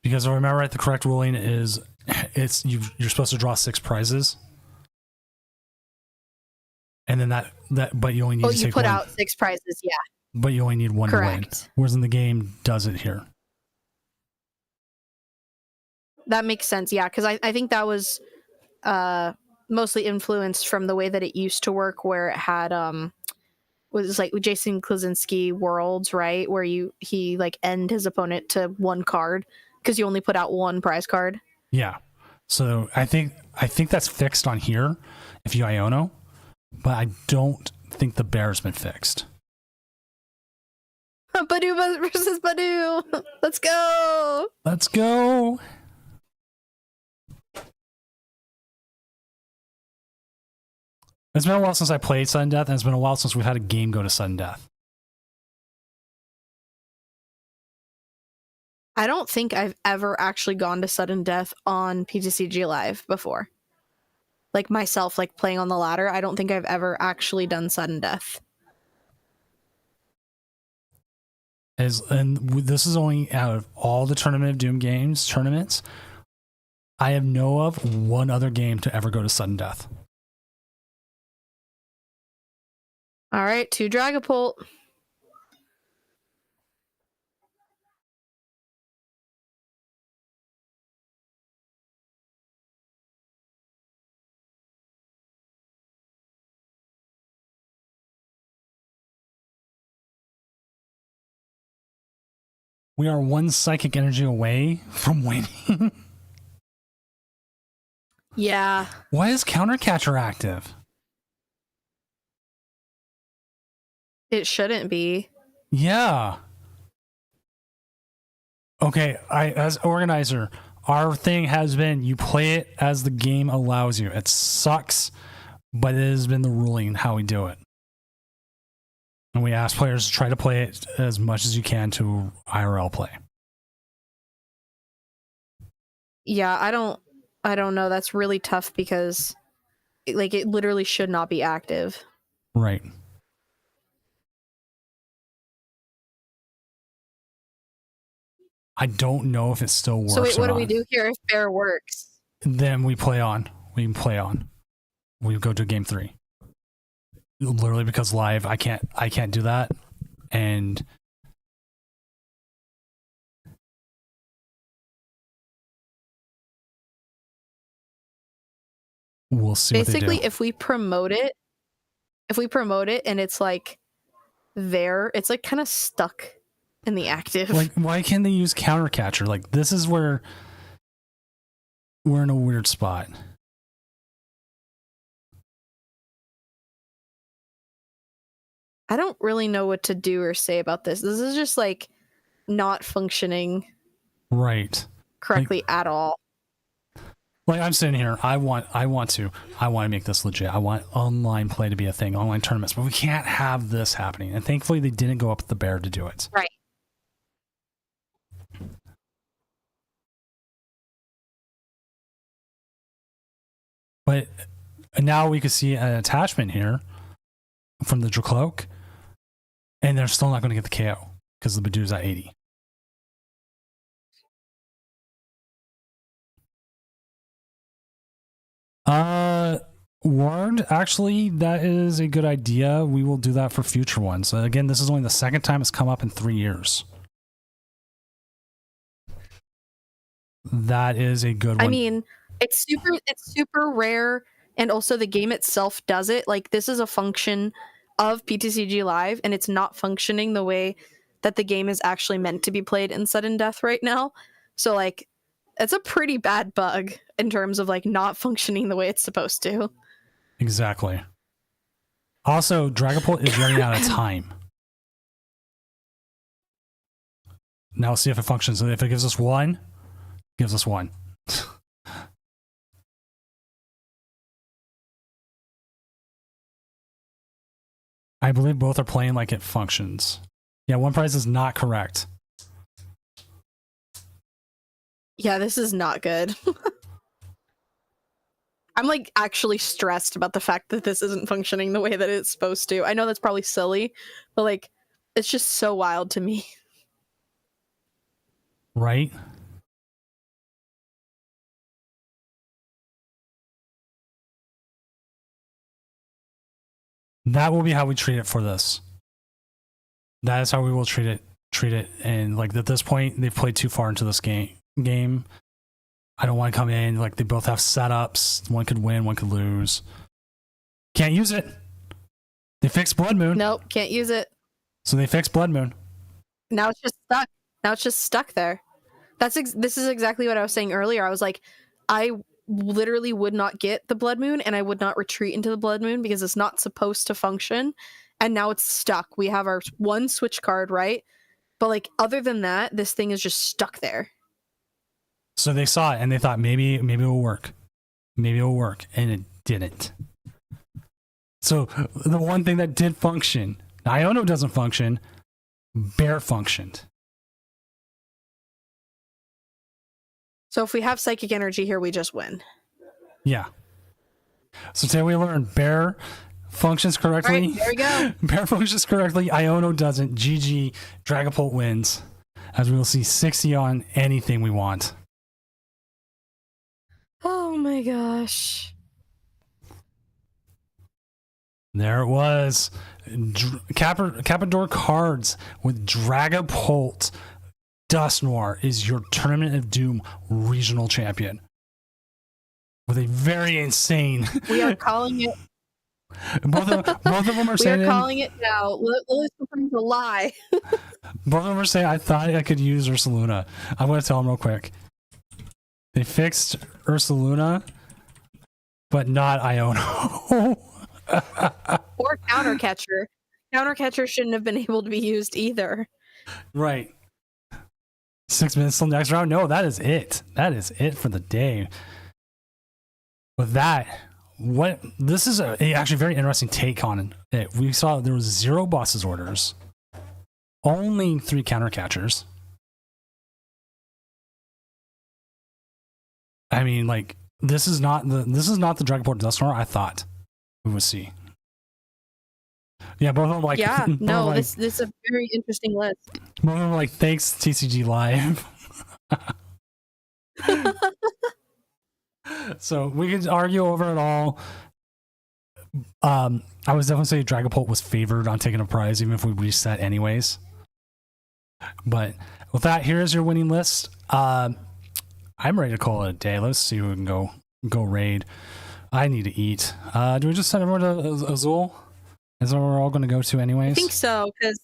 Because if I remember right, the correct ruling is you're supposed to draw 6 prizes. And then but you only need to take put one. out 6 prizes, yeah. But you only need 1 to win. Correct. Whereas in the game, does it here? That makes sense, yeah, because I think that was mostly influenced from the way that it used to work, where it had was like Jason Klaczynski Worlds, right, where he like end his opponent to 1 card because you only put out 1 prize card. Yeah. So I think that's fixed on here if you Iono, but I don't think the bear's been fixed. Badoo versus Badoo. Let's go. Let's go. It's been a while since I played Sudden Death, and it's been a while since we've had a game go to Sudden Death. I don't think I've ever actually gone to Sudden Death on PTCG Live before. Like myself, like playing on the ladder, I don't think I've ever actually done Sudden Death. And this is only out of all the Tournament of Doom tournaments, I have know of 1 other game to ever go to Sudden Death. All right, 2 Dragapult. We are 1 psychic energy away from winning. Yeah. Why is Countercatcher active? It shouldn't be. Yeah. Okay, as organizer, our thing has been you play it as the game allows you. It sucks, but it has been the ruling how we do it. And we ask players to try to play it as much as you can to IRL play. Yeah, I don't know. That's really tough because like it literally should not be active. Right. I don't know if it still works. So wait, what or do we not. do here if Bear works? Then we play on. We can play on. We go to game 3. Literally because live I can't do that. And we'll see Basically, what they do. if we promote it and it's like there, it's like kind of stuck in the active. Like, why can't they use Countercatcher? Like, this is where we're in a weird spot. I don't really know what to do or say about this. This is just like not functioning Right. correctly at all. Like, I'm sitting here. I want to make this legit. I want online play to be a thing, online tournaments, but we can't have this happening. And thankfully, they didn't go up with the bear to do it. Right. But now we can see an attachment here from the Dracloak, and they're still not going to get the KO because the Badoo's at 80. Ward, actually, that is a good idea. We will do that for future ones. Again, this is only the second time it's come up in 3 years. That is a good one. I mean, it's super rare, and also the game itself does it. Like, this is a function of PTCG Live, and it's not functioning the way that the game is actually meant to be played in sudden death right now. So, like, it's a pretty bad bug in terms of like not functioning the way it's supposed to. Exactly. Also, Dragapult is running out of time. Now let's see if it functions. If it gives us 1, gives us 1. I believe both are playing like it functions. Yeah, one prize is not correct. Yeah, this is not good. I'm like actually stressed about the fact that this isn't functioning the way that it's supposed to. I know that's probably silly, but like it's just so wild to me. Right? That will be how we treat it for this. That is how we will treat it. And like at this point, they've played too far into this game. I don't want to come in. Like, they both have setups. One could win, one could lose. Can't use it. They fixed Blood Moon. Nope, can't use it. So they fixed Blood Moon. Now it's just stuck. Now it's just stuck there. This is exactly what I was saying earlier. I was like, I literally would not get the Blood Moon, and I would not retreat into the Blood Moon because it's not supposed to function. And now it's stuck. We have our one switch card, right? But like, other than that, this thing is just stuck there. So they saw it and they thought maybe it will work. Maybe it'll work. And it didn't. So the one thing that did function, Iono doesn't function, Bear functioned. So if we have psychic energy here, we just win. Yeah. So today we learned Bear functions correctly. All right, there we go. Bear functions correctly. Iono doesn't. GG. Dragapult wins. As we will see 60 on anything we want. Oh my gosh. There it was. Capador cards with Dragapult. Dust Noir is your Tournament of Doom regional champion. With a very insane. We are calling it. both of them are We saying. are calling it now. Lewis confirms a lie. Both of them are saying, I thought I could use Ursaluna. I'm going to tell them real quick. They fixed Ursaluna. but not Iono. Or Countercatcher. Countercatcher shouldn't have been able to be used either. Right. 6 minutes till next round. No, that is it. That is it for the day. With that, this is a actually very interesting take on it. We saw there was 0 bosses orders, only 3 countercatchers. I mean, like, this is not the Dragonport Dustor I thought we would see. Yeah, both of them like this is a very interesting list. Both of them like, thanks TCG Live. So we could argue over it all. I was definitely say Dragapult was favored on taking a prize, even if we reset anyways. But with that, here's your winning list. I'm ready to call it a day. Let's see who can go raid. I need to eat. Do we just send everyone to Azul? Is that where we're all going to go to anyways? I think so, because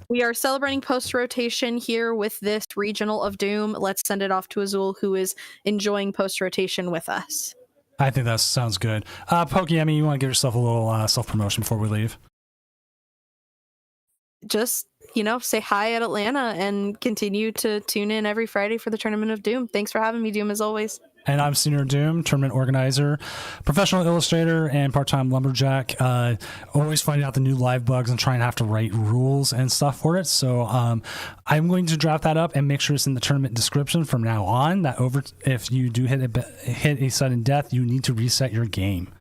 we are celebrating post-rotation here with this Regional of Doom. Let's send it off to Azul, who is enjoying post-rotation with us. I think that sounds good. Pokey, you want to give yourself a little self-promotion before we leave? Just, say hi at Atlanta and continue to tune in every Friday for the Tournament of Doom. Thanks for having me, Doom, as always. And I'm Senior Doom, tournament organizer, professional illustrator, and part-time lumberjack. Always finding out the new live bugs and trying to have to write rules and stuff for it. So I'm going to draft that up and make sure it's in the tournament description from now on. That if you do hit a sudden death, you need to reset your game.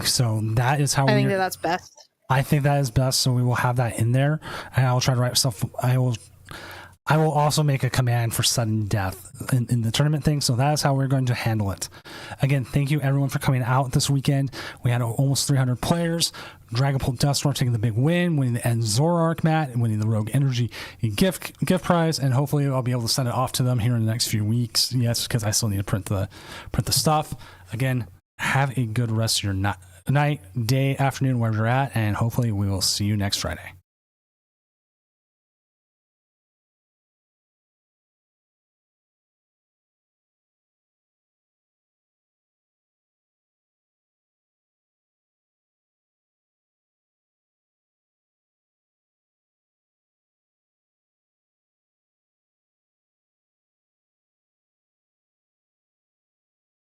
So that is how I think that's best. I think that is best. So we will have that in there, and I will try to write stuff. I will also make a command for sudden death in the tournament thing. So that is how we're going to handle it. Again, thank you everyone for coming out this weekend. We had almost 300 players. Dragapult Dustor taking the big win, winning the End Zoroark mat, and winning the Rogue Energy gift prize. And hopefully I'll be able to send it off to them here in the next few weeks. Yes, because I still need to print the stuff. Again, have a good rest of your night, day, afternoon, wherever you're at. And hopefully we will see you next Friday.